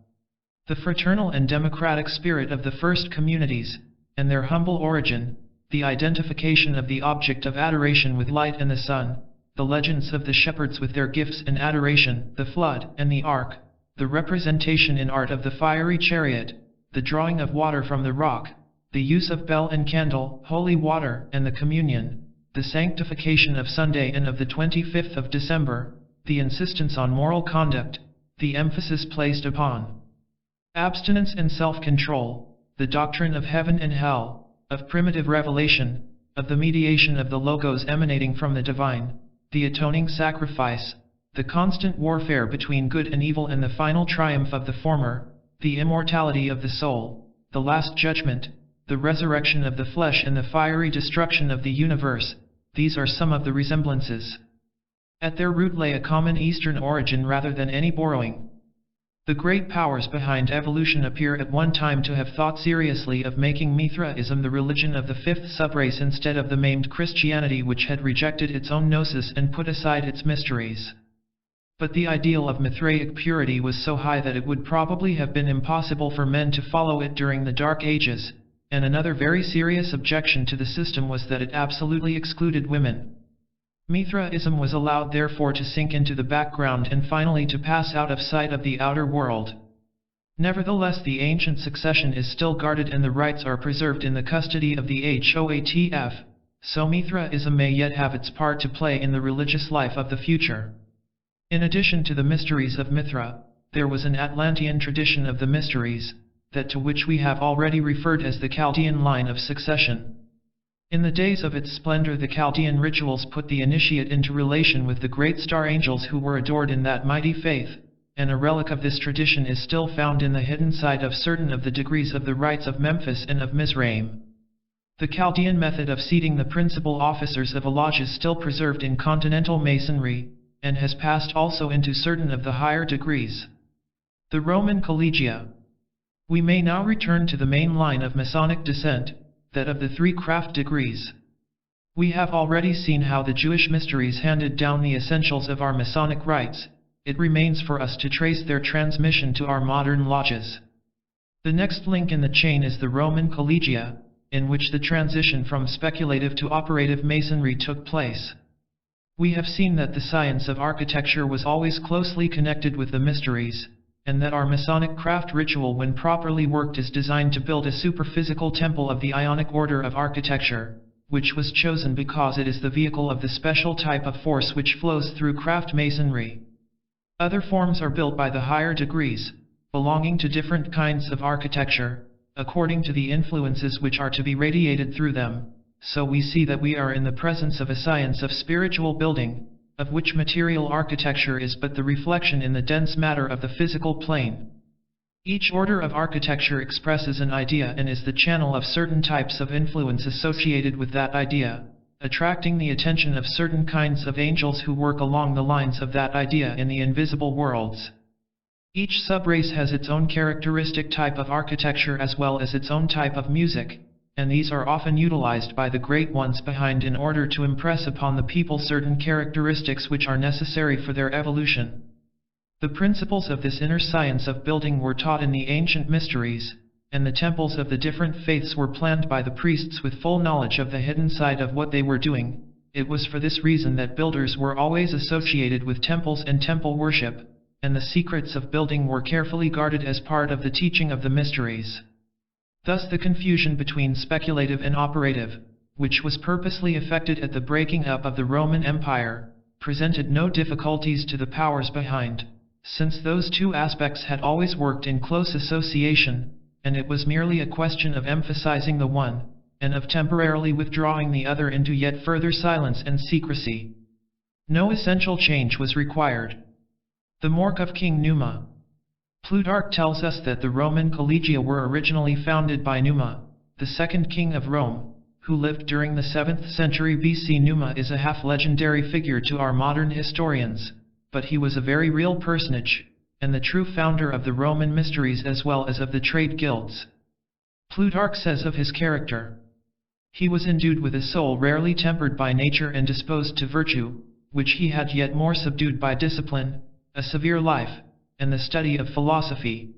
Speaker 1: The fraternal and democratic spirit of the first communities, and their humble origin, the identification of the object of adoration with light and the sun, the legends of the shepherds with their gifts and adoration, the flood and the ark, the representation in art of the fiery chariot, the drawing of water from the rock, the use of bell and candle, holy water, and the communion, the sanctification of Sunday and of the 25th of December, the insistence on moral conduct, the emphasis placed upon abstinence and self-control, the doctrine of heaven and hell, of primitive revelation, of the mediation of the logos emanating from the divine, the atoning sacrifice, the constant warfare between good and evil and the final triumph of the former, the immortality of the soul, the last judgment, the resurrection of the flesh and the fiery destruction of the universe. These are some of the resemblances. At their root lay a common Eastern origin rather than any borrowing. The great powers behind evolution appear at one time to have thought seriously of making Mithraism the religion of the fifth subrace instead of the maimed Christianity which had rejected its own gnosis and put aside its mysteries. But the ideal of Mithraic purity was so high that it would probably have been impossible for men to follow it during the Dark Ages, and another very serious objection to the system was that it absolutely excluded women. Mithraism was allowed therefore to sink into the background and finally to pass out of sight of the outer world. Nevertheless, the ancient succession is still guarded and the rites are preserved in the custody of the HOATF, so Mithraism may yet have its part to play in the religious life of the future. In addition to the mysteries of Mithra, there was an Atlantean tradition of the mysteries, that to which we have already referred as the Chaldean line of succession. In the days of its splendor, the Chaldean rituals put the initiate into relation with the great star angels who were adored in that mighty faith, and a relic of this tradition is still found in the hidden side of certain of the degrees of the rites of Memphis and of Mizraim. The Chaldean method of seating the principal officers of a lodge is still preserved in continental Masonry, and has passed also into certain of the higher degrees. The Roman Collegia. We may now return to the main line of Masonic descent, that of the three craft degrees. We have already seen how the Jewish mysteries handed down the essentials of our Masonic rites. It remains for us to trace their transmission to our modern lodges. The next link in the chain is the Roman Collegia, in which the transition from speculative to operative Masonry took place. We have seen that the science of architecture was always closely connected with the mysteries, and that our Masonic craft ritual, when properly worked, is designed to build a superphysical temple of the Ionic order of architecture, which was chosen because it is the vehicle of the special type of force which flows through craft Masonry. Other forms are built by the higher degrees, belonging to different kinds of architecture, according to the influences which are to be radiated through them, so we see that we are in the presence of a science of spiritual building, of which material architecture is but the reflection in the dense matter of the physical plane. Each order of architecture expresses an idea and is the channel of certain types of influence associated with that idea, attracting the attention of certain kinds of angels who work along the lines of that idea in the invisible worlds. Each subrace has its own characteristic type of architecture as well as its own type of music, and these are often utilized by the great ones behind in order to impress upon the people certain characteristics which are necessary for their evolution. The principles of this inner science of building were taught in the ancient mysteries, and the temples of the different faiths were planned by the priests with full knowledge of the hidden side of what they were doing. It was for this reason that builders were always associated with temples and temple worship, and the secrets of building were carefully guarded as part of the teaching of the mysteries. Thus the confusion between speculative and operative, which was purposely effected at the breaking up of the Roman Empire, presented no difficulties to the powers behind, since those two aspects had always worked in close association, and it was merely a question of emphasizing the one, and of temporarily withdrawing the other into yet further silence and secrecy. No essential change was required. The Mork of King Numa. Plutarch tells us that the Roman collegia were originally founded by Numa, the second king of Rome, who lived during the 7th century BC. Numa is a half-legendary figure to our modern historians, but he was a very real personage, and the true founder of the Roman mysteries as well as of the trade guilds. Plutarch says of his character, "He was endued with a soul rarely tempered by nature and disposed to virtue, which he had yet more subdued by discipline, a severe life, and the study of philosophy.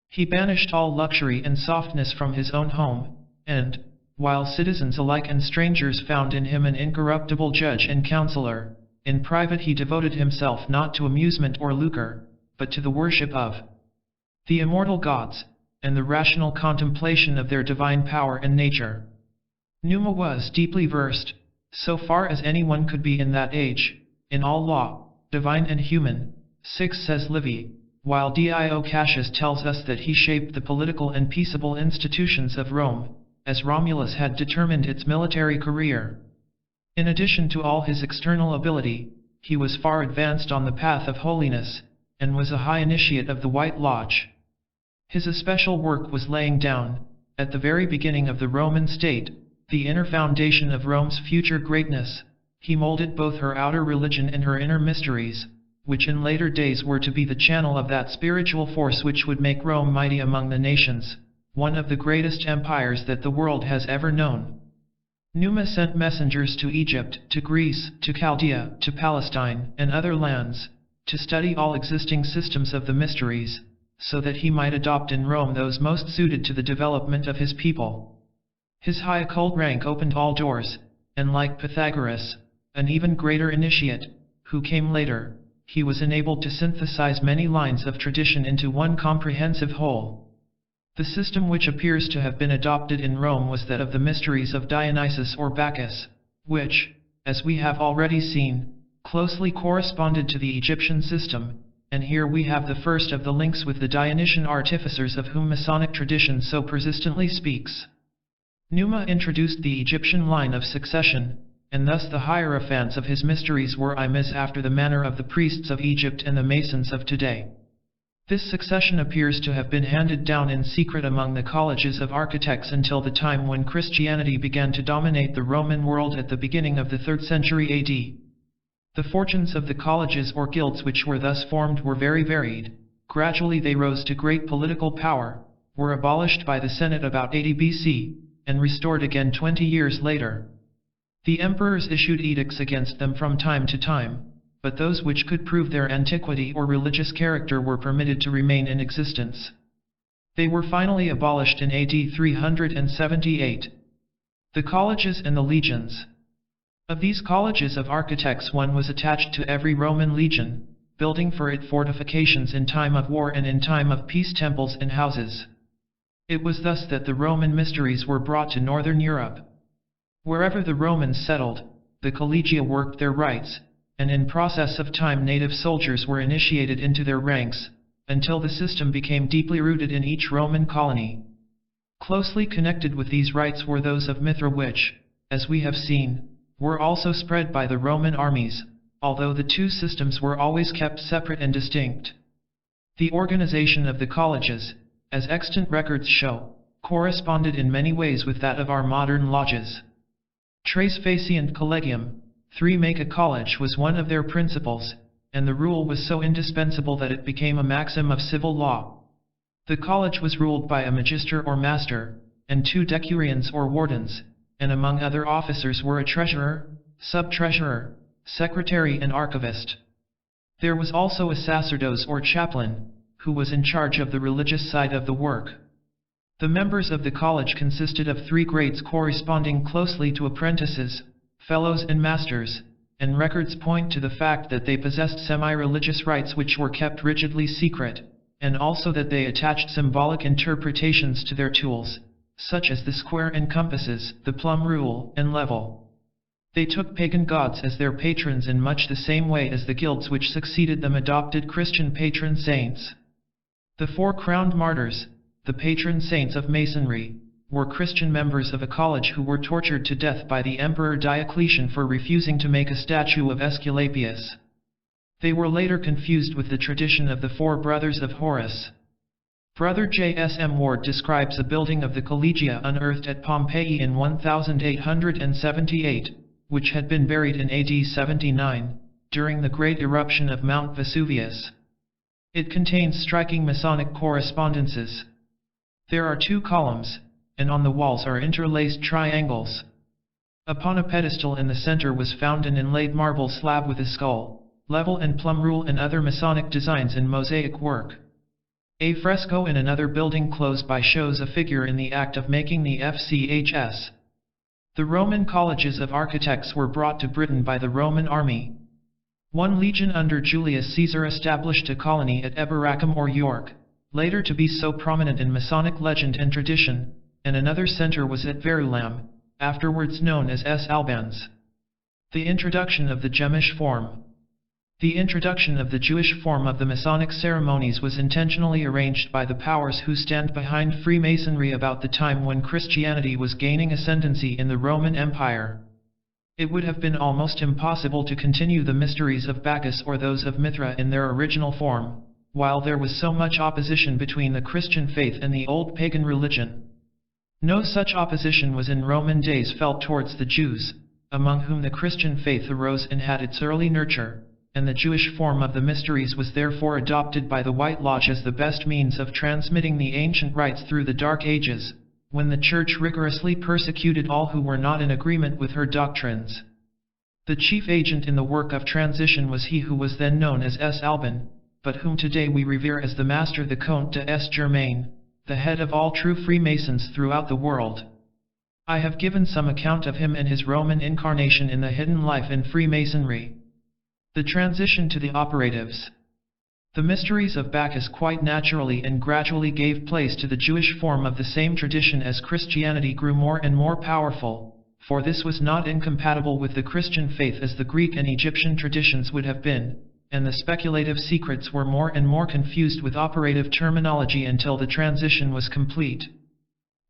Speaker 1: He banished all luxury and softness from his own home, and, while citizens alike and strangers found in him an incorruptible judge and counselor, in private he devoted himself not to amusement or lucre, but to the worship of the immortal gods, and the rational contemplation of their divine power and nature." Numa was deeply versed, so far as anyone could be in that age, in all law, divine and human. 6 says Livy, while Dio Cassius tells us that he shaped the political and peaceable institutions of Rome, as Romulus had determined its military career. In addition to all his external ability, he was far advanced on the path of holiness, and was a high initiate of the White Lodge. His especial work was laying down, at the very beginning of the Roman state, the inner foundation of Rome's future greatness. He molded both her outer religion and her inner mysteries, which in later days were to be the channel of that spiritual force which would make Rome mighty among the nations, one of the greatest empires that the world has ever known. Numa sent messengers to Egypt, to Greece, to Chaldea, to Palestine, and other lands, to study all existing systems of the mysteries, so that he might adopt in Rome those most suited to the development of his people. His high occult rank opened all doors, and like Pythagoras, an even greater initiate, who came later, he was enabled to synthesize many lines of tradition into one comprehensive whole. The system which appears to have been adopted in Rome was that of the mysteries of Dionysus or Bacchus, which, as we have already seen, closely corresponded to the Egyptian system, and here we have the first of the links with the Dionysian artificers of whom Masonic tradition so persistently speaks. Numa introduced the Egyptian line of succession, and thus the hierophants of his mysteries were imams after the manner of the priests of Egypt and the Masons of today. This succession appears to have been handed down in secret among the colleges of architects until the time when Christianity began to dominate the Roman world at the beginning of the 3rd century AD. The fortunes of the colleges or guilds which were thus formed were very varied. Gradually they rose to great political power, were abolished by the Senate about 80 BC, and restored again 20 years later. The emperors issued edicts against them from time to time, but those which could prove their antiquity or religious character were permitted to remain in existence. They were finally abolished in AD 378. The colleges and the legions. Of these colleges of architects one was attached to every Roman legion, building for it fortifications in time of war and in time of peace, temples and houses. It was thus that the Roman mysteries were brought to northern Europe. Wherever the Romans settled, the collegia worked their rites, and in process of time native soldiers were initiated into their ranks, until the system became deeply rooted in each Roman colony. Closely connected with these rites were those of Mithra which, as we have seen, were also spread by the Roman armies, although the two systems were always kept separate and distinct. The organization of the colleges, as extant records show, corresponded in many ways with that of our modern lodges. Tres faciant collegium, 3 make a college, was one of their principles, and the rule was so indispensable that it became a maxim of civil law. The college was ruled by a magister or master, and 2 decurions or wardens, and among other officers were a treasurer, sub-treasurer, secretary and archivist. There was also a sacerdos or chaplain, who was in charge of the religious side of the work. The members of the college consisted of 3 grades corresponding closely to apprentices, fellows and masters, and records point to the fact that they possessed semi-religious rites which were kept rigidly secret, and also that they attached symbolic interpretations to their tools, such as the square and compasses, the plumb rule, and level. They took pagan gods as their patrons in much the same way as the guilds which succeeded them adopted Christian patron saints. The 4 crowned martyrs, the patron saints of Masonry, were Christian members of a college who were tortured to death by the Emperor Diocletian for refusing to make a statue of Aesculapius. They were later confused with the tradition of the 4 brothers of Horus. Brother J.S.M. Ward describes a building of the Collegia unearthed at Pompeii in 1878, which had been buried in AD 79, during the great eruption of Mount Vesuvius. It contains striking Masonic correspondences. There are 2 columns, and on the walls are interlaced triangles. Upon a pedestal in the center was found an inlaid marble slab with a skull, level and plumb rule and other Masonic designs in mosaic work. A fresco in another building close by shows a figure in the act of making the FCHS. The Roman colleges of architects were brought to Britain by the Roman army. 1 legion under Julius Caesar established a colony at Eboracum or York, later to be so prominent in Masonic legend and tradition, and another center was at Verulam, afterwards known as S. Albans. The introduction of the Gemish form. The introduction of the Jewish form of the Masonic ceremonies was intentionally arranged by the powers who stand behind Freemasonry about the time when Christianity was gaining ascendancy in the Roman Empire. It would have been almost impossible to continue the mysteries of Bacchus or those of Mithra in their original form, while there was so much opposition between the Christian faith and the old pagan religion. No such opposition was in Roman days felt towards the Jews, among whom the Christian faith arose and had its early nurture, and the Jewish form of the mysteries was therefore adopted by the White Lodge as the best means of transmitting the ancient rites through the Dark Ages, when the Church rigorously persecuted all who were not in agreement with her doctrines. The chief agent in the work of transition was he who was then known as S. Alban, but whom today we revere as the Master the Comte de S. Germain, the head of all true Freemasons throughout the world. I have given some account of him and his Roman incarnation in the Hidden Life in Freemasonry. The transition to the operatives. The mysteries of Bacchus quite naturally and gradually gave place to the Jewish form of the same tradition as Christianity grew more and more powerful, for this was not incompatible with the Christian faith as the Greek and Egyptian traditions would have been, and the speculative secrets were more and more confused with operative terminology until the transition was complete.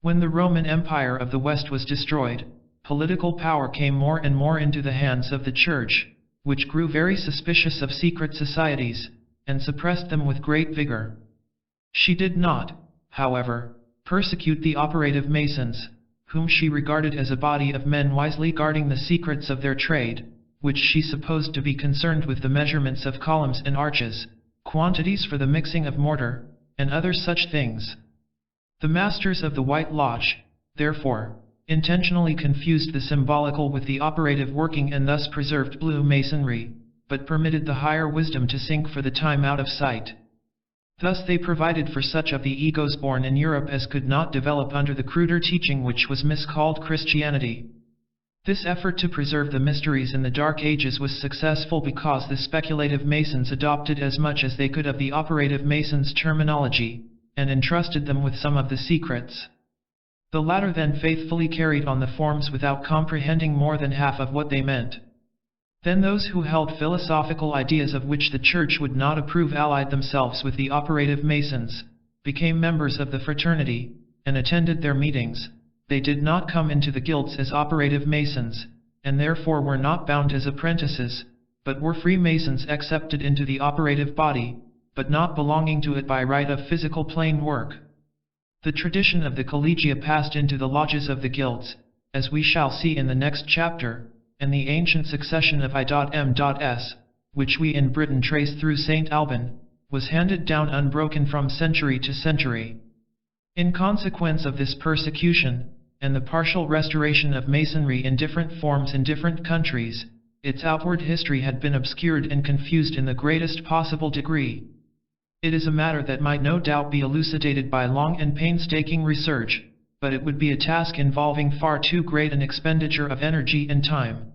Speaker 1: When the Roman Empire of the West was destroyed, political power came more and more into the hands of the Church, which grew very suspicious of secret societies, and suppressed them with great vigor. She did not, however, persecute the operative Masons, whom she regarded as a body of men wisely guarding the secrets of their trade, which she supposed to be concerned with the measurements of columns and arches, quantities for the mixing of mortar, and other such things. The masters of the White Lodge, therefore, intentionally confused the symbolical with the operative working and thus preserved blue masonry, but permitted the higher wisdom to sink for the time out of sight. Thus they provided for such of the egos born in Europe as could not develop under the cruder teaching which was miscalled Christianity. This effort to preserve the mysteries in the Dark Ages was successful because the speculative Masons adopted as much as they could of the operative Masons' terminology, and entrusted them with some of the secrets. The latter then faithfully carried on the forms without comprehending more than half of what they meant. Then those who held philosophical ideas of which the Church would not approve allied themselves with the operative Masons, became members of the fraternity, and attended their meetings. They did not come into the guilds as operative Masons, and therefore were not bound as apprentices, but were Freemasons accepted into the operative body, but not belonging to it by right of physical plain work. The tradition of the collegia passed into the lodges of the guilds, as we shall see in the next chapter, and the ancient succession of I.M.S., which we in Britain trace through St. Alban, was handed down unbroken from century to century. In consequence of this persecution, and the partial restoration of Masonry in different forms in different countries, its outward history had been obscured and confused in the greatest possible degree. It is a matter that might no doubt be elucidated by long and painstaking research, but it would be a task involving far too great an expenditure of energy and time.